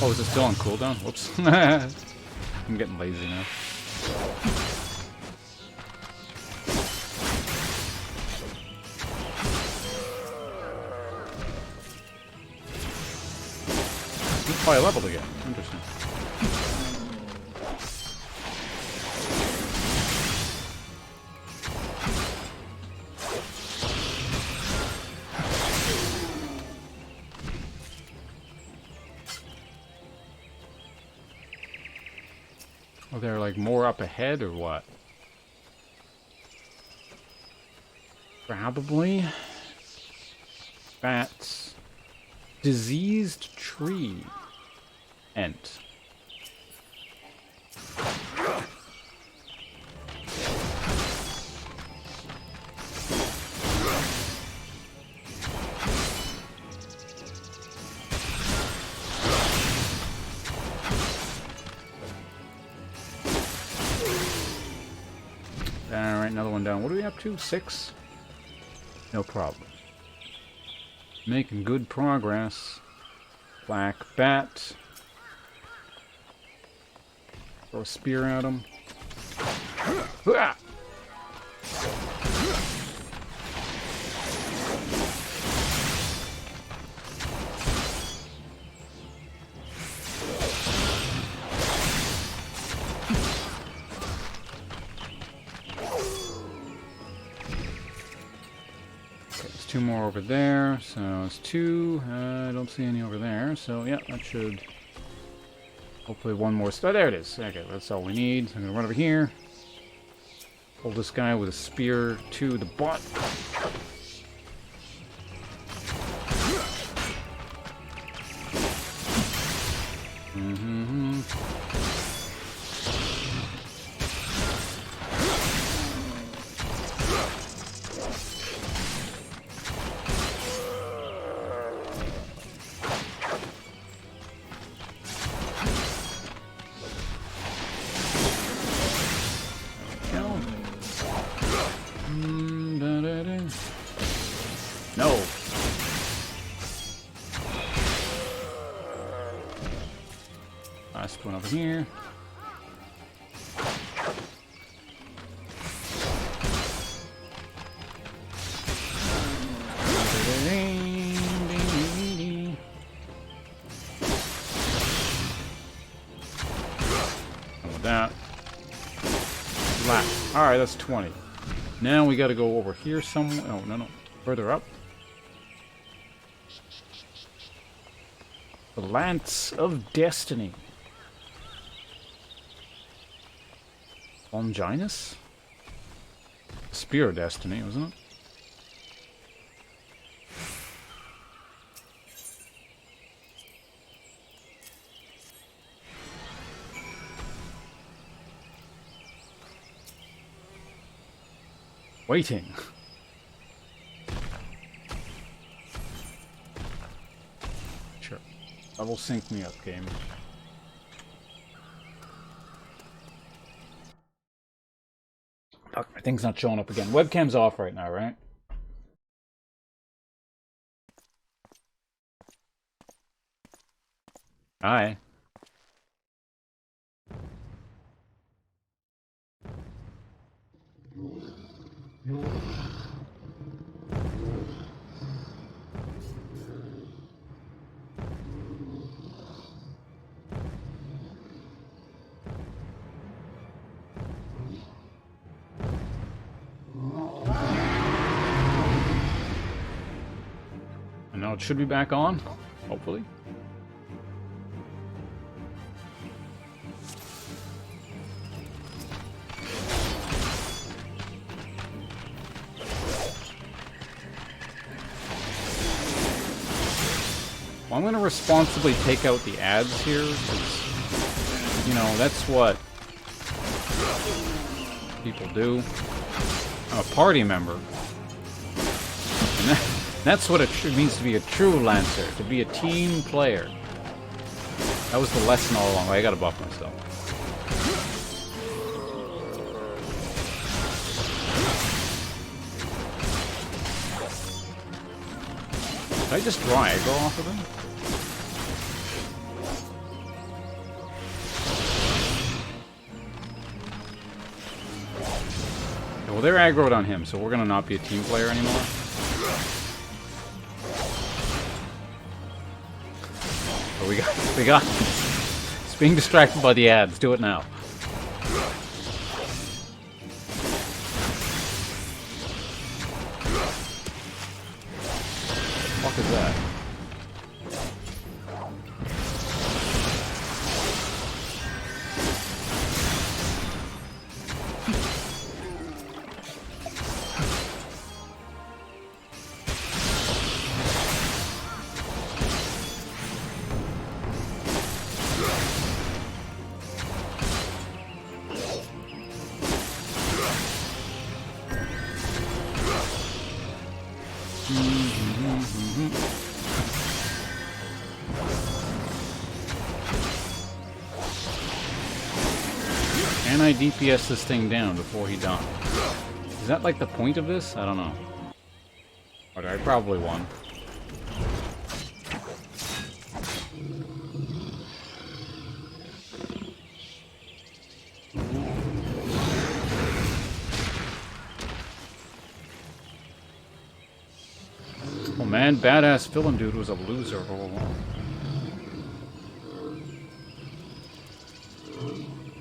Oh, is it still on cooldown? Whoops. I'm getting lazy now. Oh, I leveled again. Interesting. Oh, they're like more up ahead or what? Probably. Bats. Diseased tree. Ent. Alright, another one down. What are we up to? 6? No problem. Making good progress. Black bat. Throw a spear at him. 2 more over there, so it's 2. I don't see any over there, so yeah, that should... Hopefully 1 more star. There it is. Okay, that's all we need. I'm gonna run over here. Hold this guy with a spear to the butt. No. Last one over here. With that. Alright, that's 20. Now we gotta go over here somewhere. Oh, no. Further up. The Lance of Destiny. Longinus? Spear of Destiny, wasn't it? Waiting. Sure. Double sync me up, game. Fuck, my thing's not showing up again. Webcam's off right now, right? Hi. And now it should be back on, hopefully. Well, I'm going to responsibly take out the ads here, because, you know, that's what people do. I'm a party member. And that's what it means to be a true Lancer, to be a team player. That was the lesson all along. I gotta buff myself. Did I just draw aggro off of him? Okay, well, they're aggroed on him, so we're gonna not be a team player anymore. But we got it's being distracted by the ads. Do it now. What the fuck is that? Can I DPS this thing down before he dies? Is that like the point of this? I don't know. Or I probably won. Oh man, badass villain dude was a loser all along.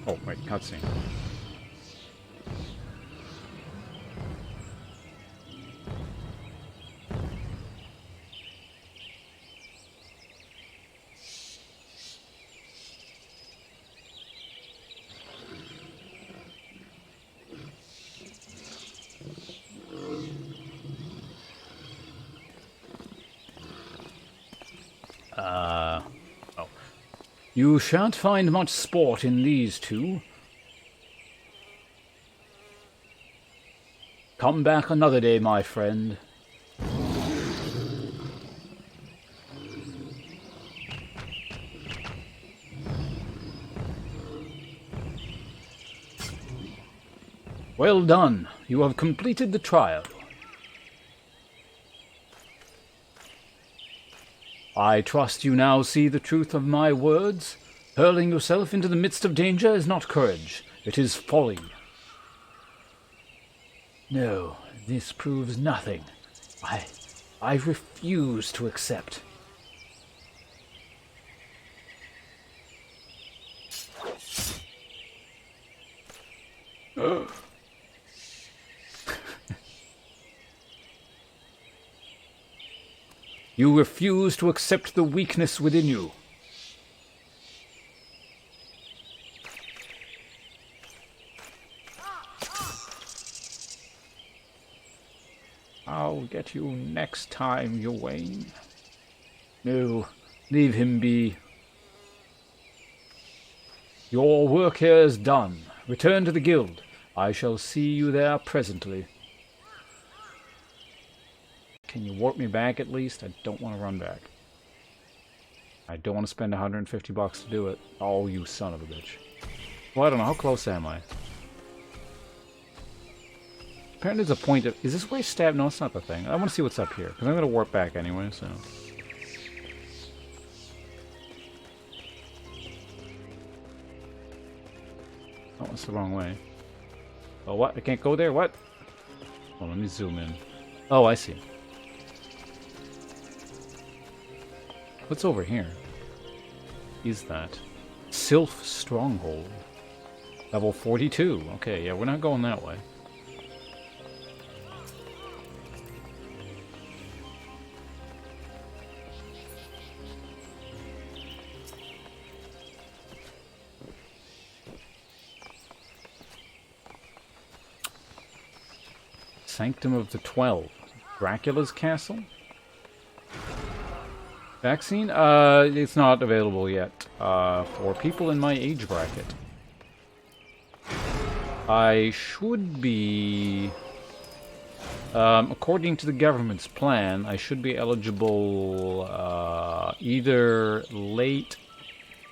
Oh, wait, cutscene. You shan't find much sport in these two. Come back another day, my friend. Well done. You have completed the trial. I trust you now see the truth of my words. Hurling yourself into the midst of danger is not courage. It is folly. No, this proves nothing. I refuse to accept. You refuse to accept the weakness within you. I'll get you next time, Ywain. No, leave him be. Your work here is done. Return to the guild. I shall see you there presently. Can you warp me back at least? I don't want to run back. I don't want to spend 150 bucks to do it. Oh, you son of a bitch. Well, I don't know. How close am I? Apparently there's a point of... Is this where I stab? No, it's not the thing. I want to see what's up here. Because I'm going to warp back anyway, so... Oh, that's the wrong way. Oh, what? I can't go there? What? Oh, let me zoom in. Oh, I see. What's over here? Is that? Sylph Stronghold. Level 42. Okay, yeah, we're not going that way. Sanctum of the 12. Dracula's Castle? Vaccine? It's not available yet. For people in my age bracket. I should be... according to the government's plan, I should be eligible, either late...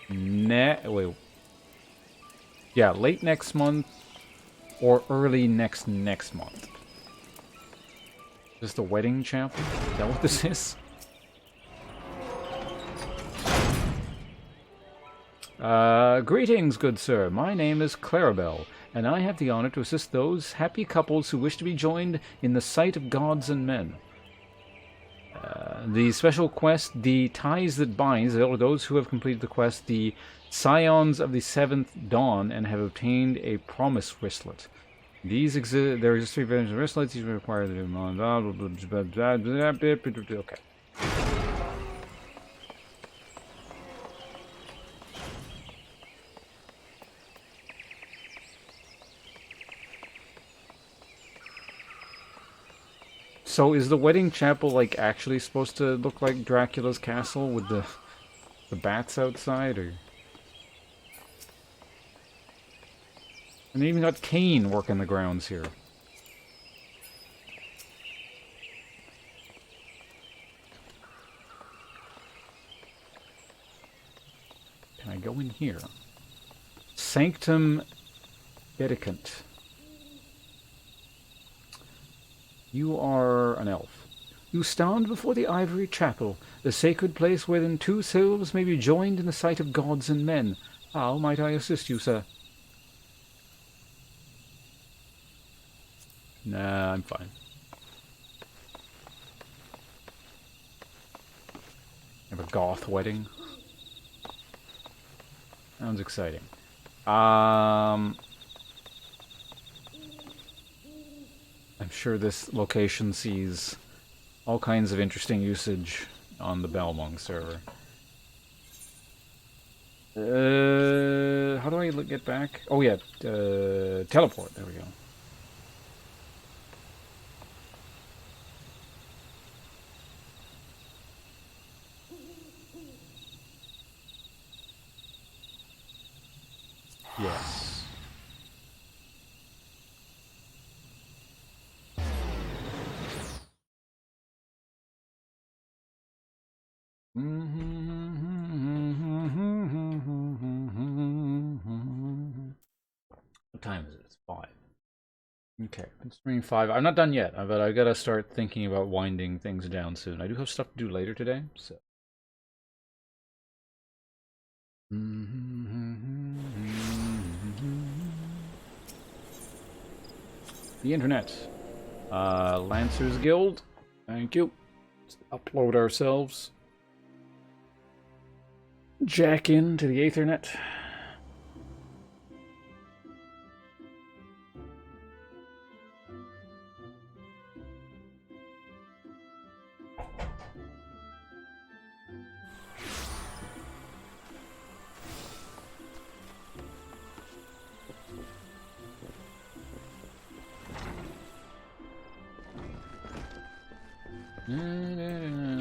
late next month, or early next month. Is this the wedding chapel? Is that what this is? Greetings, good sir. My name is Clarabelle, and I have the honor to assist those happy couples who wish to be joined in the sight of gods and men. The special quest, The Ties That Binds, are those who have completed the quest, The Scions of the Seventh Dawn, and have obtained a promise wristlet. These exist. There are 3 variants of wristlets. These require the okay. So is the wedding chapel like actually supposed to look like Dracula's castle with the bats outside, or? And they even got Cain working the grounds here. Can I go in here? Sanctum Dedicant. You are an elf. You stand before the ivory chapel, the sacred place wherein 2 souls may be joined in the sight of gods and men. How might I assist you, sir? Nah, I'm fine. Have a goth wedding. Sounds exciting. I'm sure this location sees all kinds of interesting usage on the Belmont server. How do I get back? Oh yeah, teleport. There we go. Yes. What time is it? It's 5. Okay, been streaming 5. I'm not done yet, but I gotta start thinking about winding things down soon. I do have stuff to do later today, so. The internet. Lancers Guild. Thank you. Let's upload ourselves. Jack into the Ethernet.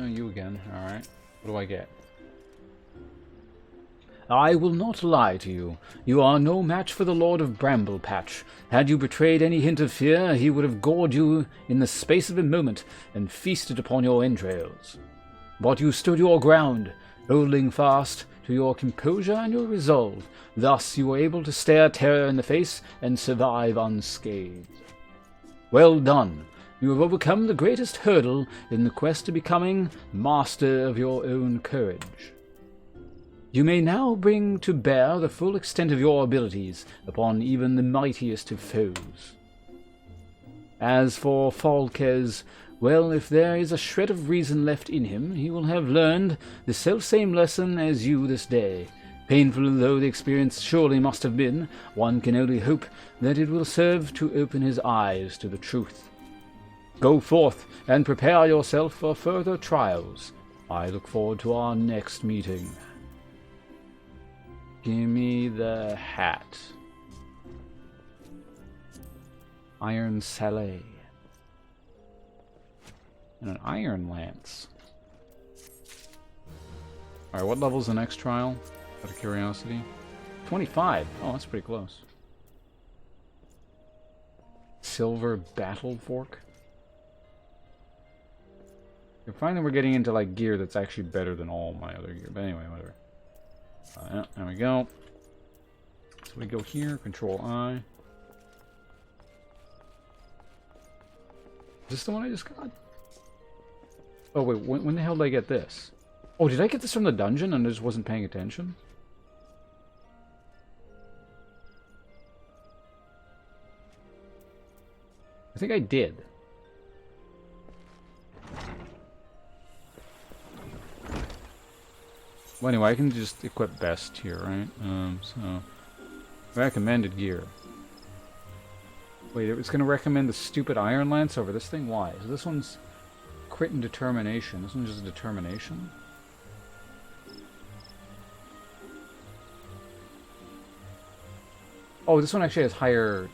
You again. Alright. What do I get? I will not lie to you. You are no match for the Lord of Bramblepatch. Had you betrayed any hint of fear, he would have gored you in the space of a moment and feasted upon your entrails. But you stood your ground, holding fast to your composure and your resolve. Thus you were able to stare terror in the face and survive unscathed. Well done. You have overcome the greatest hurdle in the quest to becoming master of your own courage. You may now bring to bear the full extent of your abilities upon even the mightiest of foes. As for Falkes, well, if there is a shred of reason left in him, he will have learned the selfsame lesson as you this day. Painful though the experience surely must have been, one can only hope that it will serve to open his eyes to the truth. Go forth and prepare yourself for further trials. I look forward to our next meeting. Give me the hat. Iron Sallet. And an Iron Lance. Alright, what level's the next trial? Out of curiosity. 25. Oh, that's pretty close. Silver Battle Fork. I find that we're getting into like gear that's actually better than all my other gear. But anyway, whatever. Yeah, there we go. So we go here, Control I. Is this the one I just got? Oh wait, when the hell did I get this? Oh, did I get this from the dungeon and I just wasn't paying attention? I think I did. Well, anyway, I can just equip best here, right? So recommended gear. Wait, it's going to recommend the stupid Iron Lance over this thing? Why? So this one's crit and determination. This one's just determination. Oh, this one actually has higher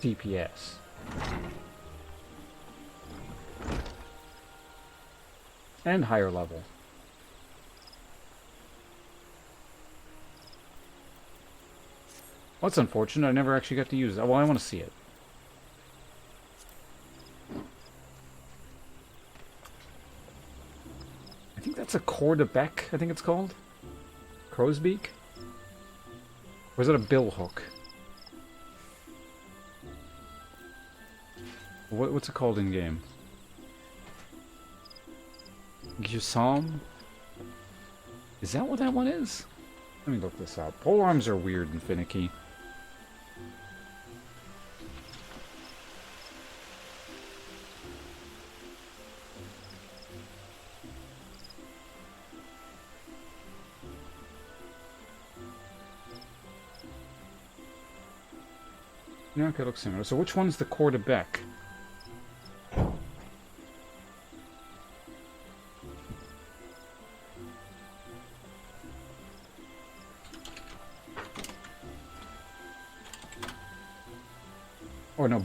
DPS. And higher level. Well, that's unfortunate. I never actually got to use it. Well, I want to see it. I think that's a Corps de Bec, I think it's called. Crow's Beak? Or is it a bill hook? What's it called in game? Gusam? Is that what that one is? Let me look this up. Polearms are weird and finicky. Yeah, okay, looks similar. So which one's the Corps de Bec? Oh no,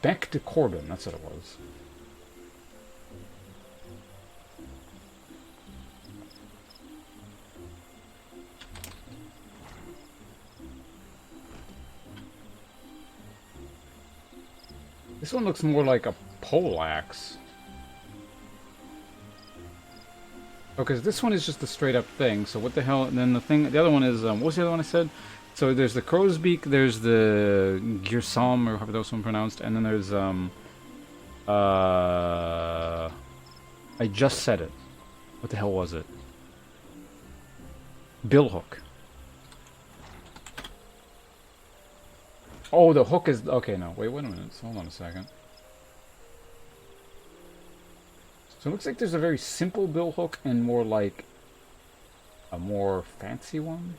Bec de Corbin, that's what it was. This one looks more like a poleaxe. Okay, so this one is just a straight up thing. So what the hell? And then the other one is what was the other one I said? So there's the crow's beak, there's the girsam, or however that was pronounced, and then there's I just said it. What the hell was it? Billhook. Oh, the hook is okay. No, wait a minute. Hold on a second. So it looks like there's a very simple billhook and more like a more fancy one.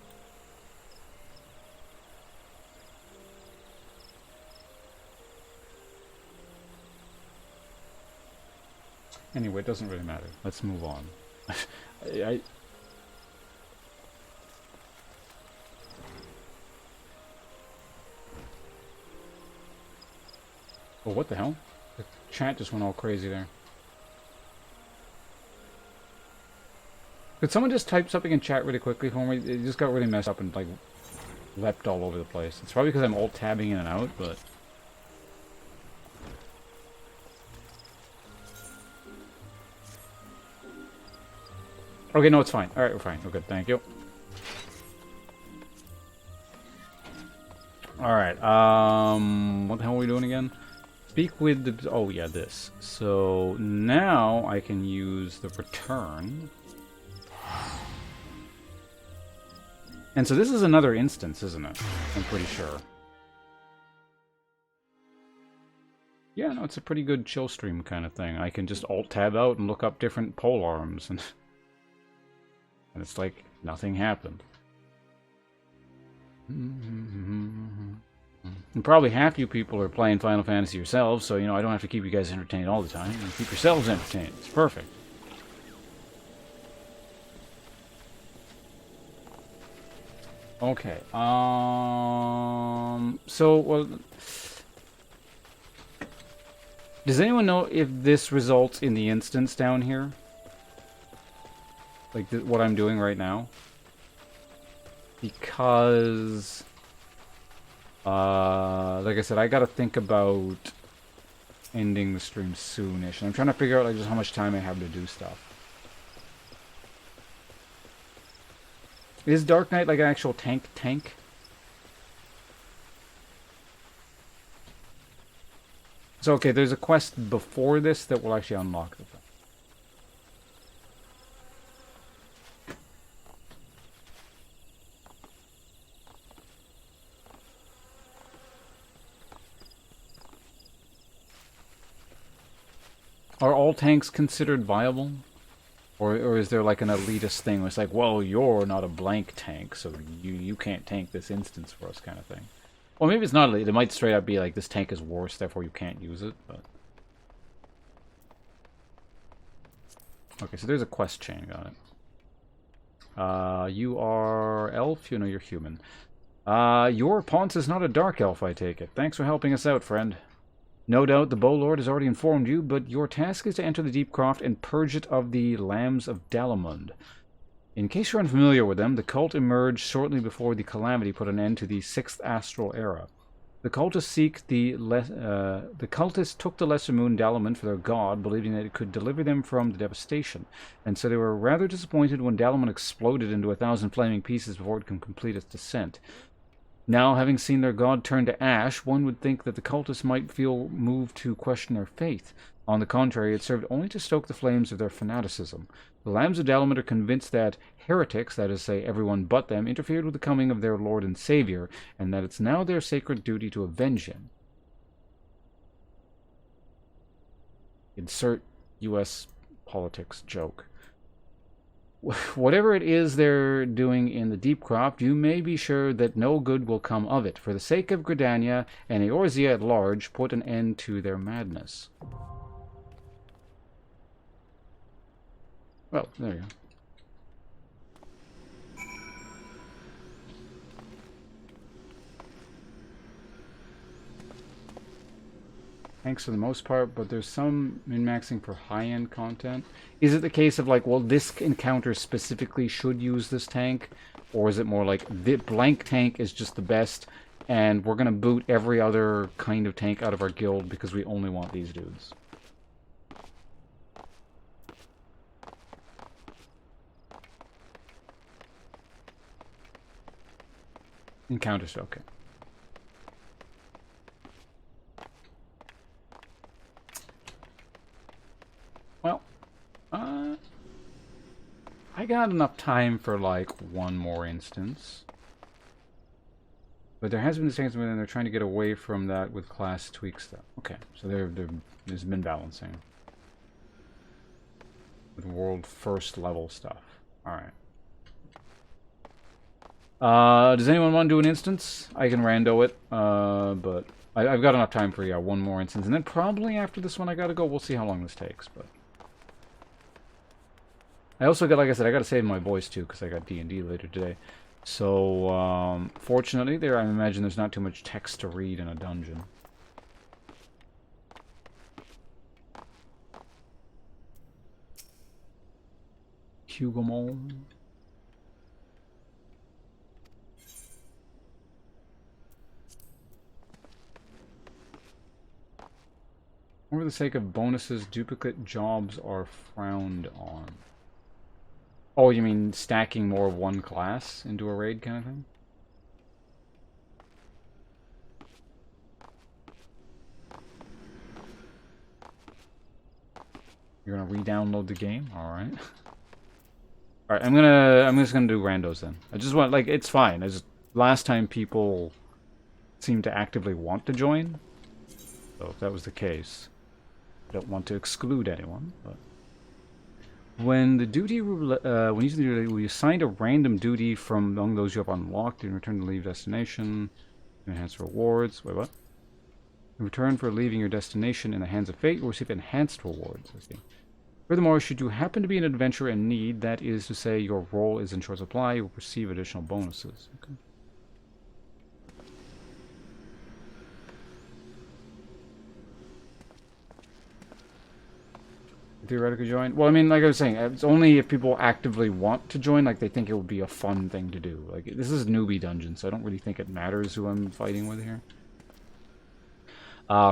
Anyway, it doesn't really matter. Let's move on. Oh, what the hell? The chat just went all crazy there. Could someone just type something in chat really quickly for me? It just got really messed up and like leapt all over the place. It's probably because I'm alt-tabbing in and out, but... Okay, no, it's fine. Alright, we're fine. We're good. Thank you. Alright, what the hell are we doing again? Speak with the... Oh, yeah, this. So, now I can use the return. And so this is another instance, isn't it? I'm pretty sure. Yeah, no, it's a pretty good chill stream kind of thing. I can just alt-tab out and look up different pole arms, and it's like nothing happened. And probably half you people are playing Final Fantasy yourselves, so, you know, I don't have to keep you guys entertained all the time. You keep yourselves entertained. It's perfect. Okay, so, well, does anyone know if this results in the instance down here? Like, what I'm doing right now? Because, like I said, I gotta think about ending the stream soonish, and I'm trying to figure out, like, just how much time I have to do stuff. Is Dark Knight like an actual tank? So, okay, there's a quest before this that will actually unlock the thing. Are all tanks considered viable? Or is there like an elitist thing where it's like, well, you're not a blank tank, so you can't tank this instance for us kind of thing. Well, maybe it's not elite. It might straight up be like, this tank is worse, therefore you can't use it, but... Okay, so there's a quest chain, got it. You are elf? You know, you're human. Your Ponce is not a dark elf, I take it. Thanks for helping us out, friend. No doubt the Bow Lord has already informed you, but your task is to enter the Deep Croft and purge it of the Lambs of Dalamund. In case you're unfamiliar with them, the cult emerged shortly before the Calamity put an end to the 6th Astral Era. The cultists took the Lesser Moon Dalamund for their god, believing that it could deliver them from the devastation, and so they were rather disappointed when Dalamund exploded into 1,000 flaming pieces before it could complete its descent. Now, having seen their god turn to ash, one would think that the cultists might feel moved to question their faith. On the contrary, it served only to stoke the flames of their fanaticism. The Lambs of Dalamund are convinced that heretics, that is to say everyone but them, interfered with the coming of their Lord and Savior, and that it's now their sacred duty to avenge him. Insert U.S. politics joke. Whatever it is they're doing in the Deep Croft, you may be sure that no good will come of it. For the sake of Gridania and Eorzea at large, put an end to their madness. Well, there you go. Tanks for the most part, but there's some min-maxing for high-end content. Is it the case of like, well, this encounter specifically should use this tank? Or is it more like, the blank tank is just the best, And we're gonna boot every other kind of tank out of our guild because we only want these dudes. Encounters, okay. Well, I got enough time for like one more instance. But there has been this thing and they're trying to get away from that with class tweak stuff. Okay, so there's been balancing. With world first level stuff. Alright. Does anyone want to do an instance? I can rando it, but I've got enough time for, yeah, one more instance. And then probably after this one I gotta go. We'll see how long this takes, but... I also got, like I said, I gotta save my voice too, because I got D&D later today. So, fortunately, I imagine there's not too much text to read in a dungeon. Hugomon. For the sake of bonuses, duplicate jobs are frowned on. Oh, you mean stacking more of one class into a raid kind of thing? You're gonna re-download the game? Alright. Alright, I'm just gonna do randos then. I just want, like, it's fine. Last time people seemed to actively want to join. So if that was the case, I don't want to exclude anyone, but... When the duty, when using the duty, we assigned a random duty from among those you have unlocked in return to leave destination. Enhance rewards. Wait, what? In return for leaving your destination in the hands of fate, you'll receive enhanced rewards. I see. Furthermore, should you happen to be an adventurer in need, that is to say your role is in short supply, you will receive additional bonuses. Okay. Theoretically join? Well, I mean, like I was saying, it's only if people actively want to join, like they think it would be a fun thing to do. Like, this is newbie dungeon, so I don't really think it matters who I'm fighting with here.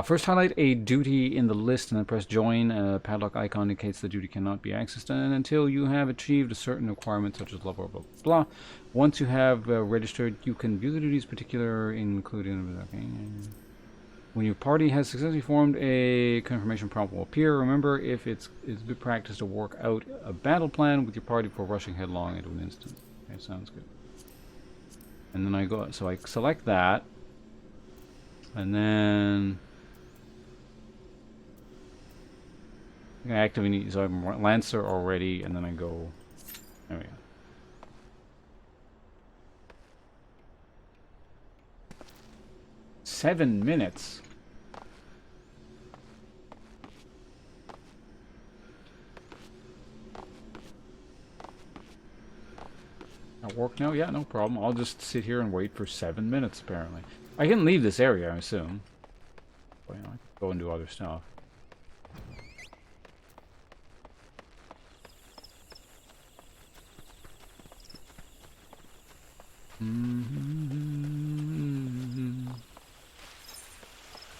First highlight a duty in the list and then press join. A padlock icon indicates the duty cannot be accessed until you have achieved a certain requirement such as level blah blah blah. Once you have registered, you can view the duties particular including... Okay. When your party has successfully formed, a confirmation prompt will appear. Remember, if it's good practice to work out a battle plan with your party before rushing headlong into an instant. Okay, sounds good. And then I go, so I select that, and then I actively need, so I'm Lancer already, and then I go, there we go. "7 minutes. At work now? Yeah, no problem. I'll just sit here and wait for 7 minutes, apparently. I can leave this area, I assume. Well, you know, I can go and do other stuff.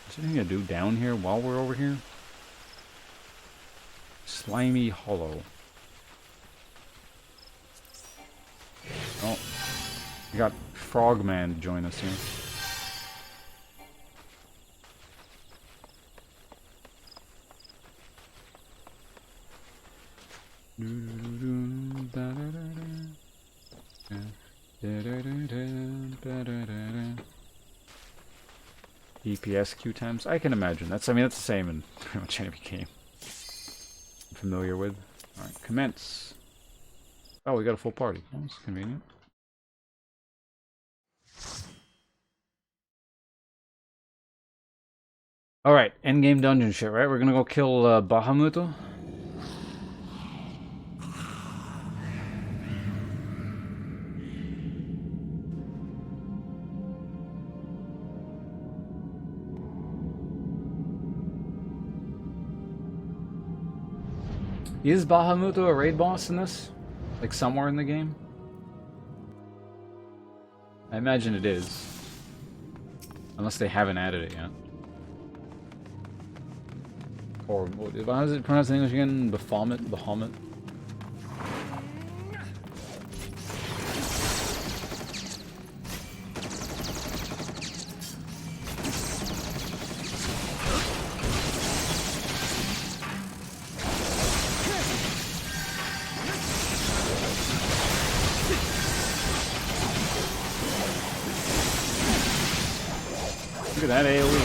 Is there anything to do down here while we're over here? Slimy Hollow. Oh, we got Frogman to join us here. DPS queue times? I can imagine. I mean, that's the same in pretty much any game I'm familiar with. Alright, commence. Oh, we got a full party. Oh, that's convenient. Alright, endgame dungeon shit, right? We're gonna go kill Bahamut. Is Bahamut a raid boss in this? Like somewhere in the game? I imagine it is. Unless they haven't added it yet. Or, how is it pronounced in English again? Bahamut? Bahamut? Look at that AoE.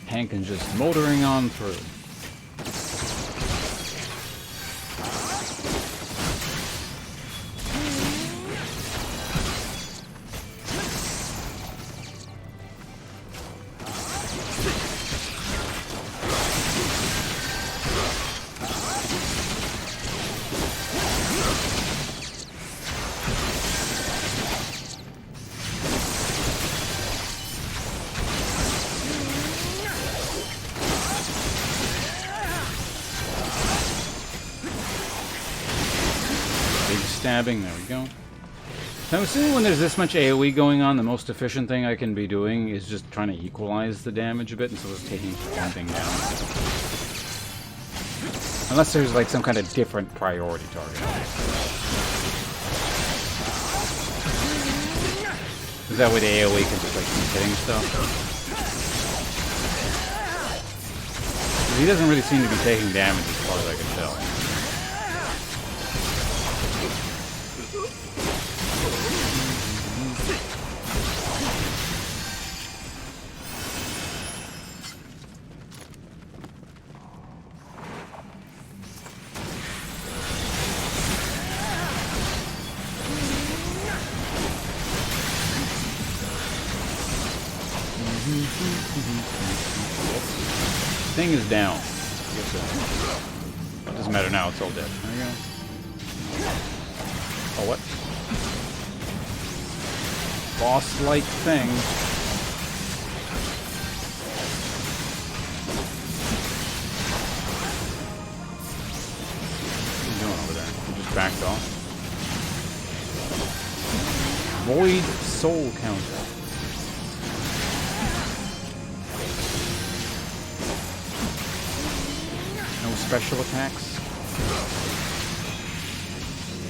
Tank and just motoring on through. Stabbing, there we go. So I'm assuming when there's this much AoE going on, the most efficient thing I can be doing is just trying to equalize the damage a bit instead of taking everything down. Unless there's like some kind of different priority target. Is that way the AoE can just like keep hitting stuff? 'Cause he doesn't really seem to be taking damage as far as I can tell. Thing is down. It doesn't matter now, it's all dead. There you go. Oh, what? Boss-like thing. What are you doing over there? You just backed off. Void soul counter. Special attacks.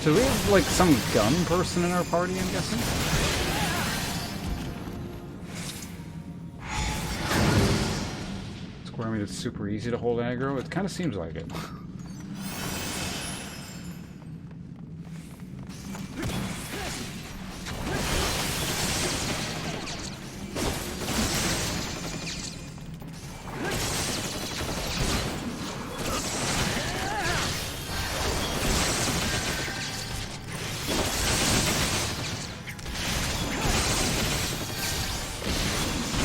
So we have like some gun person in our party, I'm guessing? Square meat, it's super easy to hold aggro. It kind of seems like it.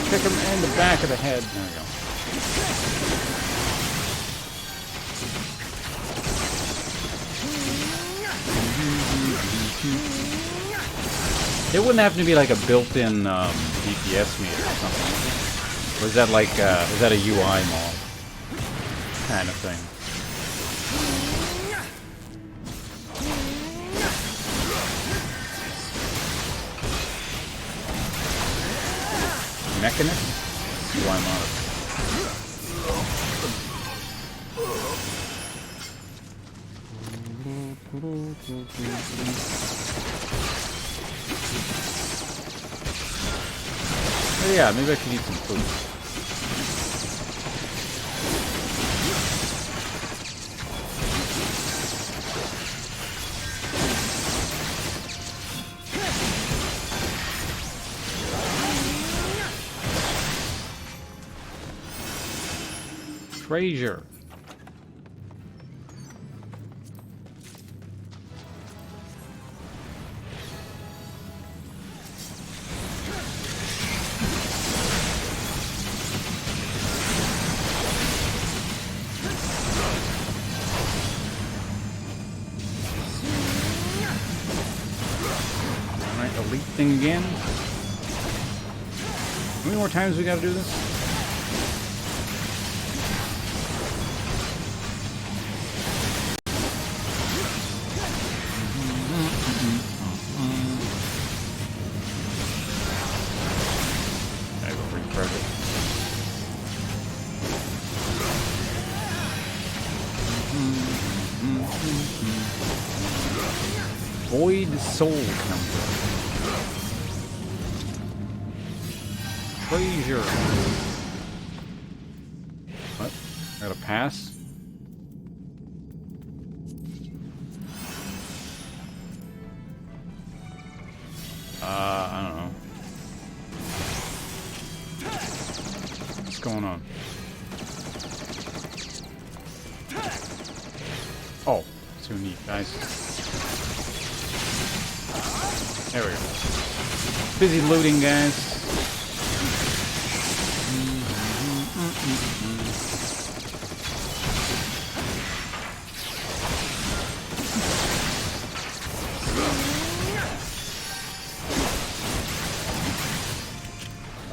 Kick him in the back of the head. There we go. It wouldn't happen to be like a built-in DPS meter or something. Or is that like is that a UI mod kind of thing? Mechanist? UI mod. Oh yeah, maybe I could eat some food. Treasure. Alright, elite thing again. How many more times we gotta do this? I go for treasure. Void Soul Counter. Treasure. What? I gotta pass? I don't know. What's going on? Oh, too neat, guys. There we go. Busy looting, guys.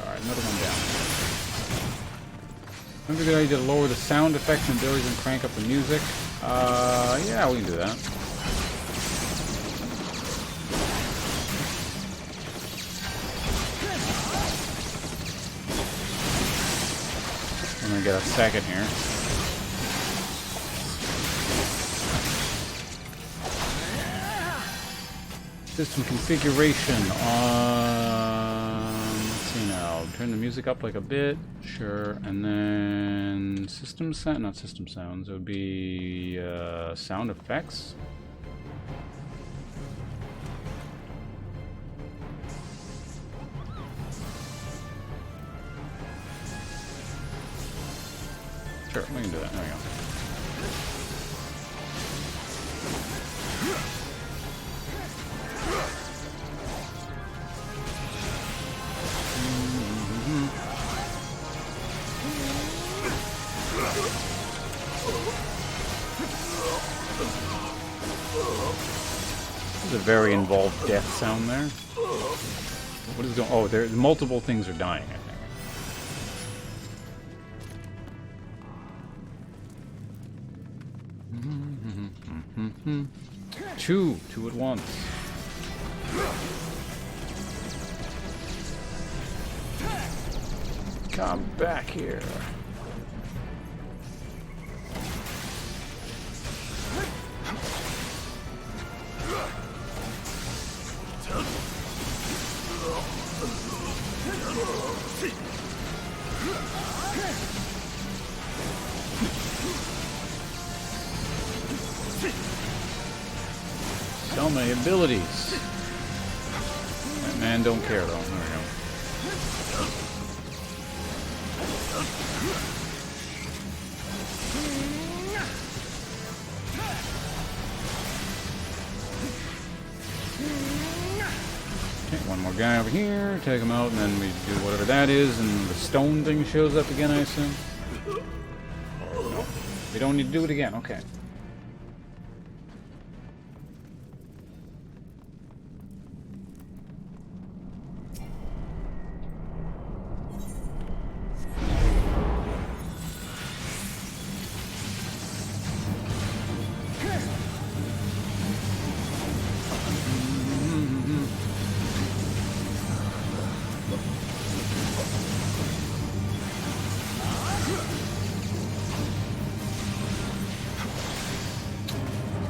Alright, another one down. Maybe a good idea to lower the sound effects and abilities and crank up the music. Yeah, we can do that. I'm gonna get a second here. System configuration on. Let's see now. Turn the music up like a bit, sure, and then system sound, not system sounds. It would be sound effects. Sure, we can do that. There we go. This is a very involved death sound there. What is going? Oh, there's multiple things are dying, I think. Two at once. Come back here. So many abilities. That man don't care though. There we go. Okay, one more guy over here. Take him out, and then we do whatever that is, and the stone thing shows up again, I assume. Nope. We don't need to do it again. Okay.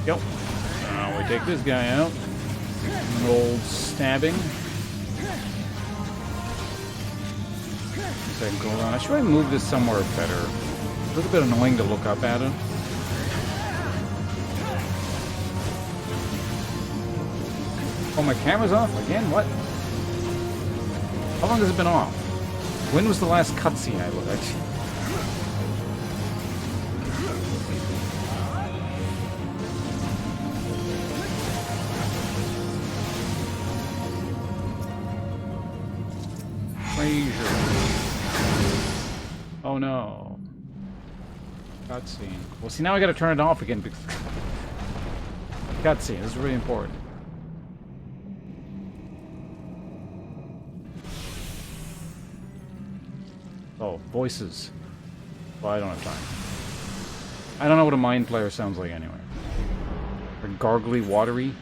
Yep. Now we take this guy out. An old stabbing. Second go around. I should probably move this somewhere better. It's a little bit annoying to look up at it. Oh, my camera's off again? What? How long has it been off? When was the last cutscene I looked at? Oh no. Cutscene. Well, see, now I gotta turn it off again because... Cutscene, this is really important. Oh, voices. Well, I don't have time. I don't know what a mind player sounds like anyway. Or gargly, watery.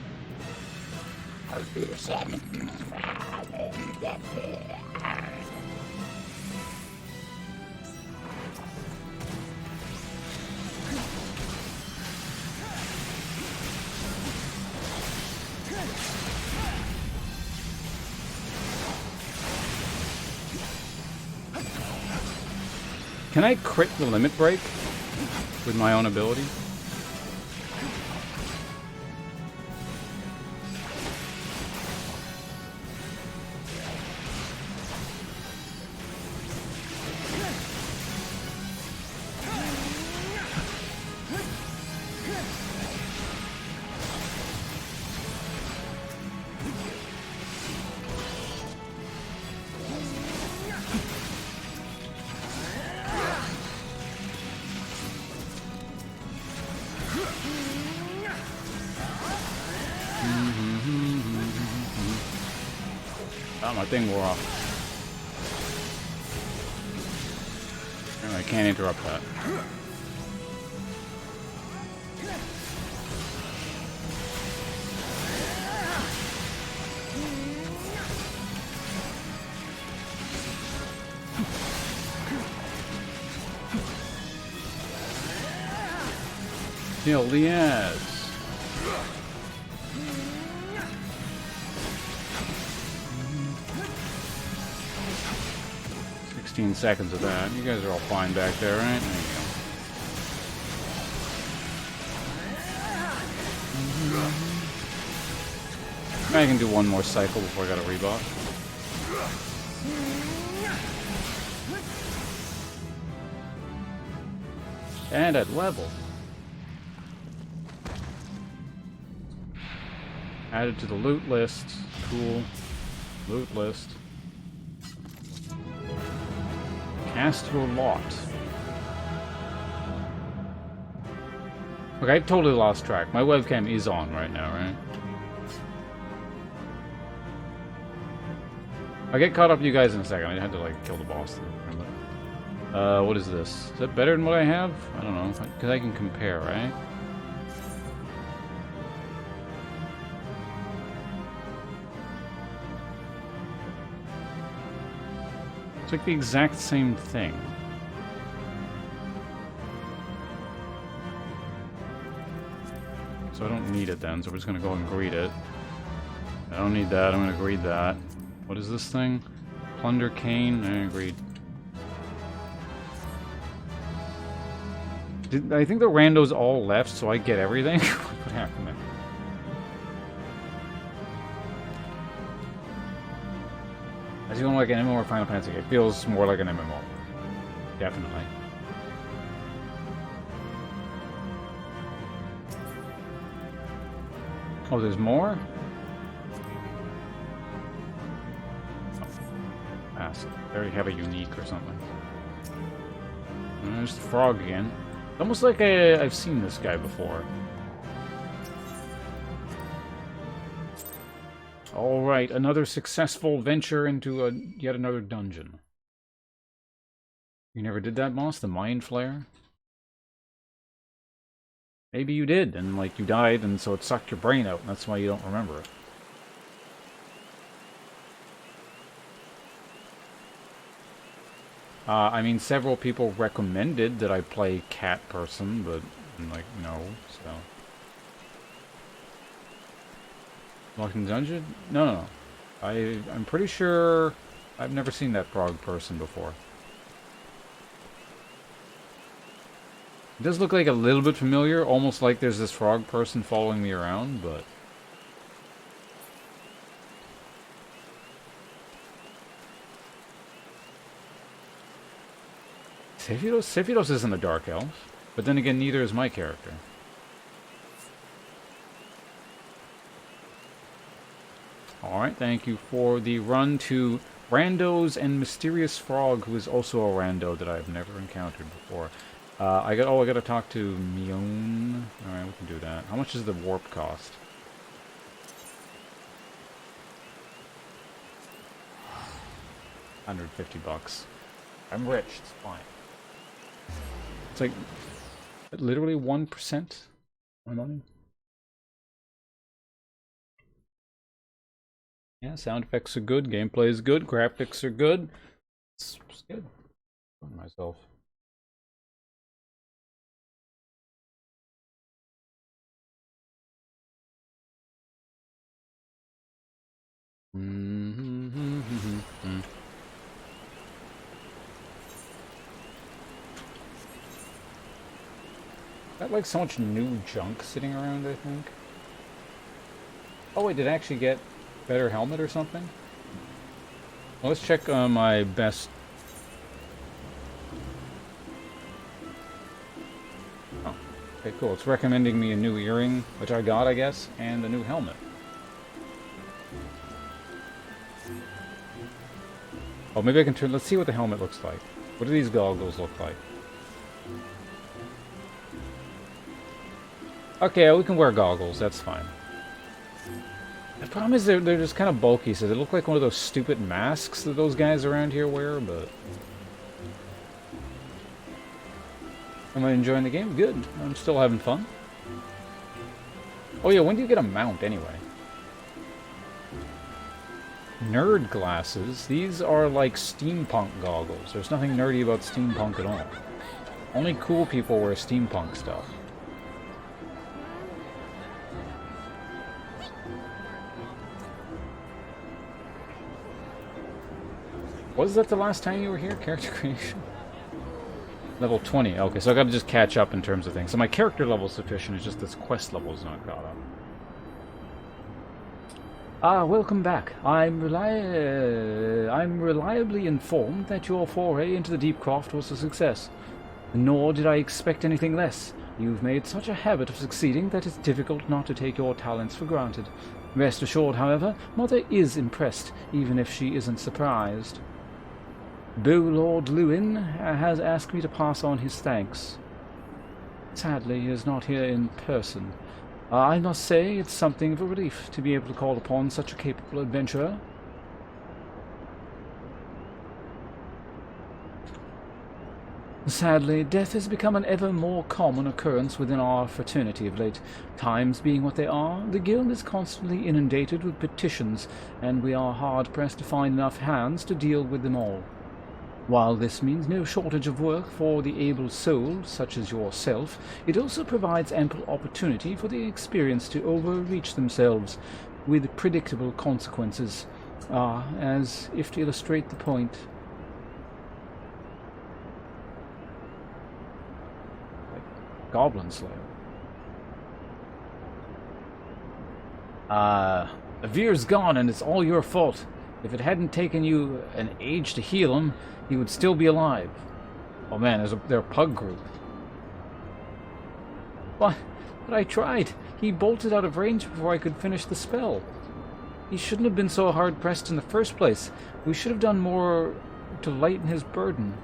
Can I crit the limit break with my own ability? Oh, my thing wore off. I can't interrupt that. Kill the ass. 16 seconds of that. You guys are all fine back there, right? There you go. I can do one more cycle before I got a rebot. And at level. Added to the loot list. Cool. Loot list. Cast your lot. Okay, I totally lost track. My webcam is on right now, right? I'll get caught up to you guys in a second. I had to, like, kill the boss. What is this? Is that better than what I have? I don't know. Because I can compare, right? It's like the exact same thing. So I don't need it then, so we're just gonna go and greet it. I don't need that, I'm gonna greet that. What is this thing? Plunder Cane? I agreed. I think the randos all left, so I get everything? What happened there? As you don't like an MMO or Final Fantasy, it feels more like an MMO. Definitely. Oh, there's more? Pass. Very heavy unique or something. And there's the frog again. It's almost like I've seen this guy before. Alright, another successful venture into yet another dungeon. You never did that, boss? The Mind Flare? Maybe you did, and like you died, and so it sucked your brain out, and that's why you don't remember it. I mean, several people recommended that I play cat person, but I'm like, no, so... Locked in the dungeon? No. I'm pretty sure I've never seen that frog person before. It does look like a little bit familiar, almost like there's this frog person following me around, but... Sephiroth isn't a Dark Elf, but then again, neither is my character. Alright, thank you for the run to Randos and Mysterious Frog, who is also a rando that I've never encountered before. I gotta talk to Mion. Alright, we can do that. How much does the warp cost? $150. I'm rich. It's fine. It's like literally 1% my money. Yeah, sound effects are good. Gameplay is good. Graphics are good. It's good. For myself. Got like so much new junk sitting around, I think. Oh wait, did I actually get better helmet or something? Well, let's check my best. Oh, okay, cool. It's recommending me a new earring, which I got, I guess, and a new helmet. Oh, maybe I can turn. Let's see what the helmet looks like. What do these goggles look like? Okay, we can wear goggles. That's fine. The problem is they're just kind of bulky, so they look like one of those stupid masks that those guys around here wear, but... Am I enjoying the game? Good. I'm still having fun. Oh yeah, when do you get a mount anyway? Nerd glasses. These are like steampunk goggles. There's nothing nerdy about steampunk at all. Only cool people wear steampunk stuff. Was that the last time you were here? Character creation? Level 20. Okay, so I gotta just catch up in terms of things. So my character level is sufficient, it's just this quest level is not caught up. Ah, welcome back. I'm reliably informed that your foray into the Deep Croft was a success. Nor did I expect anything less. You've made such a habit of succeeding that it's difficult not to take your talents for granted. Rest assured, however, Mother is impressed, even if she isn't surprised. Lord Lewin has asked me to pass on his thanks. Sadly, he is not here in person. I must say it's something of a relief to be able to call upon such a capable adventurer. Sadly, death has become an ever more common occurrence within our fraternity of late. Times being what they are, the guild is constantly inundated with petitions, and we are hard-pressed to find enough hands to deal with them all. While this means no shortage of work for the able soul, such as yourself, it also provides ample opportunity for the experienced to overreach themselves, with predictable consequences. As if to illustrate the point. Like Goblin Slayer. Avir's gone and it's all your fault. If it hadn't taken you an age to heal him, he would still be alive. Oh man, they're a pug group. What? But I tried. He bolted out of range before I could finish the spell. He shouldn't have been so hard-pressed in the first place. We should have done more to lighten his burden.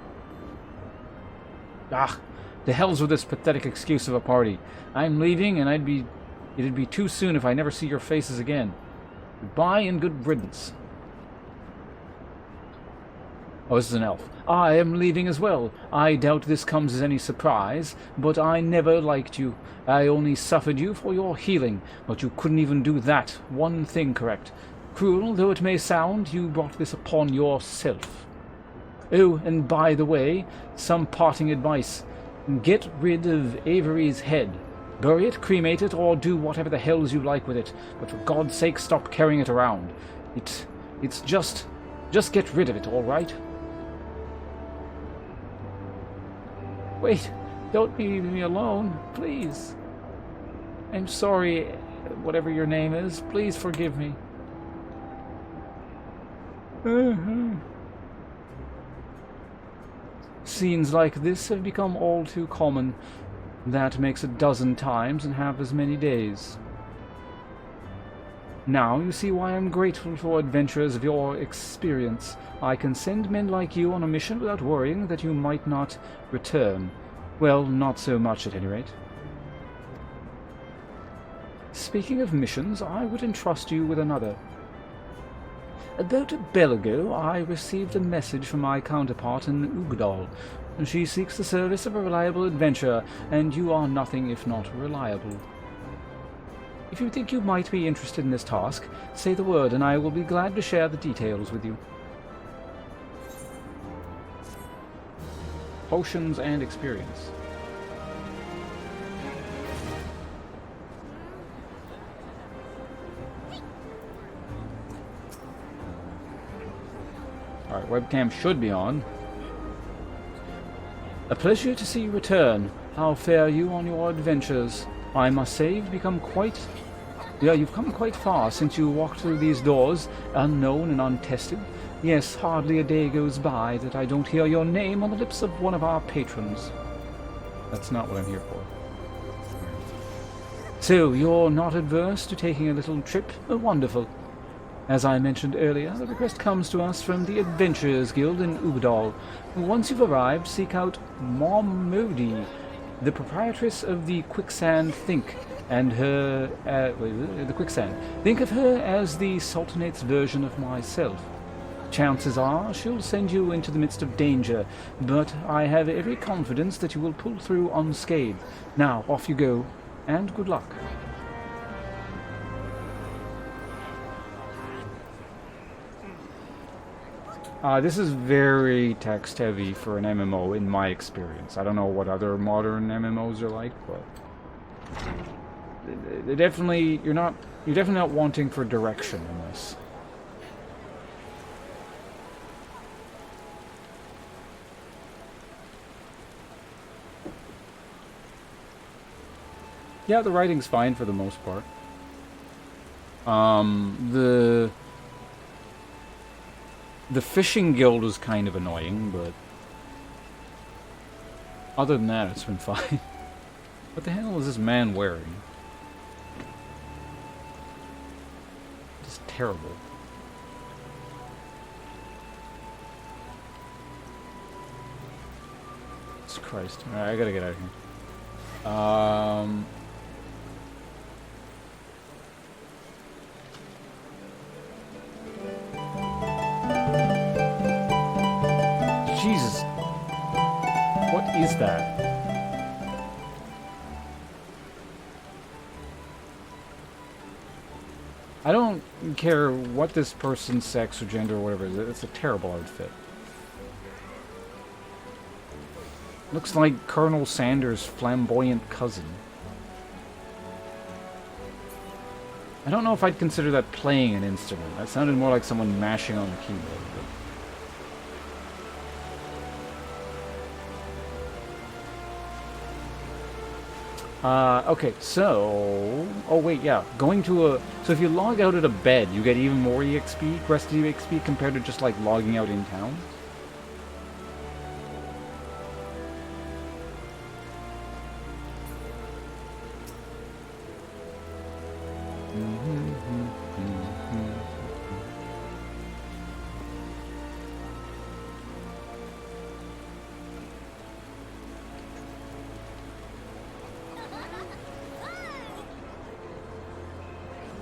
Ah, the hells with this pathetic excuse of a party. I'm leaving, and it'd be too soon if I never see your faces again. Goodbye and good riddance. Oh, this is an elf. I am leaving as well. I doubt this comes as any surprise, but I never liked you. I only suffered you for your healing, but you couldn't even do that one thing correct. Cruel though it may sound, you brought this upon yourself. Oh, and by the way, some parting advice. Get rid of Avery's head. Bury it, cremate it, or do whatever the hells you like with it, but for God's sake stop carrying it around. It's just get rid of it, all right? Wait, don't leave me alone, please. I'm sorry, whatever your name is. Please forgive me. Scenes like this have become all too common. That makes 12 times in half as many days. Now you see why I'm grateful for adventurers of your experience. I can send men like you on a mission without worrying that you might not return. Well, not so much at any rate. Speaking of missions, I would entrust you with another. About a bell ago, I received a message from my counterpart in Ugdal. She seeks the service of a reliable adventurer, and you are nothing if not reliable. If you think you might be interested in this task, say the word, and I will be glad to share the details with you. Potions and experience. Alright, webcam should be on. A pleasure to see you return. How fare you on your adventures? I must say you've come quite far since you walked through these doors, unknown and untested. Yes, hardly a day goes by that I don't hear your name on the lips of one of our patrons. That's not what I'm here for. So, you're not adverse to taking a little trip? Wonderful. As I mentioned earlier, the request comes to us from the Adventurers Guild in Ugdal. Once you've arrived, seek out Mom Modi, the proprietress of the Quicksand. Think of her as the Sultanate's version of myself. Chances are she'll send you into the midst of danger, but I have every confidence that you will pull through unscathed. Now, off you go, and good luck. This is very text-heavy for an MMO, in my experience. I don't know what other modern MMOs are like, but you're definitely not wanting for direction in this. Yeah, the writing's fine for the most part. The fishing guild is kind of annoying, but other than that, it's been fine. What the hell is this man wearing? It's terrible. Jesus Christ. Alright, I gotta get out of here. Jesus. What is that? I don't care what this person's sex or gender or whatever it is. It's a terrible outfit. Looks like Colonel Sanders' flamboyant cousin. I don't know if I'd consider that playing an instrument. That sounded more like someone mashing on the keyboard. Okay, so... Oh, wait, yeah. Going to a... So if you log out at a bed, you get even more EXP, rest EXP, compared to just, like, logging out in town?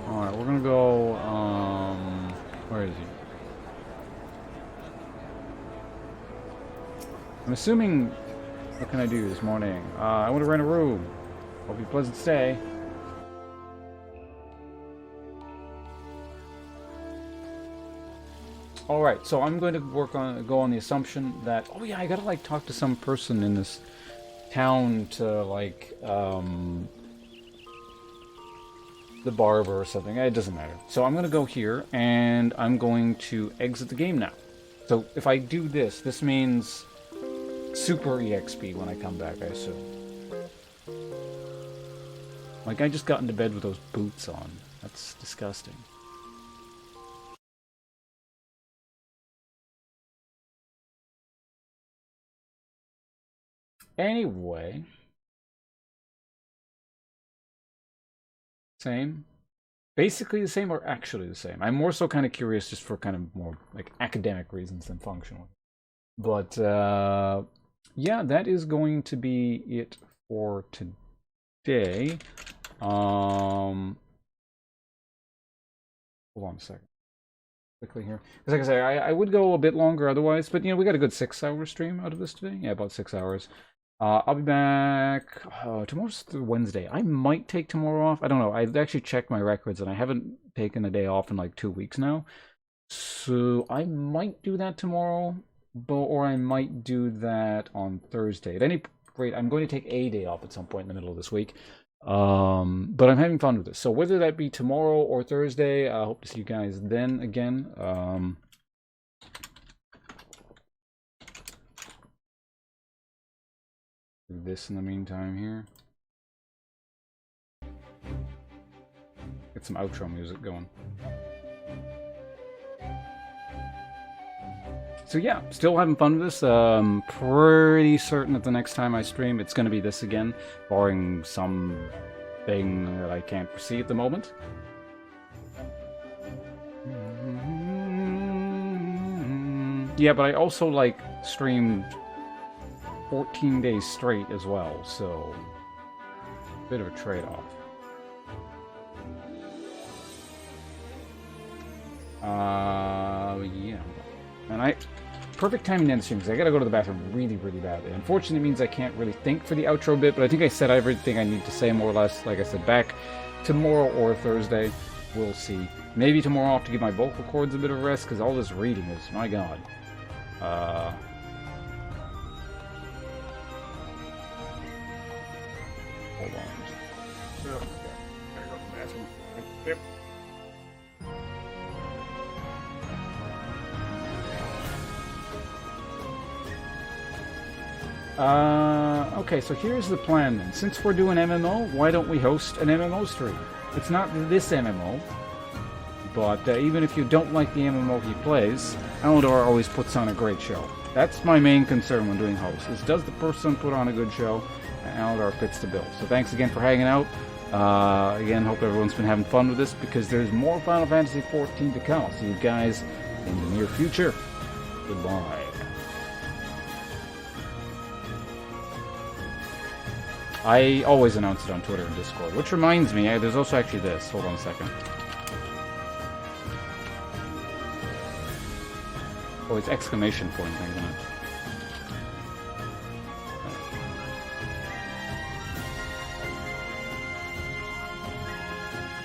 Alright, we're gonna go, where is he? I'm assuming, what can I do this morning? I want to rent a room. Hope you a pleasant stay. Alright, so I'm going to go on the assumption that, oh yeah, I gotta like talk to some person in this town to like, the barber or something. It doesn't matter. So I'm going to go here, and I'm going to exit the game now. So if I do this, this means super EXP when I come back, I assume. Like, I just got into bed with those boots on. That's disgusting. Anyway... Same. Basically the same, or actually the same. I'm more so kind of curious just for kind of more like academic reasons than functional. But yeah, that is going to be it for today. Hold on a second. quickly here. Because like I say, I would go a bit longer otherwise, but you know, we got a good 6-hour stream out of this today. Yeah, about 6 hours. I'll be back tomorrow's Wednesday. I might take tomorrow off. I don't know. I actually checked my records and I haven't taken a day off in like 2 weeks now. So I might do that tomorrow, or I might do that on Thursday. At any rate, I'm going to take a day off at some point in the middle of this week. But I'm having fun with this. So whether that be tomorrow or Thursday, I hope to see you guys then again. Do this in the meantime here. Get some outro music going. So yeah, still having fun with this. Pretty certain that the next time I stream, it's going to be this again, barring something that I can't foresee at the moment. Yeah, but I also like streamed 14 days straight as well, so bit of a trade-off. Yeah. And perfect timing to end the stream because I gotta go to the bathroom really, really badly. Unfortunately, it means I can't really think for the outro bit, but I think I said everything I need to say more or less. Like I said, back tomorrow or Thursday, we'll see. Maybe tomorrow I'll have to give my vocal cords a bit of rest because all this reading is, my god. Hold on. Oh, okay. Gotta go to the bathroom. Yep. Okay, so here's the plan then. Since we're doing MMO, why don't we host an MMO stream? It's not this MMO, but even if you don't like the MMO he plays, Alador always puts on a great show. That's my main concern when doing hosts, is does the person put on a good show? And Alador fits the bill. So thanks again for hanging out. Again, hope everyone's been having fun with this, because there's more Final Fantasy XIV to come. I'll see you guys in the near future. Goodbye. I always announce it on Twitter and Discord, which reminds me, there's also actually this. Hold on a second. Oh, it's exclamation point, isn't it?